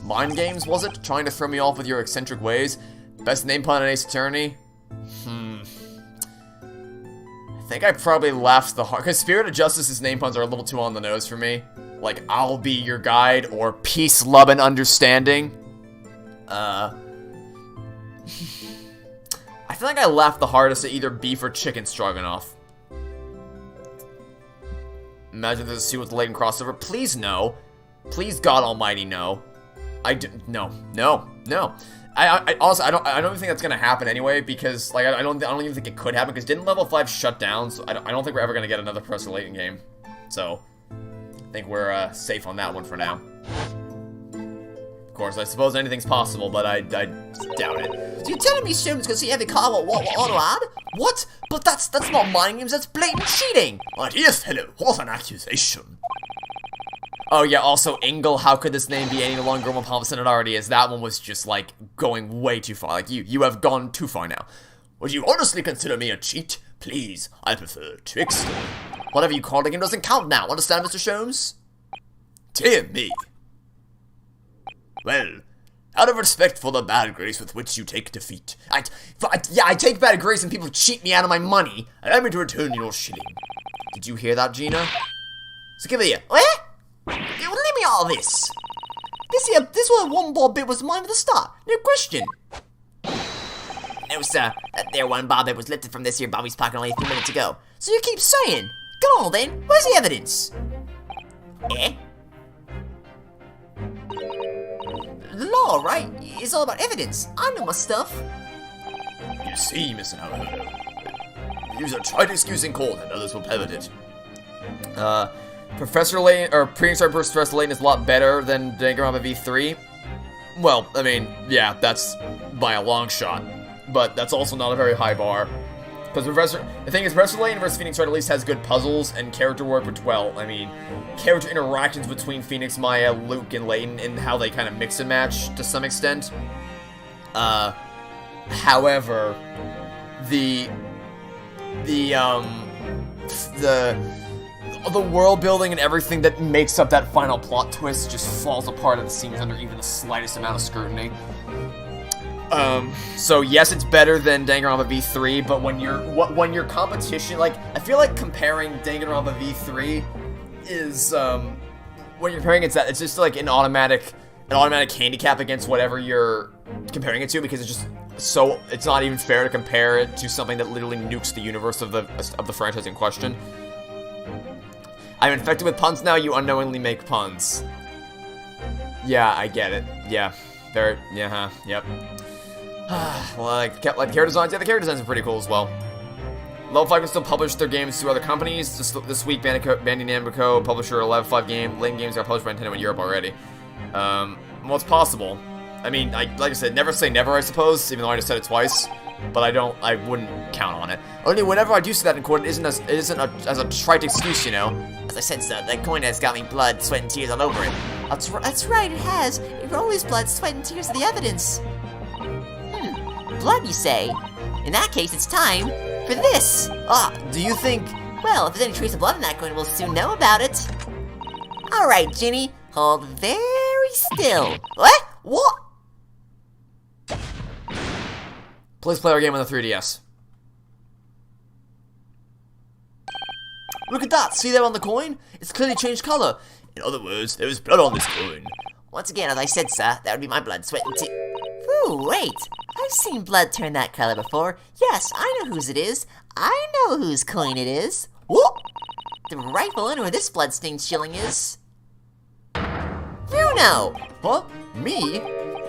Mind games, was it? Trying to throw me off with your eccentric ways? Best name pun in Ace Attorney? think I probably laughed the hard, because Spirit of Justice's name puns are a little too on the nose for me. Like, I'll be your guide, or peace, love, and understanding. I feel like I laughed the hardest at either beef or chicken stroganoff. Imagine there's a scene with the Layton crossover. Please no. Please God Almighty no. No. I also I don't even think that's gonna happen anyway, because like I don't even think it could happen, because didn't level 5 shut down, so I don't think we're ever gonna get another Professor Layton game. So I think we're safe on that one for now. Of course, I suppose anything's possible, but I doubt it. So you're telling me Sholmes can see every car what auto ad? What? But that's not mind games, that's blatant cheating! My dear fellow, what an accusation. Oh yeah, also Ingle, how could this name be any longer more pompous than it already is? That one was just like going way too far. Like you have gone too far now. Would you honestly consider me a cheat? Please, I prefer trickster. Whatever you call it doesn't count now, understand, Mr. Sholmes? Dear me. Well, out of respect for the bad grace with which you take defeat, I take bad grace and people cheat me out of my money. allow me to return your shilling. Did you hear that, Gina? So give it here. What? Let me all this. This one bob bit was mine from the start. No question. No, sir. That there one bob bit was lifted from this here Bobby's pocket only a few minutes ago. So you keep saying. Come on, then. Where's the evidence? Eh? The law, right? It's all about evidence. I know my stuff. You see, Mr. Naruhodo, use a trite excuse in court and others will pervert it. Professor Layton, or Prehistoric Professor Layton is a lot better than Danganronpa V3. Well, I mean, yeah, that's by a long shot. But that's also not a very high bar. Because the thing is, Professor Layton vs. Phoenix Wright at least has good puzzles and character work, which, well, I mean, character interactions between Phoenix, Maya, Luke, and Layton, and how they kind of mix and match to some extent. However, the world building and everything that makes up that final plot twist just falls apart at the seams under even the slightest amount of scrutiny. So yes, it's better than Danganronpa V3, but when your competition, like, I feel like comparing Danganronpa V3 is, when you're comparing it to that, it's just like an automatic handicap against whatever you're comparing it to, because it's not even fair to compare it to something that literally nukes the universe of the franchise in question. I'm infected with puns now, you unknowingly make puns. Yeah, I get it. Yeah. Yep. Well, like character designs, yeah, the character designs are pretty cool as well. Level 5 can still publish their games to other companies. This week, Bandai Namco, publisher, a Level 5 game. Layton games got published by Nintendo in Europe already. Well, it's possible. I mean, like I said, never say never, I suppose, even though I just said it twice. But I wouldn't count on it. Only whenever I do say that in court, it isn't as a trite excuse, you know. As I said, sir, that coin has got me blood, sweat, and tears all over it. That's right, it has. You're always blood, sweat, and tears are the evidence. Blood, you say? In that case, it's time for this. Do you think... Well, if there's any trace of blood in that coin, we'll soon know about it. Alright, Ginny, hold very still. What? Please play our game on the 3DS. Look at that, see there on the coin? It's clearly changed color. In other words, there is blood on this coin. Once again, as I said, sir, that would be my blood, sweat, and tears. Ooh, wait. I've seen blood turn that color before. Yes, I know whose it is. I know whose coin it is. Whoop! The rightful owner of this blood-stained shilling is... Bruno! Huh? Me?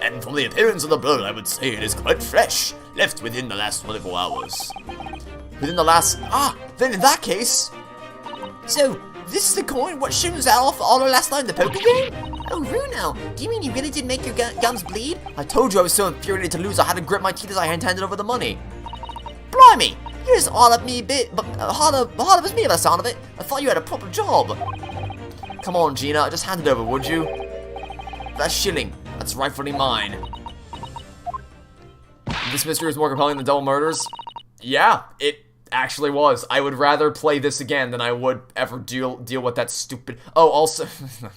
And from the appearance of the blood, I would say it is quite fresh. Left within the last 24 hours. Within the last... then in that case... So, this is the coin what Sholmes off all our last night in the poker game? Oh, Bruno, do you mean you really did make your gums bleed? I told you I was so infuriated to lose, I had to grip my teeth as I handed over the money. Blimey, you're just all up me a bit, but harder as me by the sound of it. I thought you had a proper job. Come on, Gina, just hand it over, would you? That shilling, that's rightfully mine. This mystery was more compelling than double murders? Yeah, it actually was. I would rather play this again than I would ever deal with that stupid... Oh, also...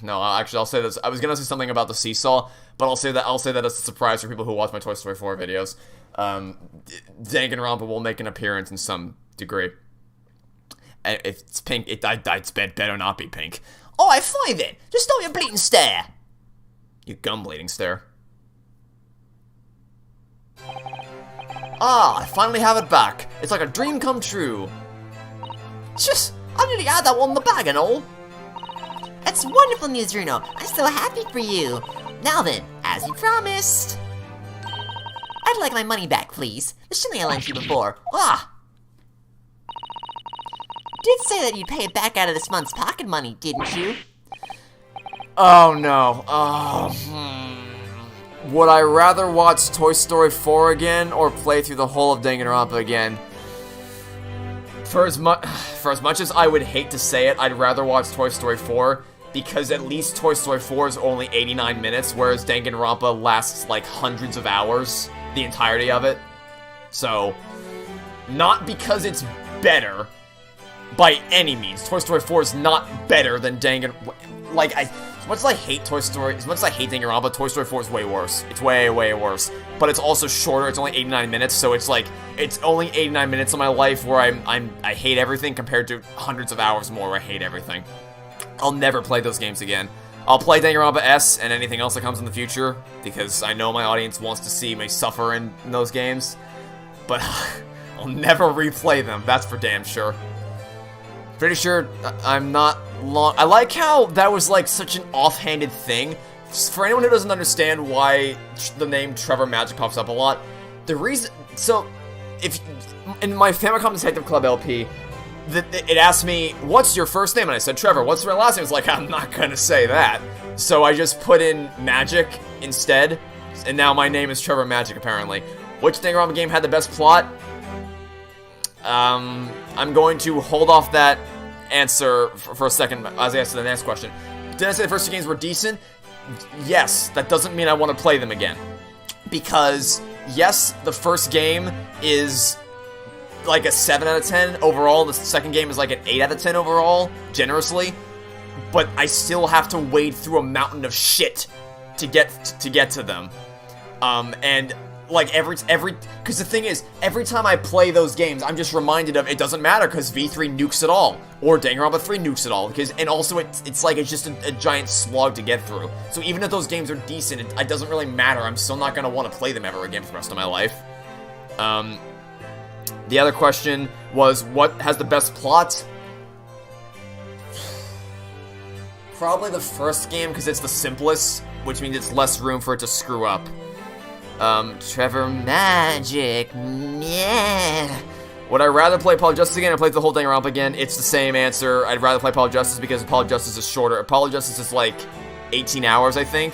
No, actually, I'll say this. I was gonna say something about the seesaw, but I'll say that as a surprise for people who watch my Toy Story 4 videos. Danganronpa will make an appearance in some degree. If it's pink, it's better not be pink. Alright, fine then. Just stop your bleating stare. You gum bleeding stare. Ah, I finally have it back. It's like a dream come true. Just, I nearly had that one in the bag and all. That's wonderful news, Bruno. I'm so happy for you. Now then, as you promised. I'd like my money back, please. The shilling I lent you before. Ah, Did say that you'd pay it back out of this month's pocket money, didn't you? Oh no. Would I rather watch Toy Story 4 again or play through the whole of Danganronpa again? For as much as I would hate to say it, I'd rather watch Toy Story 4 because at least Toy Story 4 is only 89 minutes, whereas Danganronpa lasts like hundreds of hours, the entirety of it. So, not because it's better by any means. Toy Story 4 is not better than Danganronpa. Like, as much as I hate Toy Story, as much as I hate Danganronpa, Toy Story 4 is way worse. It's way, way worse. But it's also shorter. It's only 89 minutes, so it's like, it's only 89 minutes of my life where I hate everything compared to hundreds of hours more where I hate everything. I'll never play those games again. I'll play Danganronpa S and anything else that comes in the future, because I know my audience wants to see me suffer in those games. But I'll never replay them, that's for damn sure. Pretty sure I'm not long. I like how that was like such an offhanded thing. For anyone who doesn't understand why the name Trevor Magic pops up a lot, the reason. So, if in my Famicom Detective Club LP, it asked me, "What's your first name?" And I said Trevor. What's my last name? It's like, I'm not gonna say that. So I just put in Magic instead, and now my name is Trevor Magic apparently. Which Danganronpa game had the best plot? I'm going to hold off that answer for a second as I answer the next question. Did I say the first two games were decent? Yes, that doesn't mean I want to play them again. Because, yes, the first game is like a 7 out of 10 overall, the second game is like an 8 out of 10 overall, generously, but I still have to wade through a mountain of shit to get to them. And like because the thing is, every time I play those games, I'm just reminded of it doesn't matter because V3 nukes it all, or Danganronpa 3 nukes it all, and also it's like it's just a giant slog to get through. So even if those games are decent, it doesn't really matter. I'm still not gonna want to play them ever again for the rest of my life. The other question was, what has the best plot? Probably the first game because it's the simplest, which means it's less room for it to screw up. Trevor Magic, yeah. Would I rather play Apollo Justice again or play the whole Danganronpa again? It's the same answer. I'd rather play Apollo Justice because Apollo Justice is shorter. Apollo Justice is like 18 hours, I think.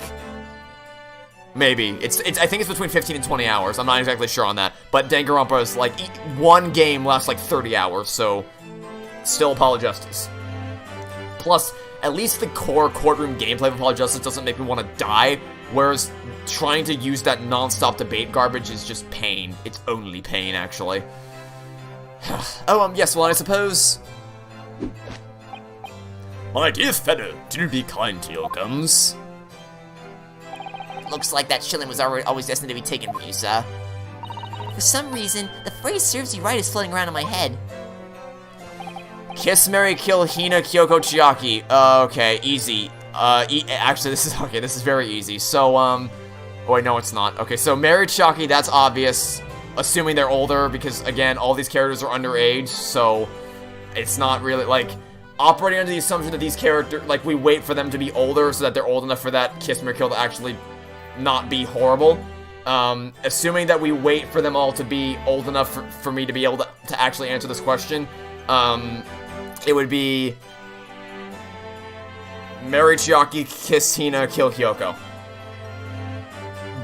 Maybe. I think it's between 15 and 20 hours. I'm not exactly sure on that. But Danganronpa is like, one game lasts like 30 hours, so still Apollo Justice. Plus, at least the core courtroom gameplay of Apollo Justice doesn't make me want to die, whereas trying to use that non-stop debate garbage is just pain. It's only pain, actually. Yes, well, I suppose... My dear fellow, do be kind to your gums. looks like that shilling was always destined to be taken from you, sir. For some reason, the phrase serves you right is floating around in my head. Kiss, marry, kill, Hina, Kyoko, Chiaki. Okay, easy. Actually, this is very easy. So, oh wait, no, it's not. Okay, so marry Chiaki, that's obvious. Assuming they're older, because, again, all these characters are underage, so it's not really, like, operating under the assumption that these characters, like, we wait for them to be older so that they're old enough for that kiss, marry, kill to actually not be horrible. Assuming that we wait for them all to be old enough for me to be able to actually answer this question, it would be marry Chiaki, kiss Hina, kill Kyoko.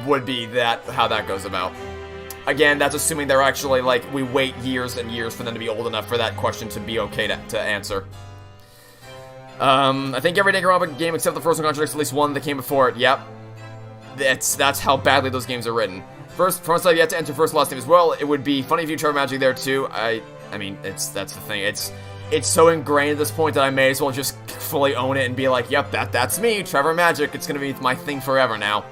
Would be how that goes about. Again, that's assuming they're actually, like, we wait years and years for them to be old enough for that question to be okay to answer. I think every Danganronpa game except the first one contradicts at least one that came before it. Yep. That's how badly those games are written. First, from I've yet to enter first last name as well. It would be funny if you Trevor Magic there too. I mean, that's the thing. It's so ingrained at this point that I may as well just fully own it and be like, yep, that's me, Trevor Magic. It's gonna be my thing forever now.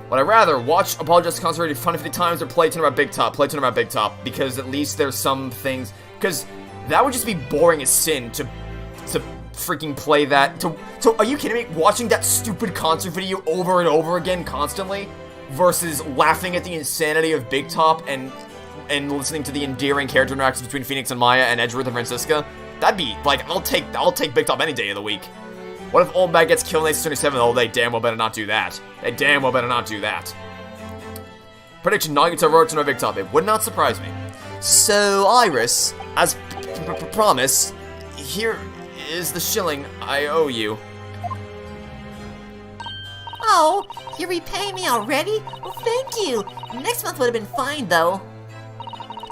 Would I rather watch Apollo Justice Concentrated 50 times or play Turnabout Big Top? Play Turnabout Big Top, because at least there's some things... Because That would just be boring as sin to freaking play that. Are you kidding me? Watching that stupid concert video over and over again constantly versus laughing at the insanity of Big Top and listening to the endearing character interactions between Phoenix and Maya and Edgeworth and Francisca. That'd be, like, I'll take Big Top any day of the week. What if Old Bag gets killed in Ace 27? Oh, they damn well better not do that. They damn well better not do that. Prediction, Nagito wrote to no Big Top. It would not surprise me. So, Iris, as promised, here is the shilling I owe you. Oh, you're repaying me already? Well, thank you. Next month would have been fine, though.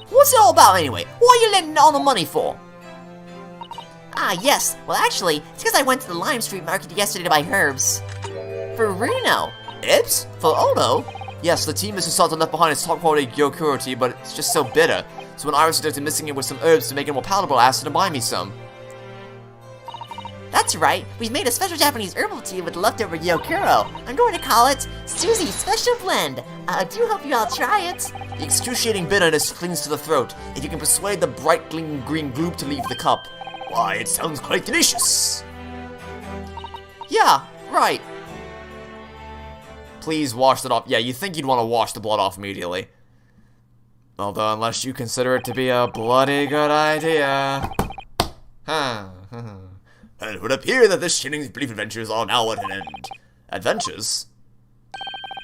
What's it all about anyway? What are you lending all the money for? Ah, yes. Well, actually, it's because I went to the Lime Street Market yesterday to buy herbs. For Runo. Herbs? For Ono? Yes, the team Mr. Salto left behind its top quality Gyokuro tea, but it's just so bitter. So when Iris suggested mixing it with some herbs to make it more palatable, I asked her to buy me some. That's right. We've made a special Japanese herbal tea with leftover Gyokuro. I'm going to call it Susie's Special Blend. I do hope you all try it. The excruciating bitterness clings to the throat. If you can persuade the bright green gloop to leave the cup, why, it sounds quite delicious. Yeah, right. Please wash that off. Yeah, you'd think you'd want to wash the blood off immediately. Although, unless you consider it to be a bloody good idea. It would appear that this shilling's brief adventures are now at an end. Adventures?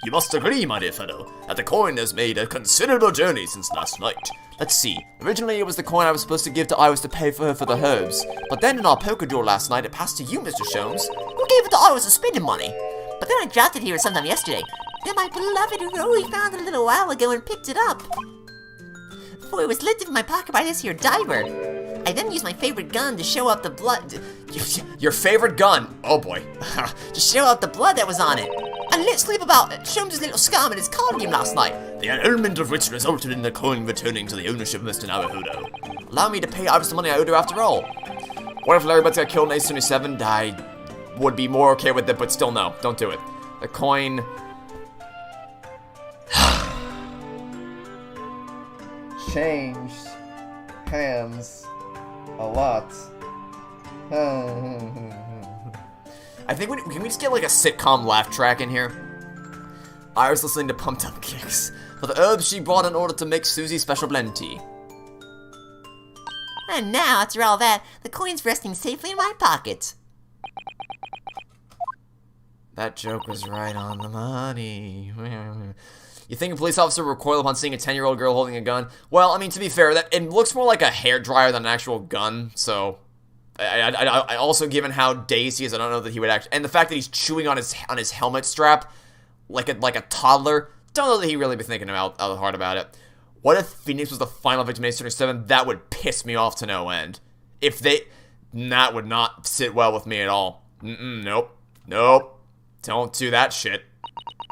You must agree, my dear fellow, that the coin has made a considerable journey since last night. Let's see. Originally, it was the coin I was supposed to give to Iris to pay for her for the herbs. But then in our poker duel last night, it passed to you, Mr. Sholmes. Who gave it to Iris as spending money? But then I dropped it here sometime yesterday. Then my beloved Rory found it a little while ago and picked it up. For it was lifted from my pocket by this here diver. I then used my favorite gun to show up the blood. Your favorite gun? Oh boy. To show out the blood that was on it. And let's sleep about Sholmes' little scum in his card game last night. The annulment of which resulted in the coin returning to the ownership of Mr. Naruhodo. Allow me to pay Iris the money I owed her after all. What if Larry Butts got killed in Ace 27? I would be more okay with it, but still no. Don't do it. The coin... Changed hands a lot. I think can we just get like a sitcom laugh track in here? Iris listening to Pumped Up Kicks. For the herbs she brought in order to make Susie's special blend tea. And now, after all that, the coin's resting safely in my pocket. That joke was right on the money. You think a police officer would recoil upon seeing a 10-year-old girl holding a gun? Well, I mean, to be fair, that it looks more like a hairdryer than an actual gun, so... I also, given how dazed he is, I don't know that he would actually... And the fact that he's chewing on his helmet strap like a toddler, don't know that he really be thinking out hard about it. What if Phoenix was the final victim of Ace 27? That would piss me off to no end. If they... That would not sit well with me at all. Nope. Don't do that shit.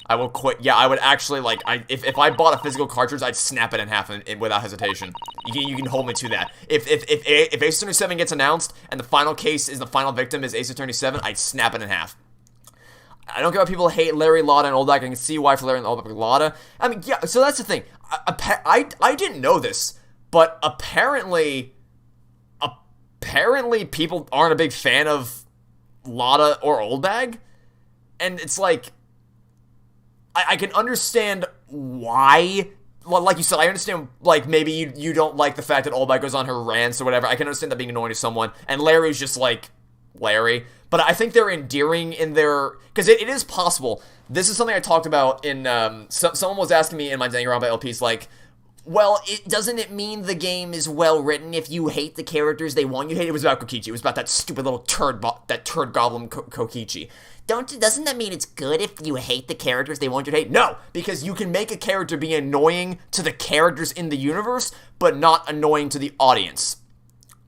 I will quit. Yeah, I would actually, like, if I bought a physical cartridge, I'd snap it in half without hesitation. You can hold me to that. If Ace 27 gets announced, and the final case is the final victim is Ace 27, I'd snap it in half. I don't care why people hate Larry, Lotta, and Old Back. I can see why for Larry and Old Back Lotta. I mean, yeah, so that's the thing. I didn't know this, but apparently people aren't a big fan of Lotta or Old Bag. And it's like, I can understand why, like you said, I understand, like, maybe you don't like the fact that Old Bag goes on her rants or whatever. I can understand that being annoying to someone, and Larry's just like, Larry. But I think they're endearing in their, because it is possible. This is something I talked about in, someone was asking me in my Danganronpa LPs, like, well, doesn't it mean the game is well written if you hate the characters they want you to hate? It was about Kokichi. It was about that stupid little turd goblin Kokichi. Doesn't that mean it's good if you hate the characters they want you to hate? No, because you can make a character be annoying to the characters in the universe, but not annoying to the audience.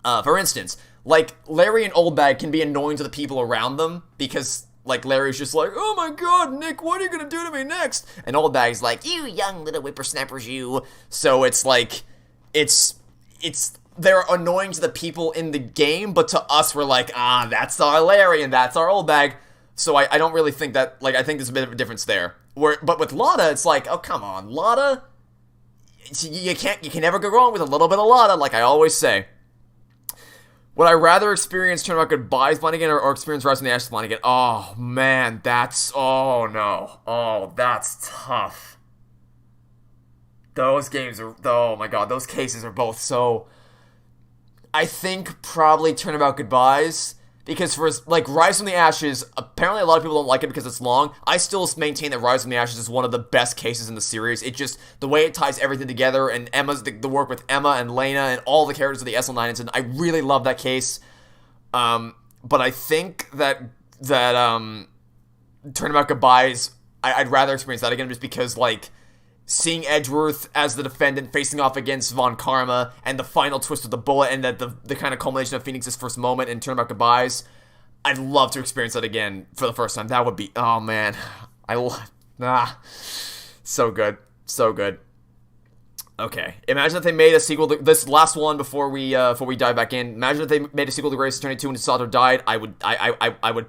For instance, like, Larry and Old Bag can be annoying to the people around them, because, like, Larry's just like, oh my god, Nick, what are you gonna do to me next? And Old Bag's like, you young little whippersnappers, you. So it's like, they're annoying to the people in the game, but to us, we're like, that's our Larry, and that's our Old Bag. So I don't really think that, like, I think there's a bit of a difference there. But with Lotta, it's like, oh, come on, Lotta, you can never go wrong with a little bit of Lotta, like I always say. Would I rather experience Turnabout Goodbyes blind again or experience Rise from the Ashes blind again? Oh, man, that's... Oh, no. Oh, that's tough. Those games are... Oh, my God, those cases are both so... I think probably Turnabout Goodbyes, because for, like, Rise from the Ashes, apparently a lot of people don't like it because it's long. I still maintain that Rise from the Ashes is one of the best cases in the series. It just, the way it ties everything together, and Emma's, the work with Emma and Lena and all the characters of the SL9 incident, I really love that case. But I think that Turnabout Goodbyes, I'd rather experience that again just because, like, seeing Edgeworth as the defendant facing off against Von Karma and the final twist of the bullet and that the kind of culmination of Phoenix's first moment in Turnabout Goodbyes, I'd love to experience that again for the first time. That would be, oh man, so good, so good. Okay, imagine if they made a sequel to this last one before we dive back in. Imagine if they made a sequel to Grace Attorney 2 and Sato died. I would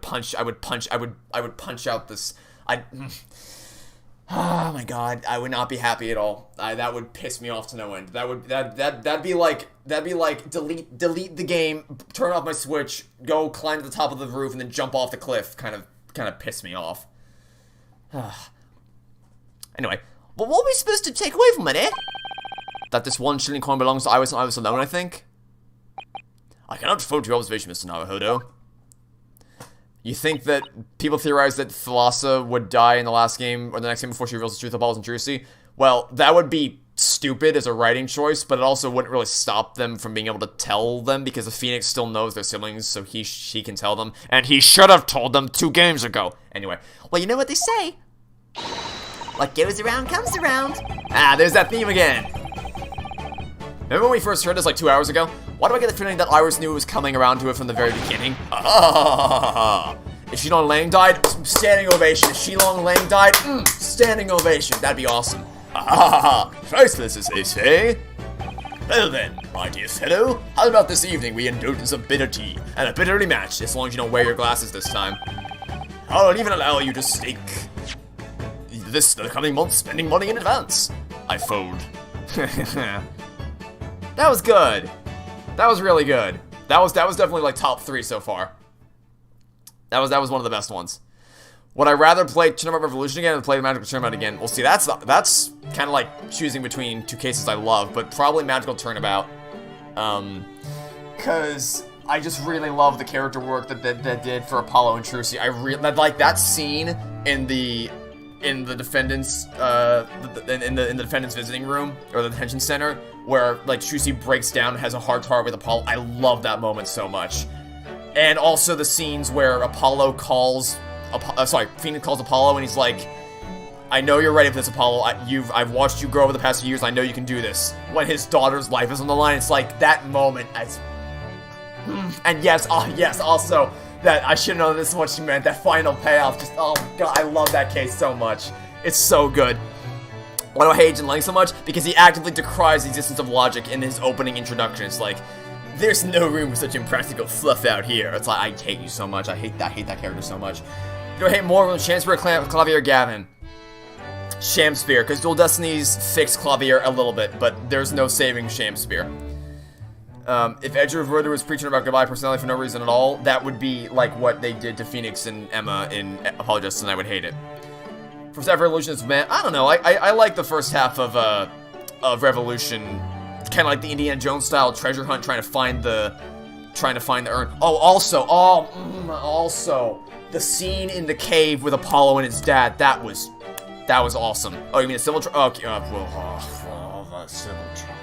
punch out this. Oh my god, I would not be happy at all. That would piss me off to no end. That'd be like delete the game, turn off my Switch, go climb to the top of the roof, and then jump off the cliff. Kind of piss me off. Anyway, But what are we supposed to take away from it, eh? that this 1 shilling coin belongs to Iris and Iris alone, I think. I cannot default to your observation, Mr. Naruhodo. You think that people theorize that Thalassa would die in the last game, or the next game before she reveals the truth of Apollo's intrudency? Well, that would be stupid as a writing choice, but it also wouldn't really stop them from being able to tell them, because the Phoenix still knows their siblings, so she can tell them, and he should have told them 2 games ago. Anyway. Well, you know what they say. What goes around comes around. Ah, there's that theme again. Remember when we first heard this like 2 hours ago? Why do I get the feeling that Iris knew it was coming around to it from the very beginning? If Shilong Lang died, standing ovation. If Shilong Lang died, standing ovation. That'd be awesome. Priceless, as they say. Well then, my dear fellow, how about this evening we indulge in some bitter tea and a bitter rematch, as long as you don't wear your glasses this time. I'll even allow you to stake the coming month spending money in advance. I fold. That was good. That was really good. That was definitely like top 3 so far. That was one of the best ones. Would I rather play Tournament Revolution again or play the Magical Tournament again? Well, see, that's kind of like choosing between 2 cases I love, but probably Magical Turnabout. Cause I just really love the character work that did for Apollo and Trucy. I like that scene in the defendants in the defendants visiting room or the detention center where like Trucy breaks down and has a heart to heart with Apollo. I love that moment so much. And also the scenes where Apollo calls Phoenix calls Apollo and he's like, I know you're ready for this, Apollo. I've watched you grow over the past few years. I know you can do this. When his daughter's life is on the line, it's like that moment. And yes, also that I should know this is what she meant. That final payoff, just oh my god, I love that case so much. It's so good. Why do I hate Agent Lang so much? Because he actively decries the existence of logic in his opening introduction. It's like, there's no room for such impractical fluff out here. It's like, I hate you so much. I hate that character so much. Do I hate more when Shakespeare, Clavier, Gavin? Shamspeare, because Dual Destinies fixed Clavier a little bit, but there's no saving Shamspeare. If Edgeworth was preaching about goodbye personality for no reason at all, that would be like what they did to Phoenix and Emma in Apollo Justice, and I would hate it. First half Revolution is, man, I don't know. I like the first half of Revolution, kind of like the Indiana Jones style treasure hunt, trying to find the urn. Oh, also the scene in the cave with Apollo and his dad. That was awesome. Oh, you mean a civil trial? Okay, the civil trial.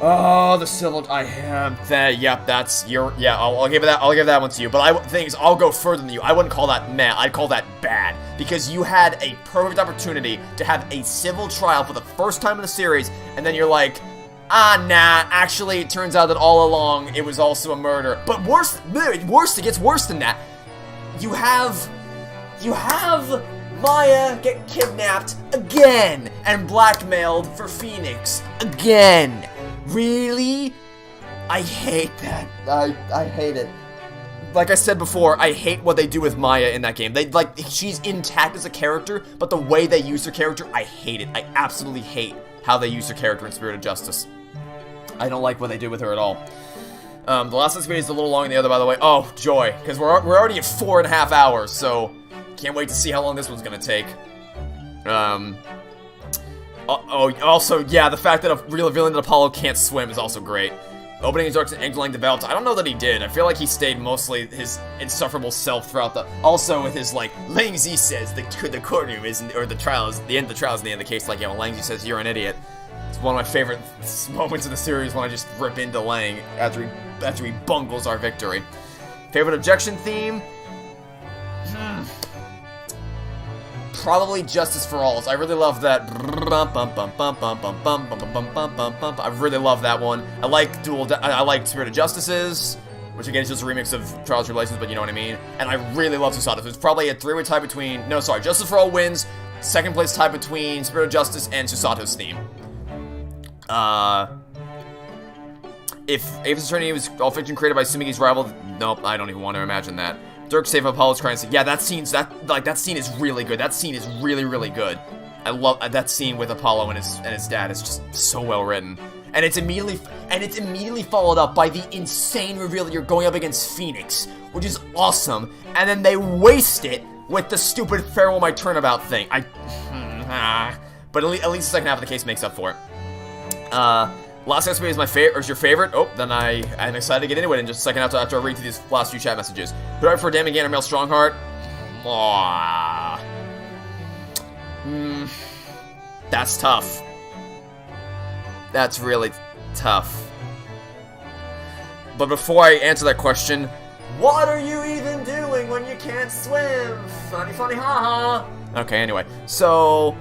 Oh, the civil. I am that. Yep, that's your. Yeah, I'll give it that. I'll give that one to you. But the thing is, I'll go further than you. I wouldn't call that meh. I'd call that bad because you had a perfect opportunity to have a civil trial for the first time in the series, and then you're like, nah. Actually, it turns out that all along it was also a murder. But worse. It gets worse than that. You have Maya get kidnapped again and blackmailed for Phoenix again. Really? I hate that. I hate it. Like I said before, I hate what they do with Maya in that game. She's intact as a character, but the way they use her character, I hate it. I absolutely hate how they use her character in Spirit of Justice. I don't like what they did with her at all. The last Escapade is a little long in the other, by the way. Oh, joy, because we're already at 4.5 hours, so can't wait to see how long this one's gonna take. Also, yeah, the fact that revealing that Apollo can't swim is also great. Opening his arcs and Eggling developed. I don't know that he did. I feel like he stayed mostly his insufferable self throughout the. Also, with his like, Langzy says the courtroom isn't, or the trial is the end of the trial is the end of the case. Like, yeah, when Langzy says you're an idiot. It's one of my favorite moments of the series when I just rip into Lang after he bungles our victory. Favorite objection theme? Probably Justice for All. I really love that. I really love that one. I like I like Spirit of Justices, which again is just a remix of Trials and Tribulations, but you know what I mean. And I really love Susato. It's probably a three-way tie between. No, sorry, Justice for All wins. Second place tie between Spirit of Justice and Susato's theme. If Ava's Attorney was all fiction created by Sumigi's rival, nope, I don't even want to imagine that. Dirk save Apollo's crying scene. Yeah, that scene is really good. That scene is really, really good. I love that scene with Apollo and his dad. Is just so well written, and it's immediately followed up by the insane reveal that you're going up against Phoenix, which is awesome. And then they waste it with the stupid farewell my turnabout thing. But at least the second half of the case makes up for it. Last Escapade is my favorite, or is your favorite? Oh, then I'm excited to get into it in just a second after I read through these last few chat messages. Who do I prefer, Damon Gain or Male Strongheart? That's tough. That's really tough. But before I answer that question, what are you even doing when you can't swim? Funny, funny, haha. Okay, anyway, so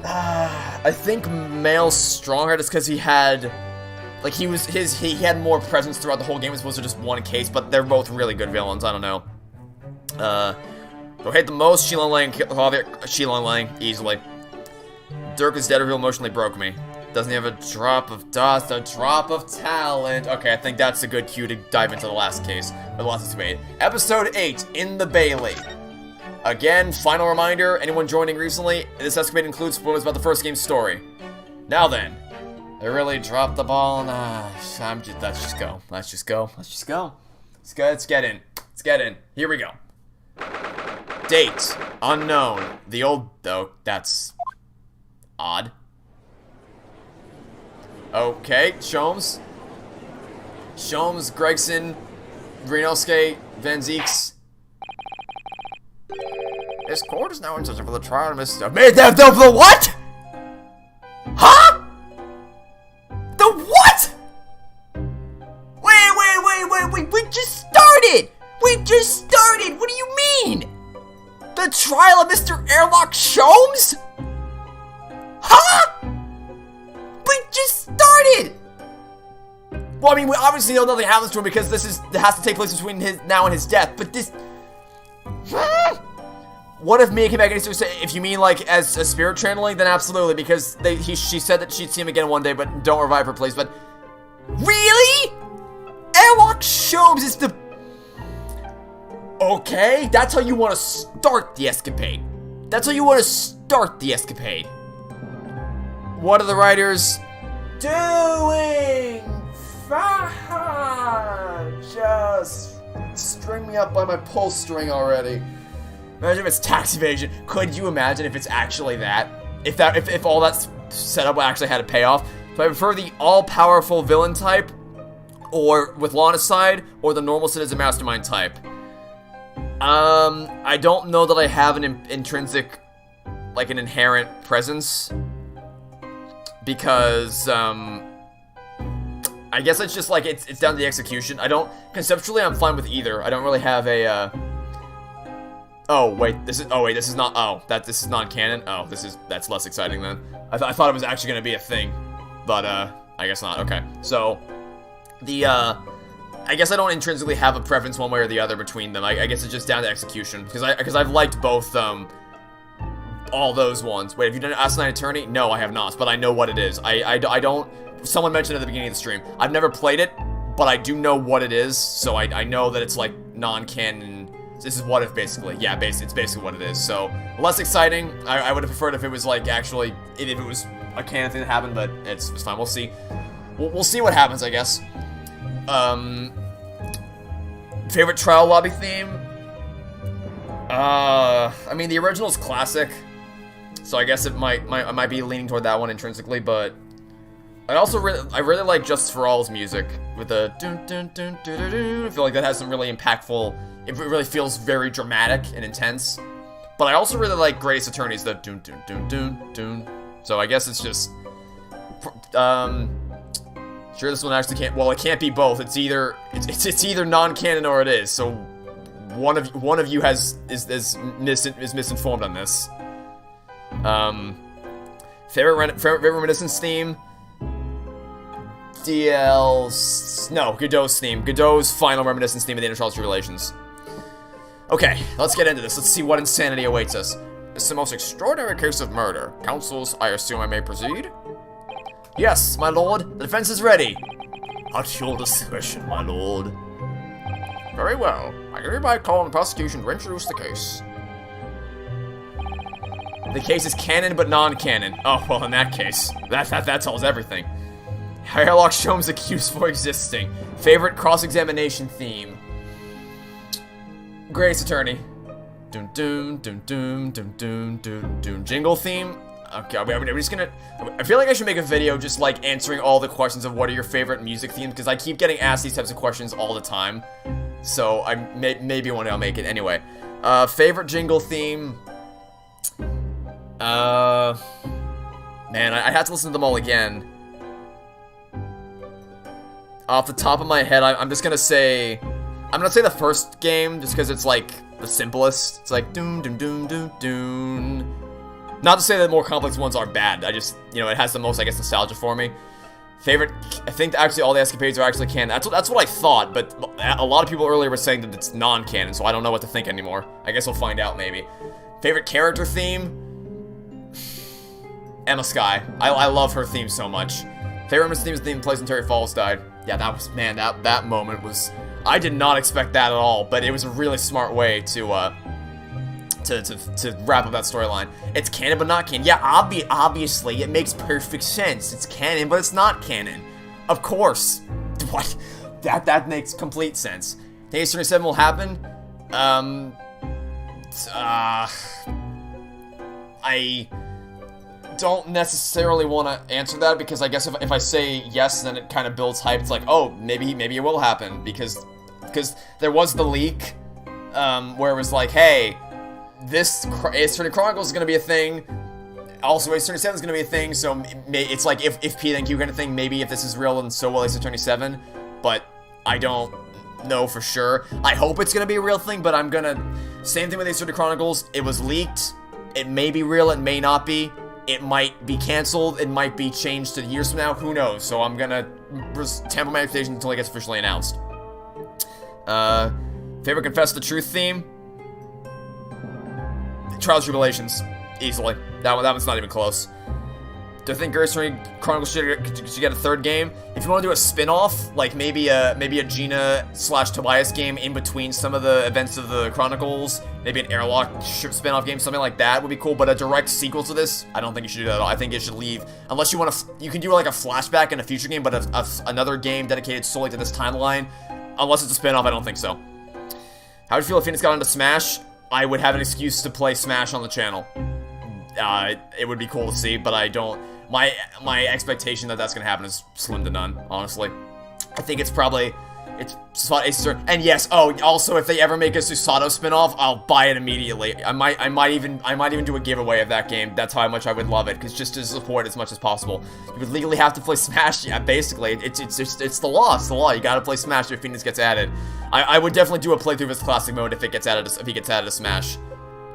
I think Male Strongheart is because he had, like, he had more presence throughout the whole game as opposed to just one case, but they're both really good villains. I don't know. Who hate the most? Shilong Lang, Shilong Lang, easily. Dirk is dead reveal emotionally broke me. Doesn't he have a drop of dust, a drop of talent? Okay, I think that's a good cue to dive into the last case, or the last Escapade. Episode 8, In the Bailey. Again, final reminder, anyone joining recently, this Escapade includes spoilers about the first game's story. Now then, they really dropped the ball, let's just go. Let's get in. Here we go. Date, unknown. The old, though, that's odd. Okay, Sholmes, Gregson, Grinosuke, Van Zeeks. This court is now in session for the trial of Mr. The what? Huh? The what? Wait, we just started! What do you mean? The trial of Mr. Airlock Sholmes? Huh? We just started! Well, I mean, we obviously know nothing happens to him because it has to take place between now and his death, but this... What if Mia came back and said, if you mean like as a spirit channeling, then absolutely, because she said that she'd see him again one day, but don't revive her, please. But really, Airlock Sholmes is the okay. That's how you want to start the Escapade. What are the writers doing? Just string me up by my pull string already. Imagine if it's tax evasion. Could you imagine if it's actually that? If all that setup actually had a payoff? So I prefer the all-powerful villain type, or with Lana's side, or the normal citizen mastermind type. I don't know that I have an intrinsic, like an inherent presence, because I guess it's just like it's down to the execution. Conceptually I'm fine with either. I don't really have a this is non-canon. That's less exciting then. I thought it was actually gonna be a thing, but I guess not. Okay, so I guess I don't intrinsically have a preference one way or the other between them. I guess it's just down to execution, because I've liked both all those ones. Wait, have you done Asinine Attorney? No, I have not, but I know what it is. I don't. Someone mentioned at the beginning of the stream. I've never played it, but I do know what it is, so I know that it's like non-canon. This is what if, basically. Yeah, it's basically what it is. So, less exciting. I would have preferred if it was like actually, if it was a canon thing that happened, but it's fine. We'll see. We'll see what happens, I guess. Favorite trial lobby theme? I mean, the original's classic, so I guess I might be leaning toward that one intrinsically, but I really like Justice for All's music with the dun dun dun dun dun dun. I feel like that has some really impactful. It really feels very dramatic and intense. But I also really like Greatest Attorneys, the dun dun dun dun dun. So I guess it's just sure this one actually can't. Well, it can't be both. It's either non-canon or it is. So one of you is misinformed on this. Favorite Reminiscence theme? Godot's theme. Godot's final Reminiscence theme of the Interstellar Tribulations. Okay, let's get into this. Let's see what insanity awaits us. This is the most extraordinary case of murder. Counsels, I assume I may proceed? Yes, my lord. The defense is ready. At your discretion, my lord. Very well. I hereby call on the prosecution to introduce the case. The case is canon but non-canon. Oh, well, in that case, that tells everything. Hairlock Sholmes accused for existing. Favorite cross-examination theme? Greatest Attorney. Doom doom doom doom doom doom doom doom. Jingle theme? Okay, we're just gonna... I feel like I should make a video just, like, answering all the questions of what are your favorite music themes, because I keep getting asked these types of questions all the time. So, maybe one day I'll make it. Anyway. Favorite jingle theme? Man, I have to listen to them all again. Off the top of my head, I'm just gonna say... I'm gonna say the first game, just because it's, like, the simplest. It's like, doom, doom, doom, doom, doom. Not to say that more complex ones are bad. I just, you know, it has the most, I guess, nostalgia for me. Favorite... I think actually all the Escapades are actually canon. That's what I thought, but a lot of people earlier were saying that it's non-canon, so I don't know what to think anymore. I guess we'll find out, maybe. Favorite character theme? Emma Skye. I love her theme so much. Favorite theme is the theme place when Terry Falls died. Yeah, that was... Man, that moment was... I did not expect that at all, but it was a really smart way to wrap up that storyline. It's canon, but not canon. Yeah, obviously, it makes perfect sense. It's canon, but it's not canon. Of course. What? That makes complete sense. Think 27 will happen? I don't necessarily want to answer that, because I guess if I say yes, then it kind of builds hype. It's like, oh, maybe it will happen, because there was the leak, where it was like, hey, this Ace Attorney Chronicles is going to be a thing, also Ace Attorney 7 is going to be a thing, so it's like, if P then Q kind of thing, maybe if this is real, then so will Ace Attorney 7, but I don't know for sure. I hope it's going to be a real thing, but I'm going to... Same thing with Ace Attorney Chronicles, it was leaked, it may be real, it may not be. It might be canceled, it might be changed to years from now, who knows? So I'm gonna temper my expectations until it gets officially announced. Favorite Confess the Truth theme? Trials and Tribulations, easily. That one's not even close. Do I think Greatest Attorney Chronicles should get a third game? If you want to do a spin-off, like maybe a Gina/Tobias game in between some of the events of the Chronicles, maybe an Airlock spin-off game, something like that would be cool, but a direct sequel to this, I don't think you should do that at all. I think it should leave, unless you want to, you can do like a flashback in a future game, but another game dedicated solely to this timeline, unless it's a spin-off, I don't think so. How would you feel if Phoenix got into Smash? I would have an excuse to play Smash on the channel. It would be cool to see, but I don't... My expectation that that's gonna happen is slim to none, honestly. I think it's probably... And yes, oh, also, if they ever make a Susato spin-off, I'll buy it immediately. I might even do a giveaway of that game. That's how much I would love it, because just to support it as much as possible. You would legally have to play Smash, yeah, basically. It's the law, it's the law. You gotta play Smash if Phoenix gets added. I would definitely do a playthrough of his classic mode if he gets added to Smash.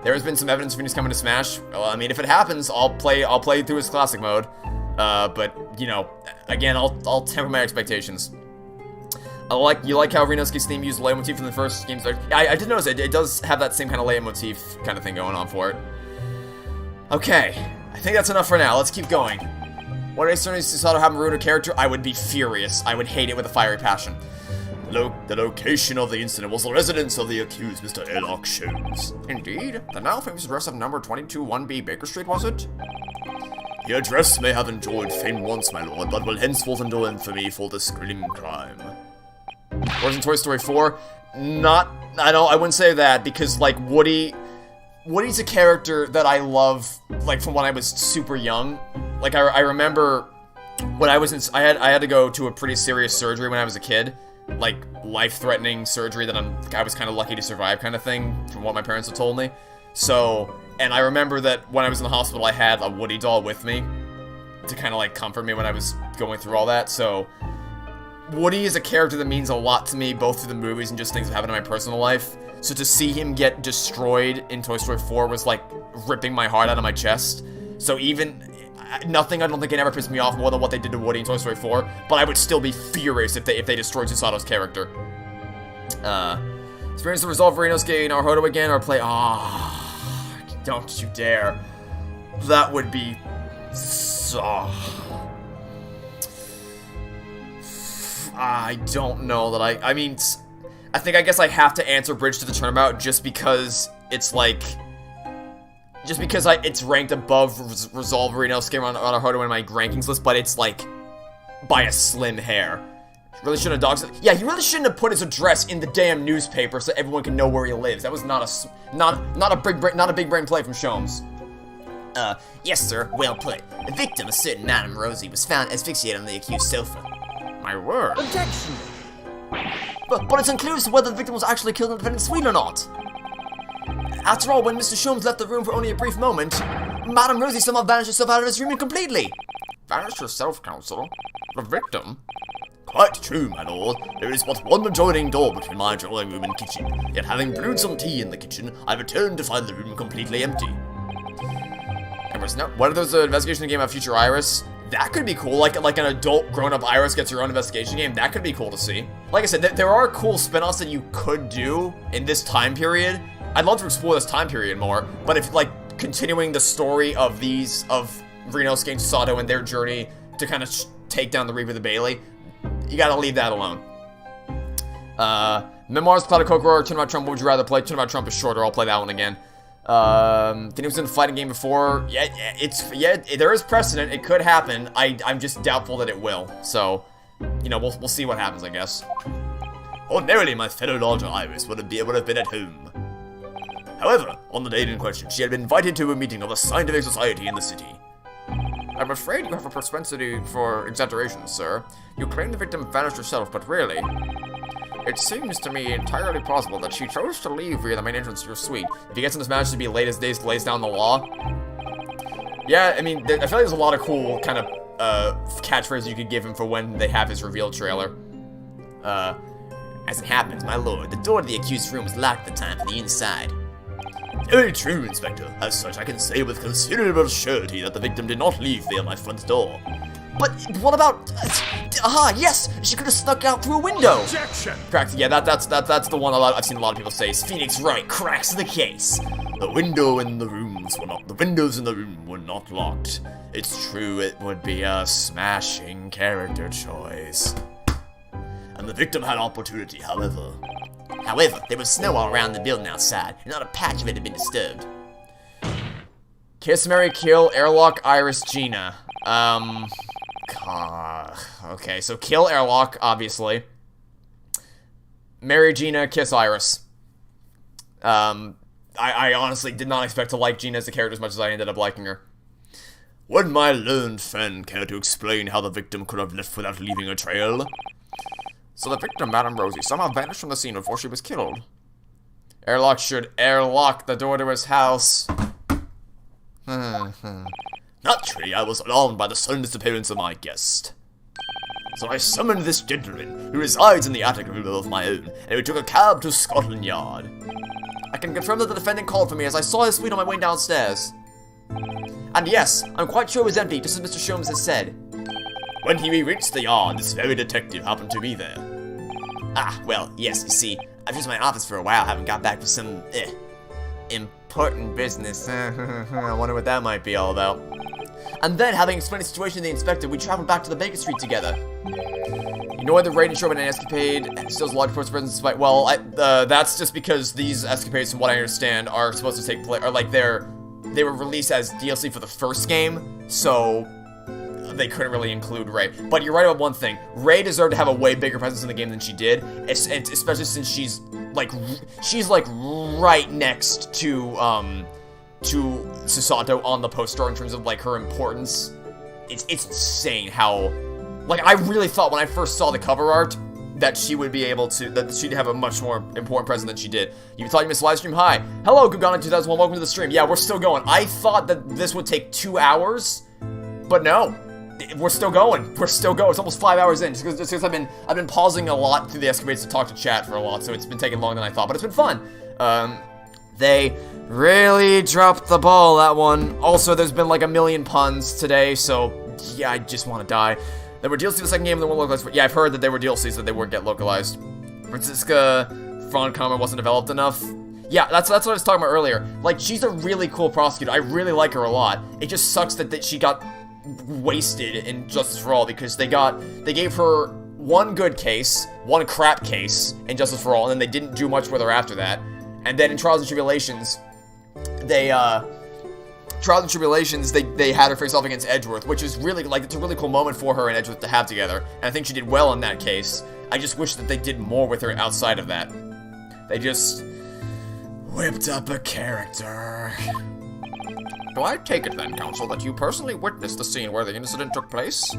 There has been some evidence of Phoenix coming to Smash. Well, I mean, if it happens, I'll play through his classic mode. But, you know, again, I'll temper my expectations. You like how Renosuke's theme used leitmotif from the first games. I did notice it does have that same kind of leitmotif kind of thing going on for it. Okay, I think that's enough for now. Let's keep going. What if Susato have ruin a character? I would be furious. I would hate it with a fiery passion. The location of the incident was the residence of the accused, Mr. Sherlock Sholmes. Indeed. The now famous address of number 22 1B Baker Street, was it? The address may have enjoyed fame once, my lord, but will henceforth endure infamy for this grim crime. Whereas in Toy Story 4, I wouldn't say that, because, like, Woody's a character that I love, like, from when I was super young. Like, I remember when I was I had to go to a pretty serious surgery when I was a kid. Like, life-threatening surgery that I was kind of lucky to survive kind of thing, from what my parents had told me. So, and I remember that when I was in the hospital, I had a Woody doll with me to kind of, like, comfort me when I was going through all that. So, Woody is a character that means a lot to me, both through the movies and just things that happen in my personal life. So to see him get destroyed in Toy Story 4 was, like, ripping my heart out of my chest. So even... Nothing I don't think can ever piss me off more than what they did to Woody in Toy Story 4, but I would still be furious if they destroyed Susato's character. Experience the resolve Renosuke Naruhodo again, or play... don't you dare. That would be... so... I don't know that I mean, I guess I have to answer Bridge to the Turnabout just because it's like... Just because it's ranked above Resolve Renosuke Naruhodo in my rankings list, but it's like by a slim hair. Really shouldn't have doxed it. Yeah, he really shouldn't have put his address in the damn newspaper so everyone can know where he lives. That was not a big brain play from Sholmes. Yes, sir, well put. The victim, a certain Madame Rosie, was found asphyxiated on the accused sofa. My word. Objection! But it's unclear as to whether the victim was actually killed in the defendant's suite or not. After all, when Mr. Sholmes left the room for only a brief moment, Madame Rosie somehow vanished herself out of his room completely. Vanished herself, Counselor? The victim? Quite true, my lord. There is but one adjoining door between my drawing room and kitchen. Yet having brewed some tea in the kitchen, I returned to find the room completely empty. What are those investigation game about future Iris? That could be cool, like an adult grown-up Iris gets her own investigation game. That could be cool to see. Like I said, there are cool spin-offs that you could do in this time period. I'd love to explore this time period more, but if, like, continuing the story of Renosuke and Susato and their journey to kind of take down the Reaper of the Bailey, you gotta leave that alone. Memoirs, Cloud of Kokoro, Turnabout Trump, what would you rather play? Turnabout Trump is shorter, I'll play that one again. He was in a fighting game before. Yeah, there is precedent, it could happen. I'm just doubtful that it will, so, you know, we'll see what happens, I guess. Ordinarily, my fellow daughter Iris would have been at home. However, on the date in question, she had been invited to a meeting of a scientific society in the city. I'm afraid you have a propensity for exaggeration, sir. You claim the victim vanished herself, but really, it seems to me entirely plausible that she chose to leave via the main entrance to your suite. If he gets in this match to be late as day lays down the law. Yeah, I mean, I feel like there's a lot of cool kind of catchphrases you could give him for when they have his reveal trailer. As it happens, my lord, the door to the accused room was locked at the time from the inside. Very true, Inspector. As such, I can say with considerable surety that the victim did not leave via my front door. But what about... yes! She could have snuck out through a window! Objection! Yeah, that's the one I've seen a lot of people say. Is Phoenix right? Cracks the case. The windows in the room were not locked. It's true it would be a smashing character choice. And the victim had opportunity, however. However, there was snow all around the building outside, and not a patch of it had been disturbed. Kiss, marry, kill, airlock, Iris, Gina. Okay, so kill airlock, obviously. Marry Gina, kiss Iris. I honestly did not expect to like Gina as a character as much as I ended up liking her. Would my learned friend care to explain how the victim could have left without leaving a trail? So the victim, Madame Rosie, somehow vanished from the scene before she was killed. Airlock should airlock the door to his house. Naturally, I was alarmed by the sudden disappearance of my guest. So I summoned this gentleman, who resides in the attic room of my own, and we took a cab to Scotland Yard. I can confirm that the defendant called for me as I saw his suite on my way downstairs. And yes, I'm quite sure it was empty, just as Mr. Sholmes has said. When he reached the yard, this very detective happened to be there. Well, yes, you see, I've used my office for a while, haven't got back for some, important business. I wonder what that might be all about. And then, having explained the situation to the inspector, we traveled back to the Baker Street together. You know why the raid and show an escapade still has a large force presence despite, well, that's just because these escapades, from what I understand, are supposed to take place, or like they were released as DLC for the first game, so they couldn't really include Ray. But you're right about one thing. Ray deserved to have a way bigger presence in the game than she did, especially since she's like right next to Susato on the poster in terms of like her importance. It's insane how, like, I really thought when I first saw the cover art that she would be able to, that she'd have a much more important presence than she did. You thought you missed Livestream? Hi. Hello, Gugana2001, welcome to the stream. Yeah, we're still going. I thought that this would take 2 hours, but no. We're still going. We're still going. It's almost 5 hours in, just because I've been pausing a lot through the Escapades to talk to chat for a lot, so it's been taking longer than I thought, but it's been fun. They really dropped the ball, that one. Also, there's been like a million puns today, so yeah, I just want to die. There were DLCs the second game, and they weren't localized. Yeah, I've heard that there were DLCs that they wouldn't get localized. Franziska Francomer wasn't developed enough. Yeah, that's what I was talking about earlier. Like, she's a really cool prosecutor. I really like her a lot. It just sucks that she got wasted in Justice for All because they gave her one good case, one crap case in Justice for All, and then they didn't do much with her after that. And then in Trials and Tribulations, they had her face off against Edgeworth, which is really, like, it's a really cool moment for her and Edgeworth to have together. And I think she did well in that case. I just wish that they did more with her outside of that. They just whipped up a character. Do I take it then, Counsel, that you personally witnessed the scene where the incident took place?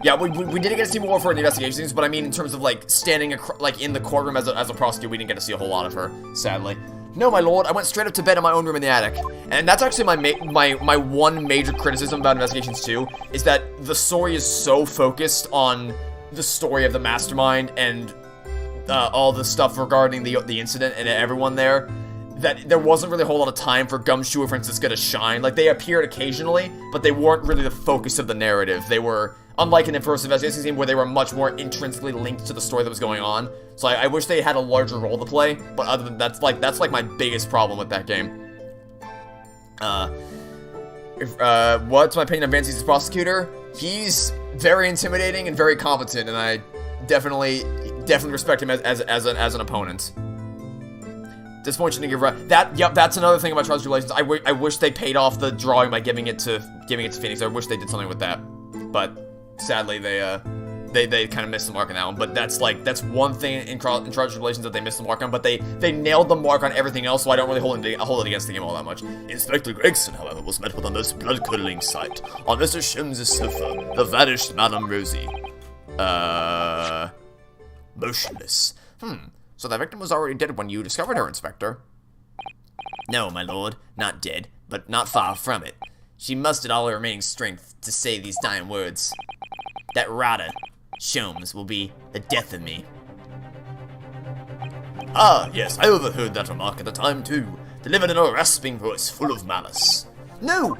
Yeah, we didn't get to see more of her in the investigation scenes, but I mean in terms of, like, standing, like, in the courtroom as a prosecutor, we didn't get to see a whole lot of her, sadly. No, my lord, I went straight up to bed in my own room in the attic. And that's actually my one major criticism about Investigations 2, is that the story is so focused on the story of the mastermind and all the stuff regarding the incident and everyone there, that there wasn't really a whole lot of time for Gumshoe or Franziska to shine. Like, they appeared occasionally, but they weren't really the focus of the narrative. They were, unlike in the first Investigation game, where they were much more intrinsically linked to the story that was going on. So I wish they had a larger role to play, but other than that's like my biggest problem with that game. What's my opinion of Van Cee's prosecutor? He's very intimidating and very competent, and I definitely respect him as an opponent. Disappointing to give that's another thing about Trials and Tribulations. I wish they paid off the drawing by giving it to Phoenix. I wish they did something with that, but sadly they kind of missed the mark on that one. But that's one thing in Trials and Tribulations that they missed the mark on. But they nailed the mark on everything else, so I don't really hold it against the game all that much. Inspector Gregson, however, was met with a most blood-curdling sight. On Mr. Sholmes' sofa, the vanished Madame Rosie, motionless. So the victim was already dead when you discovered her, Inspector? No, my lord, not dead, but not far from it. She mustered all her remaining strength to say these dying words. That rotter, Sholmes, will be the death of me. Ah, yes, I overheard that remark at the time, too. Delivered in a rasping voice full of malice. No!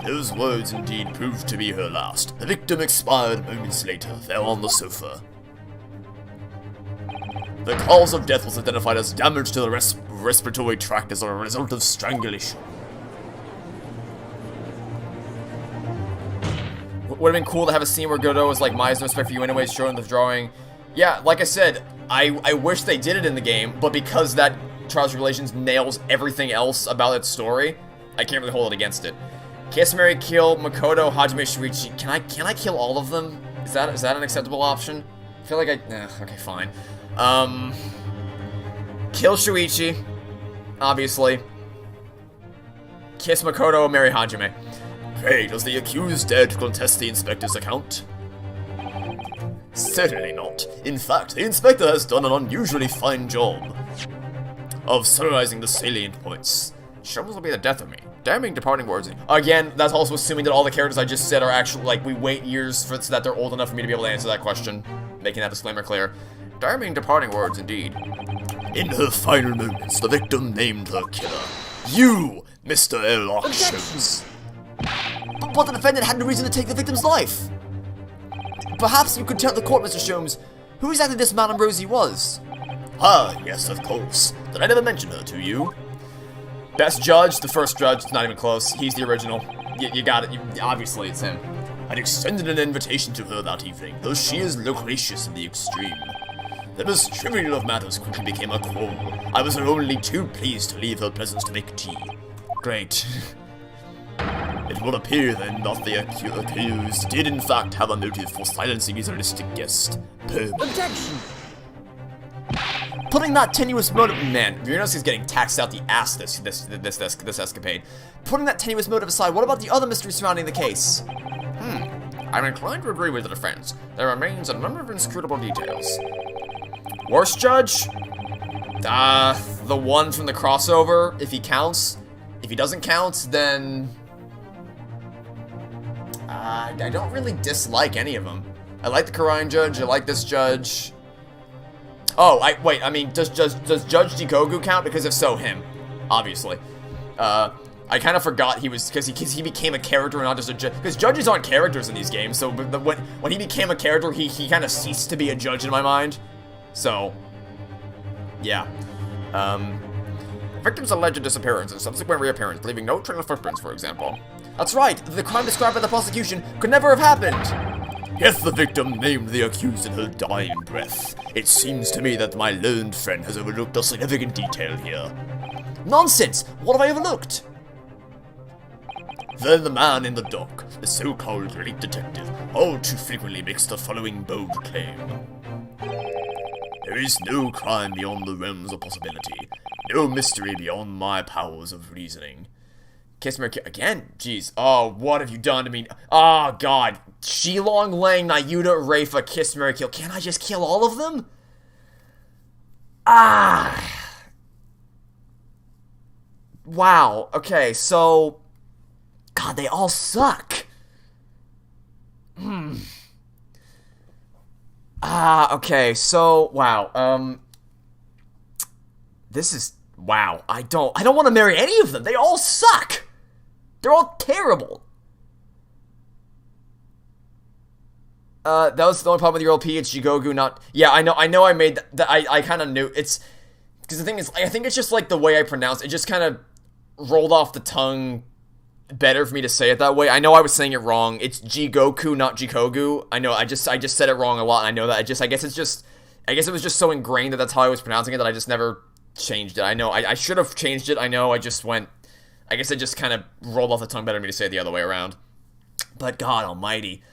Those words indeed proved to be her last. The victim expired moments later, there on the sofa. The cause of death was identified as damage to the respiratory tract as a result of strangulation. Would have been cool to have a scene where Godot was like, "My no respect for you anyways," showing the drawing. Yeah, like I said, I wish they did it in the game, but because that Trials and Tribulations nails everything else about its story, I can't really hold it against it. Kiss, marry, kill, Makoto, Hajime, Shuichi. Can I kill all of them? Is that an acceptable option? I feel like okay, fine. Kill Shuichi, obviously. Kiss Makoto, marry Hajime. Pray, does the accused dare to contest the inspector's account? Certainly not. In fact, the inspector has done an unusually fine job of summarizing the salient points. Sholmes will be the death of me. Damning departing words. Again, that's also assuming that all the characters I just said are actually, like, we wait years so that they're old enough for me to be able to answer that question. Making that disclaimer clear. Damning departing words, indeed. In her final moments, the victim named her killer. You, Mr. Airlock Sholmes. But the defendant had no reason to take the victim's life. Perhaps you could tell the court, Mr. Sholmes, who exactly this Madame Rosie was. Ah, yes, of course. Did I never mention her to you? Best judge, the first judge, it's not even close. He's the original. You got it. Obviously, it's him. I'd extended an invitation to her that evening, though she is loquacious in the extreme. The most trivial of matters quickly became a quarrel. I was only too pleased to leave her presence to make tea. Great. It It will appear then that the accused did in fact have a motive for silencing his illicit guest. Objection! Putting that tenuous motive— man, Ryunosuke's getting taxed out the ass this escapade. Putting that tenuous motive aside, what about the other mystery surrounding the case? I'm inclined to agree with the defense. There remains a number of inscrutable details. Worst judge? The one from the crossover, if he counts. If he doesn't count, then... I don't really dislike any of them. I like the Karayan judge, I like this judge. Oh, wait, I mean, does Judge Jikogu count? Because if so, him. Obviously. I kind of forgot he was, because he became a character and not just a judge. Because judges aren't characters in these games, so when he became a character, he kind of ceased to be a judge in my mind. So, yeah. Victim's alleged disappearance and subsequent reappearance, leaving no trail of footprints, for example. That's right, the crime described by the prosecution could never have happened. Yes, the victim named the accused in her dying breath. It seems to me that my learned friend has overlooked a significant detail here. Nonsense! What have I overlooked? Then the man in the dock, the so-called elite detective, all too frequently makes the following bold claim. There is no crime beyond the realms of possibility, no mystery beyond my powers of reasoning. Kiss Mary Kill again? Jeez. Oh, what have you done to me? Oh, God. Shilong, Lang, Nayuta, Reifa, Kiss Mary Kill. Can't I just kill all of them? Wow. Okay, so... God, they all suck. Okay, so... Wow, This is... Wow, I don't want to marry any of them. They all suck. They're all terrible. That was the only problem with your LP. It's Jigogu, not... Yeah, I know I made that. I kind of knew. It's... Because the thing is, I think it's just like the way I pronounce it. It just kind of rolled off the tongue better for me to say it that way. I know I was saying it wrong. It's Jigoku, not Jikogu. I know, I just said it wrong a lot, and I know that. I guess it was just so ingrained that that's how I was pronouncing it that I just never changed it. I know, I should have changed it. I know, I guess it just kind of rolled off the tongue better for me to say it the other way around. But God almighty.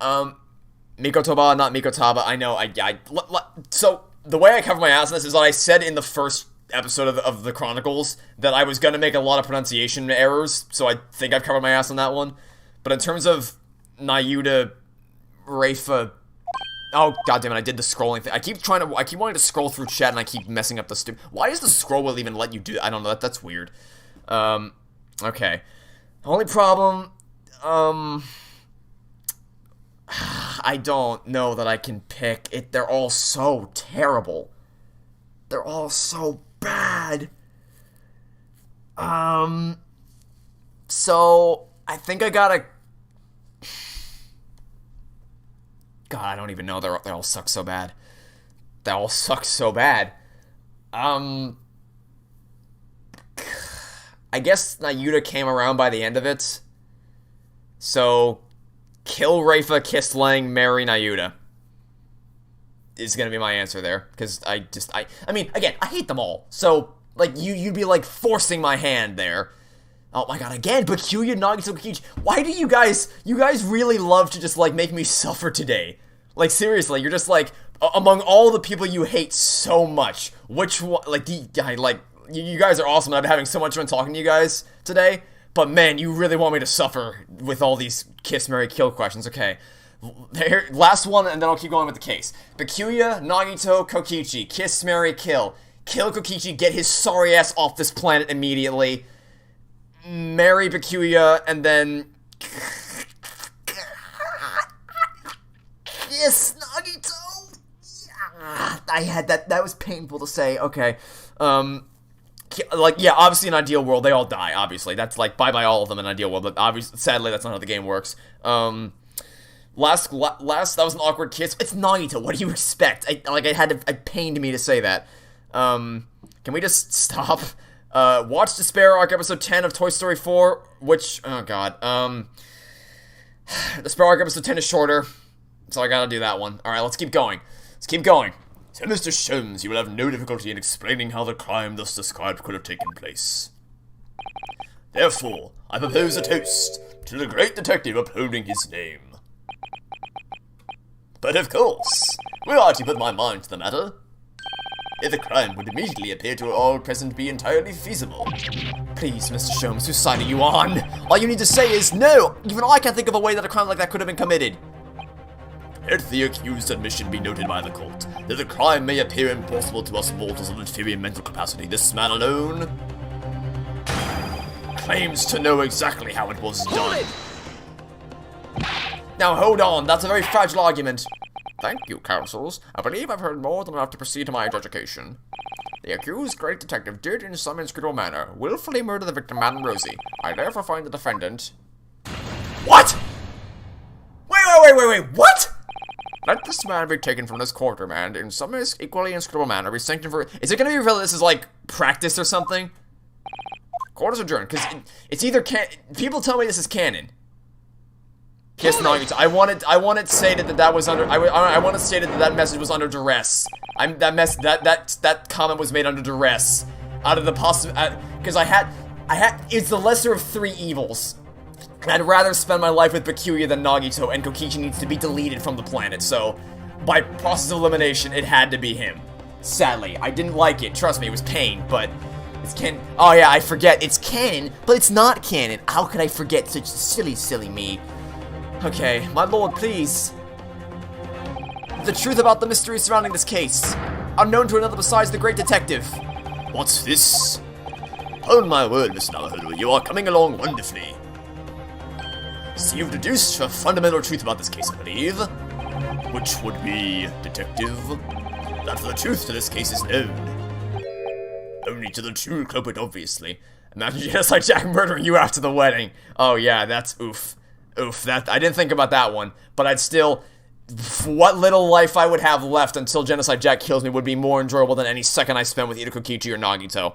Mikotoba, not Mikotaba. I know, so, the way I cover my ass on this is that I said in the first episode of the Chronicles that I was gonna make a lot of pronunciation errors, so I think I've covered my ass on that one. But in terms of Nayuta, Reifa... Oh, goddammit, I did the scrolling thing. I keep wanting to scroll through chat and I keep messing up the stupid... Why does the scroll wheel even let you do that? I don't know, that's weird. Okay. Only problem, I don't know that I can pick it. They're all so terrible. They're all so bad. So, I think I gotta... God, I don't even know. They all suck so bad. They all suck so bad. I guess Nayuta came around by the end of it. So, kill Reifa, kiss Lang, marry Nayuta is gonna be my answer there. Because I mean, again, I hate them all. So, like, you'd be, like, forcing my hand there. Oh my god, again, Bakuya, Nagito, Kokichi. Why do you guys really love to just, like, make me suffer today? Like, seriously, you're just, like, among all the people you hate so much, which one, like, you guys are awesome, and I've been having so much fun talking to you guys today, but man, you really want me to suffer with all these kiss, marry, kill questions. Okay, here, last one, and then I'll keep going with the case. Bakuya, Nagito, Kokichi, kiss, marry, kill. Kill Kokichi, get his sorry ass off this planet immediately. Marry Bakuya, and then... Yes, Nagito! Yeah, I had that was painful to say, okay. Like, yeah, obviously in an ideal world, they all die, obviously. That's like, bye-bye all of them in an ideal world, but obviously, sadly, that's not how the game works. Last, that was an awkward kiss. It's Nagito, what do you expect? It pained me to say that. Can we just stop? Watch Despair Arc episode 10 of Toy Story 4, which, oh god, Despair Arc episode 10 is shorter, so I gotta do that one. Alright, let's keep going. So, Mr. Sholmes, you will have no difficulty in explaining how the crime thus described could have taken place. Therefore, I propose a toast to the great detective upholding his name. But of course, were I to put my mind to the matter, the crime would immediately appear to all present be entirely feasible. Please, Mr. Sholmes, whose side are you on? All you need to say is, no! Even I can't think of a way that a crime like that could have been committed. Let the accused's admission be noted by the court, that the crime may appear impossible to us mortals of inferior mental capacity. This man alone claims to know exactly how it was done. Now hold on, that's a very fragile argument. Thank you, counsels. I believe I've heard more than enough to proceed to my adjudication. The accused great detective did, in some inscrutable manner, willfully murder the victim, Madame Rosie. I therefore find the defendant... What?! Wait, what?! Let this man be taken from this courtroom and, in some equally inscrutable manner, be sanctioned for... Is it gonna be revealed this is, like, practice or something? Court is adjourned, because it's either people tell me this is canon. Kiss Nagito. I want it stated that was under. I want it stated that message was under duress. That comment was made under duress. Out of the because it's the lesser of three evils. I'd rather spend my life with Bakuya than Nagito, and Kokichi needs to be deleted from the planet. So, by process of elimination, it had to be him. Sadly, I didn't like it. Trust me, it was pain, but. It's canon. Oh yeah, I forget. It's canon, but it's not canon. How could I forget such silly me? Okay, my lord, please. The truth about the mystery surrounding this case. Unknown to another besides the great detective. What's this? On my word, Mr. Naruhodo, you are coming along wonderfully. So you've deduced a fundamental truth about this case, I believe. Which would be, detective, that the truth to this case is known. Only to the true culprit, obviously. Imagine Genocide Jack murdering you after the wedding. Oh yeah, that's oof. Oof, that I didn't think about that one, but I'd still, what little life I would have left until Genocide Jack kills me would be more enjoyable than any second I spent with either Kokichi or Nagito.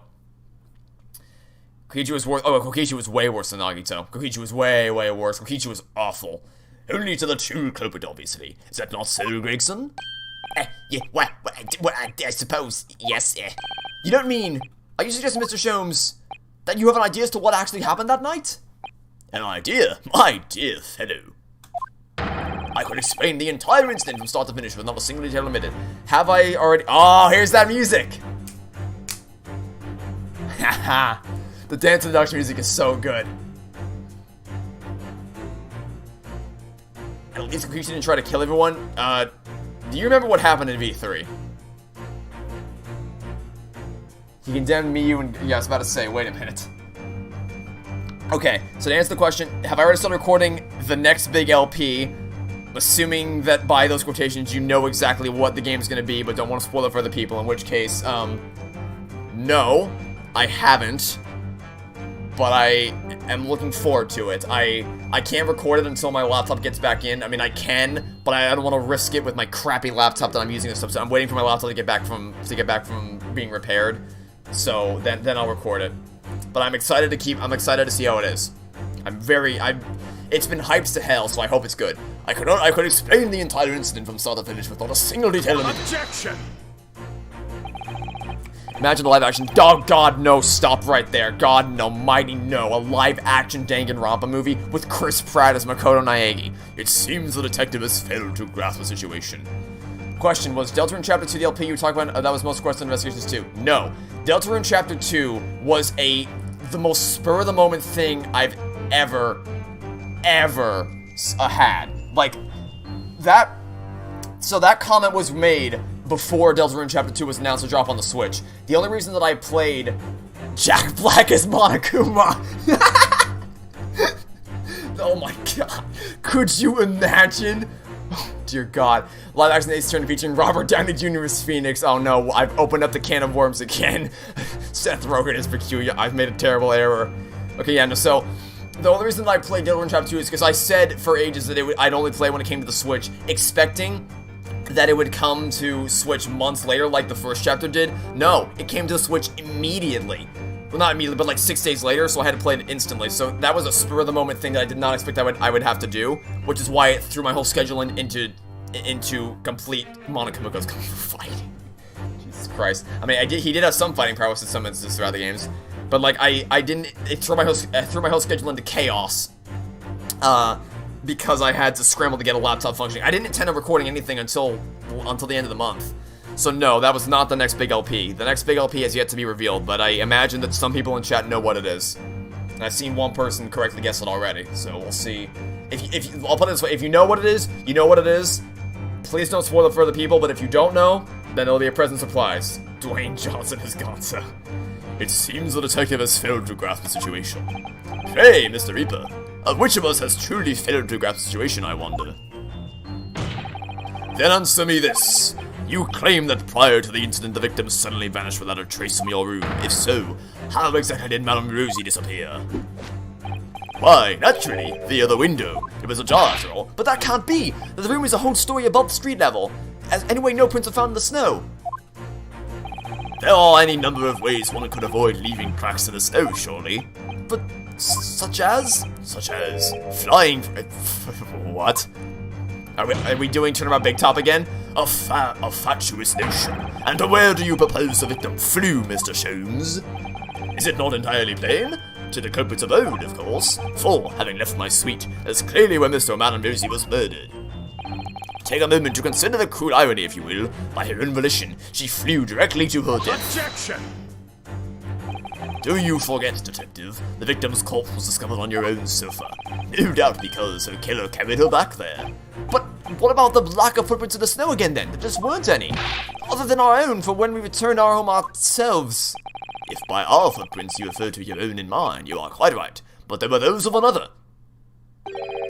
Kokichi was way worse than Nagito. Kokichi was way worse. Kokichi was awful. Only to the true culprit, obviously. Is that not so, Gregson? Yeah, I suppose, yes, You don't mean, are you suggesting, Mr. Sholmes, that you have an idea as to what actually happened that night? An idea? My dear fellow. I could explain the entire incident from start to finish with not a single detail omitted. Have I already? Oh, here's that music! Haha. The dance introduction music is so good. At least Kokichi didn't try to kill everyone. Do you remember what happened in V3? He condemned me, you, and yeah, I was about to say, wait a minute. Okay, so to answer the question, have I already started recording the next big LP? Assuming that by those quotations you know exactly what the game's gonna be, but don't want to spoil it for other people, in which case, no, I haven't. But I am looking forward to it. I can't record it until my laptop gets back in. I mean, I can, but I don't want to risk it with my crappy laptop that I'm using this stuff. So I'm waiting for my laptop to get back from being repaired. So then I'll record it. But I'm excited to see how it is. It's been hyped to hell, so I hope it's good. I could explain the entire incident from start to finish with not a single detail omitted. Objection! Imagine the live action. Oh god, no, stop right there. God almighty no. A live action Danganronpa movie with Chris Pratt as Makoto Naegi. It seems the detective has failed to grasp the situation. Question, was Deltarune Chapter 2 the LP you were talking about? That was Most Quest Investigations 2. No. Deltarune Chapter 2 was the most spur-of-the-moment thing I've ever had. Like, that... So that comment was made before Deltarune Chapter 2 was announced to drop on the Switch. The only reason that I played Jack Black as Monokuma... Oh my god. Could you imagine? Oh, dear god. Live action Ace Attorney featuring Robert Downey Jr. as Phoenix. Oh no, I've opened up the can of worms again. Seth Rogen is peculiar. I've made a terrible error. Okay, yeah, no, so... The only reason that I played Deltarune Chapter 2 is because I said for ages that I'd only play when it came to the Switch, expecting that it would come to Switch months later like the first chapter did. No, it came to the Switch immediately. Well, not immediately, but like 6 days later, so I had to play it instantly. So that was a spur-of-the-moment thing that I did not expect I would have to do, which is why it threw my whole schedule into complete Monokuma fighting. Jesus Christ. I mean, he did have some fighting prowess in some instances throughout the games, But, like, I didn't... It threw my whole schedule into chaos. Because I had to scramble to get a laptop functioning. I didn't intend on recording anything until the end of the month. So no, that was not the next big LP. The next big LP has yet to be revealed, but I imagine that some people in chat know what it is. And I've seen one person correctly guess it already, so we'll see. I'll put it this way, if you know what it is, you know what it is. Please don't spoil it for other people, but if you don't know, then it'll be a present surprise. Dwayne Johnson has gone, sir. It seems the detective has failed to grasp the situation. Hey, Mr. Reaper. Which of us has truly failed to grasp the situation, I wonder? Then answer me this. You claim that prior to the incident, the victim suddenly vanished without a trace from your room. If so, how exactly did Madame Rosie disappear? Why, naturally, via the window. It was ajar after all. But that can't be! The room is a whole story above the street level. Anyway, no prints are found in the snow. There are any number of ways one could avoid leaving cracks in the snow, surely. But such as? Such as flying... What? Are we doing Turn Around Big Top again? A fatuous notion. And where do you propose the victim flew, Mr. Sholmes? Is it not entirely plain? To the culprit's abode, of course. For, having left my suite, that's clearly where Mr. or Madame Rosie was murdered. Take a moment to consider the cruel irony, if you will. By her own volition, she flew directly to her death. Objection! Do you forget, detective? The victim's corpse was discovered on your own sofa. No doubt because her killer carried her back there. But what about the lack of footprints in the snow again then? There just weren't any. Other than our own for when we returned our home ourselves. If by our footprints you refer to your own in mind, you are quite right. But they were those of another.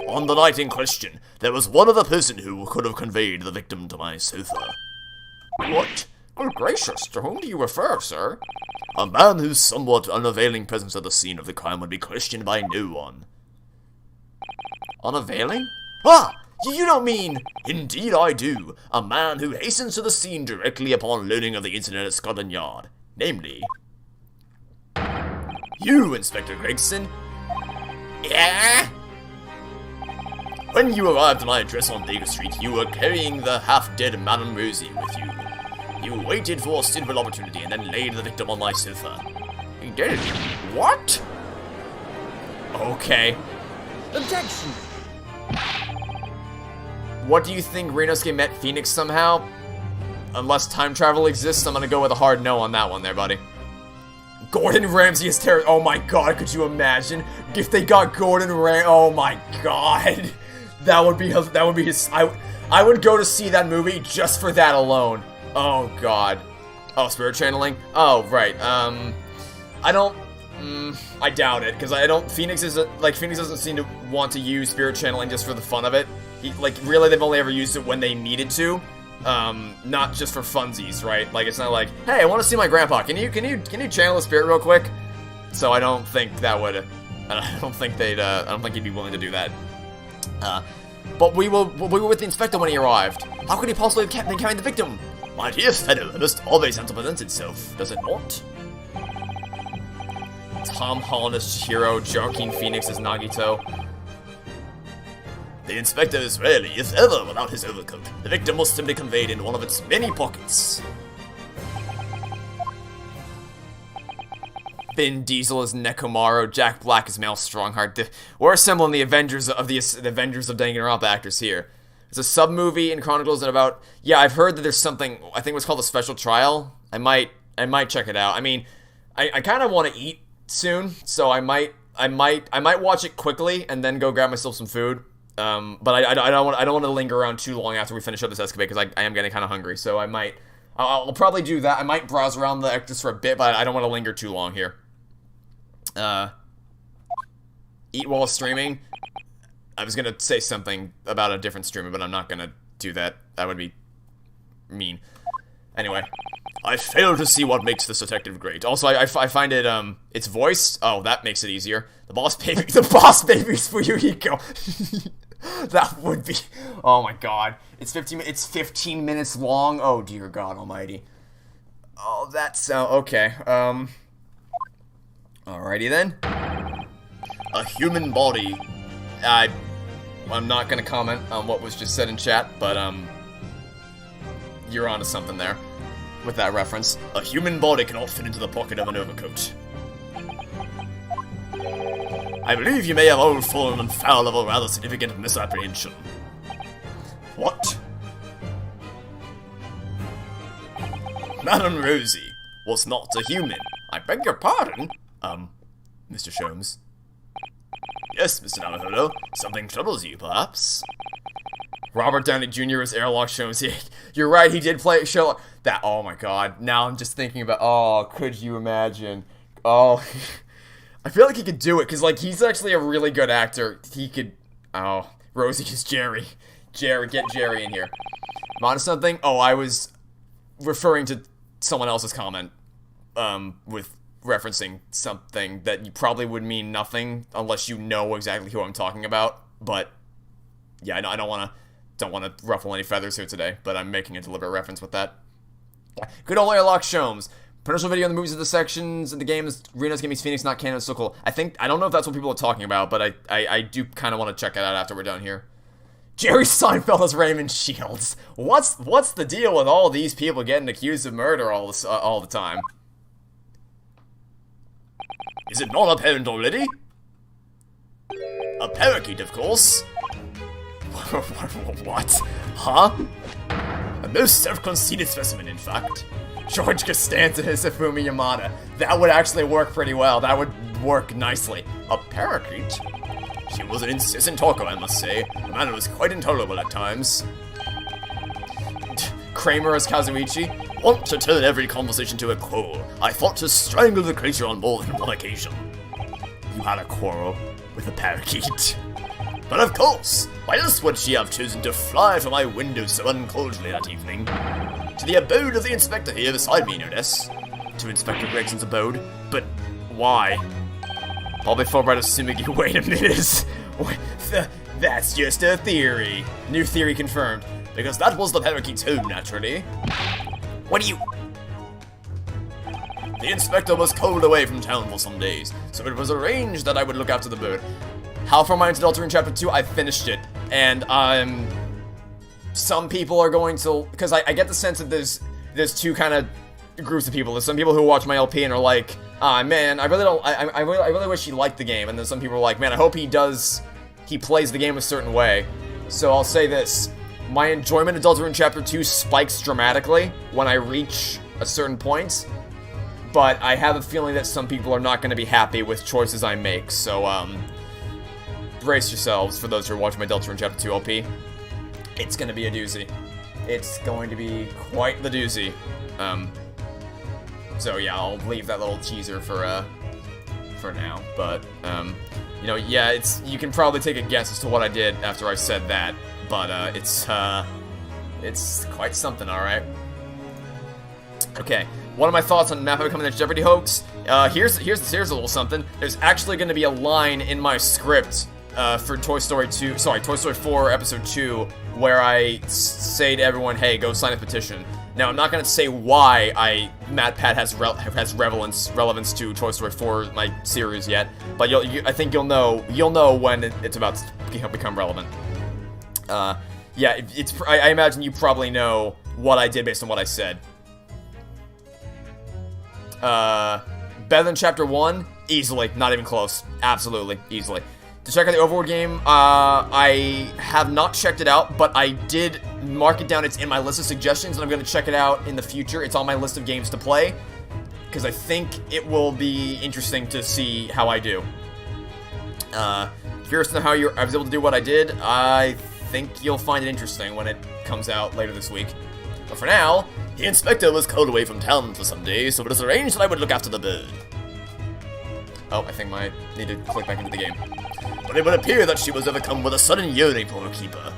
On the night in question, there was one other person who could have conveyed the victim to my sofa. What? Good gracious, to whom do you refer, sir? A man whose somewhat unavailing presence at the scene of the crime would be questioned by no one. Unavailing? Ah! You don't mean... Indeed I do. A man who hastens to the scene directly upon learning of the incident at Scotland Yard. Namely... You, Inspector Gregson. Yeah? When you arrived at my address on Baker Street, you were carrying the half-dead Madame Rosie with you. You waited for a suitable opportunity and then laid the victim on my sofa. You did? What? Okay. Objection! What do you think, Renosuke met Phoenix somehow? Unless time travel exists, I'm gonna go with a hard no on that one there, buddy. Gordon Ramsay is terrible. Oh my god, could you imagine? If they got Gordon Ramsay, oh my god. That would be his, I would go to see that movie just for that alone. Oh god. Oh, spirit channeling? Oh, right. I don't, I doubt it, because Phoenix doesn't seem to want to use spirit channeling just for the fun of it. Really, they've only ever used it when they needed to. Not just for funsies, right? Like, it's not like, hey, I want to see my grandpa. Can you channel a spirit real quick? So I don't think that would, I don't think he'd be willing to do that. But we were with the inspector when he arrived. How could he possibly have been carrying the victim? My dear fellow, it must always have to present itself, does it not? Tom Holland as Chihiro, Joaquin Phoenix as Nagito. The inspector is rarely, if ever, without his overcoat. The victim was simply conveyed in one of its many pockets. Vin Diesel as Nekomaru, Jack Black as Mel Strongheart. We're assembling the Avengers of Danganronpa actors here. It's a sub-movie in Chronicles and about... Yeah, I've heard that there's something, I think it was called A Special Trial. I might check it out. I mean, I kind of want to eat soon, so I might watch it quickly and then go grab myself some food. But I don't want to linger around too long after we finish up this escapade because I am getting kind of hungry. So I'll probably do that. I might browse around the extras for a bit, but I don't want to linger too long here. Eat while streaming. I was gonna say something about a different streamer, but I'm not gonna do that. That would be mean. Anyway, I fail to see what makes this detective great. Also, I find it it's voiced. Oh, that makes it easier. The boss baby's for Yuriko. That would be. Oh my god, it's 15 minutes long. Oh dear God Almighty. Oh, that's okay. Alrighty then. A human body. I'm not gonna comment on what was just said in chat, but you're onto something there with that reference. A human body cannot fit into the pocket of an overcoat. I believe you may have all fallen foul of a rather significant misapprehension. What? Madame Rosie was not a human. I beg your pardon? Mr. Sholmes. Yes, Mr. Naruhodo. Something troubles you, perhaps? Robert Downey Jr. is Airlock Sholmes. You're right, he did play Sherlock. That, oh my god. Now I'm just thinking about, oh, could you imagine? Oh, I feel like he could do it, because, like, he's actually a really good actor. He could, oh, Rosie is Jerry. Jerry, get Jerry in here. I'm on to something? Oh, I was referring to someone else's comment, with referencing something that you probably would mean nothing unless you know exactly who I'm talking about, but, yeah, I don't want to ruffle any feathers here today, but I'm making a deliberate reference with that. Good old Airlock Sholmes. Potential video in the movies of the sections in the games. Reno's Gaming's Phoenix, not canon, so cool. I don't know if that's what people are talking about, but I do kind of want to check it out after we're done here. Jerry Seinfeld as Raymond Shields. What's the deal with all these people getting accused of murder all the time? Is it not apparent already? A parakeet, of course. What? Huh? A most self-conceited specimen, in fact. George Costanza as Ifumi Yamada. That would actually work pretty well. That would work nicely. A parakeet? She was an incessant talker, I must say. The manner was quite intolerable at times. Kramer as Kazuichi. Want to turn every conversation to a quarrel. I fought to strangle the creature on more than one occasion. You had a quarrel with a parakeet. But of course, why else would she have chosen to fly from my window so uncordially that evening? To the abode of the inspector here beside me, no less. To Inspector Gregson's abode. But why? Probably for right assuming you wait a minute. That's just a theory. New theory confirmed. Because that was the parakeet's home, naturally. What do you... The inspector was called away from town for some days, so it was arranged that I would look after the bird. How far am I into Deltarune Chapter 2? I finished it. And, some people are going to... Because I get the sense that there's two kind of groups of people. There's some people who watch my LP and are like, ah, man, I really don't... I really wish he liked the game. And then some people are like, man, I hope he plays the game a certain way. So I'll say this. My enjoyment of Deltarune Chapter 2 spikes dramatically when I reach a certain point. But I have a feeling that some people are not going to be happy with choices I make. So, brace yourselves for those who are watching my Deltarune Chapter 2 LP. It's going to be a doozy. It's going to be quite the doozy. So yeah, I'll leave that little teaser for now. But, you know, yeah, you can probably take a guess as to what I did after I said that. But, it's quite something, alright? Okay, one of my thoughts on Mappa becoming the Jeopardy hoax. Here's a little something. There's actually going to be a line in my script for Toy Story 4 Episode 2, where I say to everyone, hey, go sign a petition. Now, I'm not going to say why MatPat has relevance to Toy Story 4, my series yet, but I think you'll know when it's about to become relevant. Yeah, I imagine you probably know what I did based on what I said. Better than Chapter 1? Easily. Not even close. Absolutely. Easily. To check out the Overworld game, I have not checked it out, but I did mark it down. It's in my list of suggestions, and I'm going to check it out in the future. It's on my list of games to play, because I think it will be interesting to see how I do. Curious to know how I was able to do what I did. I think you'll find it interesting when it comes out later this week. But for now, the inspector was called away from town for some days, so it was arranged that I would look after the bird. Oh, I think I need to click back into the game. But it would appear that she was overcome with a sudden yearning for her keeper,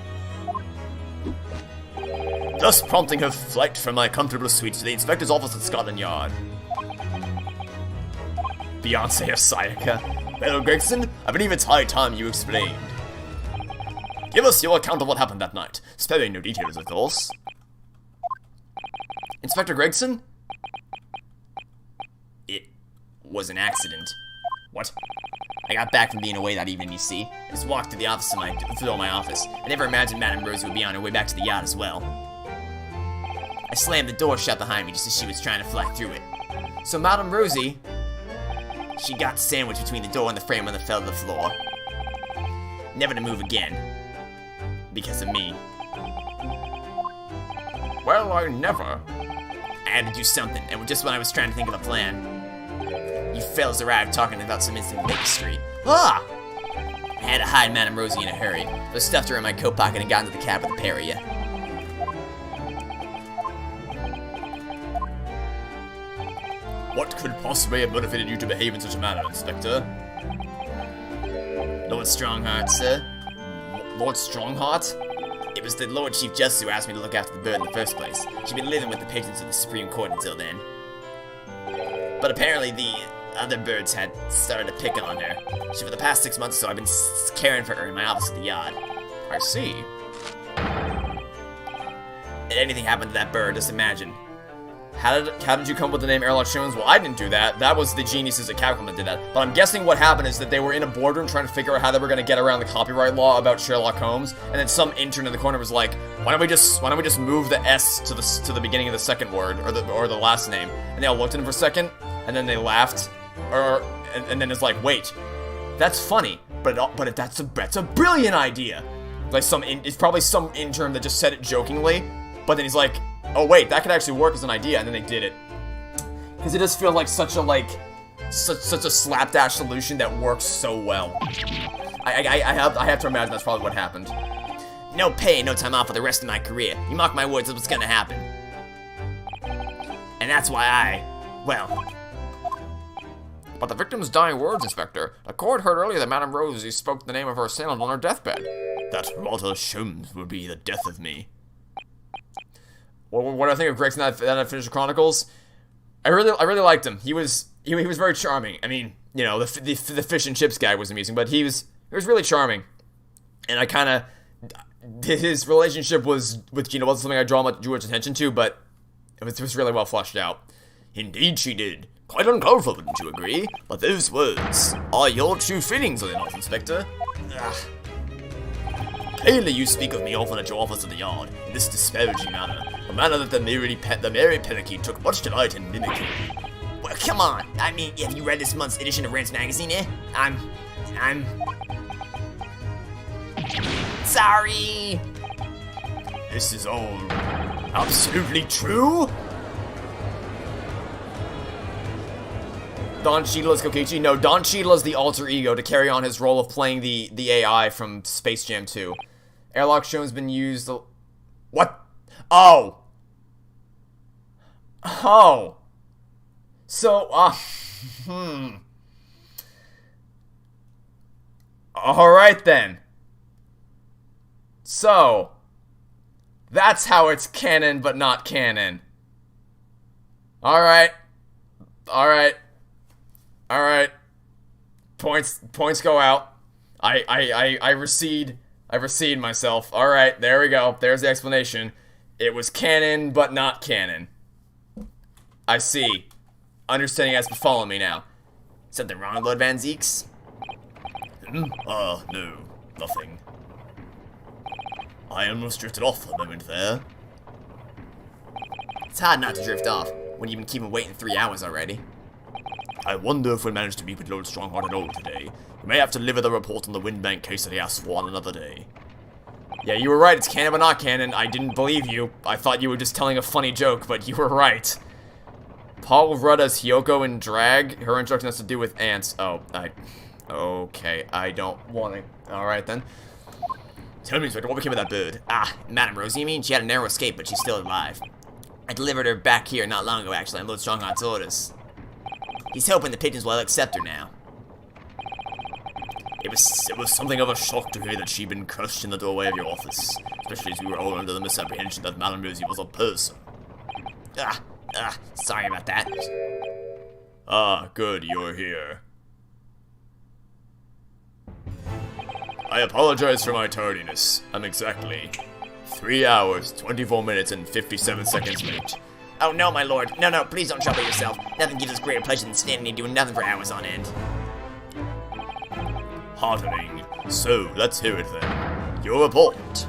thus prompting her flight from my comfortable suite to the inspector's office at Scotland Yard. Beyonce or Sayaka? Well, Gregson, I believe it's high time you explained. Give us your account of what happened that night, sparing no details, of course. Inspector Gregson? It was an accident. What? I got back from being away that evening, you see. I just walked to the office through my office. I never imagined Madame Rosie would be on her way back to the yacht as well. I slammed the door shut behind me just as she was trying to fly through it. So Madame Rosie, She got sandwiched between the door and the frame when it fell to the floor. Never to move again. Because of me. Well, I never. I had to do something, and just when I was trying to think of a plan, you fellas arrived talking about some instant Baker Street. Ah! I had to hide Madame Rosie in a hurry, so I stuffed her in my coat pocket and got into the cab with the pair of you. What could possibly have motivated you to behave in such a manner, Inspector? Lord Strongheart, sir. Lord Strongheart? It was the Lord Chief Justice who asked me to look after the bird in the first place. She'd been living with the patrons of the Supreme Court until then. But apparently the other birds had started to pick on her. So for the past 6 months or so, I've been caring for her in my office at the yard. I see. And anything happened to that bird, just imagine. How did you come up with the name Airlock Sholmes? Well, I didn't do that. That was the geniuses at Capcom that did that. But I'm guessing what happened is that they were in a boardroom trying to figure out how they were going to get around the copyright law about Sherlock Holmes, and then some intern in the corner was like, "Why don't we just move the S to the beginning of the second word or the last name?" And they all looked at him for a second, and then they laughed, and then it's like, "Wait, that's funny, but that's a brilliant idea." Like it's probably some intern that just said it jokingly, but then he's like, "Oh wait, that could actually work as an idea," and then they did it. Because it just feels like such a slapdash solution that works so well. I have to imagine that's probably what happened. No pay, no time off for the rest of my career. You mark my words, that's what's gonna happen. And that's why But the victim's dying words, Inspector. The court heard earlier that Madame Rosie spoke the name of her assailant on her deathbed. That Walter Sholmes would be the death of me. What do I think of Gregson that I finished Chronicles? I really liked him. He was very charming. I mean, you know, the fish and chips guy was amusing, but he was really charming. And I kind of his relationship with Gina wasn't something I drew much attention to, but it was really well fleshed out. Indeed, she did. Quite uncalled for, wouldn't you agree? But those words are your true feelings, are they not, Inspector? Plainly, you speak of me often at your office at the yard in this disparaging manner, a manner that the Mary Parakeet took much delight in mimicking. well, come on. I mean, have you read this month's edition of Rant's Magazine, eh? I'm sorry. This is all absolutely true? Don Cheadle's Kokichi? No, Don Cheadle is the alter ego to carry on his role of playing the AI from Space Jam 2. Airlock Show's been used... What? Oh! Oh! So, Alright then. So, that's how it's canon but not canon. Alright. Alright. Alright. Points go out. I recede. I recede myself. Alright, there we go. There's the explanation. It was canon, but not canon. I see. Understanding has befallen me now. Something wrong, Lord Van Zeeks? No. Nothing. I almost drifted off for a moment there. It's hard not to drift off when you've been keeping waiting 3 hours already. I wonder if we'll manage to meet with Lord Strongheart at all today. We may have to deliver the report on the Windbank case that he asked for on another day. Yeah, you were right. It's canon but not canon. I didn't believe you. I thought you were just telling a funny joke, but you were right. Paul Rudd as Hiyoko in Drag. Her introduction has to do with ants. Okay, I don't want to. Alright then. Tell me, Inspector, what became of that bird? Madame Rosie, you mean? She had a narrow escape, but she's still alive. I delivered her back here not long ago, actually, on Lord Strongheart's orders. He's hoping the pigeons will accept her now. It was something of a shock to hear that she'd been crushed in the doorway of your office, especially as we were all under the misapprehension that Madame Rosie was a person. Sorry about that. Good, you're here. I apologize for my tardiness. I'm exactly 3 hours, 24 minutes, and 57 seconds late. Oh no, my lord. No, please don't trouble yourself. Nothing gives us greater pleasure than standing here doing nothing for hours on end. Heartening. So, let's hear it then. Your report.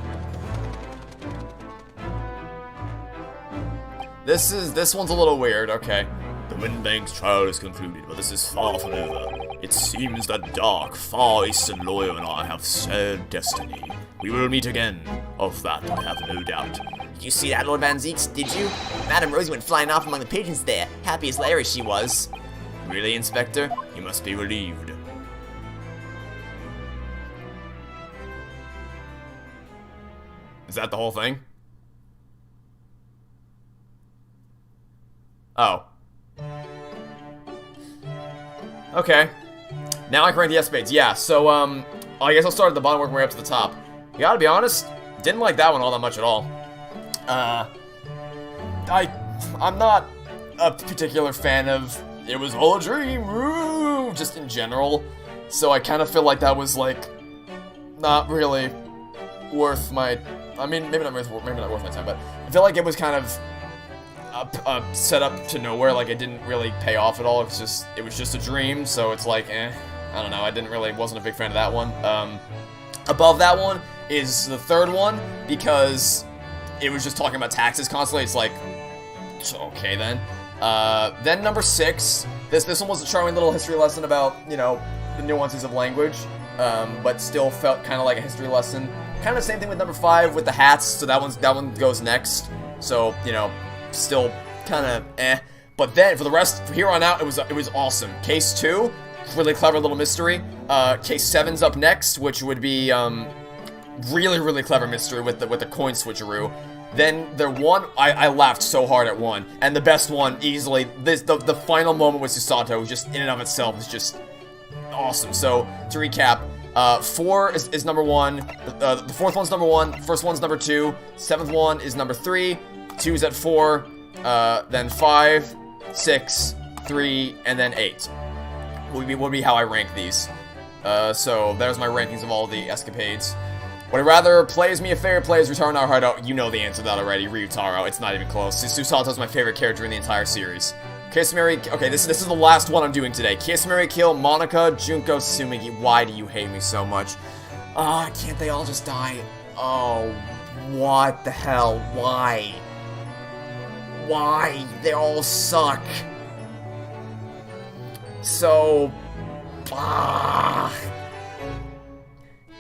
This one's a little weird, okay. The Windbank's trial is concluded, but this is far from over. It seems that Dark, far-eastern lawyer and I have shared destiny. We will meet again. Of that, I have no doubt. Did you see that, Lord Van Zeeks? Did you? Madame Rosie went flying off among the pigeons there. Happy as Larry she was. Really, Inspector? You must be relieved. Is that the whole thing? Oh. Okay. Now I can rank the Escapades. Yeah, so, I guess I'll start at the bottom, work my way up to the top. You gotta be honest, didn't like that one all that much at all. I'm not a particular fan of it was all a dream, woo, just in general. So I kind of feel like that was, like, not really worth my, I mean, maybe not worth my time, but I feel like it was kind of set up to nowhere, like it didn't really pay off at all. It was just a dream, so it's like, I don't know, wasn't a big fan of that one. Above that one is the third one, because it was just talking about taxes constantly. It's like, okay then. Then number 6, this one was a charming little history lesson about, you know, the nuances of language, but still felt kind of like a history lesson. Kind of the same thing with number 5 with the hats, so that one goes next. So, you know, still kind of But then for the rest, from here on out, it was awesome. Case 2, really clever little mystery. Case 7's up next, which would be really, really clever mystery with the coin switcheroo. Then I laughed so hard at 1, and the best one easily. The final moment with Susato, just in and of itself, is just awesome. So to recap, 4 is number 1. The 4th one's number 1. First one's number 2. 7th one is number 3. 2 is at 4. Then 5, 6, 3, and then 8. Would be how I rank these. So there's my rankings of all the Escapades. Would I rather play as Mia play as Ryutaro Naruhodo? You know the answer to that already, Ryutaro. It's not even close. Susato's my favorite character in the entire series. Okay, this is the last one I'm doing today. Kiyosamari Kill, Monica, Junko, Tsumigi. Why do you hate me so much? Can't they all just die? Oh, what the hell? Why? Why? They all suck. So...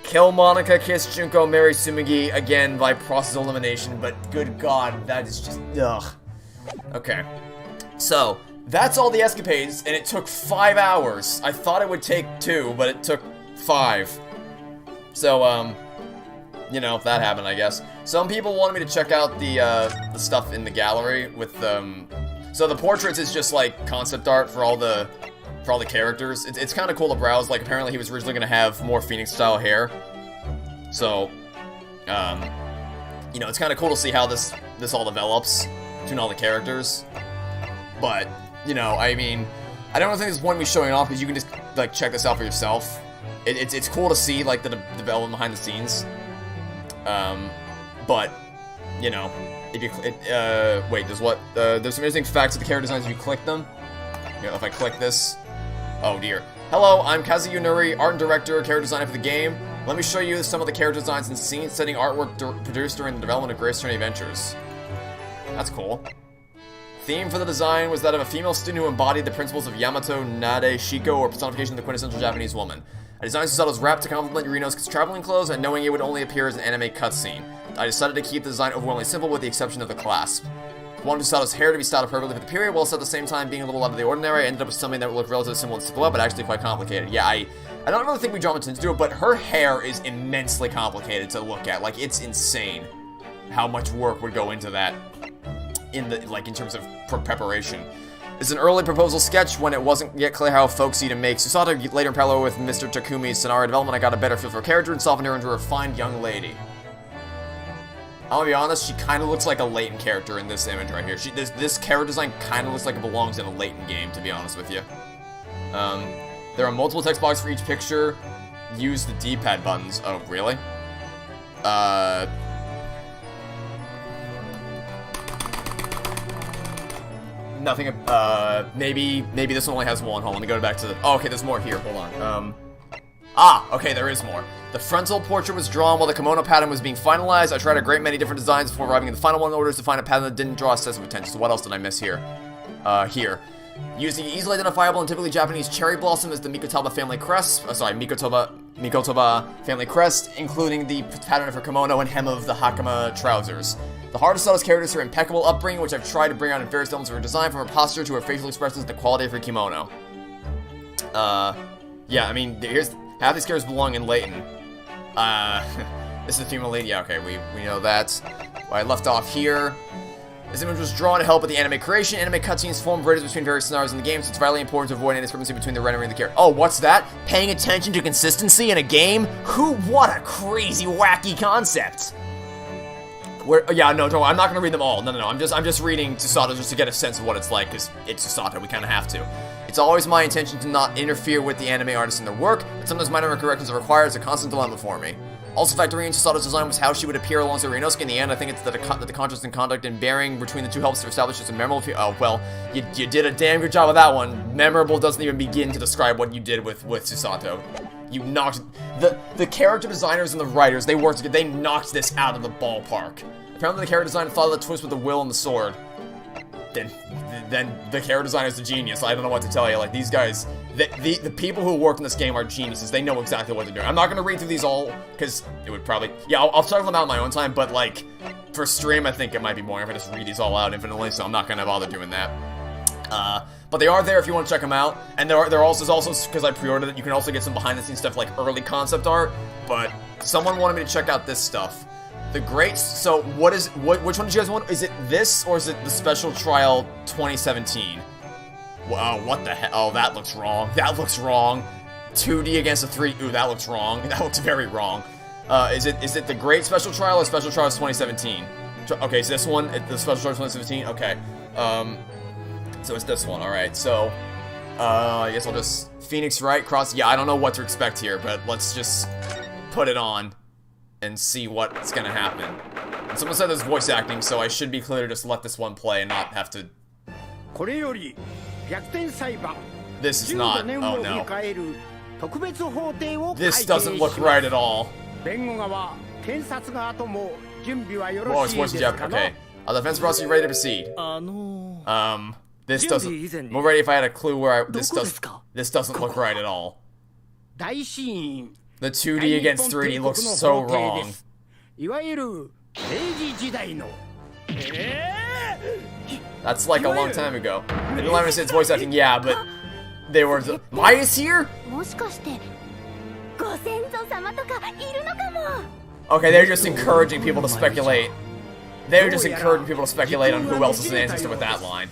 Kill Monica, kiss Junko, marry Tsumigi, again by process of elimination, but good god, that is just, ugh. Okay. So, that's all the Escapades, and it took 5 hours. I thought it would take 2, but it took 5. So, you know, that happened, I guess. Some people wanted me to check out the stuff in the gallery with, so the portraits is just, like, concept art for all the characters. It's kind of cool to browse. Like, apparently he was originally going to have more Phoenix-style hair. So, you know, it's kind of cool to see how this all develops between all the characters. But, you know, I mean, I don't think there's point in me showing off, because you can just, like, check this out for yourself. It's cool to see, like, the development behind the scenes. But, you know, if you, wait, there's some interesting facts of the character designs if you click them. You know, if I click this, oh dear. Hello, I'm Kazuyu Nuri, art and director, character designer for the game. Let me show you some of the character designs and scene-setting artwork produced during the development of Grace Journey Adventures. That's cool. Theme for the design was that of a female student who embodied the principles of Yamato Nade Shiko, or personification of the quintessential Japanese woman. I designed Susato's wrap to complement Yurino's traveling clothes, and knowing it would only appear as an anime cutscene. I decided to keep the design overwhelmingly simple with the exception of the clasp. I wanted Susato's hair to be styled appropriately for the period, whilst at the same time being a little out of the ordinary. I ended up with something that would look relatively simple and silhouette, but actually quite complicated. Yeah, I don't really think we draw attention to it, but her hair is immensely complicated to look at. Like, it's insane how much work would go into that in terms of preparation. It's an early proposal sketch when it wasn't yet clear how folksy to make Susato. Later in parallel with Mr. Takumi's scenario development, I got a better feel for her character and softened her into a refined young lady. I'm gonna be honest, she kind of looks like a Layton character in this image right here. This character design kind of looks like it belongs in a Layton game, to be honest with you. There are multiple text boxes for each picture. Use the D-pad buttons. Oh, really? Nothing, maybe this one only has one. Hold on, let me go back to the... Oh, okay, there's more here. Hold on. Okay, there is more. The frontal portrait was drawn while the kimono pattern was being finalized. I tried a great many different designs before arriving at the final one in order to find a pattern that didn't draw excessive attention. So what else did I miss here? Here. Using easily identifiable and typically Japanese cherry blossom as the Mikotoba family crest. Mikotoba family crest, including the pattern of her kimono and hem of the hakama trousers. The hardest Sato's characters her impeccable upbringing, which I've tried to bring out in various elements of her design, from her posture to her facial expressions, the quality of her kimono. Yeah, I mean, here's half these characters belong in Layton. This is a female lady. Yeah, okay, we know that. Well, I left off here. This image was drawn to help with the anime creation. Anime cutscenes form bridges between various scenarios in the game, so it's vitally important to avoid any discrepancy between the rendering and the character. Oh, what's that? Paying attention to consistency in a game? What a crazy, wacky concept. Yeah, no, don't worry, I'm not gonna read them all. No, I'm just reading Susato just to get a sense of what it's like, because it's Susato, we kind of have to. It's always my intention to not interfere with the anime artists in their work, but sometimes minor corrections are required as a constant dilemma for me. Also, factoring in Susato's design was how she would appear alongside Ryunosuke. In the end, I think it's that the contrast in conduct and bearing between the two helps to establish just a memorable oh, well, you did a damn good job with that one. Memorable doesn't even begin to describe what you did with Susato. You knocked... The character designers and the writers, they worked together. They knocked this out of the ballpark. Apparently the character designer thought of the twist with the will and the sword. Then the character designer is a genius. I don't know what to tell you. Like, these guys, the people who work in this game are geniuses. They know exactly what they're doing. I'm not gonna read through these all, because it would probably... Yeah, I'll check them out in my own time, but, like, for stream, I think it might be boring if I just read these all out infinitely, so I'm not gonna bother doing that. But they are there if you want to check them out, and they're also, because I pre-ordered it, you can also get some behind-the-scenes stuff, like early concept art, but someone wanted me to check out this stuff. The great, so which one did you guys want? Is it this, or is it the Special Trial 2017? Wow, what the hell? Oh, that looks wrong. That looks wrong. 2D against a 3, ooh, that looks wrong. That looks very wrong. Is it the Great Special Trial or Special Trials 2017? Okay, so this one, the Special Trials 2017, okay. So it's this one, alright, so, I guess I'll just, Phoenix Wright, Cross, yeah, I don't know what to expect here, but let's just put it on and see what's gonna happen. And someone said there's voice acting, so I should be clear to just let this one play and not have to... This is not... Oh no. This doesn't look right at all. Whoa, it's voice in Japanese. Okay. The defense process, ready to proceed. This doesn't... I'm ready if I had a clue where This doesn't look right at all. The 2D against 3D looks so wrong. That's like a long time ago. They didn't let me say it's voice acting, yeah, but they were... Maya's here? Okay, they're just encouraging people to speculate. They're just encouraging people to speculate on who else is an ancestor with that line.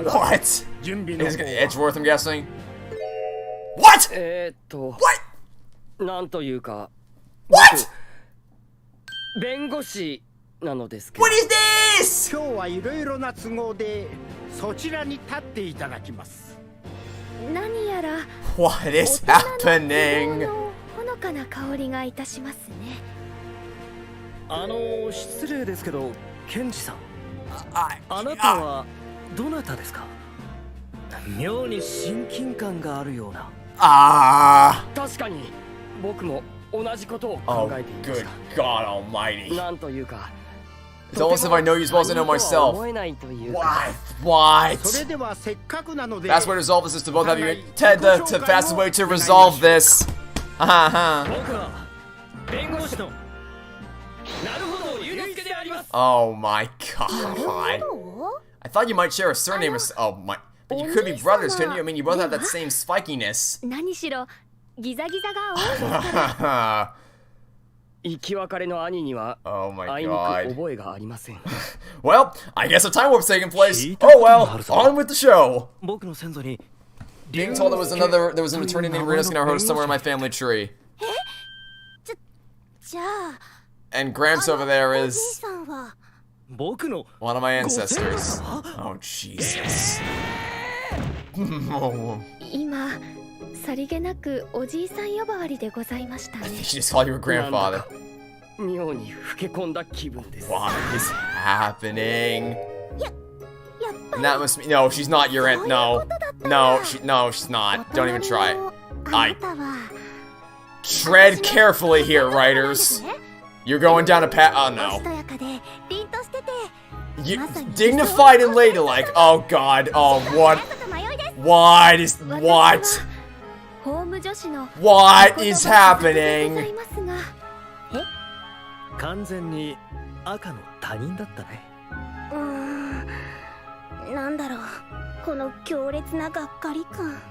What? Edgeworth, I'm guessing? What? What? What? What is this? What is happening? 失礼ですけど、ケンジさん。あなたはどなたですか？妙に親近感があるような。確かに僕も同じことを考えていました。Good God Almighty. なんというか。 It's almost if I know you as well as I know myself. What? That's way to resolve this is to both have you... Ted, the fastest way to resolve this. Oh my god. I thought you might share a surname or... Oh my... But you could be brothers, couldn't you? I mean, you both have that same spikiness. Oh my god. Well, I guess a time warp's taking place. Oh well, on with the show. Being told there was an attorney named Ryunosuke Naruhodo somewhere in my family tree. And Gramps over there is one of my ancestors. Oh Jesus. I think she just called you a grandfather. What is happening? And that must be... No, she's not your aunt. No. No, she's not. Don't even try it. Tread carefully here, writers. You're going down a path. Oh no. You, dignified and ladylike. Oh god. Oh what? What is happening? 完全に赤の他人だったね。なんだろう、この強烈ながっかり感。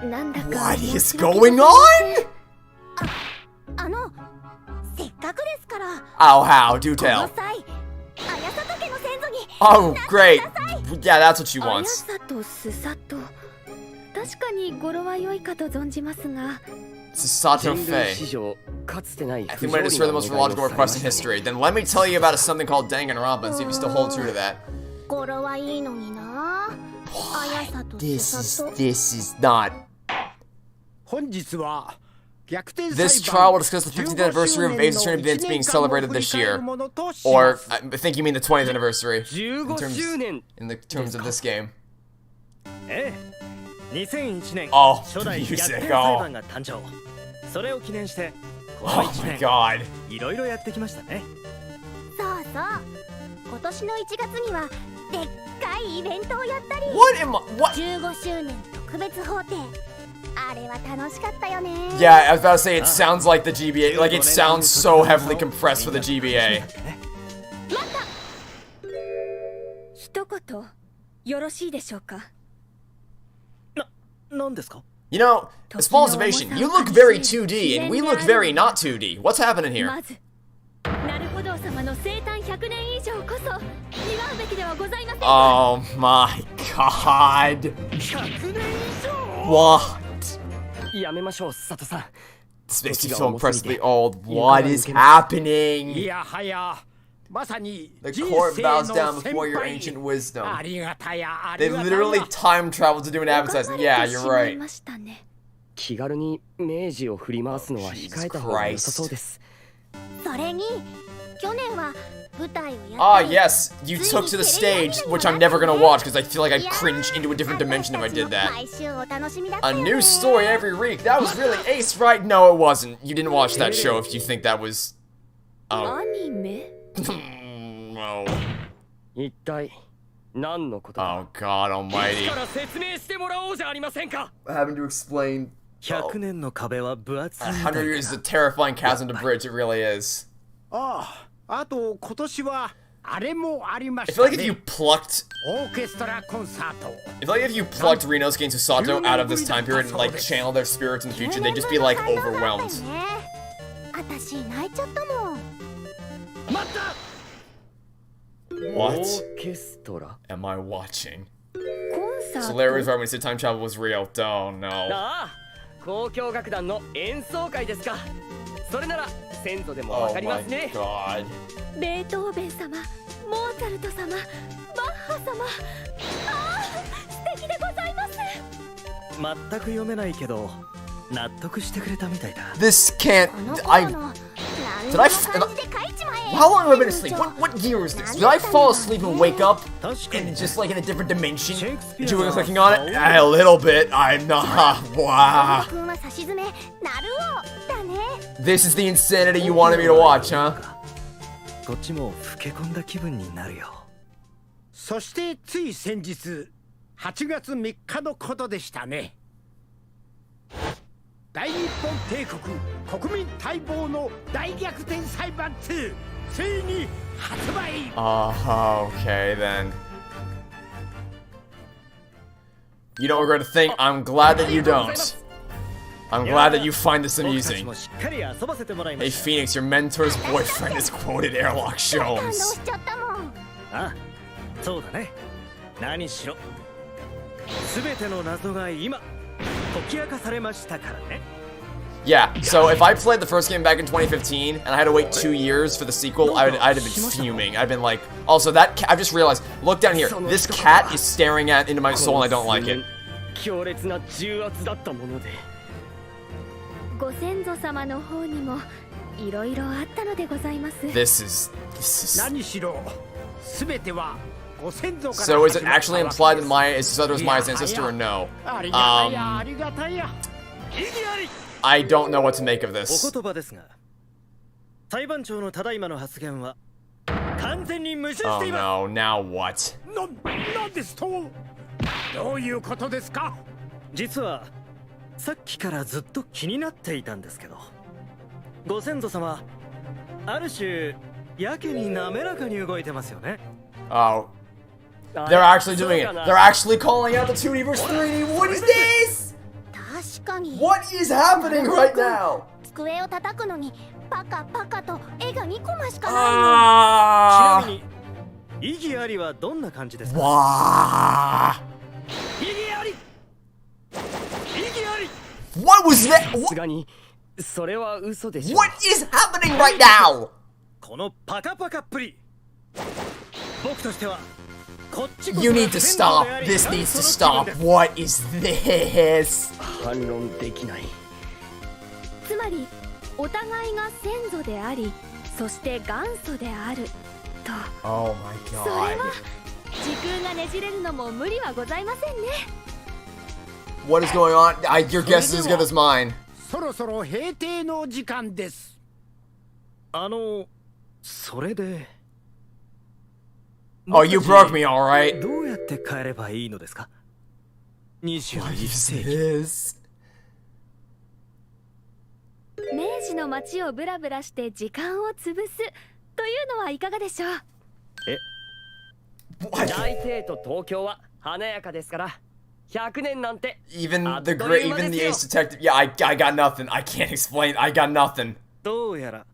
なんだか What is going on? せっかくですから。 Oh, how? Do tell. Oh, great. Yeah, that's what she wants. 綾里すさと。確かに語呂は良いかと存じますが。 Sato Fei. I think we just heard the most logical request in history. Then let me tell you about something called Danganronpa and see if you still hold true to that. This is not. This trial will discuss the 15th anniversary of Defendants being celebrated this year. Or, I think you mean the 20th anniversary. In the terms of this game. Oh, music, oh. Oh my god. いろいろやってきましたね。そうそう。今年の1月にはでっかいイベントをやったり。What am I? What? 15周年特別法廷。あれは楽しかったよね。Yeah, I was about to say it sounds like the GBA. Like it sounds so heavily compressed for the GBA. 一言よろしいでしょうか。なんですか? You know, a small observation. You look very 2D, and we look very not 2D. What's happening here? まず、ナルホド様の生誕100年以上こそ祝うべきではございませんか。 Oh my god. 100年以上 What? やめましょう、佐藤さん。 This makes you so impressively old. What is happening? いやはや。The court bows down before your ancient wisdom. They literally time traveled to do an advertisement. Yeah, you're right. 気軽に明治を振り回すのは控えた方が良さそうです。それに去年は舞台をやったり。 Ah, yes, you took to the stage, which I'm never gonna watch because I feel like I'd cringe into a different dimension if I did that. A new story every week. That was really ace, right? No, it wasn't. You didn't watch that show if you think that was. Oh. No. 一体何のこと? Oh God Almighty. から説明してもらおうじゃありませんか. Having to explain. 100年の壁は分厚い。100 years is a terrifying chasm to bridge. It really is. あと今年はあれもありまし I た feel ね。 like if you plucked. オーケストラコンサート。 I feel like if you plucked Rinosuke and Susato out of this time period and like channel their spirits in the future, they'd just be like overwhelmed. 私泣いちゃったもん。待った。 What am I watching? So Larry was right when he said time travel was real. Oh no. 交響楽団の演奏会ですか。それなら先祖でもわかりますね。 Oh my god. ベートーベン様、モーツァルト様、バッハ様。ああ、素敵でございます。全く読めないけど納得してくれたみたいだ。 This can't. Did I? How long have I been asleep? What year is this? Did I fall asleep and wake up in just like in a different dimension? Did you were clicking on it? A little bit. I'm not. Wow. This is the insanity you wanted me to watch, huh? こっちも老け込んだ気分になるよ。そしてつい先日8月3日のことでしたね。大日本帝国国民待望の大逆転裁判2ついに発売。 Okay then. You don't regret a thing. I'm glad that you don't. I'm glad that you find this amusing. Hey Phoenix, your mentor's boyfriend is quoted airlock Sholmes. あ、そうだね。何しろ全ての謎が今解き明かされましたからね。 Yeah, so if I played the first game back in 2015 and I had to wait 2 years for the sequel, I'd have been fuming. I'd been like, also that I just realized, look down here, this cat is staring into my soul and I don't like it. 強烈な重圧だったもので。ご先祖様の方にもいろいろあったのでございます。 This is 何しろ全てはご先祖から。 So is it actually implied that Maya is Susato's Maya's ancestor or no? ありがたやありがたや。 I don't know what to make of お this. 言葉ですが、裁判長のただいまの発言は完全に無視し Oh ています。 no, now what? なんですと？どういうことですか？実はさっきからずっと気になっていたんですけど、ご先祖様、ある種やけに滑らかに動いてますよね。 Oh. They're actually doing it. They're actually calling out the 2D versus 3D. What is this? 確かに What is happening right now? 机を叩くのにパカパカと絵が2コマしかないの。Ah. ちなみに意義ありはどんな感じですか？ Wow. 意義あり、意義あり。 What was that? さす What, がにそれは嘘でしょう。 what is happening right now? このパカパカっぷり、僕としてはこっちこそ You need to 先祖 stop. であり This 元 needs 祖 to の気分 stop. です。 What is this? 反論できない。つまりお互いが先祖であり、そして元祖であると。 Oh my それは god. 時空がねじれるのも無理はございませんね。 What is going on? Your guess is as good as mine. そろそろ閉廷の時間です。それで Oh, you broke me, alright. どうやって帰ればいいのですか？21 What is 世紀。 this? 明治の街をブラブラして時間を潰すというのはいかがでしょう。大帝と東京は華やかですから100年なんて Even the great, even the ace detective. Yeah, I got nothing. I can't explain. I got nothing. どうやら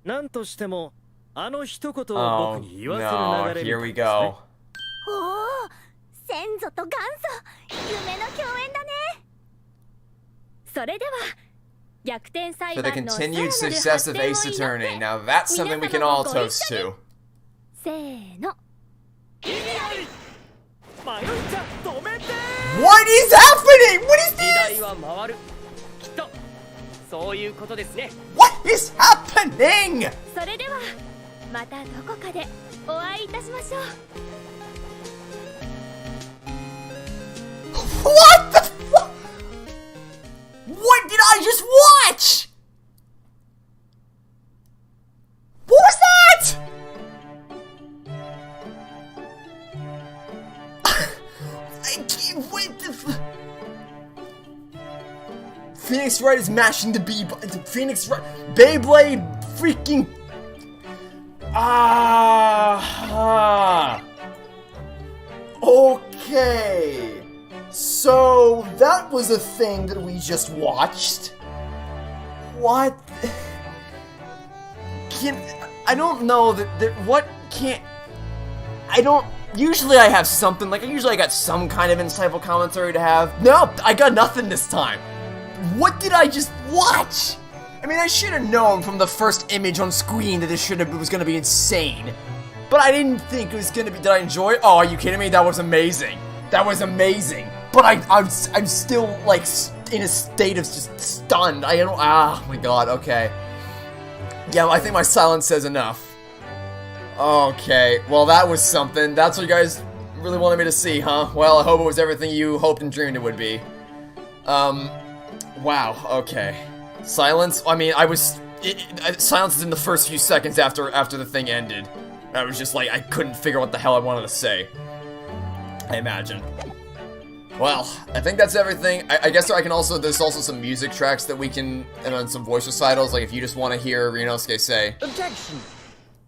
何としてもあの一言を Oh 僕に言わせ no, る流れみ here た we いですね。 go. おお、先祖と元祖、夢の共演だね。それでは逆転裁 For the 判のさら continued なる success 発 of 展を Ace 祈って Attorney. Now that's something we can all toast to. せーの。迷いちゃ止めて。 What is happening? What is 時 this? 代は回る。きっとそういうことですね。 What is happening? それではまたどこかでお会いいたしましょう。 What the fuck? What did I just watch? What was that? I can't wait to. Phoenix Wright is mashing the B button. Phoenix Wright. Beyblade freaking. Okay. So that was a thing that we just watched. What? I don't know that what can't. I don't. Usually I have something, like, usually I got some kind of insightful commentary to have. No, I got nothing this time. What did I just watch? I mean, I should have known from the first image on screen that this was gonna be insane. But I didn't think it was gonna be. Did I enjoy it? Oh, are you kidding me? That was amazing. That was amazing. But I'm still, like, in a state of just stunned. I don't. Ah, my god, okay. Yeah, I think my silence says enough. Okay, well, that was something. That's what you guys really wanted me to see, huh? Well, I hope it was everything you hoped and dreamed it would be. Wow, okay. Silence? I mean, silence is in the first few seconds after the thing ended. I was just like, I couldn't figure what the hell I wanted to say. I imagine. Well, I think that's everything. I guess there's also some music tracks that we can, and then some voice recitals, like if you just want to hear Ryunosuke say. Objection.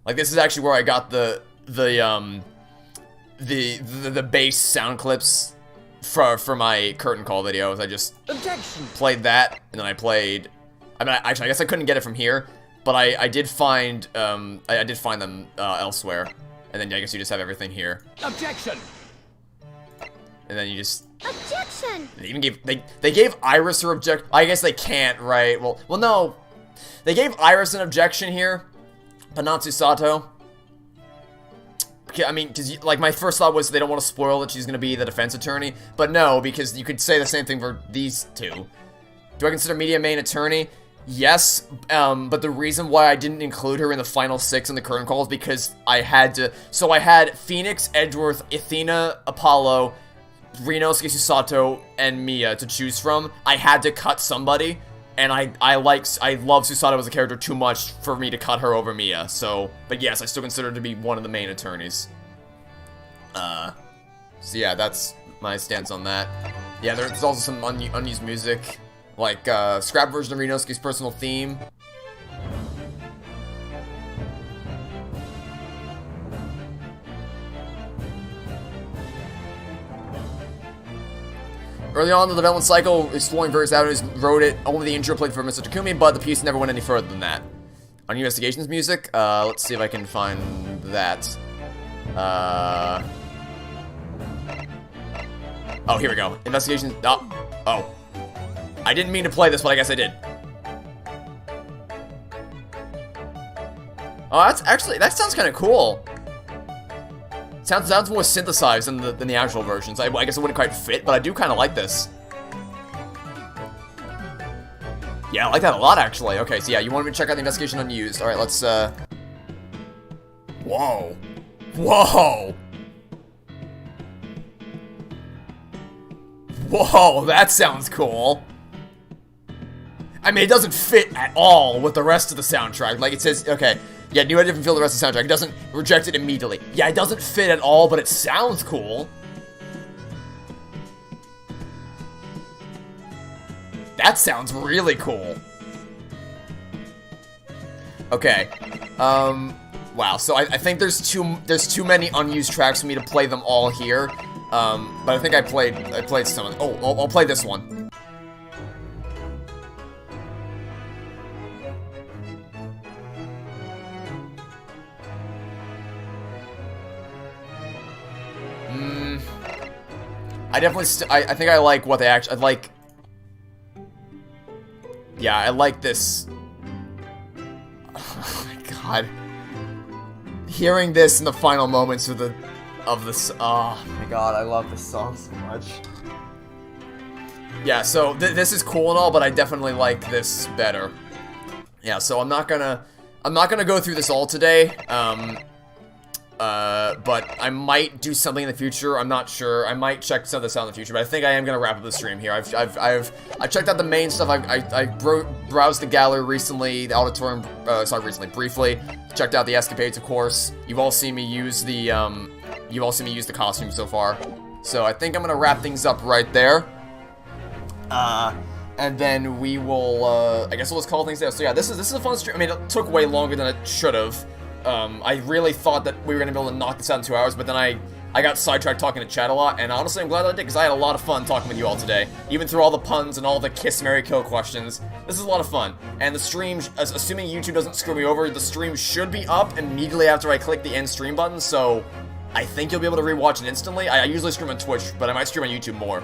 Like, this is actually where I got the bass sound clips for my curtain call videos. I just played that, and then I played. I mean, actually, I guess I couldn't get it from here, but I did find them elsewhere, and then I guess you just have everything here. Objection. And then you just. Objection. They even gave Iris her object. I guess they can't, right? Well, no. They gave Iris an objection here, but not Sato. Okay, I mean, because, like, my first thought was they don't want to spoil that she's going to be the defense attorney. But no, because you could say the same thing for these two. Do I consider Media main attorney? Yes, but the reason why I didn't include her in the final 6 in the curtain call is because I had to. So I had Phoenix, Edgeworth, Athena, Apollo, Ryunosuke Susato, and Mia to choose from. I had to cut somebody. And I love Susato as a character too much for me to cut her over Mia, so... But yes, I still consider her to be one of the main attorneys. So yeah, that's my stance on that. Yeah, there's also some unused music, like, scrap version of Rinosuke's personal theme. Early on in the development cycle, exploring various avenues, wrote it, only the intro played for Mr. Takumi, but the piece never went any further than that. On Investigations music, let's see if I can find that. Oh, here we go. Investigations, oh. I didn't mean to play this, but I guess I did. Oh, that's actually, that sounds kind of cool. Sounds more synthesized than the actual versions. I guess it wouldn't quite fit, but I do kind of like this. Yeah, I like that a lot, actually. Okay, so yeah, you want me to check out the investigation unused. Alright, let's, Whoa. Whoa! Whoa, that sounds cool. I mean, it doesn't fit at all with the rest of the soundtrack. Like, it says, okay, yeah, new idea from feel the rest of the soundtrack. It doesn't reject it immediately. Yeah, it doesn't fit at all, but it sounds cool. That sounds really cool. Okay. Wow, so I think there's too many unused tracks for me to play them all here. But I think I played some of them. Oh, I'll play this one. I definitely I think I like what they actually, yeah, I like this. Oh my god. Hearing this in the final moments of this, oh my god, I love this song so much. Yeah, so this is cool and all, but I definitely like this better. Yeah, so I'm not gonna go through this all today. But I might do something in the future. I'm not sure. I might check some of this out in the future, but I think I am gonna wrap up the stream here. I checked out the main stuff. I browsed the gallery recently, the auditorium. Sorry, recently, briefly. Checked out the Escapades, of course. You've all seen me use the costume so far. So I think I'm gonna wrap things up right there. And then we will. I guess we'll just call things there. So yeah, this is a fun stream. I mean, it took way longer than it should have. I really thought that we were going to be able to knock this out in 2 hours, but then I got sidetracked talking to chat a lot, and honestly, I'm glad that I did, because I had a lot of fun talking with you all today. Even through all the puns and all the kiss, marry, kill questions. This is a lot of fun. And the stream, assuming YouTube doesn't screw me over, the stream should be up immediately after I click the end stream button, so I think you'll be able to rewatch it instantly. I usually stream on Twitch, but I might stream on YouTube more.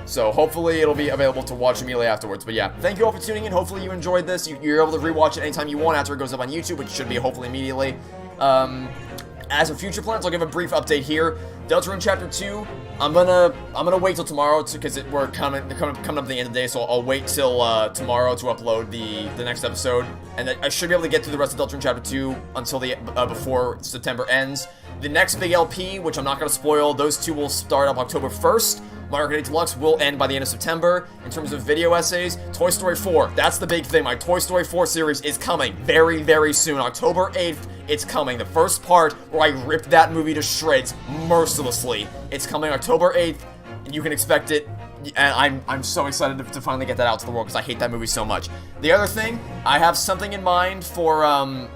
So hopefully it'll be available to watch immediately afterwards. But yeah, thank you all for tuning in. Hopefully you enjoyed this. You're able to rewatch it anytime you want after it goes up on YouTube, which should be hopefully immediately. As for future plans, I'll give a brief update here. Deltarune Chapter 2, I'm gonna wait till tomorrow because we're coming up at the end of the day, so I'll wait till tomorrow to upload the next episode, and I should be able to get through the rest of Deltarune Chapter 2 until before September ends. The next big LP, which I'm not gonna spoil, those two will start up October 1st. My Arcade Deluxe will end by the end of September. In terms of video essays, Toy Story 4, that's the big thing. My Toy Story 4 series is coming very, very soon. October 8th, it's coming. The first part where I rip that movie to shreds mercilessly. It's coming October 8th, and you can expect it. And I'm so excited to finally get that out to the world because I hate that movie so much. The other thing, I have something in mind for October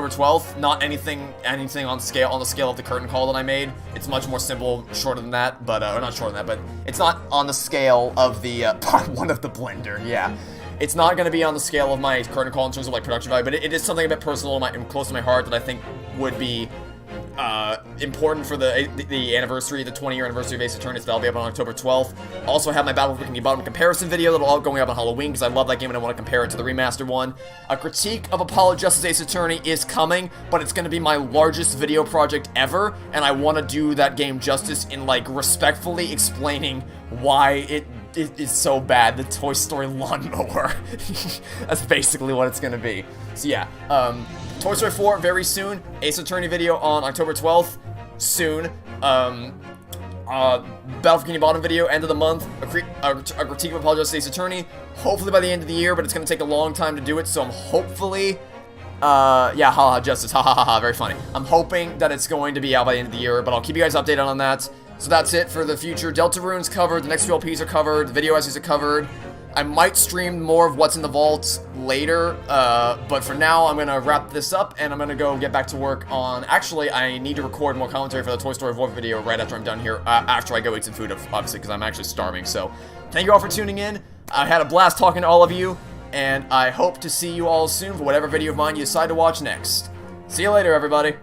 12th. Not anything on the scale of the curtain call that I made. It's much more simple, shorter than that, but or not shorter than that, but it's not on the scale of the part 1 of the blender. Yeah, it's not going to be on the scale of my curtain call in terms of like production value, but it is something a bit personal and close to my heart that I think would be important for the anniversary, the 20-year anniversary of Ace Attorney. That'll be up on October 12th. Also have my Battle for Bikini Bottom comparison video that'll all going up on Halloween because I love that game and I want to compare it to the remastered one. A critique of Apollo Justice Ace Attorney is coming, but it's going to be my largest video project ever, and I want to do that game justice in like respectfully explaining why it is so bad. The Toy Story lawnmower. That's basically what it's going to be. So yeah, Toy Story 4 very soon. Ace Attorney video on October 12th soon. Battle for Bikini Bottom video, end of the month, a critique of Apologize to Ace Attorney, hopefully by the end of the year, but it's going to take a long time to do it, so I'm hopefully, yeah, haha, Justice, ha ha ha ha, very funny. I'm hoping that it's going to be out by the end of the year, but I'll keep you guys updated on that. So that's it for the future. Deltarune's covered, the next few LPs are covered, the video essays are covered. I might stream more of what's in the vault later, but for now, I'm going to wrap this up, and I'm going to go get back to work on... Actually, I need to record more commentary for the Toy Story Void video right after I'm done here, after I go eat some food, obviously, because I'm actually starving. So, thank you all for tuning in. I had a blast talking to all of you, and I hope to see you all soon for whatever video of mine you decide to watch next. See you later, everybody.